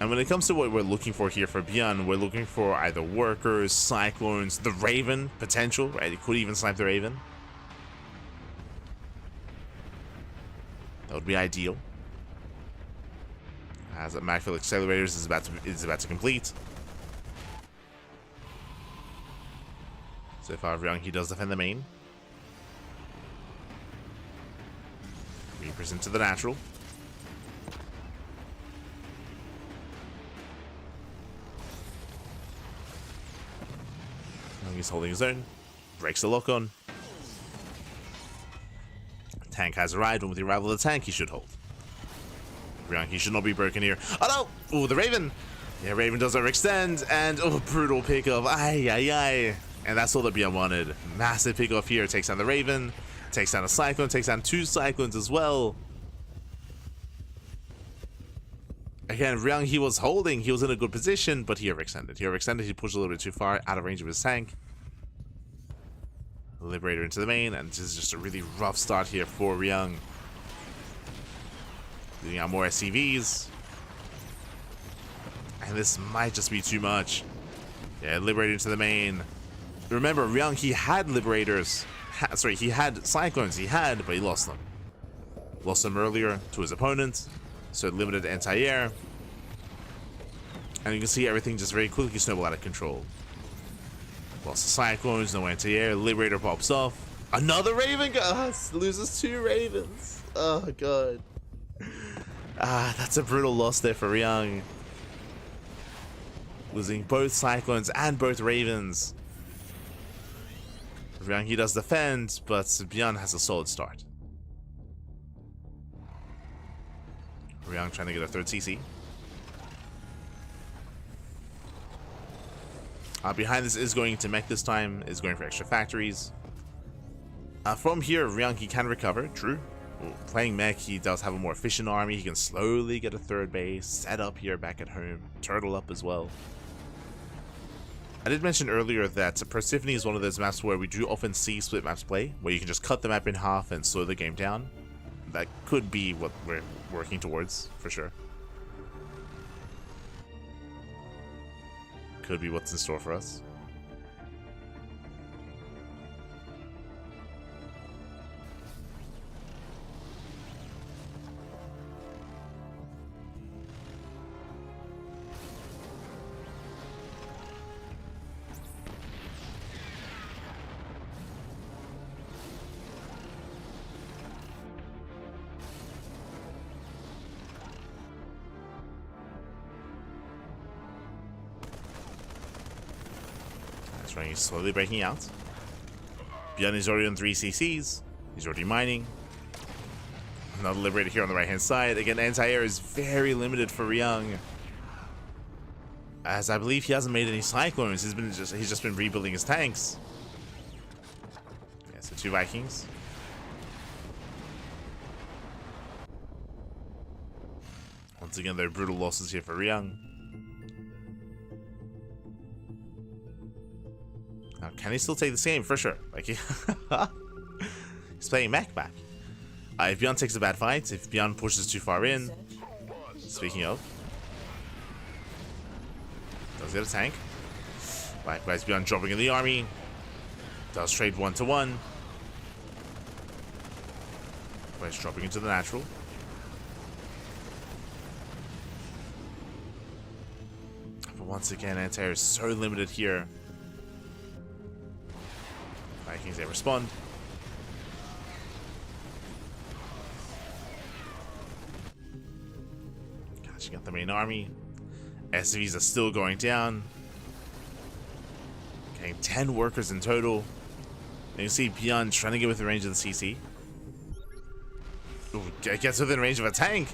And when it comes to what we're looking for here for ByuN, we're looking for either workers, cyclones, the Raven potential, right? It could even snipe the Raven. That would be ideal. As the Magfield accelerators is about to complete. So far, Ryung, he does defend the main. Reapers into the natural. He's holding his own. Breaks the lock on. Tank has arrived, and with the arrival of the tank, he should hold. Ryung, he should not be broken here. Oh no! Oh, the Raven! Yeah, Raven does overextend, and oh, brutal pickoff. Ay, ay, ay. And that's all that ByuN wanted. Massive pickoff here. Takes down the Raven, takes down a Cyclone, takes down 2 Cyclones as well. Again, Ryung, he was holding, he was in a good position, but he overextended. He pushed a little bit too far, out of range of his tank. Liberator into the main, and this is just a really rough start here for Ryung. Doing out more SCVs. And this might just be too much. Yeah, Liberator into the main. Remember, Ryung, he had Liberators. He had Cyclones, but he lost them. Lost them earlier to his opponent. So limited anti-air. And you can see everything just very quickly snowball out of control. Lost the Cyclones, no anti-air. Liberator pops off. Another Raven loses 2 Ravens. Oh god. That's a brutal loss there for Ryung. Losing both Cyclones and both Ravens. Ryung, he does defend, but ByuN has a solid start. Ryung trying to get a 3rd CC. Behind this is going to mech this time, is going for extra factories. From here, Ryung, he can recover, true. Playing mech, he does have a more efficient army. He can slowly get a 3rd base, set up here back at home, turtle up as well. I did mention earlier that Persephone is one of those maps where we do often see split maps play, where you can just cut the map in half and slow the game down. That could be what we're working towards, for sure. Could be what's in store for us. He's slowly breaking out. ByuN is already on 3 CCs. He's already mining. Another Liberator here on the right hand side. Again, anti-air is very limited for Ryung, as I believe he hasn't made any Cyclones. He's just been rebuilding his tanks. Yeah, so 2 Vikings. Once again, there are brutal losses here for Ryung. Now, can he still take this game? For sure. Like, he's playing mech back. If ByuN takes a bad fight, if ByuN pushes too far in, speaking of, does get a tank. Likewise, ByuN dropping in the army. Does trade 1-to-1. Likewise, dropping into the natural. But once again, anti-air is so limited here. Vikings, they respond. Catching up the main army. SCVs are still going down. Okay, 10 workers in total. And you see ByuN trying to get within range of the CC. Ooh, gets within range of a tank.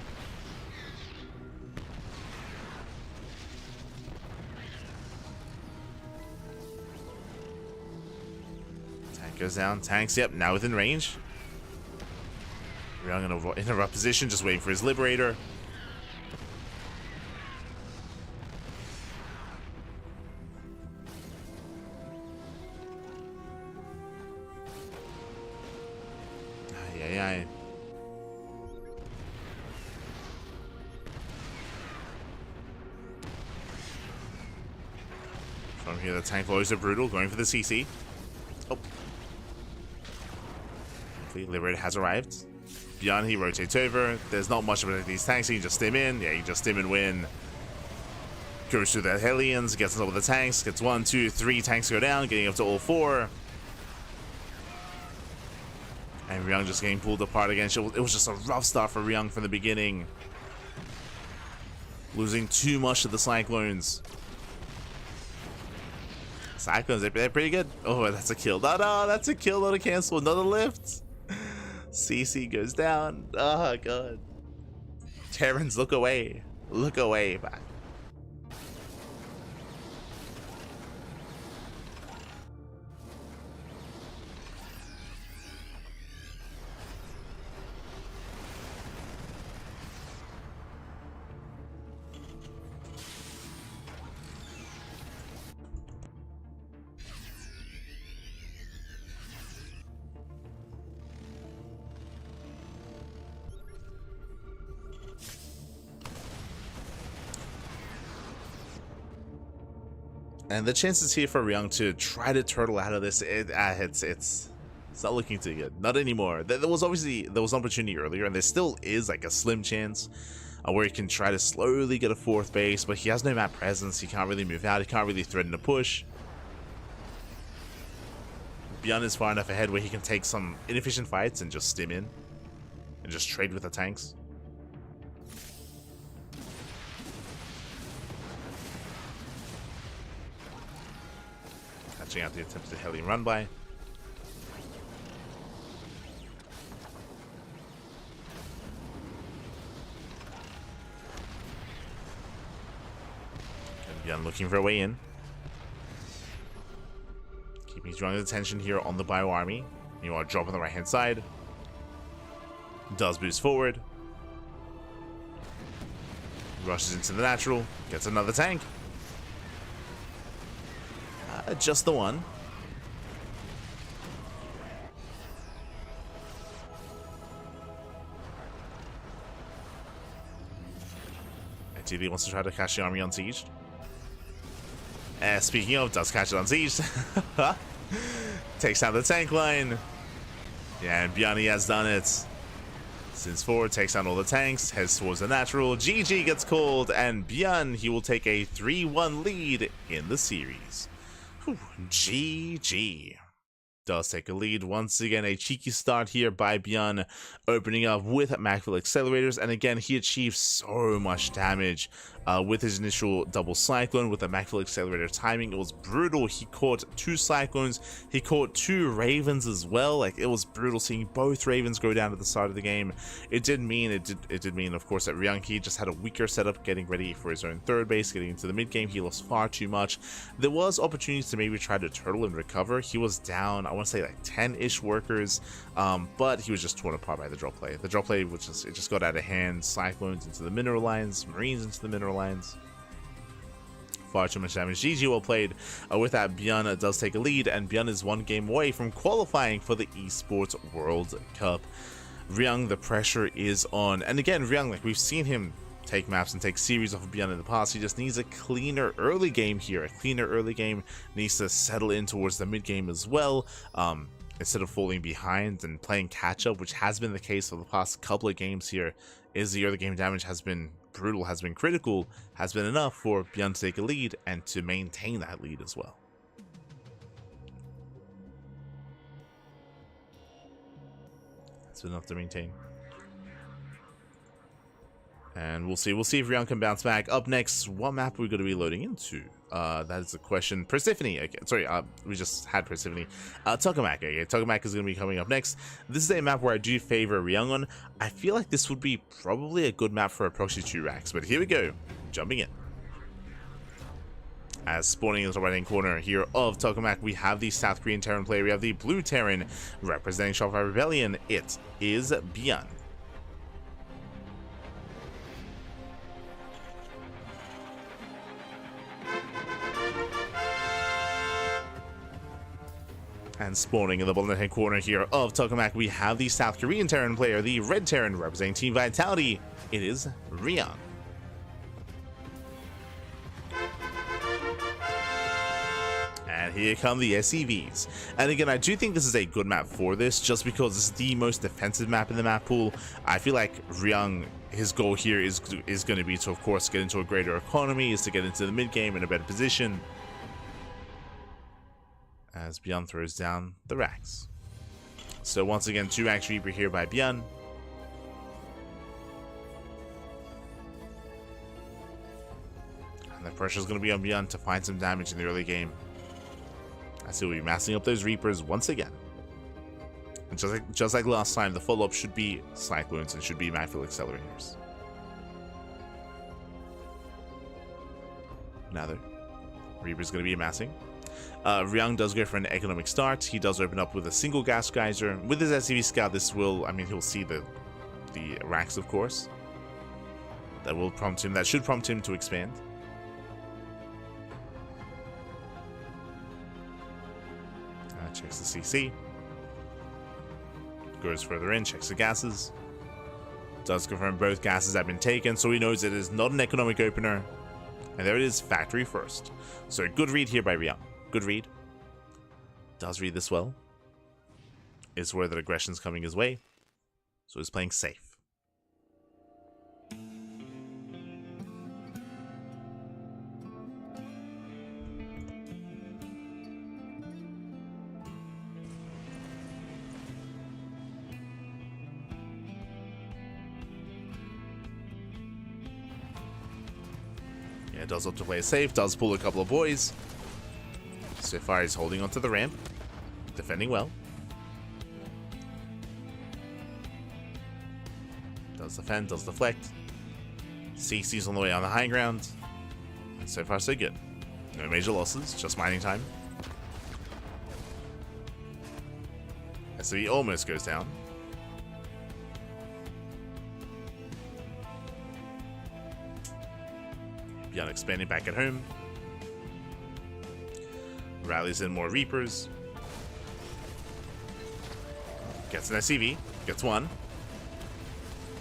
Tank goes down. Tanks, yep, now within range. Ryung in a rough position, just waiting for his Liberator. From here, the tank lowers are brutal, going for the CC. Oh. Hopefully, Liberator has arrived. ByuN, he rotates over. There's not much about these tanks. He can just stim in. Yeah, you just stim and win. Goes through the Hellions, gets on top of the tanks, gets 1, 2, 3 tanks go down, getting up to all 4. And Ryung just getting pulled apart again. It was just a rough start for Ryung from the beginning. Losing too much to the Cyclones. Cyclones, they're pretty good. Oh, that's a kill. No, that's a kill, not a cancel. Another lift. CC goes down. Oh, God. Terrans, look away. Look away, back. And the chances here for Ryung to try to turtle out of this, it's not looking too good. Not anymore. There was an opportunity earlier, and there still is like a slim chance where he can try to slowly get a 4th base, but he has no map presence. He can't really move out. He can't really threaten a push. ByuN is far enough ahead where he can take some inefficient fights and just stim in and just trade with the tanks. Catching out the attempted Hellion run by. And ByuN looking for a way in. Keeping strong attention here on the ByuN army. You want to drop on the right hand side. Does boost forward. Rushes into the natural. Gets another tank. Just the one. Ideally wants to try to catch the army on siege. Speaking of, does catch it on siege. Takes down the tank line. Yeah, and ByuN has done it. Since forward, takes down all the tanks, heads towards the natural. GG gets called, and ByuN, he will take a 3-1 lead in the series. Whew, GG. Does take a lead. Once again, a cheeky start here by ByuN, opening up with Macful accelerators, and again, he achieved so much damage with his initial double cyclone with the Macful accelerator timing. It was brutal. He caught 2 cyclones, he caught 2 ravens as well. Like, it was brutal seeing both ravens go down at the start of the game. It did mean, of course, that Ryung, he just had a weaker setup getting ready for his own 3rd base. Getting into the mid game, he lost far too much. There was opportunities to maybe try to turtle and recover. He was down, I want to say, like 10-ish workers, but he was just torn apart by the drop play. The drop play, it just got out of hand. Cyclones into the mineral lines, Marines into the mineral lines. far too much damage. GG, well played. With that, ByuN does take a lead, and ByuN is one game away from qualifying for the Esports World Cup. Ryung, the pressure is on. And again, Ryung, like we've seen him take maps and take series off of ByuN in the past. He just needs a cleaner early game here. A cleaner early game, needs to settle in towards the mid game as well. Instead of falling behind and playing catch up, which has been the case for the past couple of games here, is the early game damage has been brutal, has been critical, has been enough for ByuN to take a lead and to maintain that lead as well. That's enough to maintain. And we'll see if Ryung can bounce back. Up next, what map are we going to be loading into? That is the question. Persephone. Okay, sorry, we just had Persephone. Tokamak. Okay, Tokamak is going to be coming up next. This is a map where I do favor Ryung on. I feel like this would be probably a good map for a proxy 2 racks, but here we go. Jumping in. As spawning in the right hand corner here of Tokamak, we have the South Korean Terran player. We have the blue Terran representing Shopify Rebellion. It is ByuN. And spawning in the bottom left-hand corner here of Tokamak, we have the South Korean Terran player, the red Terran representing Team Vitality. It is Ryung. And here come the SCVs. And again, I do think this is a good map for this, just because this is the most defensive map in the map pool. I feel like Ryung, his goal here is going to be to, of course, get into a greater economy, is to get into the mid game in a better position. As ByuN throws down the racks. So once again, 2 racks Reaper here by ByuN. And the pressure is going to be on ByuN to find some damage in the early game. I see we'll be massing up those Reapers once again. And just like last time, the follow-up should be Cyclones and should be Magfield Accelerators. Another Reaper's going to be amassing. Ryung does go for an economic start. He does open up with a single gas geyser. With his SCV scout, this will, I mean, he'll see the racks, of course. That will prompt him, that should prompt him to expand. Checks the CC. Goes further in, checks the gases. Does confirm both gases have been taken, so he knows it is not an economic opener. And there it is, factory first. So good read here by Ryung. Good read. Does read this well. Is aware that aggression's coming his way. So he's playing safe. Yeah, does look to play safe, does pull a couple of boys. So far he's holding onto the ramp, defending well. Does defend, does deflect. CC's on the way on the high ground. And so far so good. No major losses, just mining time. SCV almost goes down. ByuN expanding back at home. Rallies in more Reapers. Gets an SCV. Gets one.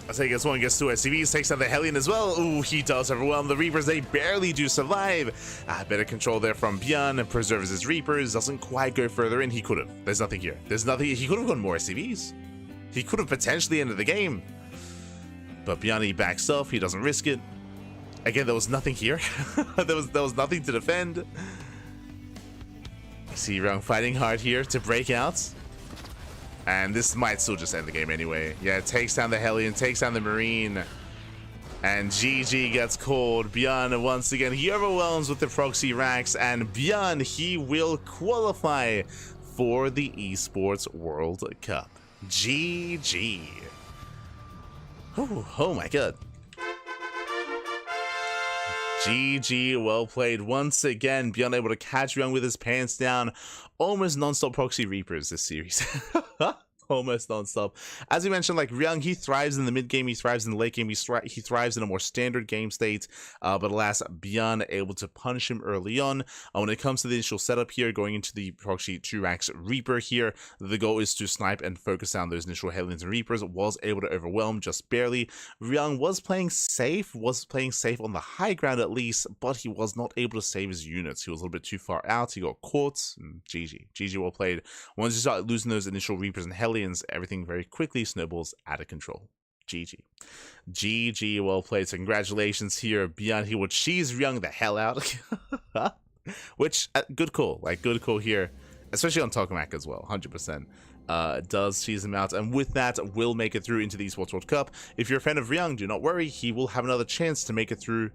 I say gets one, gets 2 SCVs. Takes out the Hellion as well. Ooh, he does overwhelm the Reapers. They barely do survive. Better control there from ByuN and preserves his Reapers. Doesn't quite go further in. He could have. There's nothing here. There's nothing. He could have gone more SCVs. He could have potentially ended the game. But ByuN, he backs off. He doesn't risk it. Again, there was nothing here. there was nothing to defend. You see Ryung fighting hard here to break out. And this might still just end the game anyway. Yeah, it takes down the Hellion, takes down the Marine. And GG gets called. ByuN, once again, he overwhelms with the proxy racks. And ByuN, he will qualify for the Esports World Cup. GG. Ooh, oh my god. GG, well played once again. ByuN able to catch Ryung with his pants down. Almost non-stop proxy Reapers this series. almost non-stop. As we mentioned, like Ryung, he thrives in the mid game, he thrives in the late game, he thrives in a more standard game state. But alas, ByuN able to punish him early on. When it comes to the initial setup here, going into the proxy 2 ranks Reaper here, the goal is to snipe and focus down those initial Hellions and Reapers. Was able to overwhelm just barely. Ryung was playing safe on the high ground at least, but he was not able to save his units. He was a little bit too far out. He got caught. GG well played. Once you start losing those initial Reapers and Hellions, everything very quickly snowballs out of control. GG well played. So congratulations here, ByuN. He would cheese Ryung the hell out. Which, good call. Like, good call here. Especially on Tokamak as well, 100%. Does cheese him out, and with that, will make it through into the Esports World Cup. If you're a fan of Ryung, do not worry. He will have another chance to make it through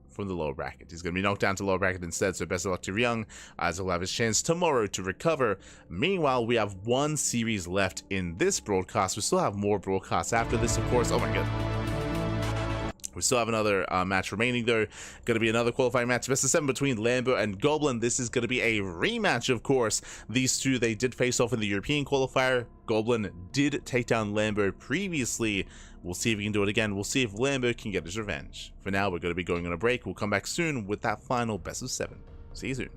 from the lower bracket. He's going to be knocked down to lower bracket instead, so best of luck to Ryung, as he'll have his chance tomorrow to recover. Meanwhile, we have one series left in this broadcast. We still have more broadcasts after this, of course. Oh my god. We still have another match remaining, though. Going to be another qualifying match, best of 7 between Lambo and Goblin. This is going to be a rematch, of course. These two, they did face off in the European qualifier. Goblin did take down Lambo previously. We'll see if we can do it again. We'll see if Lambo can get his revenge. For now, we're going to be going on a break. We'll come back soon with that final best of 7. See you soon.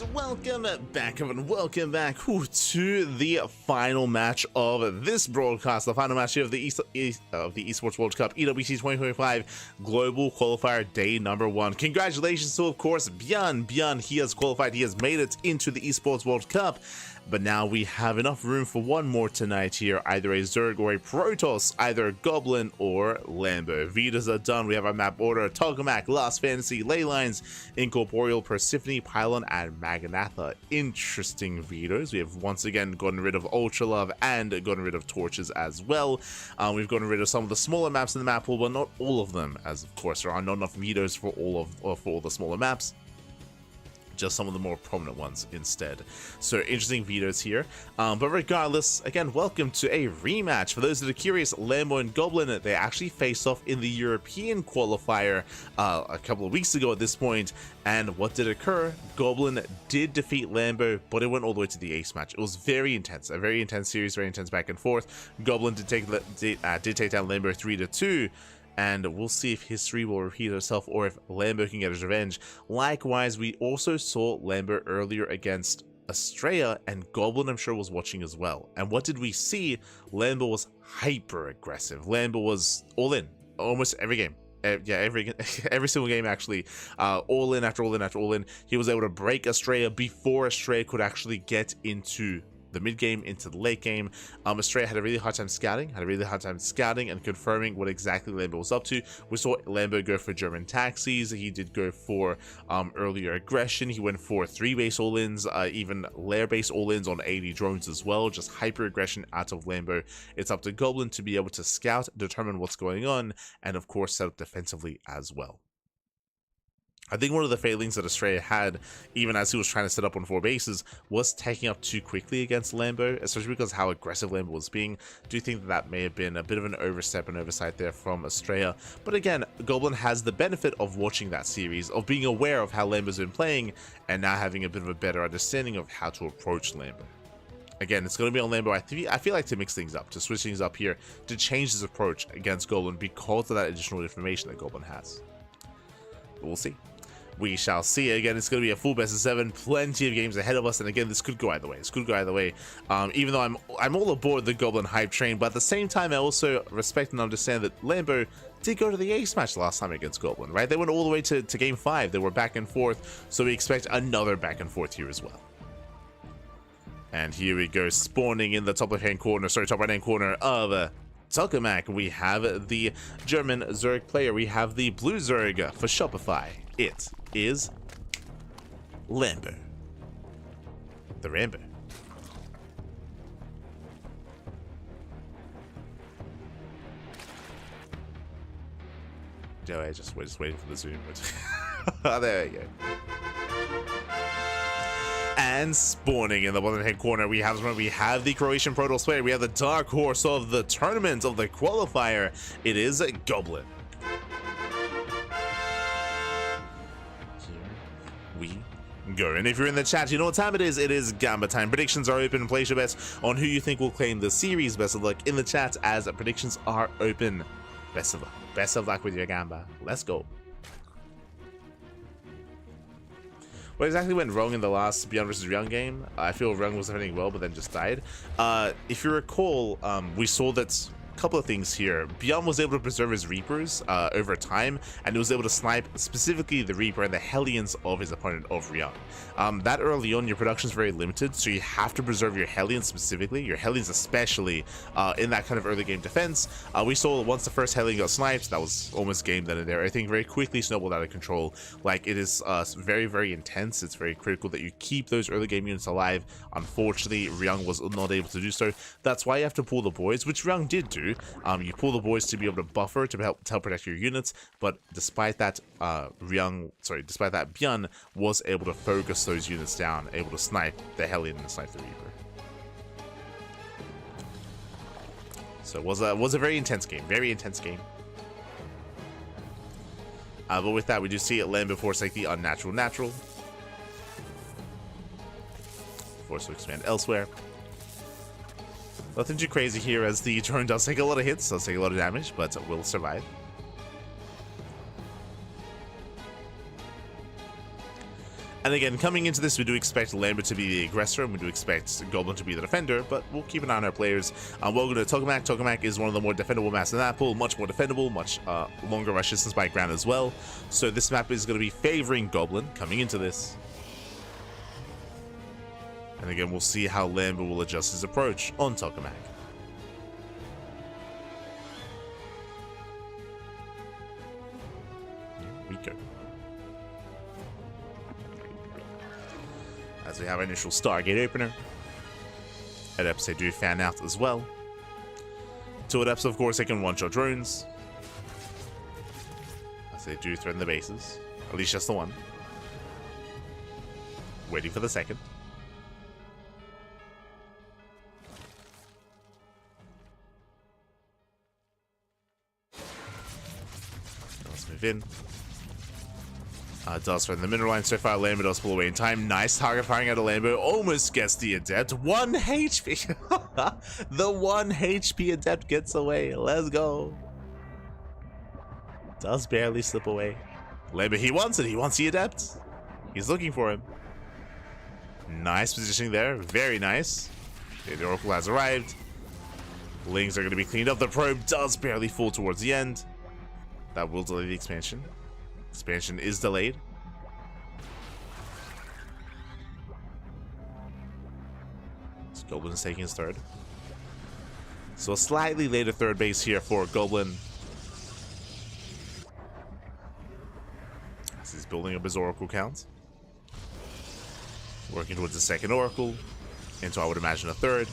And welcome back, everyone. Welcome back to the final match of this broadcast, the final match of the Esports World Cup EWC 2025 Global Qualifier Day number 1. Congratulations to, of course, ByuN. ByuN, he has qualified. He has made it into the Esports World Cup. But now we have enough room for one more tonight here, either a Zerg or a Protoss, either a Goblin or Lambo. Vitas are done. We have our map order: Tokamak, Last Fantasy, Leylines, Incorporeal, Persephone, Pylon, and Maganatha. Interesting Vitas. We have once again gotten rid of Ultra Love and gotten rid of Torches as well. We've gotten rid of some of the smaller maps in the map pool, but not all of them, as of course there are not enough Vitas for all the smaller maps. Just some of the more prominent ones instead. So interesting vetoes here, but regardless, again, welcome to a rematch. For those that are curious, Lambo and Goblin, they actually faced off in the European qualifier a couple of weeks ago at this point, and what did occur? Goblin did defeat Lambo, but it went all the way to the ace match. It was very intense, a very intense series, very intense back and forth. Goblin did take down Lambo 3-2. And we'll see if history will repeat itself or if Lambo can get his revenge. Likewise, we also saw Lambo earlier against Astrea, and Goblin, I'm sure, was watching as well. And what did we see? Lambo was hyper aggressive. Lambo was all in almost every game. Yeah, every single game actually. All in after all in after all in. He was able to break Astrea before Astrea could actually get into the mid game, into the late game. Astrea had a really hard time scouting, and confirming what exactly Lambo was up to. We saw Lambo go for German taxis. He did go for earlier aggression. He went for 3 base all-ins, even lair base all-ins on 80 drones as well. Just hyper aggression out of Lambo. It's up to Goblin to be able to scout, determine what's going on, and of course set up defensively as well. I think one of the failings that Astrea had, even as he was trying to set up on 4 bases, was taking up too quickly against Lambo, especially because how aggressive Lambo was being. Do you think that may have been a bit of an overstep and oversight there from Astrea? But again, Goblin has the benefit of watching that series, of being aware of how Lambo's been playing, and now having a bit of a better understanding of how to approach Lambo. Again, it's going to be on Lambo. I feel like to mix things up, to switch things up here, to change his approach against Goblin because of that additional information that Goblin has. But we'll see. We shall see. Again, it's going to be a full best of 7, plenty of games ahead of us, and again, this could go either way. Even though I'm all aboard the Goblin hype train, but at the same time, I also respect and understand that Lambo did go to the ace match last time against Goblin, right? They went all the way to game 5. They were back and forth, so we expect another back and forth here as well. And here we go, spawning in the top right-hand corner of Tokamak. We have the German Zerg player. We have the blue Zerg for Shopify. It is Lambo. The Rambo. No, I just waiting for the zoom. Oh, there we go. And spawning in the bottom hand corner, we have the Croatian Protoss player. We have the dark horse of the tournament, of the qualifier. It is a Goblin. We go. And if you're in the chat, you know what time it is. It is Gamba time. Predictions are open. Place your bets on who you think will claim the series. Best of luck in the chat as predictions are open. Best of luck. Best of luck with your Gamba. Let's go. What exactly went wrong in the last ByuN versus Ryung game? I feel Ryung was defending well, but then just died. If you recall, we saw that couple of things here. ByuN was able to preserve his Reapers over time, and he was able to snipe specifically the Reaper and the Hellions of his opponent of Ryung. That early on, your production is very limited, so you have to preserve your Hellions specifically, your Hellions especially, in that kind of early game defense. We saw once the first Hellion got sniped, that was almost game then and there. I think very quickly snowballed out of control. Like, it is very, very intense. It's very critical that you keep those early game units alive. Unfortunately, Ryung was not able to do so. That's why you have to pull the boys, which Ryung did do. You pull the boys to be able to buffer to help protect your units, but despite that, ByuN was able to focus those units down, able to snipe the Hellion and snipe the Reaper. So it was a very intense game, but with that, we do see Lambo force like the unnatural natural. Force to expand elsewhere. Nothing too crazy here, as the drone does take a lot of hits, does take a lot of damage, but will survive. And again, coming into this, we do expect Lambo to be the aggressor, and we do expect Goblin to be the defender, but we'll keep an eye on our players. We'll go to Tokamak. Tokamak is one of the more defendable maps in that pool, much more defendable, much longer rush distance by ground as well. So this map is going to be favoring Goblin coming into this. And again, we'll see how Lambo will adjust his approach on Tokamak. Here we go. As we have our initial Stargate opener. Adepts, they do fan out as well. Two Adepts, of course, they can one-shot drones. As they do threaten the bases. At least just the one. Waiting for the second. Let's move in. Does threaten the mineral line so far. Lambo does pull away in time. Nice target firing out of Lambo. Almost gets the Adept. 1 HP. The 1 HP Adept gets away. Let's go. Does barely slip away. Lambo, he wants it. He wants the Adept. He's looking for him. Nice positioning there. Very nice. Okay, the Oracle has arrived. Lings are going to be cleaned up. The probe does barely fall towards the end. That will delay the expansion. Expansion is delayed. So Goblin is taking his third. So a slightly later third base here for Goblin. As he's building up his Oracle count. Working towards the second Oracle. Into, I would imagine, a third.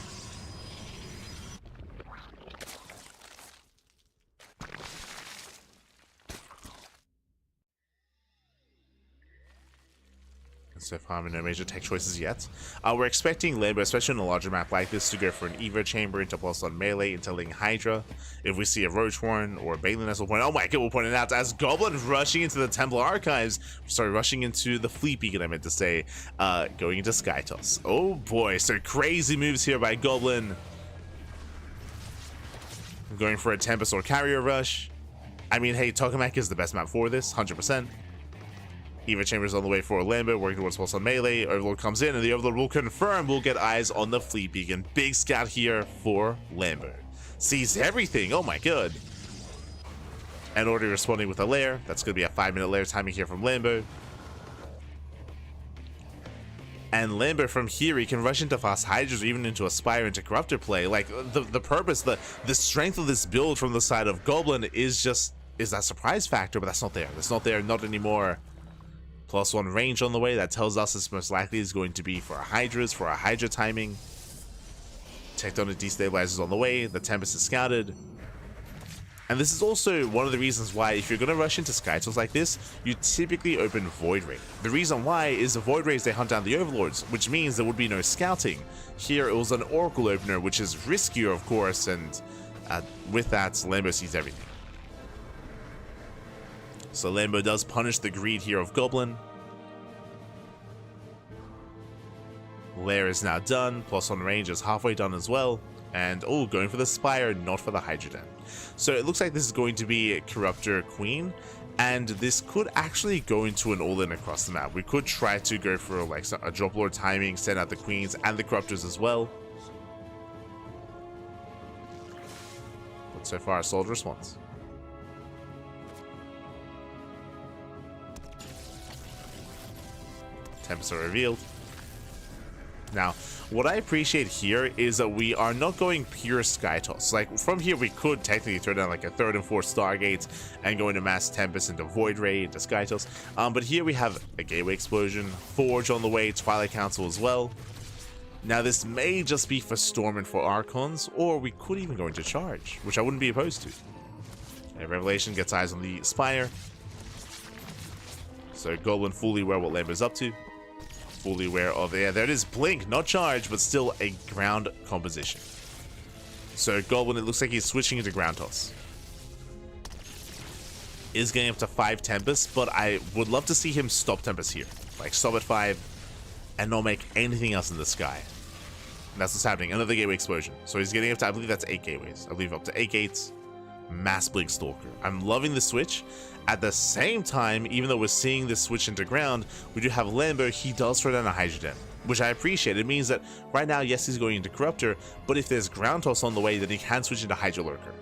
So far, no major tech choices yet. We're expecting Lambo, especially in a larger map like this, to go for an Evo Chamber into plus on melee into Ling Hydra. If we see a Roach Warren or a Balin will point, oh my god, we'll point it out as Goblin rushing into the Templar Archives. Sorry, rushing into the Fleet Beacon, I meant to say. Going into Sky Toss. Oh boy, so crazy moves here by Goblin. Going for a Tempest or Carrier Rush. I mean, hey, Tokamak is the best map for this, 100%. Evo Chambers on the way for Lambo, working towards pulse on melee. Overlord comes in, and the Overlord will confirm we'll get eyes on the Fleet Beacon. Big scout here for Lambo. Sees everything. Oh my god. And already responding with a lair. That's going to be a 5-minute lair timing here from Lambo. And Lambo from here, he can rush into fast Hydras or even into Aspire into Corruptor play. Like, the purpose, the strength of this build from the side of Goblin is that surprise factor, but that's not there. That's not there, not anymore. +1 range on the way. That tells us this most likely is going to be for our Hydras, for our Hydra timing. Tectonic destabilizers on the way. The Tempest is scouted. And this is also one of the reasons why, if you're going to rush into Skytools like this, you typically open Void Ray. The reason why is the Void Rays, they hunt down the Overlords, which means there would be no scouting. Here it was an Oracle opener, which is riskier, of course, and with that, Lambo sees everything. So Lambo does punish the greed here of Goblin. Lair is now done. +1 range is halfway done as well. And, oh, going for the Spire, not for the Hydra Den. So it looks like this is going to be Corruptor Queen. And this could actually go into an all-in across the map. We could try to go for like a Drop Lord timing, send out the Queens and the Corruptors as well. But so far, a solid response. Temps are revealed. Now, what I appreciate here is that we are not going pure Sky Toss. Like, from here we could technically throw down like a 3rd and 4th Stargates and go into Mass Tempest, into Void Ray, into Sky Toss. But here we have a Gateway Explosion, Forge on the way, Twilight Council as well. Now, this may just be for Storm and for Archons, or we could even go into Charge, which I wouldn't be opposed to. And Revelation gets eyes on the Spire. So Goblin fully aware what Lambo's up to. Fully aware of, yeah, there it is, Blink, not Charge, but still a ground composition. So Goblin, it looks like he's switching into Ground Toss. Is getting up to 5 Tempest, but I would love to see him stop Tempest here. Like, stop at 5 and not make anything else in the sky. And that's what's happening. Another Gateway Explosion. So he's getting up to, I believe that's 8 gateways. I believe up to 8 gates. Mass Blink Stalker. I'm loving the switch. At the same time, even though we're seeing this switch into ground, we do have Lambo. He does throw down a Hydra Den, which I appreciate. It means that right now, yes, he's going into Corruptor, but if there's Ground Toss on the way, then he can switch into Hydra Lurker.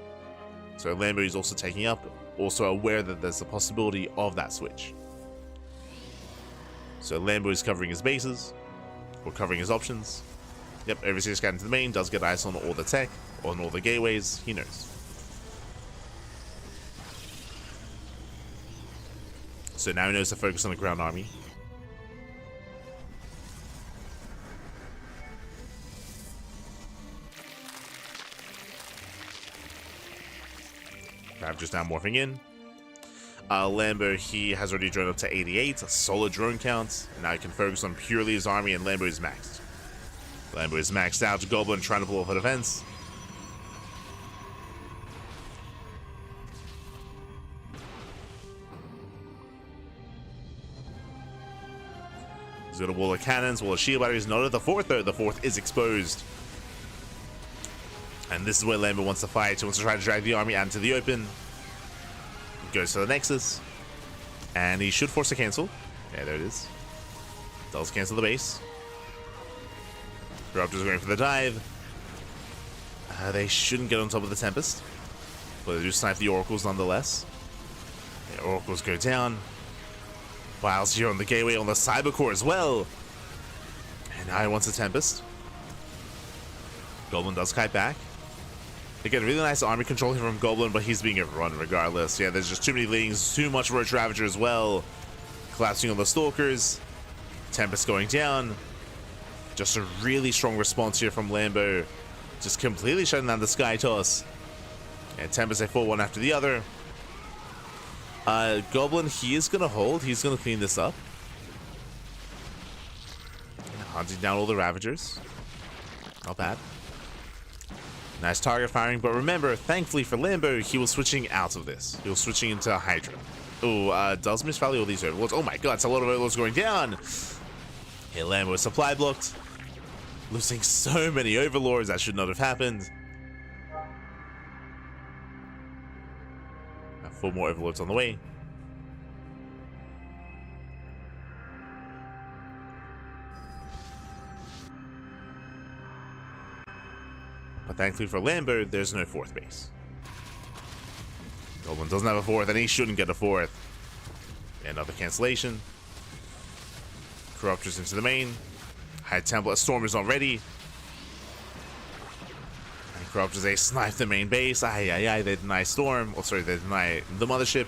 So Lambo is also taking up, also aware that there's a possibility of that switch. So Lambo is covering his bases, or covering his options. Yep, overseas scan into the main, does get eyes on all the tech, on all the gateways, he knows. So now he knows to focus on the ground army. Just now morphing in. Lambo, he has already drawn up to 88, a solid drone count. And now he can focus on purely his army, and Lambo is maxed. Lambo is maxed out. Goblin trying to pull off a defense. He's got a wall of cannons, wall of shield batteries. Not at the fourth, though. The fourth is exposed. And this is where Lambo wants to fight. He wants to try to drag the army out into the open. Goes to the Nexus. And he should force a cancel. Yeah, there it is. Does cancel the base. Corruptor's going for the dive. They shouldn't get on top of the Tempest. But they do snipe the Oracles nonetheless. The Oracles go down. Files here on the gateway on the Cybercore as well. And now he wants a Tempest. Goblin does kite back. Again, really nice army control here from Goblin, but he's being overrun regardless. Yeah, there's just too many leadings, too much Roach Ravager as well. Collapsing on the Stalkers. Tempest going down. Just a really strong response here from Lambo. Just completely shutting down the Sky Toss. And Tempest a full one after the other. Goblin, he is going to hold. He's going to clean this up. Hunting down all the Ravagers. Not bad. Nice target firing, but remember, thankfully for Lambo, he was switching out of this. He was switching into Hydra. Oh, does misvalue all these overlords. Oh my god, it's a lot of overlords going down. Hey, Lambo is supply blocked. Losing so many overlords, that should not have happened. 4 more overlords on the way. But thankfully for Lambo, there's no 4th base. Goblin doesn't have a 4th, and he shouldn't get a 4th. Another cancellation. Corruptors into the main. High Templar Storm is not ready. And Corruptors, they snipe the main base. They deny Storm. Oh, sorry, they deny the mothership.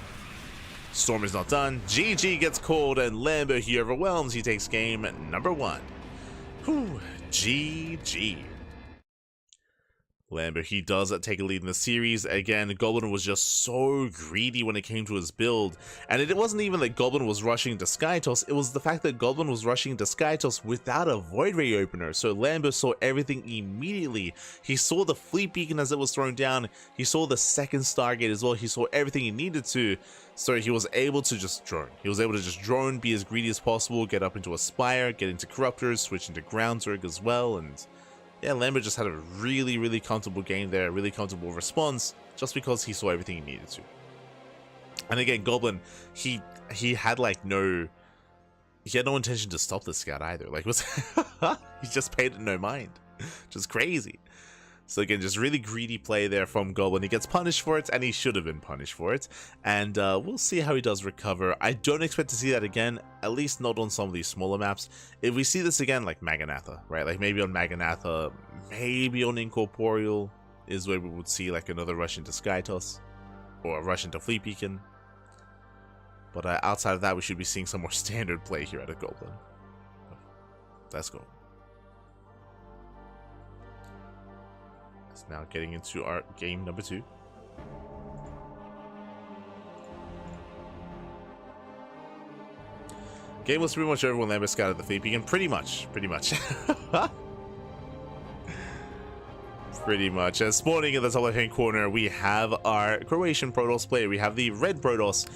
Storm is not done. GG gets called, and Lambo, he overwhelms. He takes game number 1. Whew, GG. Lambo, he does take a lead in the series. Again, Goblin was just so greedy when it came to his build. And it wasn't even that Goblin was rushing to Skytoss, it was the fact that Goblin was rushing to Skytoss without a Void Ray opener. So Lambo saw everything immediately. He saw the Fleet Beacon as it was thrown down. He saw the second Stargate as well. He saw everything he needed to. So he was able to just drone. He was able to just drone, be as greedy as possible, get up into Aspire, get into Corruptors, switch into Ground Zerg as well, and yeah, Lambo just had a really, really comfortable game there, really comfortable response, just because he saw everything he needed to. And again, Goblin, he had like no intention to stop the scout either. Like, he just paid it no mind, just crazy. So again, just really greedy play there from Goblin. He gets punished for it, and he should have been punished for it. And we'll see how he does recover. I don't expect to see that again, at least not on some of these smaller maps. If we see this again, like Maganatha, right? Like maybe on Maganatha, maybe on Incorporeal is where we would see like another rush into Skytoss or a rush into Fleet Beacon. But outside of that, we should be seeing some more standard play here at a Goblin. Let's go. Now getting into our game number 2. Game was pretty much over when Lambo scouted the Fleet Beacon. Pretty much. Pretty much. And spawning in the top left-hand corner, we have our Croatian Protoss player. We have the red Protoss.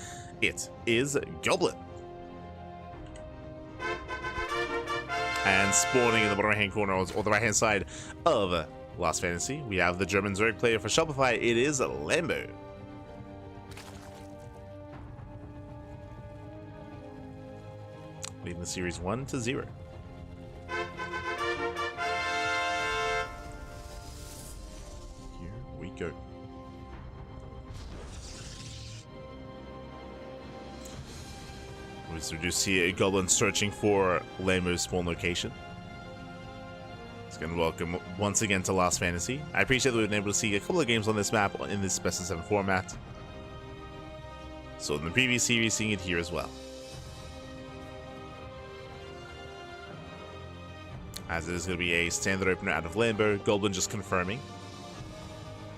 It is Goblin. And spawning in the bottom right-hand corner, or the right-hand side of Last Fantasy, we have the German Zerg player for Shopify. It is Lambo. leading the series 1-0. Here we go. We do see a goblin searching for Lambo's spawn location. It's going to welcome once again to Last Fantasy. I appreciate that we've been able to see a couple of games on this map in this best of 7 format. So in the previous series, seeing it here as well. As it is going to be a standard opener out of Lambo. Goblin just confirming.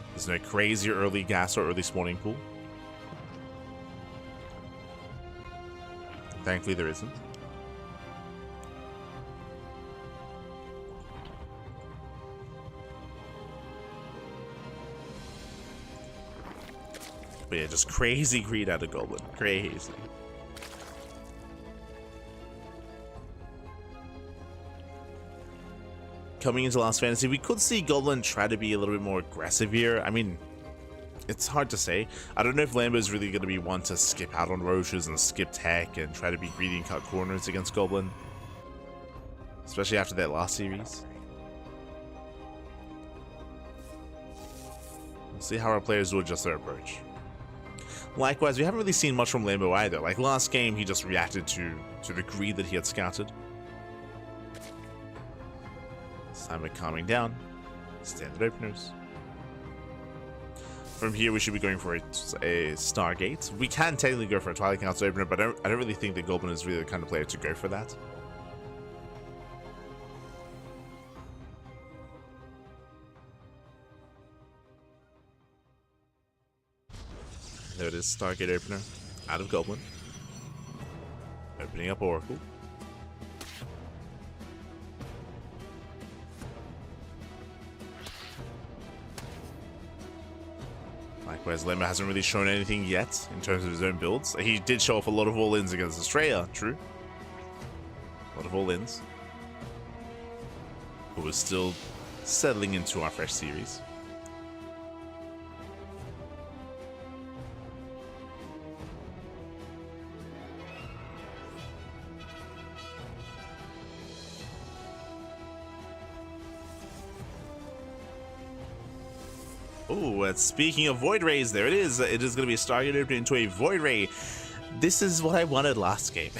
There's no crazy early gas or early spawning pool. Thankfully there isn't. But yeah, just crazy greed out of Goblin. Crazy. Coming into Last Fantasy, we could see Goblin try to be a little bit more aggressive here. I mean, it's hard to say. I don't know if Lambo is really going to be one to skip out on roaches and skip tech and try to be greedy and cut corners against Goblin. Especially after that last series. We'll see how our players will adjust their approach. Likewise, we haven't really seen much from Lambo either. Like last game, he just reacted to the greed that he had scouted. This time we're calming down. Standard openers. From here, we should be going for a Stargate. We can technically go for a Twilight Council opener, but I don't really think that Goblin is really the kind of player to go for that. There it is, Stargate opener out of Goblin. Opening up Oracle. Likewise, Lambo hasn't really shown anything yet in terms of his own builds. He did show off a lot of all-ins against Astrea, true. A lot of all-ins. But we're still settling into our fresh series. Oh, speaking of Void Rays, there it is. It is going to be a Stargate opening into a Void Ray. This is what I wanted last game.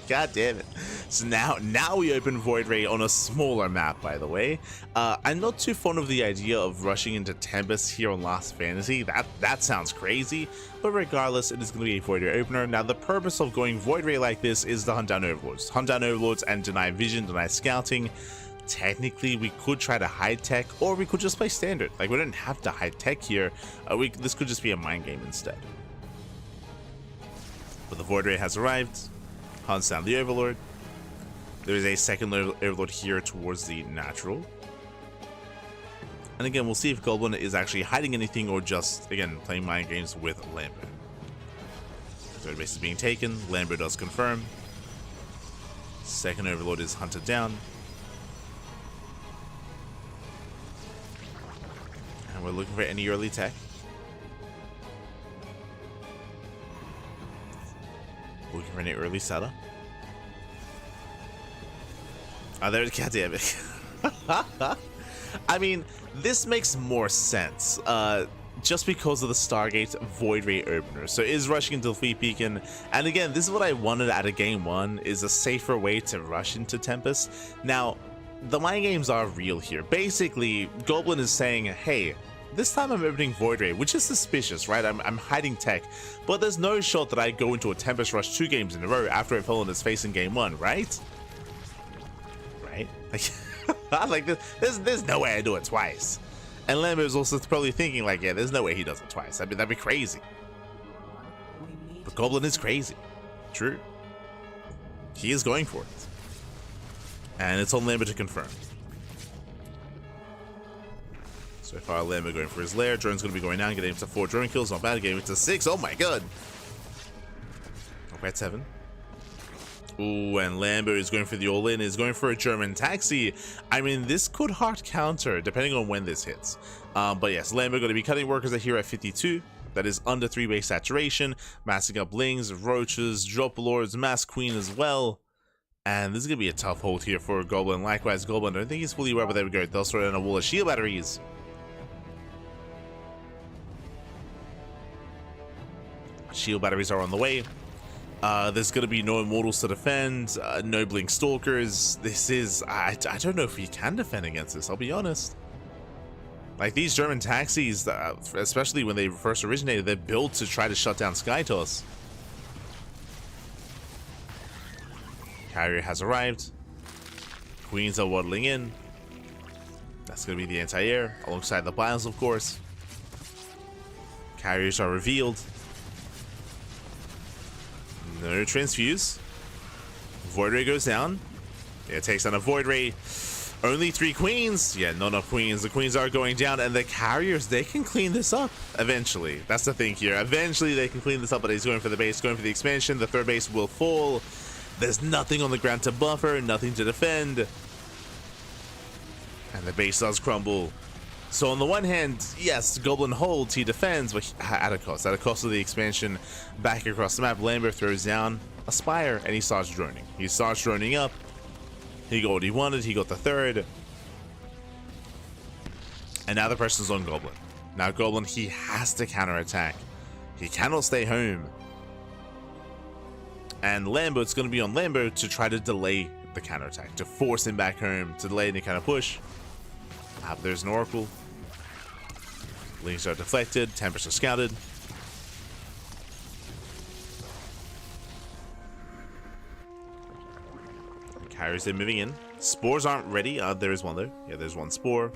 God damn it. So now we open Void Ray on a smaller map, by the way. I'm not too fond of the idea of rushing into Tempest here on Last Fantasy. That sounds crazy. But regardless, it is going to be a Void Ray opener. Now, the purpose of going Void Ray like this is to hunt down Overlords. Hunt down Overlords and deny vision, deny scouting. Technically, we could try to hide tech, or we could just play standard. Like, we don't have to hide tech here. This could just be a mind game instead. But the Void Ray has arrived. Hunts down the Overlord. There is a second Overlord here towards the natural. And again, we'll see if Goblin is actually hiding anything or just, again, playing mind games with Lambo. Third base is being taken. Lambo does confirm. Second Overlord is hunted down. And we're looking for any early tech. Looking for any early setup. Oh, there's, goddammit. I mean, this makes more sense. Just because of the Stargate Void Ray opener. So is rushing into Fleet Beacon. And again, this is what I wanted out of game one, is a safer way to rush into Tempest. Now, the mind games are real here. Basically, Goblin is saying, hey, this time I'm opening Void Ray, which is suspicious, right? I'm hiding tech, but there's no shot that I go into a Tempest Rush 2 games in a row after I fell on his face in game 1, right? Right? Like, there's no way I do it twice. And Lambo is also probably thinking, like, yeah, there's no way he does it twice. I mean, that'd be crazy. But Goblin is crazy. True. He is going for it. And it's on Lambo to confirm. So far, Lambo going for his lair. Drone's going to be going down, getting him to 4 drone kills. Not bad, getting him to 6. Oh my god. Okay, at 7. Ooh, and Lambo is going for the all-in, is going for a German taxi. I mean, this could hard counter, depending on when this hits. But yes, Lambo going to be cutting workers here at 52. That is under 3 base saturation. Massing up Lings, Roaches, Drop Lords, Mass Queen as well. And this is going to be a tough hold here for Goblin. Likewise, Goblin, I don't think he's fully aware, but there we go. They'll throw in a wall of shield batteries. Shield batteries are on the way. There's going to be no immortals to defend, no blink stalkers. This is, I don't know if we can defend against this, I'll be honest. Like, these German taxis, especially when they first originated, they're built to try to shut down Skytoss. Carrier has arrived. Queens are waddling in. That's going to be the anti-air, alongside the ByuNs, of course. Carriers are revealed. No transfuse. Void Ray goes down. Yeah, it takes down a Void Ray. Only 3 queens. Yeah, not enough queens. The queens are going down, and the carriers, they can clean this up eventually. That's the thing here. Eventually, they can clean this up, but he's going for the base, going for the expansion. The third base will fall. There's nothing on the ground to buffer, nothing to defend. And the base does crumble. So on the one hand, yes, Goblin holds, he defends, but at a cost. At a cost of the expansion back across the map. Lambo throws down a Spire, and he starts droning. He starts droning up. He got what he wanted, he got the third. And now the pressure's on Goblin. Now Goblin, he has to counterattack. He cannot stay home. And Lambo, it's going to be on Lambo to try to delay the counterattack, to force him back home, to delay any kind of push. But there's an Oracle. Links are deflected, Tempers are scouted. Carriers are moving in. Spores aren't ready. There is one though. Yeah, there's one spore.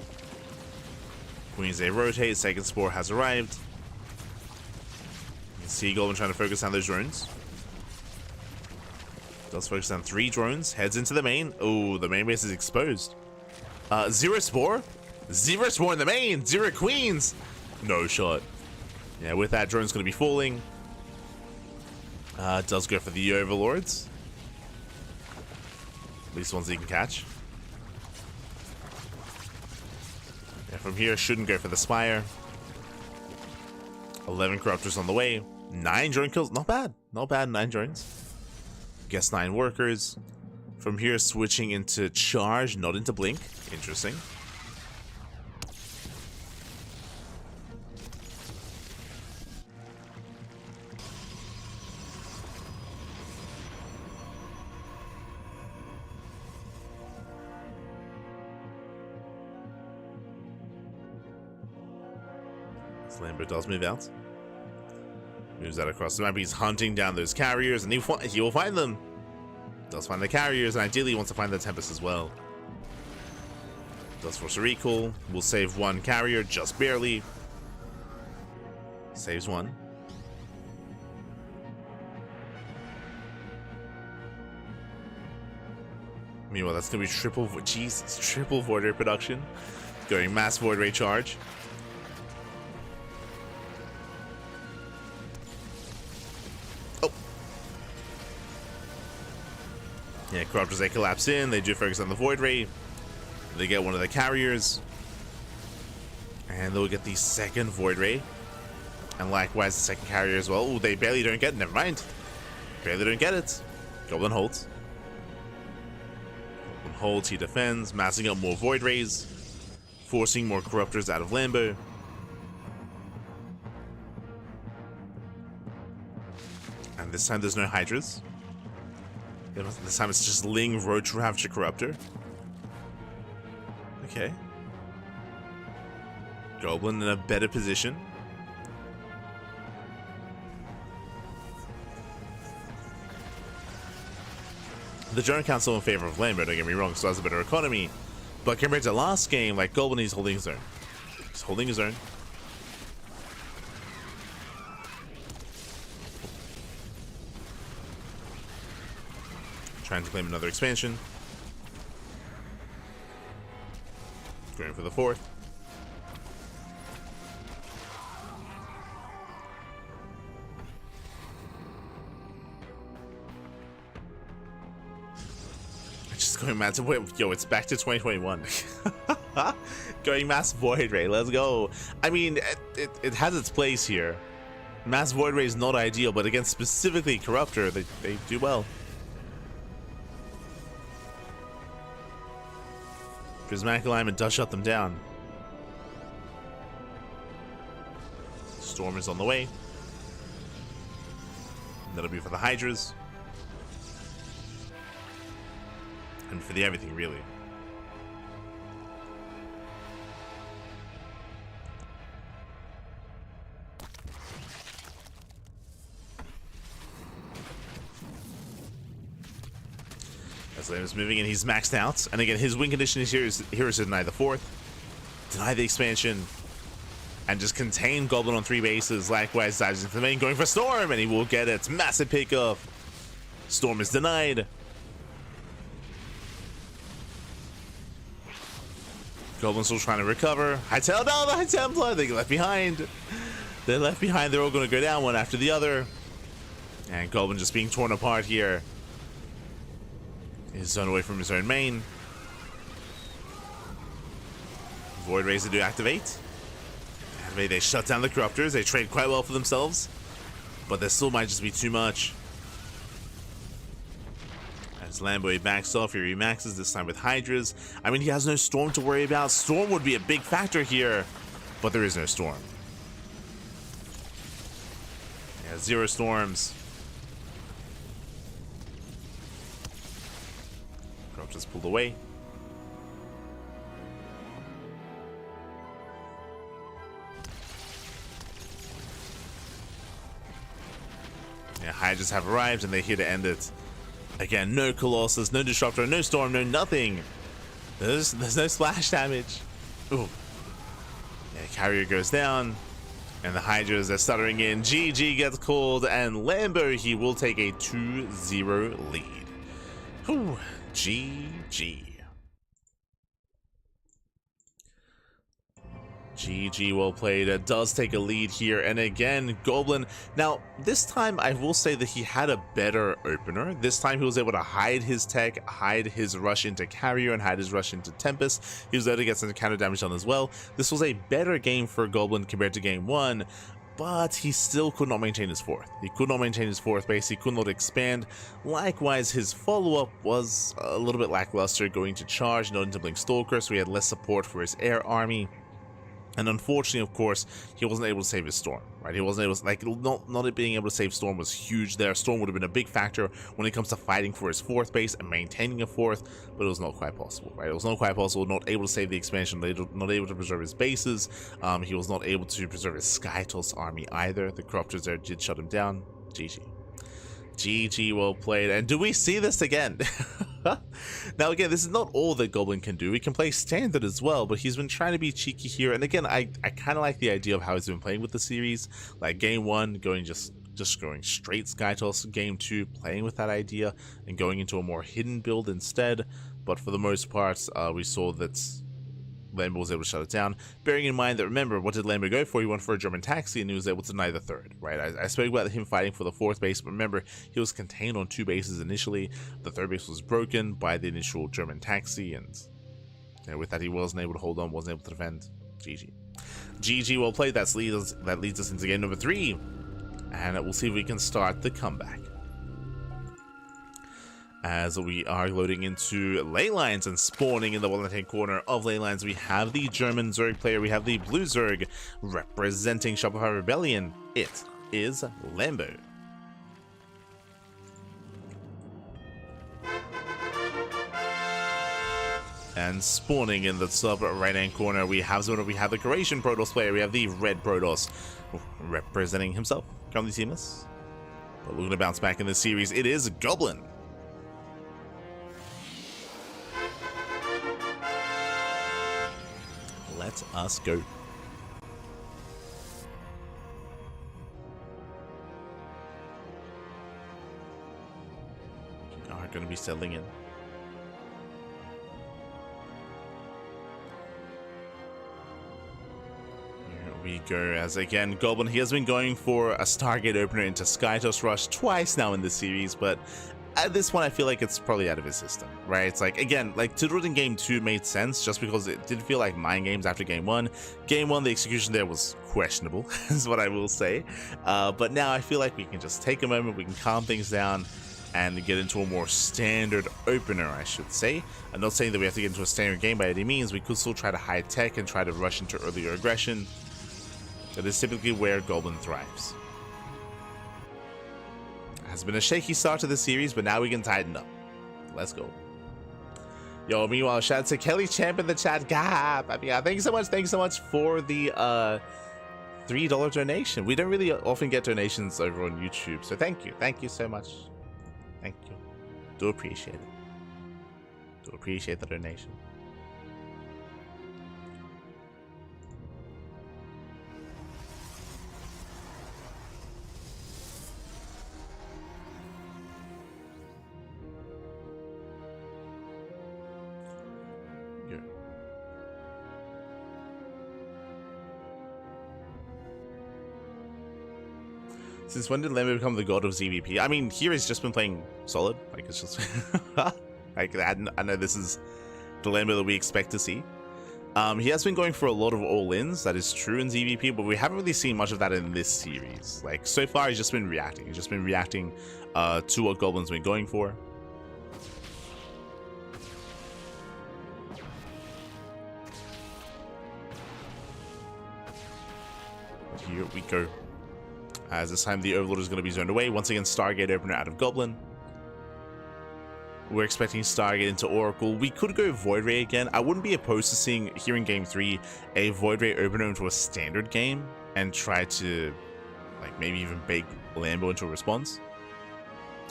Queens they rotate. Second spore has arrived. You can see Goblin trying to focus on those drones. Does focus on 3 drones. Heads into the main. Oh, the main base is exposed. 0 spore. 0 spore in the main. 0 queens. No shot. Yeah, with that, drone's going to be falling. It does go for the overlords. At least ones he can catch. Yeah, from here, shouldn't go for the Spire. 11 corruptors on the way. 9 drone kills. Not bad. Not bad. 9 drones. Guess 9 workers. From here, switching into charge, not into blink. Interesting. Lambo does move out. Moves out across the map. He's hunting down those carriers, and he will find them. Does find the carriers, and ideally wants to find the Tempest as well. Does force a recall. Will save 1 carrier, just barely. Saves 1. Meanwhile, that's gonna be triple. Jesus, triple Void Ray production. Going mass Void Ray charge. Yeah, Corruptors, they collapse in, they do focus on the Void Ray. They get one of the carriers. And they'll get the second Void Ray. And likewise, the second carrier as well. Ooh, they barely don't get it, never mind. Barely don't get it. Goblin holds. Goblin holds, he defends, massing up more Void Rays. Forcing more Corruptors out of Lambo. And this time there's no Hydras. This time it's just Ling, Roach, Ravager, Corruptor. Okay. Goblin in a better position. The Drone Council in favor of Lambo, don't get me wrong, so has a better economy. But compared to last game, like, Goblin, he's holding his own. He's holding his own. Trying to claim another expansion. Going for the 4th. Just going mad to wait. Yo, it's back to 2021. Going mass Void Ray. Let's go. I mean, it has its place here. Mass Void Ray is not ideal, but against specifically Corruptor, they do well. Prismatic alignment does shut them down. Storm is on the way. That'll be for the Hydras. And for the everything, really. As Lambo's moving in, he's maxed out. And again, his win condition is here is to deny the fourth, deny the expansion, and just contain Goblin on 3 bases. Likewise, dives into the main, going for Storm, and he will get it. Massive pickoff. Storm is denied. Goblin still trying to recover. Hightail, no, the High Templar, they get left behind. They're left behind, they're all going to go down one after the other. And Goblin just being torn apart here. He's zone away from his own main. Void Razor to activate. They shut down the Corruptors. They trade quite well for themselves, but there still might just be too much. As Lambo, he backs off, he remaxes, this time with Hydras. I mean, he has no Storm to worry about. Storm would be a big factor here, but there is no Storm. Yeah, 0 Storms. Corruptors pulled away. Yeah, Hydras have arrived and they're here to end it. Again, no Colossus, no Disruptor, no Storm, no nothing. There's no splash damage. Ooh. Yeah, Carrier goes down. And the Hydras are stuttering in. GG gets called, and Lambo, he will take a 2-0 lead. Whew. GG. GG, well played. It does take a lead here, and again, Goblin. Now, this time I will say that he had a better opener. This time he was able to hide his tech, hide his rush into Carrier, and hide his rush into Tempest. He was able to get some counter damage done as well. This was a better game for Goblin compared to game 1, but he still could not maintain his fourth. He could not maintain his fourth base, he could not expand. Likewise, his follow-up was a little bit lackluster, going to charge, not into Blink Stalker, so he had less support for his air army. And unfortunately, of course, he wasn't able to save his Storm, right? He wasn't able to, like, not being able to save Storm was huge there. Storm would have been a big factor when it comes to fighting for his fourth base and maintaining a fourth, but it was not quite possible, right? It was not quite possible, not able to save the expansion, not able to preserve his bases. He was not able to preserve his Skytoss army either. The Corruptors there did shut him down. GG. GG, well played. And do we see this again? Now again, this is not all that Goblin can do. He can play standard as well, but he's been trying to be cheeky here. And again, I kind of like the idea of how he's been playing with the series. Like game 1, going just going straight Skytoss. Game 2, playing with that idea and going into a more hidden build instead. But for the most part, we saw that Lambo was able to shut it down. Bearing in mind that, remember, what did Lambo go for? He went for a German taxi and he was able to deny the third, right? I spoke about him fighting for the fourth base, but remember, he was contained on 2 bases initially. The third base was broken by the initial German taxi, and with that, he wasn't able to hold on, wasn't able to defend. GG. GG, well played. That leads us into game number 3, and we'll see if we can start the comeback. As we are loading into ley lines and spawning in the left-hand corner of ley lines, we have the German Zerg player, we have the blue Zerg representing Shopify Rebellion. It is Lambo. And spawning in the top right-hand corner, we have the Croatian Protoss player, we have the red Protoss representing himself, currently teamless. But looking to bounce back in this series, it is Goblin. Let us go. We are going to be settling in. Here we go. As again, Goblin, he has been going for a Stargate opener into Skytoss Rush twice now in this series, but at this one, I feel like it's probably out of his system, right? It's like, again, like to do it in game 2 made sense just because it did feel like mind games after game 1. Game 1, the execution there was questionable, is what I will say. But now I feel like we can just take a moment, we can calm things down, and get into a more standard opener, I should say. I'm not saying that we have to get into a standard game by any means. We could still try to high tech and try to rush into earlier aggression. That is typically where Goblin thrives. It has been a shaky start to the series, but now we can tighten up. Let's go. Yo, meanwhile, shout out to Kelly Champ in the chat. Gap. I mean, thank you so much. Thank you so much for the $3 donation. We don't really often get donations over on YouTube, so thank you. Thank you so much. Thank you. Do appreciate it. Do appreciate the donation. Since when did Lambo become the god of ZVP? I mean, here he's just been playing solid. Like, it's just... like, I know this is the Lambo that we expect to see. He has been going for a lot of all-ins. That is true in ZVP, but we haven't really seen much of that in this series. Like, so far, he's just been reacting. He's just been reacting to what Goblin's been going for. Here we go. As this time the Overlord is going to be zoned away. Once again, Stargate opener out of Goblin. We're expecting Stargate into Oracle. We could go Void Ray again. I wouldn't be opposed to seeing here in game 3 a Void Ray opener into a standard game and try to like maybe even bake Lambo into a response.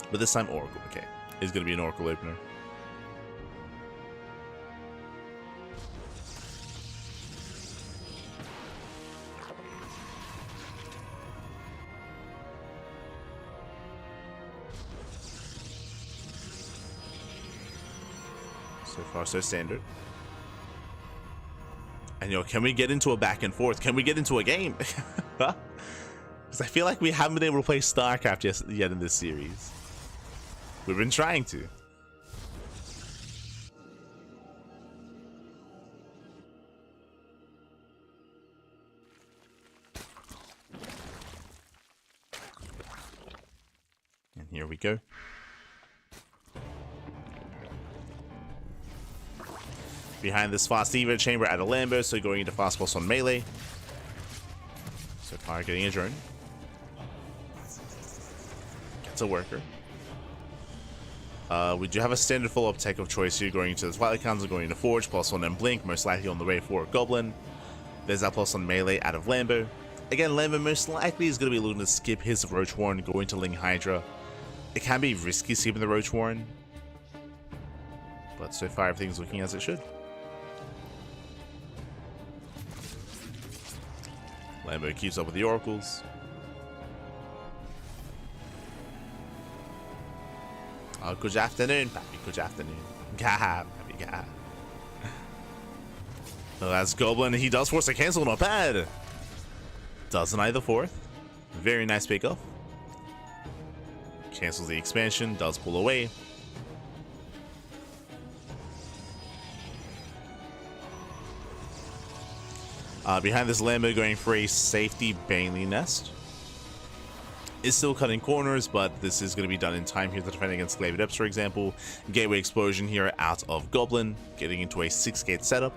But this time Oracle, okay. Is going to be an Oracle opener. So far, so standard. And yo, can we get into a back and forth? Can we get into a game? Because I feel like we haven't been able to play StarCraft yet in this series. We've been trying to. And here we go. Behind this fast Evo chamber at a Lambo, so going into fast pulse on melee. So far getting a drone. Gets a worker. We do have a standard follow-up tech of choice here, going into the Twilight Council, going into Forge, plus one and Blink, most likely on the way for Goblin. There's that plus on melee out of Lambo. Again, Lambo most likely is going to be looking to skip his Roach Warren, going to Ling Hydra. It can be risky skipping the Roach Warren, but so far everything's looking as it should. Lambo keeps up with the Oracles. Oh, good afternoon, Pappy. Good afternoon. Gah, Pappy, gah. Oh, that's Goblin. He does force a cancel, not bad. Does deny the fourth. Very nice pickup. Cancels the expansion, does pull away. Behind this Lambo going for a safety Bailey nest. Is still cutting corners, but this is going to be done in time here to defend against Glaive Depths, for example. Gateway Explosion here out of Goblin, getting into a 6-gate setup.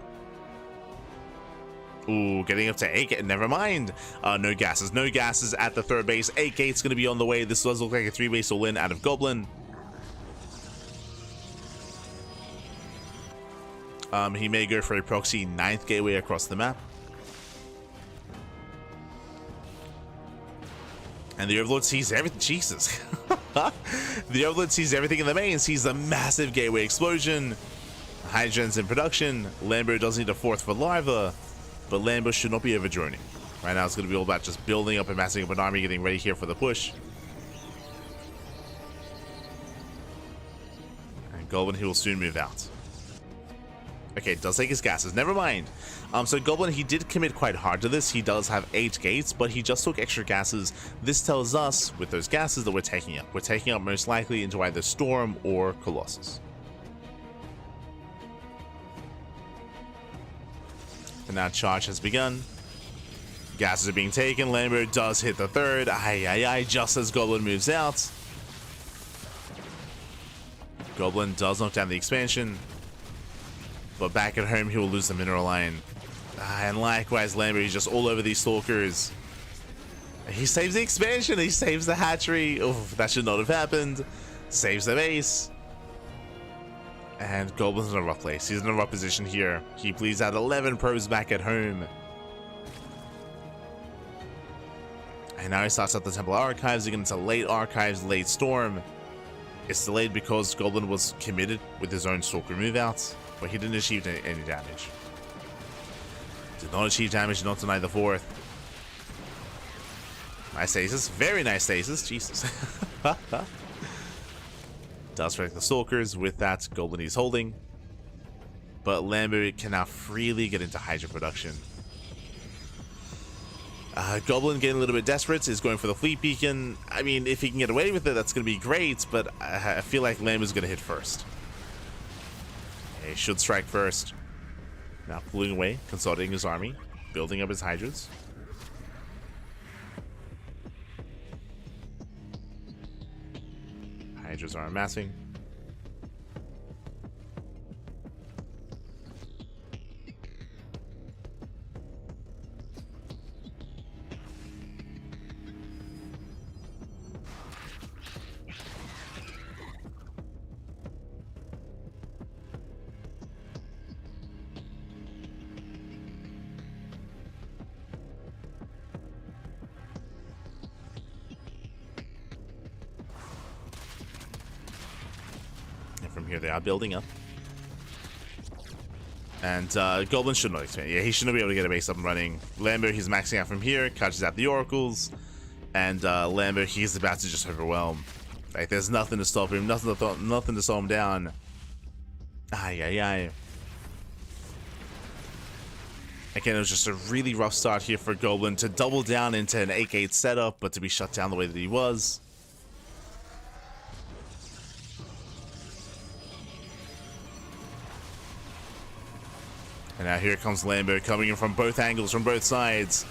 Ooh, getting up to 8 gate. Never mind. No gases. No gases at the third base. 8 gates going to be on the way. This does look like a 3-base all-in out of Goblin. He may go for a proxy 9th gateway across the map. And the Overlord sees everything. Jesus. The Overlord sees everything in the main. Sees the massive gateway explosion. Hydrogen's in production. Lambo does need a 4th for Larva. But Lambo should not be overdroning. Right now it's going to be all about just building up and massing up an army, getting ready here for the push. And Goblin, he will soon move out. Okay, does take his gases. Never mind. So Goblin, he did commit quite hard to this. He does have 8 gates, but he just took extra gases. This tells us, with those gases, that we're taking up. We're taking up most likely into either Storm or Colossus. And now charge has begun. Gases are being taken. Lambo does hit the 3rd. Aye, aye, aye, just as Goblin moves out. Goblin does knock down the expansion, but back at home he will lose the mineral line. And likewise, Lambo, he's just all over these stalkers. He saves the expansion, he saves the hatchery. Oh, that should not have happened. Saves the base. And Goblin's in a rough place. He's in a rough position here. He bleeds out 11 probes back at home. And now he starts up the Temple Archives. Again, it's a late Archives, late Storm. It's delayed because Goblin was committed with his own Stalker move out, but he didn't achieve any damage. Did not achieve damage, did not deny the fourth. Nice stasis. Very nice stasis. Jesus. Does protect the Stalkers. With that, Goblin is holding. But Lambo can now freely get into Hydra production. Goblin getting a little bit desperate, is going for the Fleet Beacon. I mean, if he can get away with it, that's going to be great, but I feel like Lambo's going to hit first. He should strike first. Now pulling away, consolidating his army, building up his Hydras. Hydras are amassing. From here they are building up. And Goblin should not expand. Yeah, he shouldn't be able to get a base up and running. Lambo, he's maxing out from here, catches out the Oracles. And Lambo, he's about to just overwhelm. Like, there's nothing to stop him, nothing to slow him down. Ay. Again, it was just a really rough start here for Goblin to double down into an 8-gate setup, but to be shut down the way that he was. And now here comes Lambo, coming in from both angles, from both sides.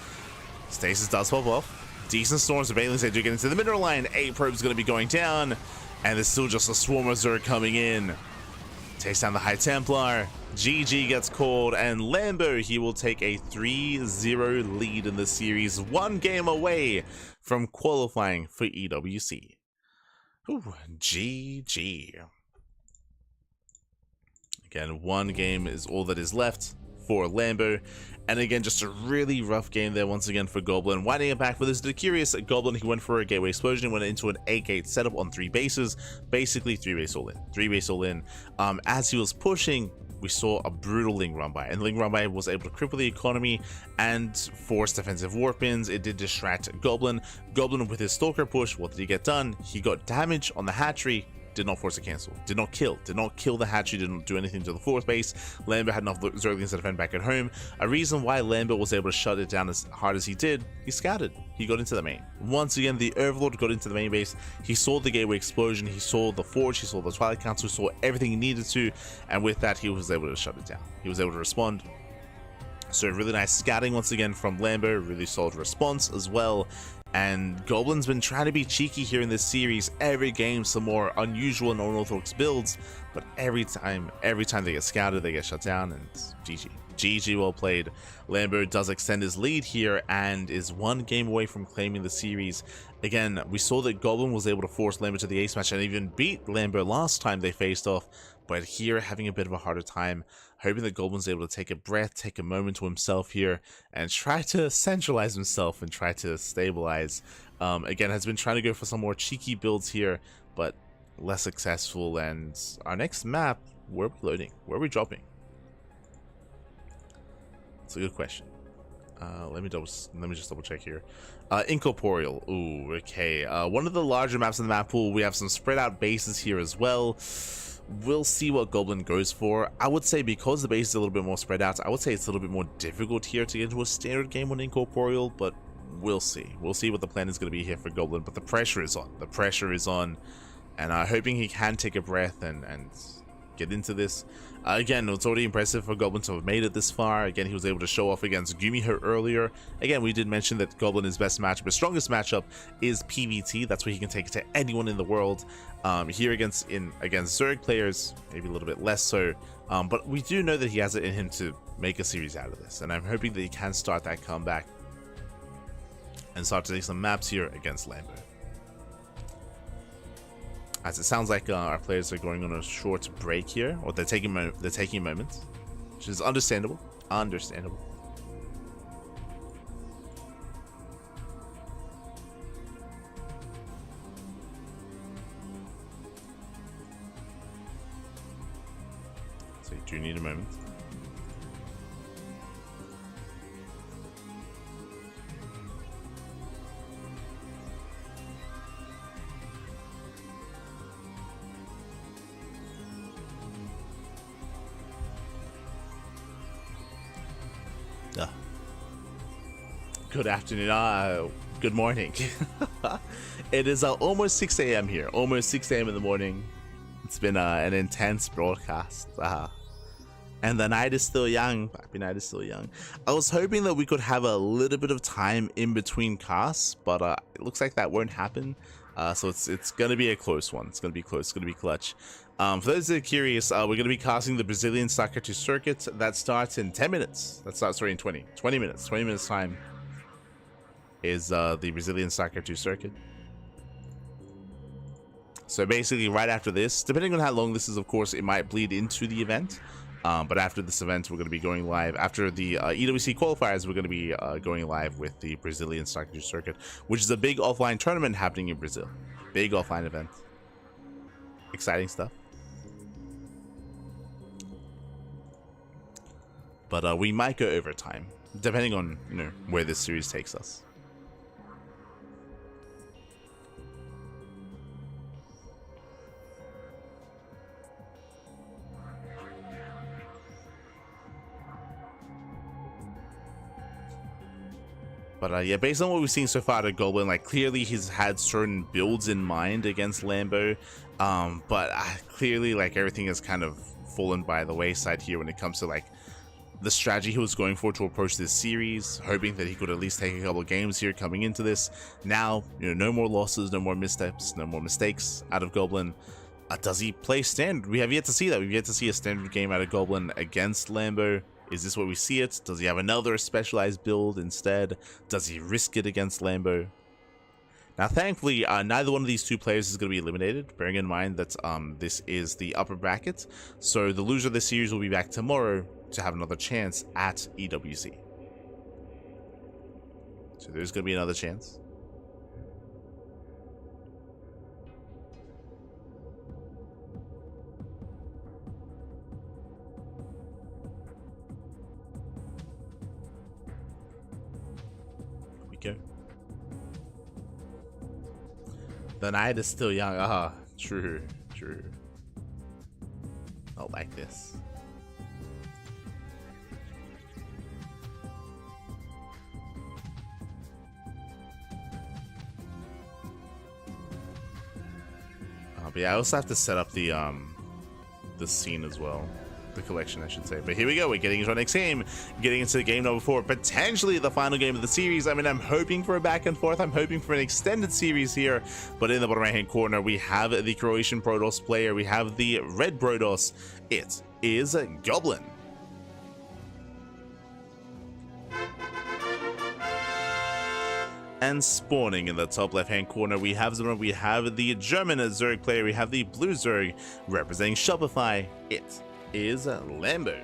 Stasis does pop off. Decent storms of aliens. They do get into the mineral line. 8 probes going to be going down. And there's still just a swarm of Zerg coming in. Takes down the High Templar. GG gets called. And Lambo, he will take a 3-0 lead in the series. 1 game away from qualifying for EWC. Ooh, GG. Again, 1 game is all that is left for Lambo. And again, just a really rough game there once again for Goblin. Winding it back for this, the curious Goblin, he went for a gateway explosion and went into an 8-gate setup on 3 bases. Basically 3 base all in. 3 base all in. As he was pushing, we saw a brutal Ling run by. And Ling run by was able to cripple the economy and force defensive warp ins. It did distract Goblin. Goblin with his Stalker push, what did he get done? He got damage on the hatchery. Did not force a cancel, did not kill the hatchery, did not do anything to the 4th base. Lambo had enough Zerglings to defend back at home. A reason why Lambo was able to shut it down as hard as he did, he scouted, he got into the main. Once again, the Overlord got into the main base, he saw the gateway explosion, he saw the Forge, he saw the Twilight Council, saw everything he needed to, and with that he was able to shut it down. He was able to respond. So really nice scouting once again from Lambo, really solid response as well. And Goblin's been trying to be cheeky here in this series. Every game some more unusual and unorthodox builds, but every time they get scouted, they get shut down, and GG. GG, well played. Lambo does extend his lead here and is 1 game away from claiming the series. Again, we saw that Goblin was able to force Lambo to the ace match and even beat Lambo last time they faced off, but here having a bit of a harder time. Hoping that Goblin's able to take a breath, take a moment to himself here, and try to centralize himself and try to stabilize. Again, has been trying to go for some more cheeky builds here, but less successful. And our next map, where are we loading? Where are we dropping? It's a good question. Let me just double check here. Incorporeal. Ooh, okay. One of the larger maps in the map pool. We have some spread out bases here as well. We'll see what Goblin goes for. I would say because the base is a little bit more spread out, I would say it's a little bit more difficult here to get into a standard game on Incorporeal, but we'll see. We'll see what the plan is going to be here for Goblin, but the pressure is on. The pressure is on, and hoping he can take a breath and get into this. Again, it's already impressive for Goblin to have made it this far. Again, he was able to show off against GuMiho earlier. Again, we did mention that Goblin is best matchup, his strongest matchup is PvT. That's where he can take it to anyone in the world. Here against Zerg players, maybe a little bit less so. But we do know that he has it in him to make a series out of this, and I'm hoping that he can start that comeback and start to take some maps here against Lambo. As it sounds like our players are going on a short break here, or they're taking moments, which is understandable. Understandable. So you do need a moment. Good afternoon, good morning. It is almost 6 a.m. here, almost 6 a.m. in the morning. It's been an intense broadcast, and the night is still young. Happy night is still young. I was hoping that we could have a little bit of time in between casts, but it looks like that won't happen. So it's gonna be a close one. It's gonna be close. It's gonna be clutch. For those that are curious, we're gonna be casting the Brazilian Soccer 2 circuit. That starts in 10 minutes. That starts in 20 minutes. 20 minutes time is the Brazilian Soccer 2 circuit. So basically right after this, depending on how long this is, of course, it might bleed into the event. But after this event, we're going to be going live. After the EWC qualifiers, we're going to be going live with the Brazilian Soccer 2 circuit, which is a big offline tournament happening in Brazil. Big offline event. Exciting stuff. But we might go over time, depending on where this series takes us. But yeah, based on what we've seen so far to Goblin, like clearly he's had certain builds in mind against Lambo, but clearly like everything has kind of fallen by the wayside here when it comes to like the strategy he was going for to approach this series, hoping that he could at least take a couple of games here coming into this. Now, no more losses, no more missteps, no more mistakes out of Goblin. Does he play standard? We have yet to see that. We've yet to see a standard game out of Goblin against Lambo. Is this where we see it? Does he have another specialized build instead? Does he risk it against Lambo? Now, thankfully, neither one of these two players is going to be eliminated, bearing in mind that this is the upper bracket. So the loser of the series will be back tomorrow to have another chance at EWC. So there's going to be another chance. Go. The night is still young. True. I like this. But yeah, I also have to set up the scene as well. The collection, I should say. But here we go. We're getting into our next game. Getting into game number 4. Potentially the final game of the series. I mean, I'm hoping for a back and forth. I'm hoping for an extended series here. But in the bottom right hand corner, we have the Croatian Protoss player. We have the red Protoss. It is Goblin. And spawning in the top left hand corner, we have the German Zerg player. We have the blue Zerg representing Shopify. It is Lambo. Here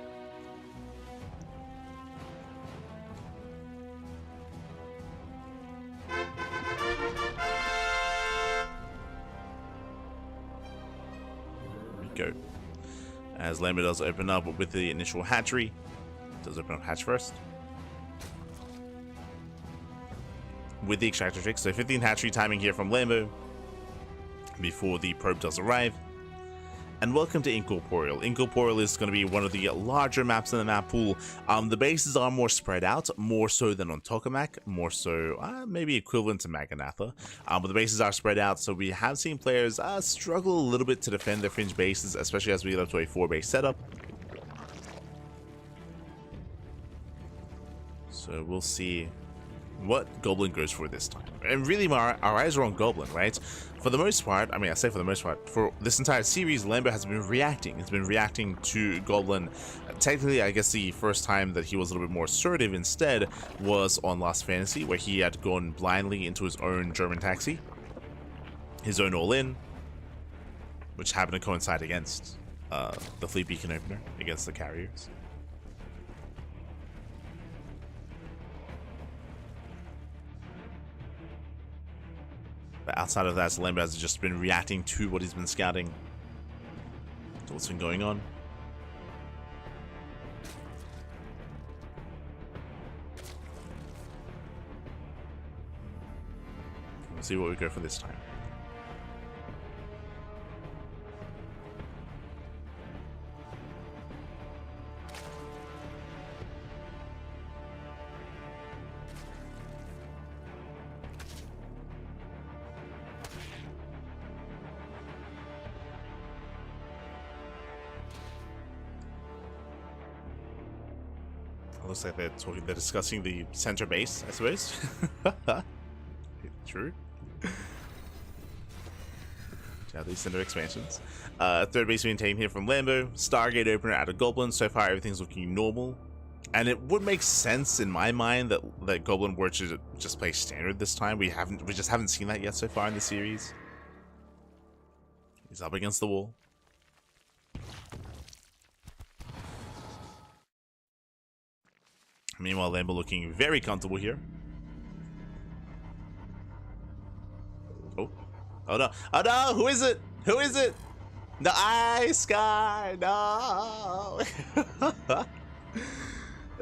we go. As Lambo does open up with the initial hatchery. Does open up hatch first. With the extractor trick, so 15 hatchery timing here from Lambo before the probe does arrive. And welcome to Incorporeal. Incorporeal is going to be one of the larger maps in the map pool. The bases are more spread out, more so than on Tokamak, more so maybe equivalent to Maganatha. But the bases are spread out, so we have seen players struggle a little bit to defend their fringe bases, especially as we get up to a 4-base setup. So we'll see what Goblin goes for this time. And really, our eyes are on Goblin, right? For the most part, I mean, I say for the most part, for this entire series, Lambo has been reacting. It's been reacting to Goblin. Technically, I guess the first time that he was a little bit more assertive instead was on Last Fantasy, where he had gone blindly into his own German taxi, his own all-in, which happened to coincide against the Fleet Beacon opener, against the carriers. But outside of that, Lambo has just been reacting to what he's been scouting, to what's been going on. We'll see what we go for this time. Looks like they're discussing the center base, I suppose. True. Yeah, these center expansions. Third base maintained here from Lambo. Stargate opener out of Goblin. So far, everything's looking normal. And it would make sense in my mind that Goblin were to just play standard this time. We just haven't seen that yet so far in the series. He's up against the wall. Meanwhile, Lambo looking very comfortable here. Oh. Oh no. Oh no! Who is it? Who is it? The Ice Sky! No!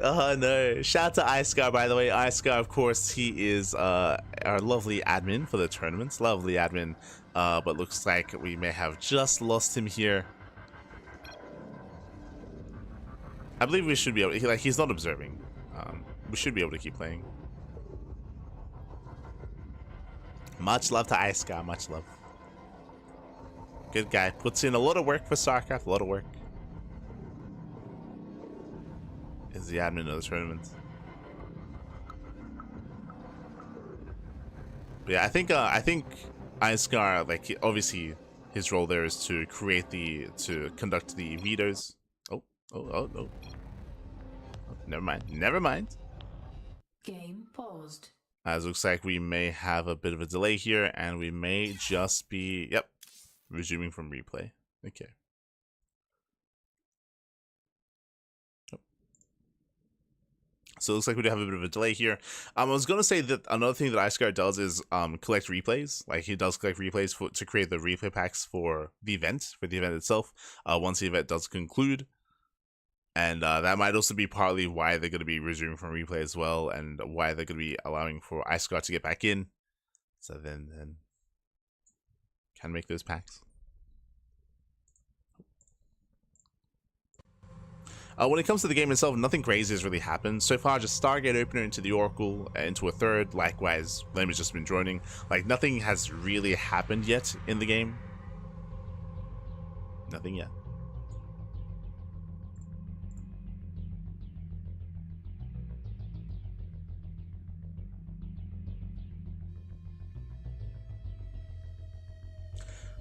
Oh no. Shout out to Ice Sky, by the way. Ice Sky, of course, he is our lovely admin for the tournaments. Lovely admin. But looks like we may have just lost him here. I believe we should be able to, he's not observing. We should be able to keep playing. Much love to Ice Guy, much love. Good guy. Puts in a lot of work for StarCraft, a lot of work. Is the admin of the tournament. But yeah, I think Icegar, like, obviously his role there is to conduct the vetoes. Oh. Never mind. Never mind. Game paused. As looks like we may have a bit of a delay here, and we may just be, yep, resuming from replay. Okay. So it looks like we do have a bit of a delay here. I was going to say that another thing that Iceguard does is collect replays. Like, he does collect replays to create the replay packs for the event itself, once the event does conclude. And that might also be partly why they're going to be resuming from replay as well, and why they're going to be allowing for Iceguard to get back in. So then can make those packs. When it comes to the game itself, nothing crazy has really happened. So far, just Stargate opener into the Oracle, into a third. Likewise, Lamb has just been droning. Like, nothing has really happened yet in the game. Nothing yet.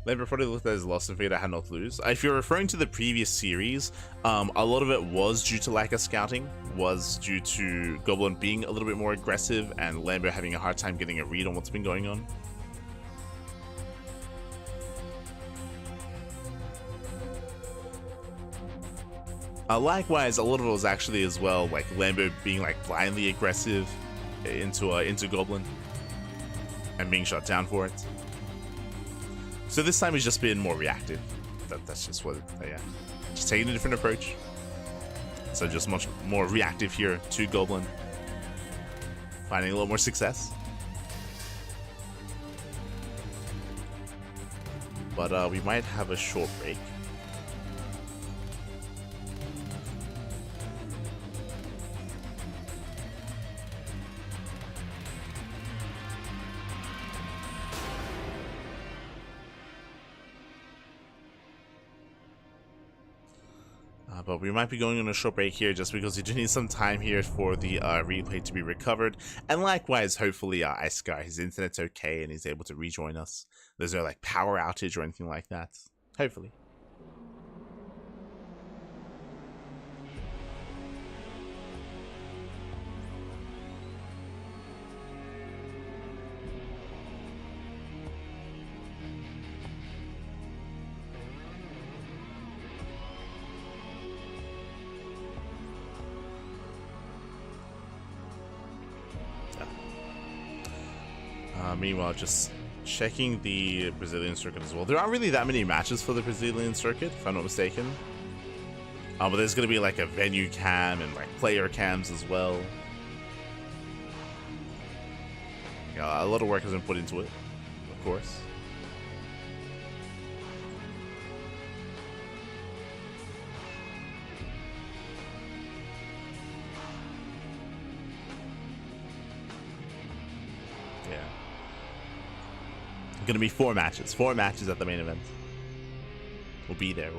Lamb probably looked at his loss and figured out how not to lose. If you're referring to the previous series, a lot of it was due to lack of scouting, was due to Goblin being a little bit more aggressive and Lambo having a hard time getting a read on what's been going on. Likewise, a lot of it was actually as well, like Lambo being like blindly aggressive into Goblin and being shut down for it. So this time he's just been more reactive. That's just what, yeah. Just taking a different approach. So just much more reactive here to Goblin. Finding a little more success. But we might have a short break. But we might be going on a short break here just because we do need some time here for the replay to be recovered. And likewise, hopefully Ice Guy, his internet's okay and he's able to rejoin us. There's no like power outage or anything like that. Hopefully. Meanwhile, just checking the Brazilian circuit as well. There aren't really that many matches for the Brazilian circuit, if I'm not mistaken. But there's going to be like a venue cam and like player cams as well. Yeah, a lot of work has been put into it, of course. Gonna be 4 matches at the main event. We'll be there.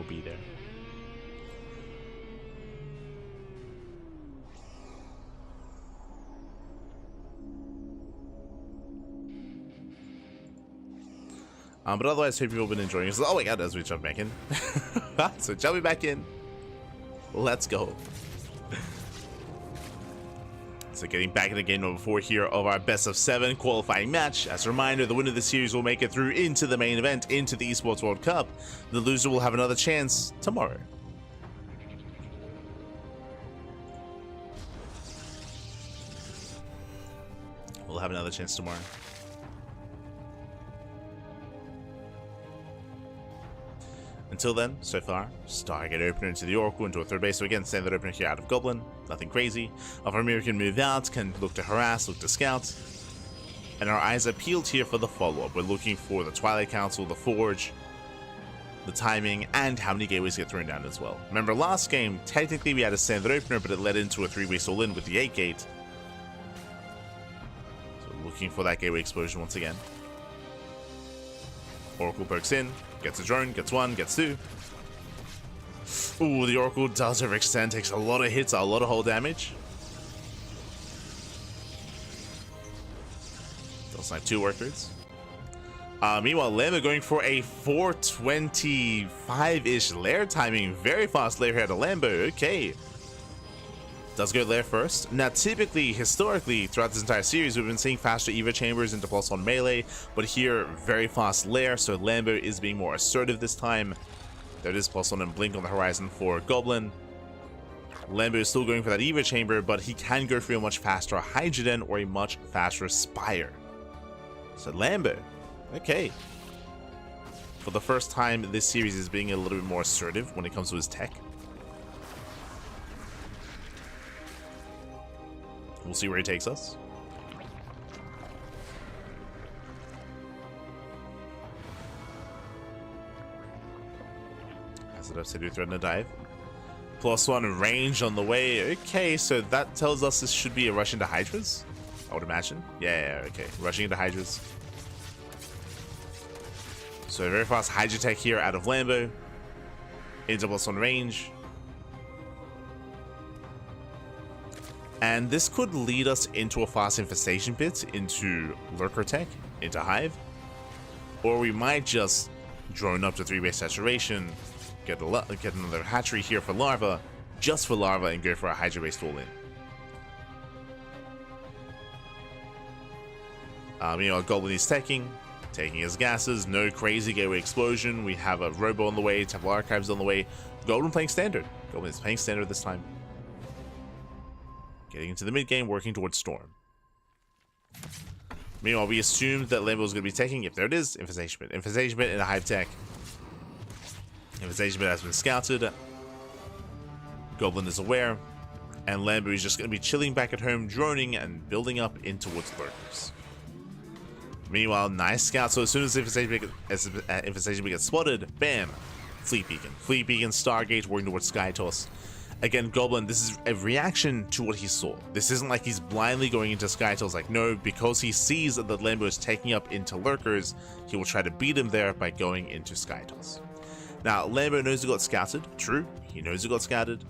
But otherwise, hope you've all been enjoying this. Oh my god, as we jump back in. So jumping back in, let's go. So getting back in the game number 4 here of our best of 7 qualifying match. As a reminder, the winner of the series will make it through into the main event, into the Esports World Cup. The loser will have another chance tomorrow. We'll have another chance tomorrow. Until then, so far, Stargate opener into the Oracle, into a third base. So again, standard opener here out of Goblin. Nothing crazy. Of our American move out, can look to harass, look to scout. And our eyes are peeled here for the follow-up. We're looking for the Twilight Council, the Forge, the timing, and how many gateways get thrown down as well. Remember, last game, technically we had a standard opener, but it led into a 3-way all-in with the 8 gate. So looking for that gateway explosion once again. Oracle perks in. Gets a drone, gets 1, gets 2. Ooh, the Oracle does overextend, takes a lot of hits, a lot of hull damage. Does like 2 workers. Meanwhile, Lambo going for a 425-ish lair timing. Very fast lair here to Lambo. Okay. Does go lair first. Now, typically, historically, throughout this entire series, we've been seeing faster Eva chambers into +1 melee, but here, very fast lair, so Lambo is being more assertive this time. There is +1 and blink on the horizon for Goblin. Lambo is still going for that Eva chamber, but he can go for a much faster Hydrogen or a much faster Spire. So Lambo, okay. For the first time, this series is being a little bit more assertive when it comes to his tech. We'll see where he takes us. Has it up to do threat and a dive. +1 range on the way. Okay, so that tells us this should be a rush into Hydras, I would imagine. Yeah, okay. Rushing into Hydras. So a very fast Hydra tech here out of Lambo. Into +1 range. And this could lead us into a fast infestation pit, into Lurker Tech, into Hive. Or we might just drone up to 3-base saturation, get another hatchery here for Larva, just for Larva, and go for a Hydra-based all-in. Meanwhile, Goblin is taking his gases, no crazy gateway explosion. We have a Robo on the way, Temple Archives on the way. Goblin playing standard. Goblin is playing standard this time. Getting into the mid-game, working towards Storm. Meanwhile, we assumed that Lambo was going to be taking, if there it is, Infestation Pit. Infestation Pit in a Hive Tech. Infestation Pit has been scouted. Goblin is aware. And Lambo is just going to be chilling back at home, droning and building up in towards Lurkers. Meanwhile, nice scout. So as soon as Infestation Pit gets spotted, bam! Fleet Beacon. Fleet Beacon, Stargate, working towards Sky Toss. Again, Goblin, this is a reaction to what he saw. This isn't like he's blindly going into Skytools. Like, no, because he sees that Lambo is taking up into Lurkers, he will try to beat him there by going into Skytools. Now, Lambo knows he got scouted. True, He knows he got scattered.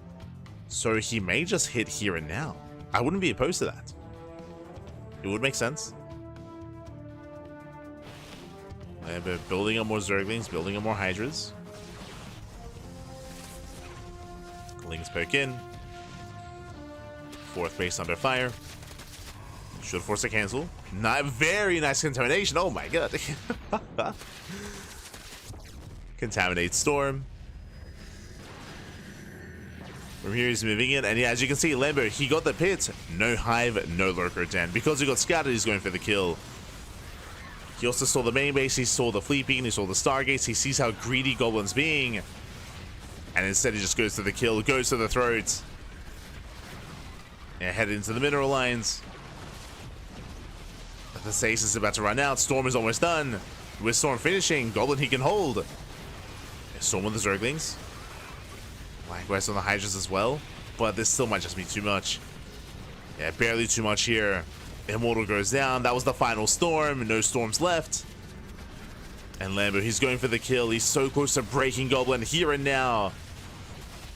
So he may just hit here and now. I wouldn't be opposed to that. It would make sense. Lambo building up more Zerglings, building up more Hydras. Lings poke in. Fourth base under fire. Should force a cancel. Not very nice contamination. Oh my god. Contaminate Storm. From here he's moving in, and yeah, as you can see, Lambo, he got the pit. No Hive, no Lurker Den. Because he got scattered, he's going for the kill. He also saw the main base, he saw the Fleet Beacon, he saw the Stargates, he sees how greedy Goblin's being. And instead he just goes to the kill, goes to the throat. And headed into the mineral lines. The Stasis is about to run out, Storm is almost done. With Storm finishing, Goblin he can hold. Storm with the Zerglings. Likewise on the Hydras as well, but this still might just be too much. Yeah, barely too much here. Immortal goes down. That was the final Storm. No Storms left. And Lambo, he's going for the kill. He's so close to breaking Goblin here and now.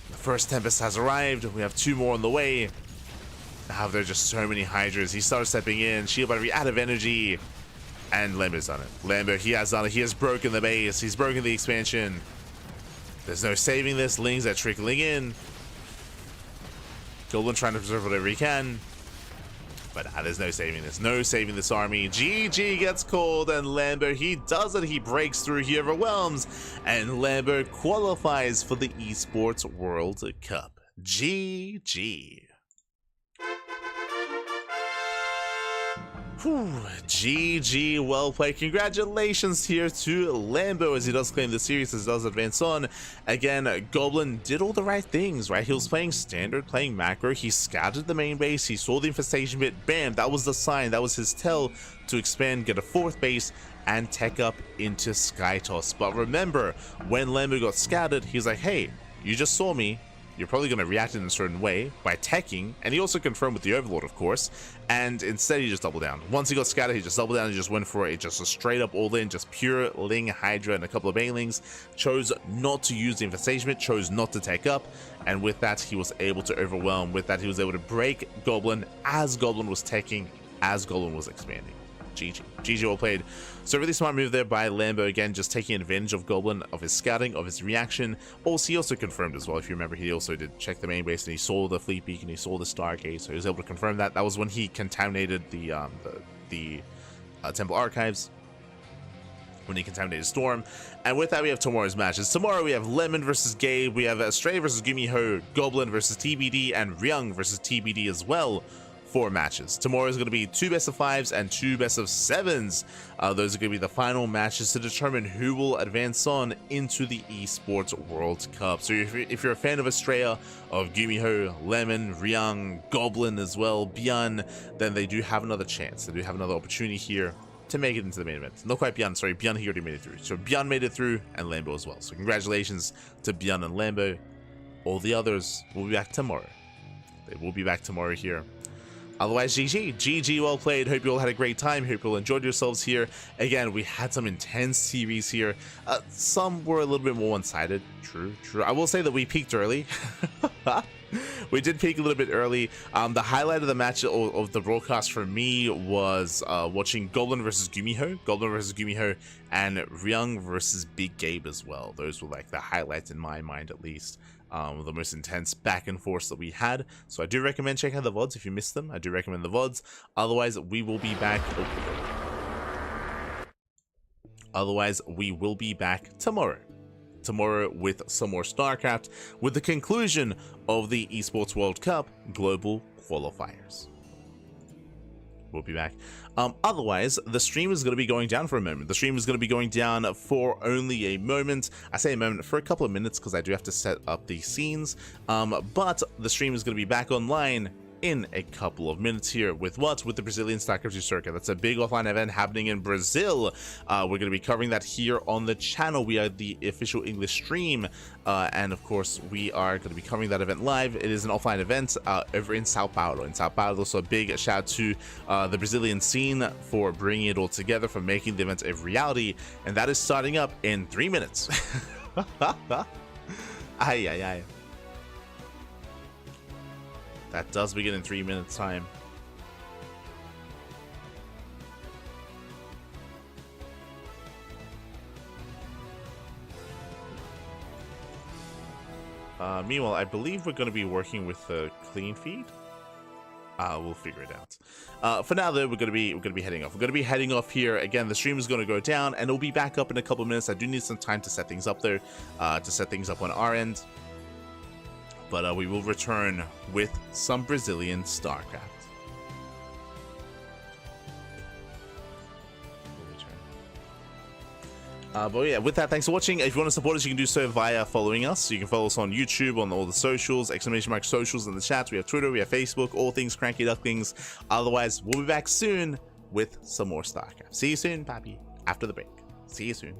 The first Tempest has arrived. We have 2 more on the way. Now there are just so many Hydras. He started stepping in. Shield battery out of energy. And Lambo's done it. Lambo, he has done it. He has broken the base. He's broken the expansion. There's no saving this. Lings are trickling in. Goblin trying to preserve whatever he can. But there's no saving this. No saving this army. GG gets called, and Lambo, he does it. He breaks through. He overwhelms. And Lambo qualifies for the Esports World Cup. GG. Whew, GG, well played. Congratulations here to Lambo as he does claim the series, as he does advance on. Again, Goblin did all the right things, right? He was playing standard, playing macro. He scattered the main base. He saw the infestation bit. Bam, that was the sign. That was his tell to expand, get a 4th base, and tech up into Skytoss. But remember, when Lambo got scattered, he's like, hey, you just saw me. You're probably going to react in a certain way by teching, and he also confirmed with the Overlord, of course, and instead he just doubled down. Once he got scattered, he just doubled down and just went for it. Just a straight up all in, just pure Ling, Hydra, and a couple of Banelings. Chose not to use the infestation, chose not to tech up, and with that he was able to overwhelm. With that he was able to break Goblin as Goblin was teching, as Goblin was expanding. GG. GG, well played. So really smart move there by Lambo, again, just taking advantage of Goblin, of his scouting, of his reaction. Also, he also confirmed as well, if you remember, he also did check the main base, and he saw the Fleet Beacon, he saw the Stargate, so he was able to confirm that. That was when he contaminated the Temple Archives, when he contaminated Storm. And with that, we have tomorrow's matches. Tomorrow we have Lemon versus Gabe, we have Astrea versus GuMiho, Goblin versus TBD, and Ryung versus TBD as well. 4 matches. Tomorrow is going to be 2 best of 5s and 2 best of 7s. Those are going to be the final matches to determine who will advance on into the Esports World Cup. So if you're a fan of Astrea, of GuMiho, Lemon, Ryung, Goblin as well, ByuN, then they do have another chance. They do have another opportunity here to make it into the main event. Not quite ByuN, sorry, ByuN, he already made it through. So ByuN made it through, and Lambo as well. So congratulations to ByuN and Lambo. All the others will be back tomorrow. They will be back tomorrow here. Otherwise, GG. GG, well played. Hope you all had a great time. Hope you all enjoyed yourselves here. Again, we had some intense series here. Some were a little bit more one-sided. True, true. I will say that we peaked early. We did peak a little bit early. The highlight of the match of the broadcast for me was watching Goblin versus GuMiho, and Ryung versus Big Gabe as well. Those were like the highlights in my mind, at least. The most intense back and forth that we had. So I do recommend checking out the VODs if you missed them. I do recommend the VODs. Otherwise, we will be back. Otherwise, we will be back tomorrow. Tomorrow with some more StarCraft, with the conclusion of the Esports World Cup Global Qualifiers. We'll be back. Otherwise, the stream is going to be going down for a moment. The stream is going to be going down for only a moment. I say a moment, for a couple of minutes, because I do have to set up the scenes. But the stream is going to be back online in a couple of minutes here with what? With the Brazilian StarCraft 2 circuit. That's a big offline event happening in Brazil. We're going to be covering that here on the channel. We are the official English stream, and of course we are going to be covering that event live. It is an offline event over in Sao Paulo. In Sao Paulo, so a big shout out to the Brazilian scene for bringing it all together, for making the event a reality, and that is starting up in 3 minutes. Ay, ay, ay. That does begin in 3 minutes time. Meanwhile, I believe we're going to be working with the clean feed. We'll figure it out. For now, though, we're gonna be heading off. We're gonna be heading off here. Again, the stream is gonna go down, and it'll be back up in a couple minutes. I do need some time to set things up there, to set things up on our end. But we will return with some Brazilian StarCraft. But yeah, with that, thanks for watching. If you want to support us, you can do so via following us. You can follow us on YouTube, on all the socials, ! socials in the chat. We have Twitter, we have Facebook, all things CranKy Ducklings. Otherwise, we'll be back soon with some more StarCraft. See you soon, Pappy, after the break. See you soon.